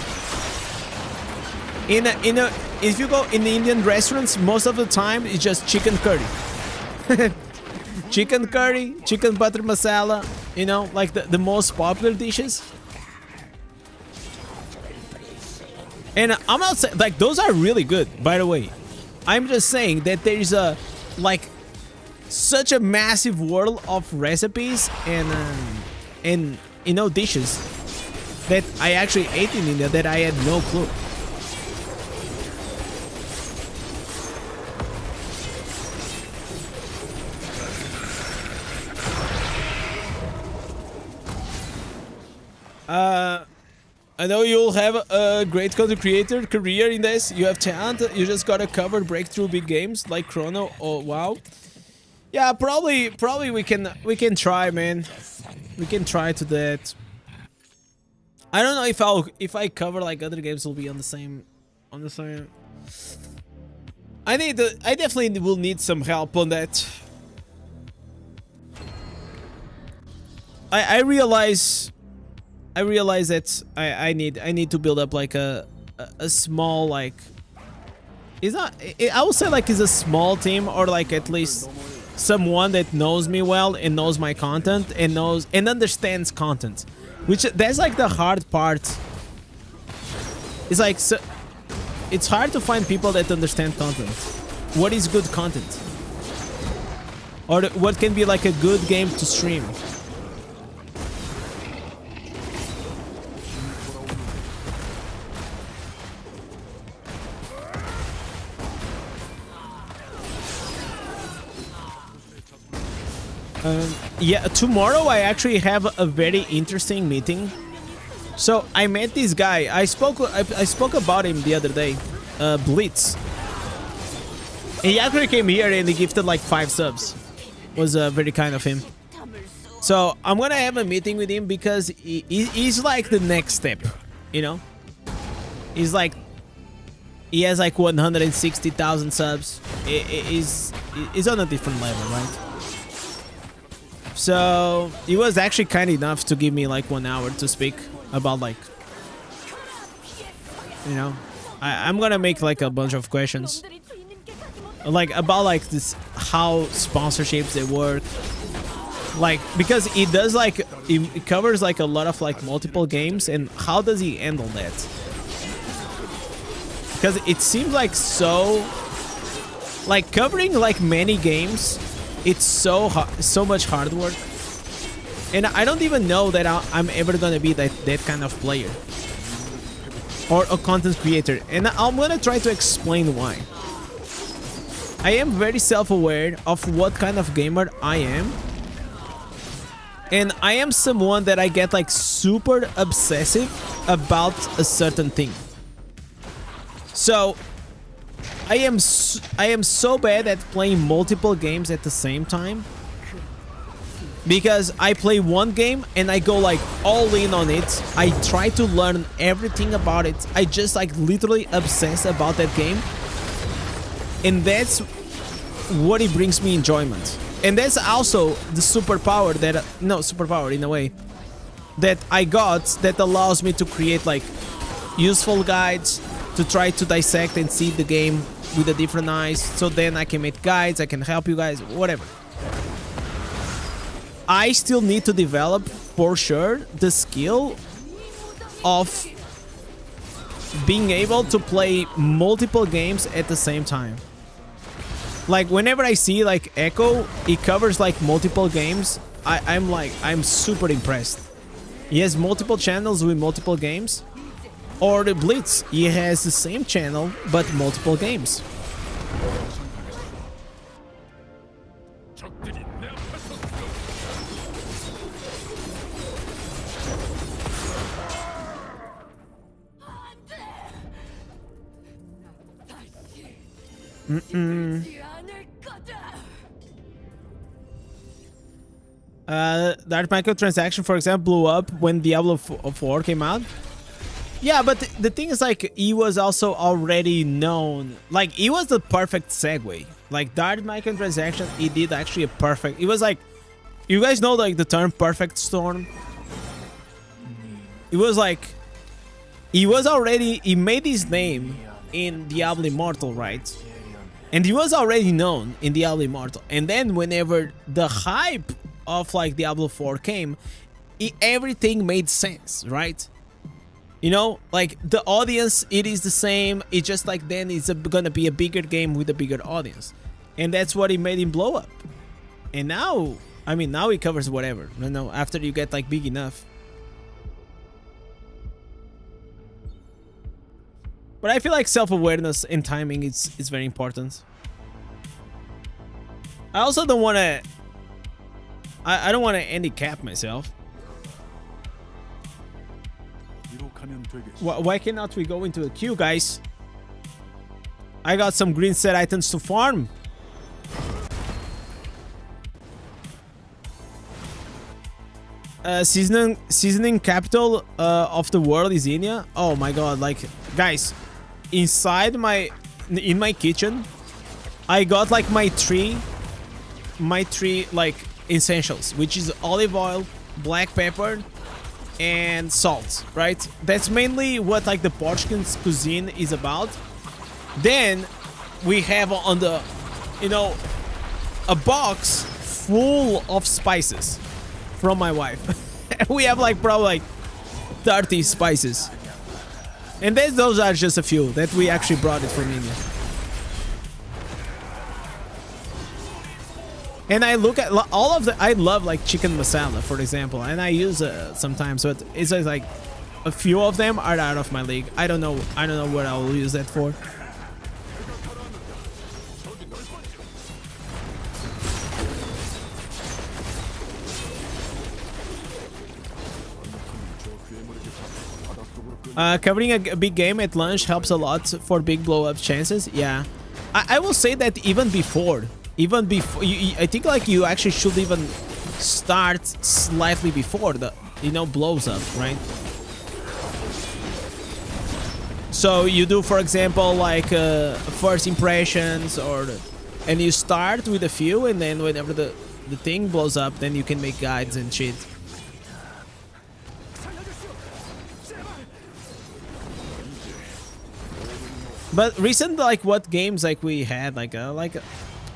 If you go in the Indian restaurants, most of the time it's just chicken curry. Chicken curry, chicken butter masala, you know, like the most popular dishes. And I'm not saying, like, those are really good, by the way. I'm just saying that there is a, like, such a massive world of recipes and you know, dishes that I actually ate in India that I had no clue. I know you'll have a great content creator career in this. You have talent. You just gotta cover breakthrough big games like Chrono or WoW. Yeah, probably we can try, man. We can try to that. I don't know if I cover like other games, will be on the same. I definitely will need some help on that. I realize that I need to build up like a small, like, it's not, I would say like it's a small team, or like at least someone that knows me well and knows my content and knows and understands content, which that's like the hard part. It's like, so it's hard to find people that understand content. What is good content, or what can be like a good game to stream. Yeah, tomorrow I actually have a very interesting meeting. So I met this guy. I spoke about him the other day, Blitz. He actually came here and he gifted like 5 subs. Was very kind of him. So I'm gonna have a meeting with him because he's like the next step, you know. He's like, he has like 160,000 subs. He's on a different level, right? So he was actually kind enough to give me like 1 hour to speak about, like, you know, I'm gonna make like a bunch of questions, like about like this, how sponsorships they work, like, because it does like it covers like a lot of like multiple games, and how does he handle that? Because it seems like so, like, covering like many games, it's so much hard work, and I don't even know that I'm ever gonna be that kind of player or a content creator, and I'm gonna try to explain why. I am very self-aware of what kind of gamer I am, and I am someone that I get like super obsessive about a certain thing. So I am so bad at playing multiple games at the same time, because I play one game and I go like all in on it. I try to learn everything about it. I just like literally obsess about that game, and that's what it brings me enjoyment. And that's also the superpower that, no, superpower in a way, that I got, that allows me to create like useful guides to try to dissect and see the game with a different eyes, so then I can make guides, I can help you guys, whatever. I still need to develop, for sure, the skill of being able to play multiple games at the same time. Like, whenever I see like Echo, it covers like multiple games, I'm super impressed. He has multiple channels with multiple games. Or the Blitz, he has the same channel but multiple games. That microtransaction, for example, blew up when Diablo 4 came out. Yeah, but the thing is, like, he was also already known. Like, he was the perfect segue. Like, that microtransaction, he did actually a perfect. It was like, you guys know, like, the term perfect storm? It was like, he made his name in Diablo Immortal, right? And he was already known in Diablo Immortal. And then whenever the hype of, like, Diablo 4 came, everything made sense, right? You know, like, the audience, it is the same. It's just like, then it's gonna be a bigger game with a bigger audience. And that's what it made him blow up. And now, I mean, now he covers whatever. You know, after you get, like, big enough. But I feel like self-awareness and timing is very important. I also don't want to... I don't want to handicap myself. Why cannot we go into a queue, guys? I got some green set items to farm. Seasoning capital of the world is India. Oh my god, like, guys, inside in my kitchen, I got like my three like essentials, which is olive oil, black pepper, and salt, right? That's mainly what like the Portuguese cuisine is about. Then we have on the, you know, a box full of spices from my wife. We have like probably like 30 spices, and those are just a few that we actually brought it from India. And I look at all of the, I love like chicken masala, for example, and I use sometimes, but it's just like a few of them are out of my league. I don't know what I will use that for. Covering a big game at launch helps a lot for big blow-up chances. Yeah, I will say that even before, I think like you actually should even start slightly before the, you know, blows up, right? So you do, for example, like first impressions, and you start with a few, and then whenever the thing blows up, then you can make guides and shit. But recent, like, what games like we had, like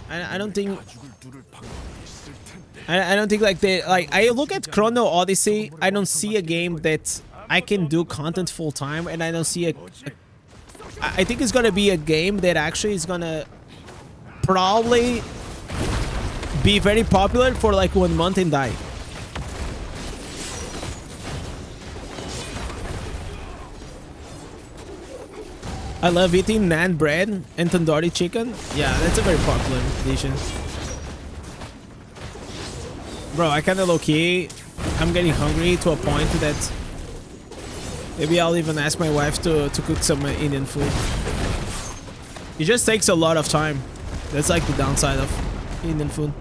I don't think like they, like, I look at Chrono Odyssey, I don't see a game that I can do content full time, and I don't see I think it's gonna be a game that actually is gonna probably be very popular for like 1 month and die. I love eating naan bread and tandoori chicken. Yeah, that's a very popular dish. Bro, I kinda low-key, I'm getting hungry to a point that maybe I'll even ask my wife to cook some Indian food. It just takes a lot of time. That's like the downside of Indian food.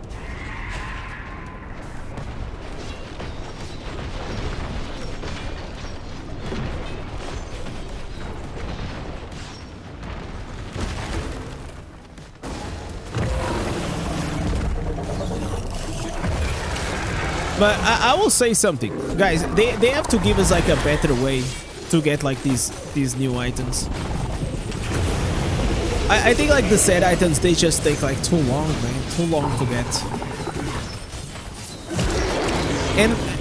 But I will say something, guys. They have to give us like a better way to get like these new items. I think like the set items, they just take like too long, man. Too long to get.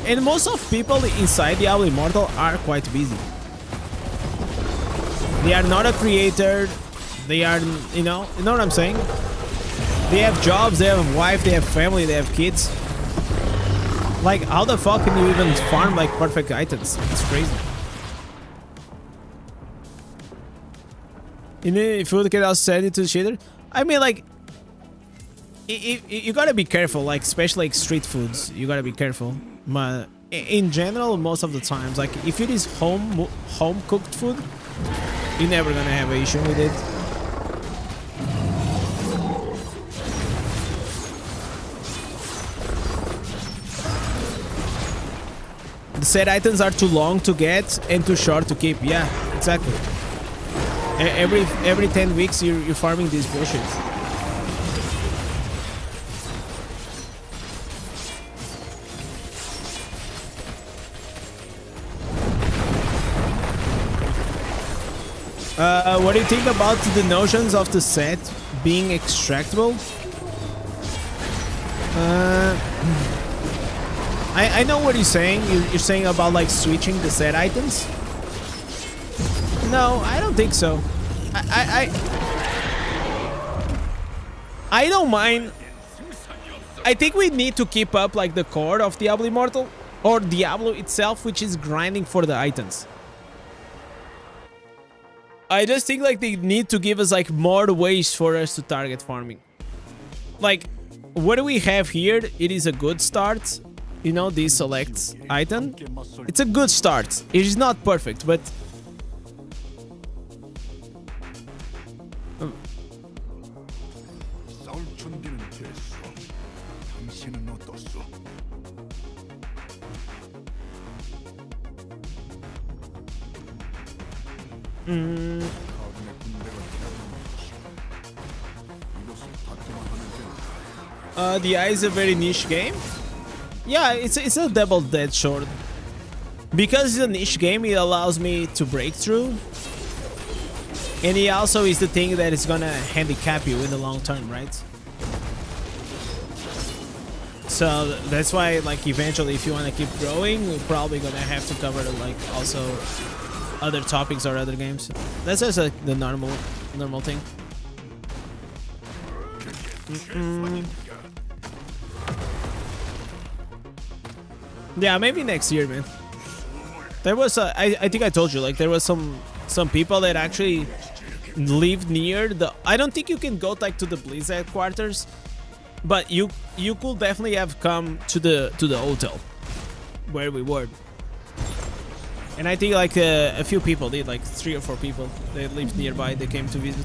And most of people inside Diablo Immortal are quite busy. They are not a creator. They are, you know what I'm saying? They have jobs, they have a wife, they have family, they have kids. Like, how the fuck can you even farm like perfect items? It's crazy. You know, if you can also send it to the cheater. I mean, like, you gotta be careful, like, especially like street foods. You gotta be careful. But in general, most of the times, like, if it is home cooked food, you're never gonna have an issue with it. The set items are too long to get and too short to keep. Yeah, exactly. Every 10 weeks you're farming these bullshits. What do you think about the notions of the set being extractable? I know what you're saying. You're saying about like switching the set items. No, I don't think so. I don't mind. I think we need to keep up like the core of Diablo Immortal or Diablo itself, which is grinding for the items. I just think like they need to give us like more ways for us to target farming. Like what do we have here? It is a good start. You know, this select item. It's a good start. It is not perfect, but the eye is a very niche game. Yeah, it's a double-edged sword. Because it's a niche game, it allows me to break through. And it also is the thing that is gonna handicap you in the long term, right? So that's why, like, eventually, if you want to keep growing, we're probably gonna have to cover like also other topics or other games. That's just like the normal thing. Yeah, maybe next year, man. There was I think I told you, like, there was some people that actually lived near the. I don't think you can go like to the Blizzard headquarters, but you could definitely have come to the hotel where we were. And I think like a few people did, like 3 or 4 people. They lived nearby. They came to visit.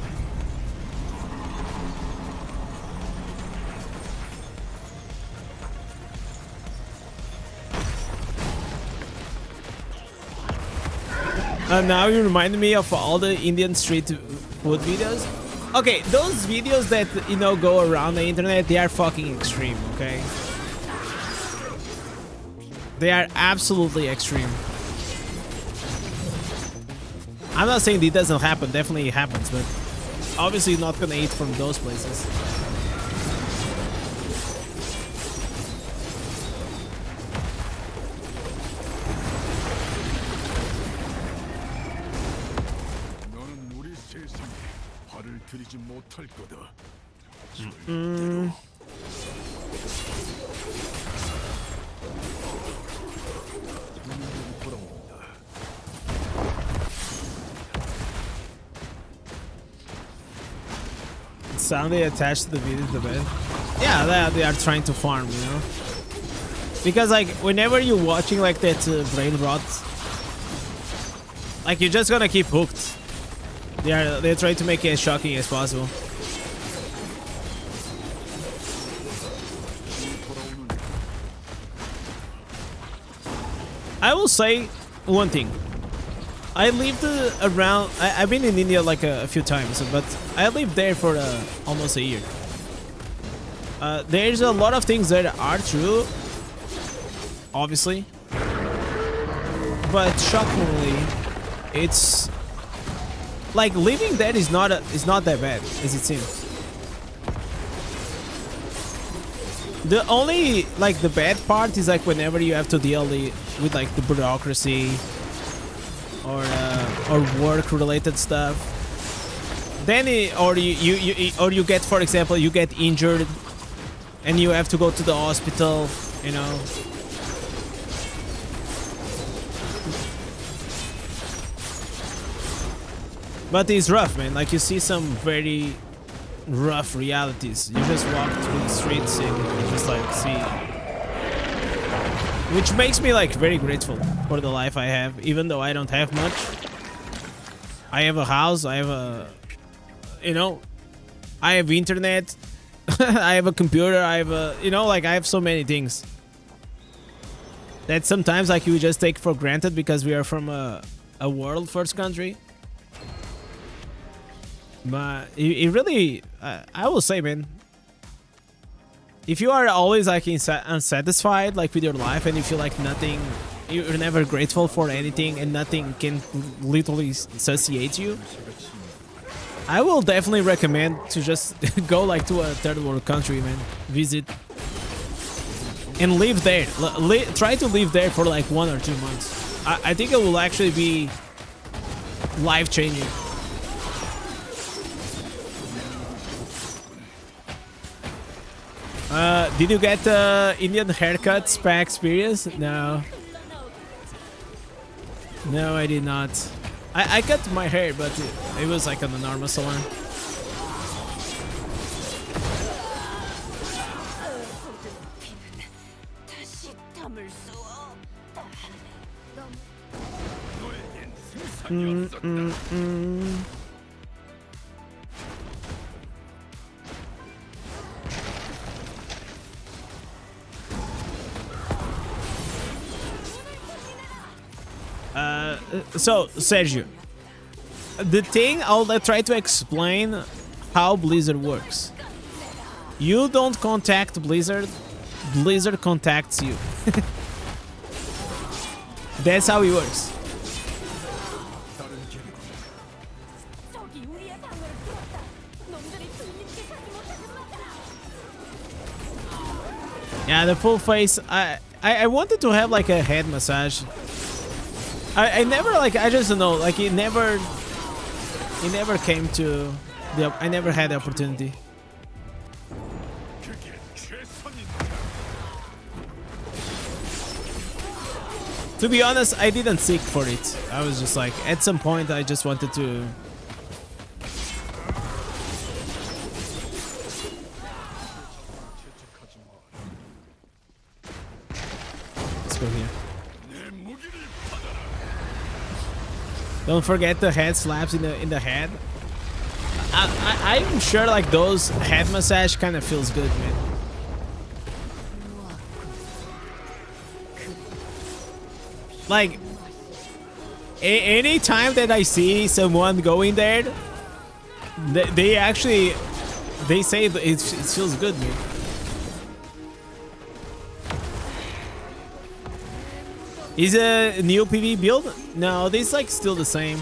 Now you reminded me of all the Indian street food videos. Okay, those videos that, you know, go around the internet, they are fucking extreme, okay? They are absolutely extreme. I'm not saying it doesn't happen, definitely it happens, but obviously you're not gonna eat from those places. Sound they attached to the video to the bed. Yeah, they are trying to farm, you know. Because like whenever you're watching like that brain rot, like you're just gonna keep hooked. They're trying to make it as shocking as possible. I will say one thing. I lived around. I've been in India like a few times, but I lived there for almost a year. There's a lot of things that are true, obviously, but shockingly, it's like living there is not that bad as it seems. The only like the bad part is like whenever you have to deal with like the bureaucracy or work related stuff. Then or you get, for example, you get injured and you have to go to the hospital, you know. But it's rough, man. Like you see some very rough realities. You just walk through the streets and you just like see, which makes me like very grateful for the life I have, even though I don't have much. I have a house, I have a, you know, I have internet, I have a computer, I have a, you know, like I have so many things. that sometimes like we just take for granted because we are from a world first country. But it really, I will say, man, if you are always like unsatisfied like with your life and you feel like nothing, you're never grateful for anything and nothing can literally satiate you, I will definitely recommend to just go like to a third world country, man. Visit and live there. Try to live there for like 1 or 2 months. I think it will actually be life-changing. Did you get Indian haircut spa experience? No. No, I did not. I cut my hair, but it was like an enormous salon. So, Sergio, the thing I'll try to explain how Blizzard works. You don't contact Blizzard, Blizzard contacts you. That's how it works. Yeah, the full face. I wanted to have like a head massage. I never like, I just don't know, like it never came to the, I never had the opportunity. To be honest, I didn't seek for it. I was just like, at some point I just wanted to. Let's go here. Don't forget the head slaps in the head. I'm sure like those head massage kind of feels good, man. Like any time that I see someone going there, they actually say it feels good, man. Is a new PV build? No, this is like still the same.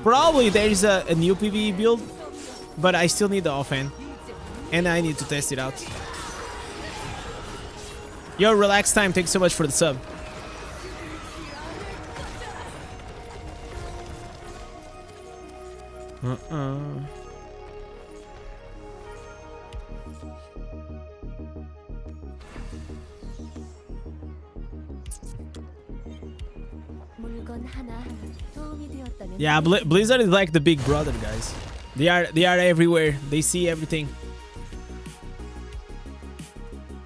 Probably there's a new PV build, but I still need the offhand. And I need to test it out. Yo, relax time, thanks so much for the sub. Yeah, Blizzard is like the big brother, guys. They are everywhere. They see everything.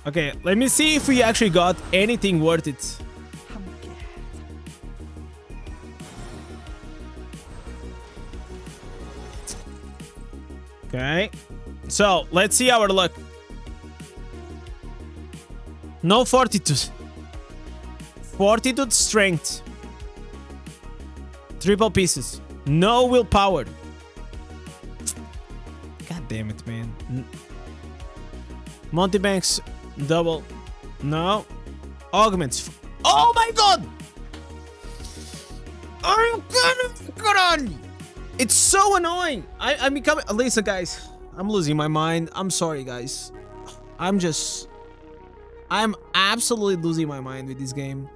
Okay, let me see if we actually got anything worth it. Okay, so let's see our luck. No fortitude. Fortitude, strength. Triple pieces. No willpower. God damn it, man. Multi-banks, double. No. Augments. Oh my god! I'm gonna... It's so annoying. I'm becoming... Listen, guys. I'm losing my mind. I'm sorry, guys. I'm absolutely losing my mind with this game.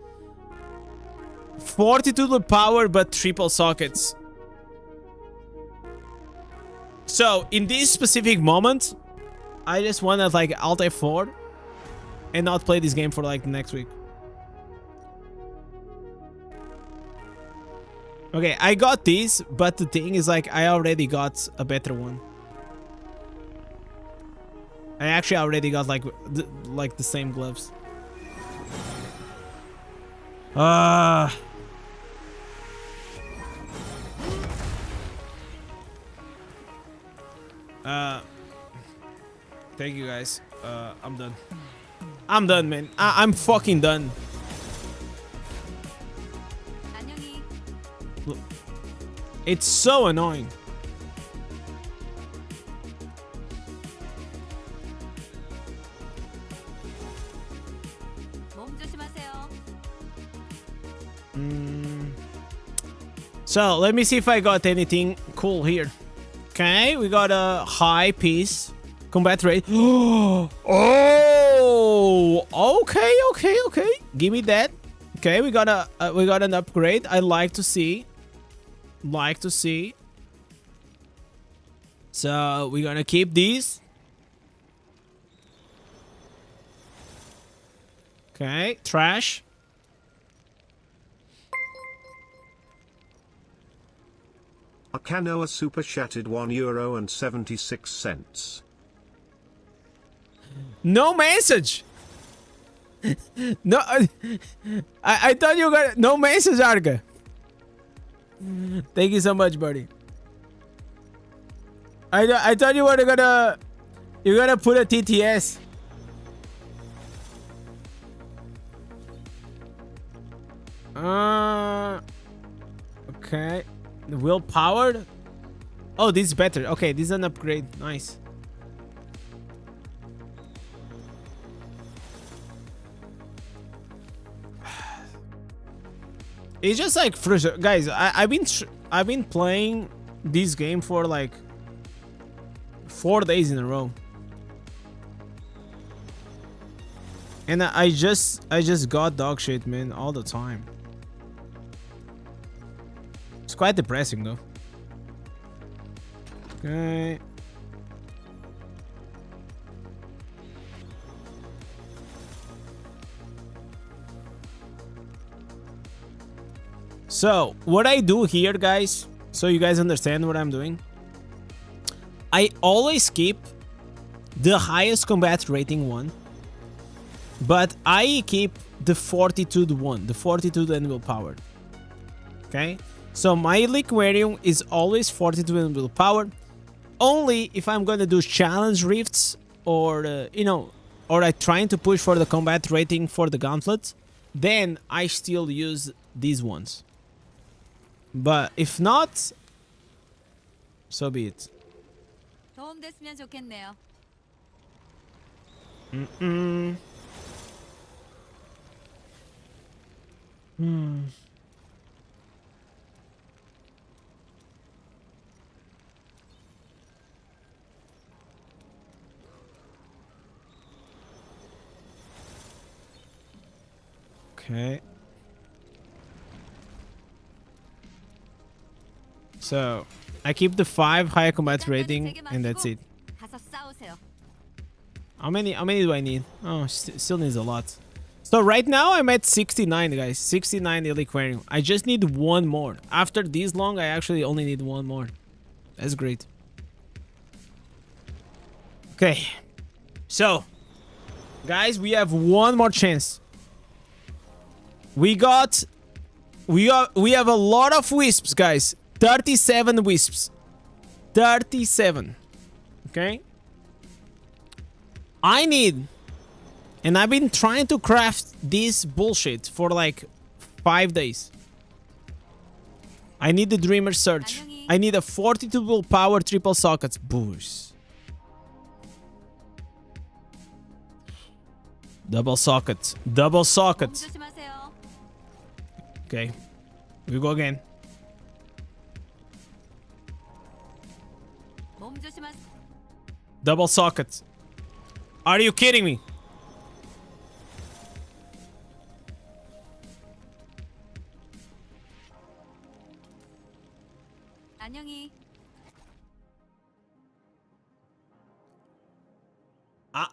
Fortitude with power, but triple sockets. So, in this specific moment, I just want to like Alt F4 and not play this game for like the next week. Okay, I got these, but the thing is like I already got a better one. I actually already got like the same gloves. Thank you guys. I'm done. I'm done, man. I'm fucking done. It's so annoying. So let me see if I got anything cool here. Okay, we got a high piece combat rate. Oh, okay. Give me that. Okay, we got an upgrade. I like to see. So we're gonna keep these. Okay, trash. Akanoa super chatted €1.76. No message. No, I thought you got no message, Arga. Thank you so much, buddy. I thought you were gonna put a TTS. Okay. Willpowered. Oh, this is better. Okay, this is an upgrade. Nice. It's just like frustrating, guys. I've been playing this game for like 4 days in a row, and I just got dog shit, man, all the time. It's quite depressing, though. Okay. So, what I do here, guys, so you guys understand what I'm doing, I always keep the highest combat rating one, but I keep the fortitude one, the fortitude and willpower. Okay? So my Liquarium is always fortitude and willpower. Only if I'm gonna do challenge rifts or, you know, or I'm trying to push for the combat rating for the gauntlet, then I still use these ones. But if not, so be it. Okay. So, I keep the 5 higher combat rating, and that's it. How many do I need? Oh, still needs a lot. So right now I'm at 69, guys. 69 Liquarium. I just need one more. After this long, I actually only need one more. That's great. Okay. So, guys, we have one more chance. We have a lot of wisps, guys. 37 wisps. 37. Okay? I need... And I've been trying to craft this bullshit for like 5 days. I need the Dreamer Search. I need a fortitude willpower triple sockets boost. Double socket. Double socket. Okay. We go again. Double socket. Are you kidding me?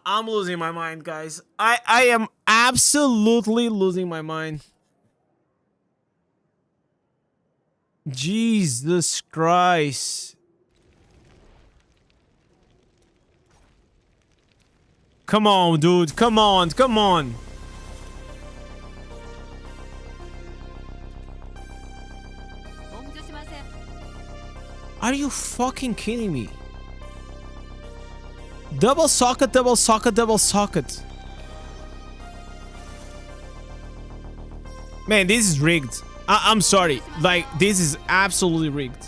I'm losing my mind, guys. I am absolutely losing my mind. Jesus Christ. Come on, dude. Come on. Come on. Are you fucking kidding me? Double socket, double socket, double socket. Man, this is rigged. I'm sorry. Like, this is absolutely rigged.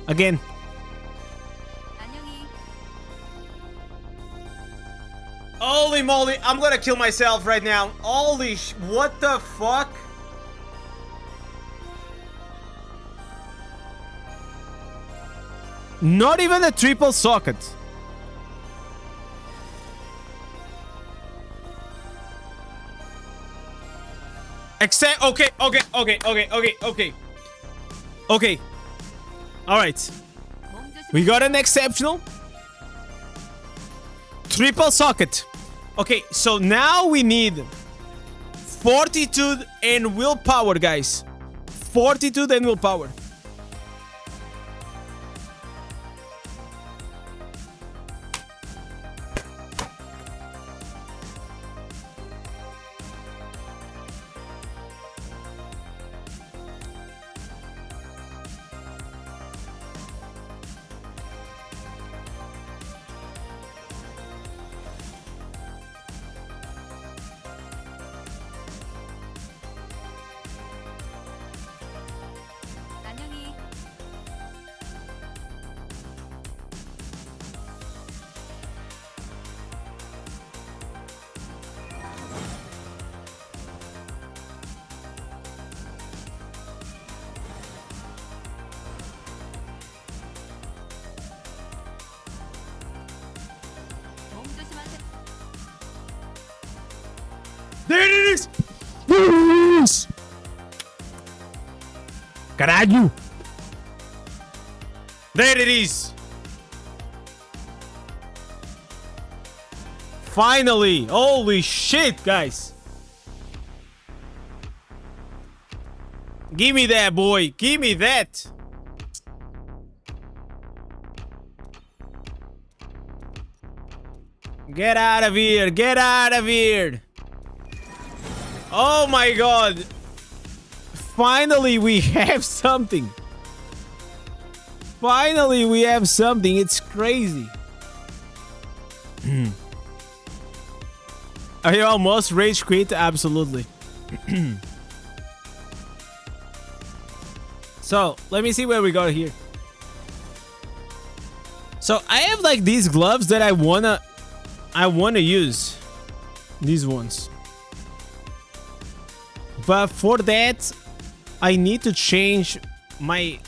Again. Holy moly, I'm gonna kill myself right now. Holy what the fuck? Not even a triple socket. Except, okay. Alright. We got an exceptional. Triple socket. Okay, so now we need fortitude and willpower, guys. Fortitude and willpower. There it is! There it is! Caralho! There it is! Finally! Holy shit, guys! Give me that, boy! Give me that! Get out of here! Get out of here! Oh my god! Finally we have something! Finally we have something, it's crazy! Are you almost rage quit? Absolutely. So, let me see where we got here. So, I have like these gloves that I wanna use. These ones. But for that, I need to change my...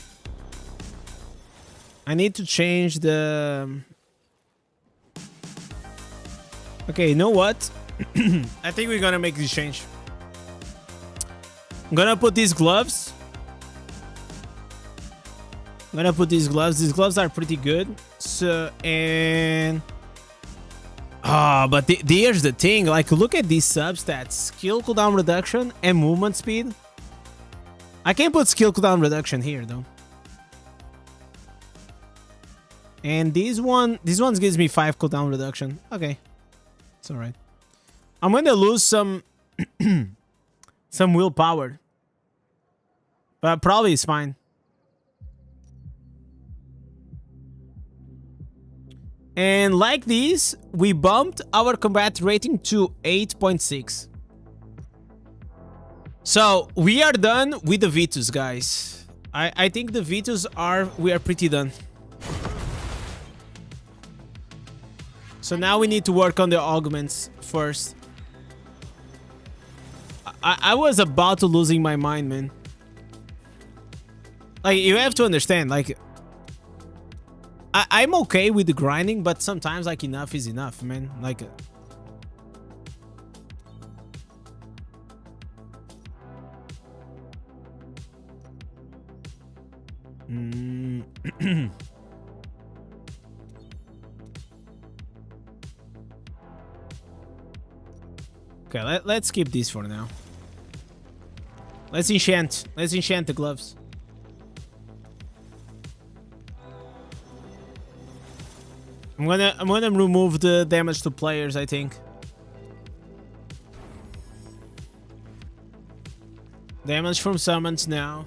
I need to change the... Okay, you know what? I think we're gonna make this change. I'm gonna put these gloves. I'm gonna put these gloves. These gloves are pretty good. So, and... but here's the thing, like, look at these substats. Skill cooldown reduction and movement speed. I can't put skill cooldown reduction here, though. And these ones gives me 5 cooldown reduction. Okay. It's alright. I'm gonna lose some... some willpower. But probably it's fine. And like these, we bumped our combat rating to 8.6. So we are done with the Vitus, guys. I think the Vitus we are pretty done. So now we need to work on the augments first. I was about to losing my mind, man. Like, you have to understand, like, I'm okay with the grinding, but sometimes, like, enough is enough, man. Like... Okay, let's skip this for now. Let's enchant. Let's enchant the gloves. I'm gonna remove the damage to players, I think. Damage from summons now.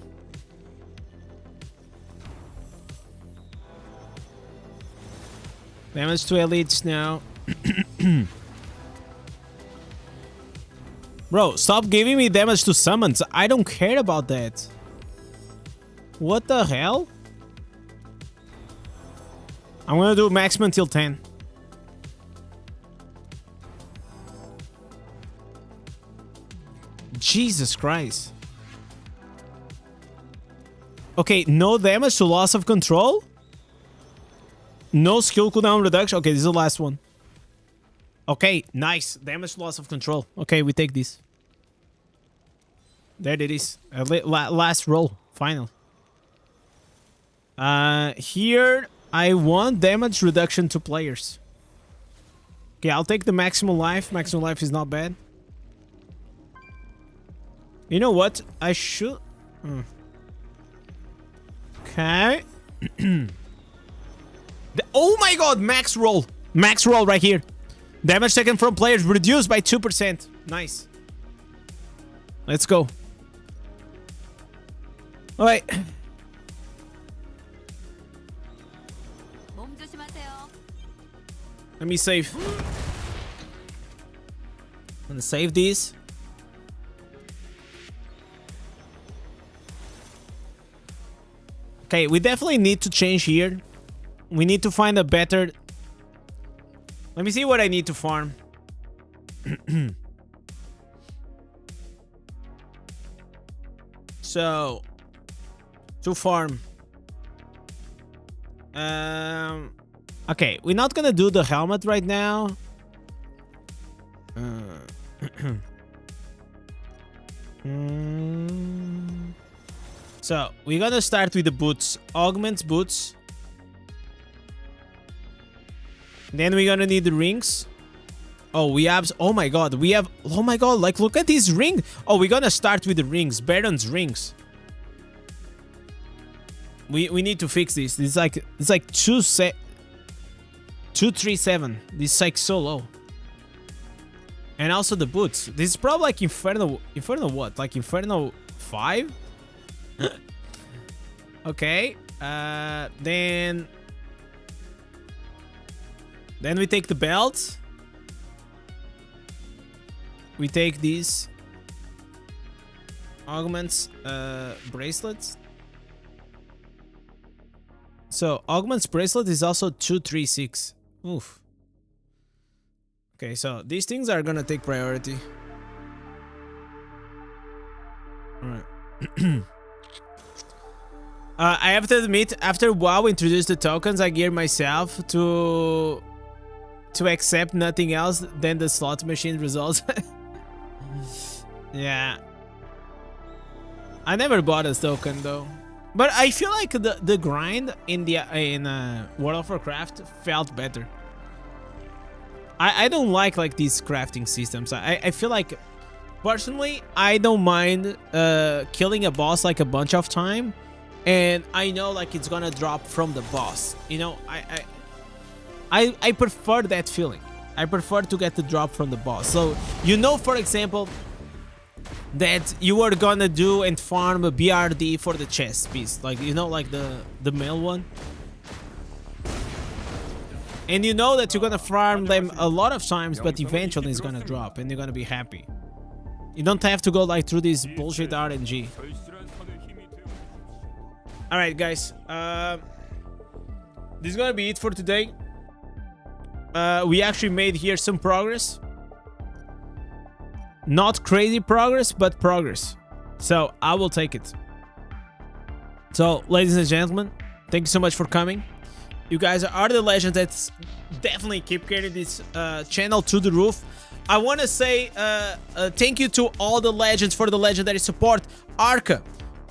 Damage to elites now. Bro, stop giving me damage to summons. I don't care about that. What the hell? I'm gonna do maximum till 10. Jesus Christ. Okay, no damage to loss of control? No skill cooldown reduction? Okay, this is the last one. Okay, nice. Damage to loss of control. Okay, we take this. There it is. Last roll. Final. Here, I want damage reduction to players. Okay, I'll take the maximum life. Maximum life is not bad. You know what? I should... Okay. Oh my god, max roll. Max roll right here. Damage taken from players reduced by 2%. Nice. Let's go. Alright. Let me save. I'm gonna save these. Okay, we definitely need to change here. We need to find a better... Let me see what I need to farm. So, to farm. Okay, we're not gonna do the helmet right now. So, we're gonna start with the boots. Augment boots. Then we're gonna need the rings. Oh, we have... Oh my god, we have... Oh my god, like, look at this ring. Oh, we're gonna start with the rings. Baron's rings. We need to fix this. It's like 237. This is like so low. And also the boots. This is probably like Inferno... Inferno what? Like Inferno 5? Okay. Then we take the belt. We take these augments, bracelets. So augments bracelet is also 236. Oof. Okay, so these things are gonna take priority. All right. I have to admit, after WoW introduced the tokens, I geared myself to accept nothing else than the slot machine results. Yeah. I never bought a token though. But I feel like the grind in World of Warcraft felt better. I don't like these crafting systems. I feel like, personally, I don't mind killing a boss like a bunch of time, and I know like it's gonna drop from the boss. You know, I prefer that feeling. I prefer to get the drop from the boss. So you know, for example, that you are gonna do and farm a BRD for the chest piece, like, you know, like the male one, and you know that you're gonna farm them a lot of times, but eventually it's gonna drop and you're gonna be happy. You don't have to go like through this bullshit RNG. Alright guys, this is gonna be it for today. We actually made here some progress. Not crazy progress, but progress. So I will take it. So, ladies and gentlemen, thank you so much for coming. You guys are the legends that definitely keep carrying this channel to the roof. I want to say thank you to all the legends for the legendary support. Arca,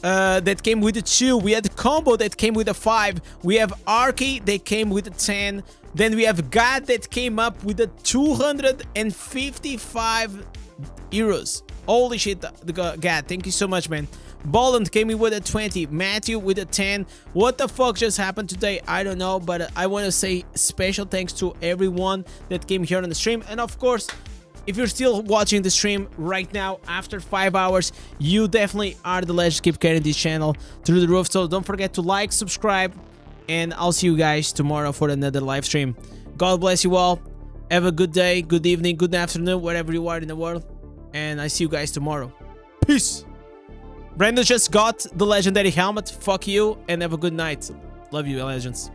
that came with a 2. We had Combo that came with a 5. We have Arky that came with a 10. Then we have God that came up with a 255 euros. Holy shit, God, thank you so much, man. Bolland came in with a 20. Matthew with a 10. What the fuck just happened today? I don't know, but I want to say special thanks to everyone that came here on the stream. And of course, if you're still watching the stream right now after 5 hours, you definitely are the legends. Keep carrying this channel through the roof. So don't forget to like, subscribe, and I'll see you guys tomorrow for another live stream. God bless you all. Have a good day, good evening, good afternoon, wherever you are in the world. and I see you guys tomorrow. Peace. Brandon just got the legendary helmet. Fuck you, and have a good night. Love you, legends.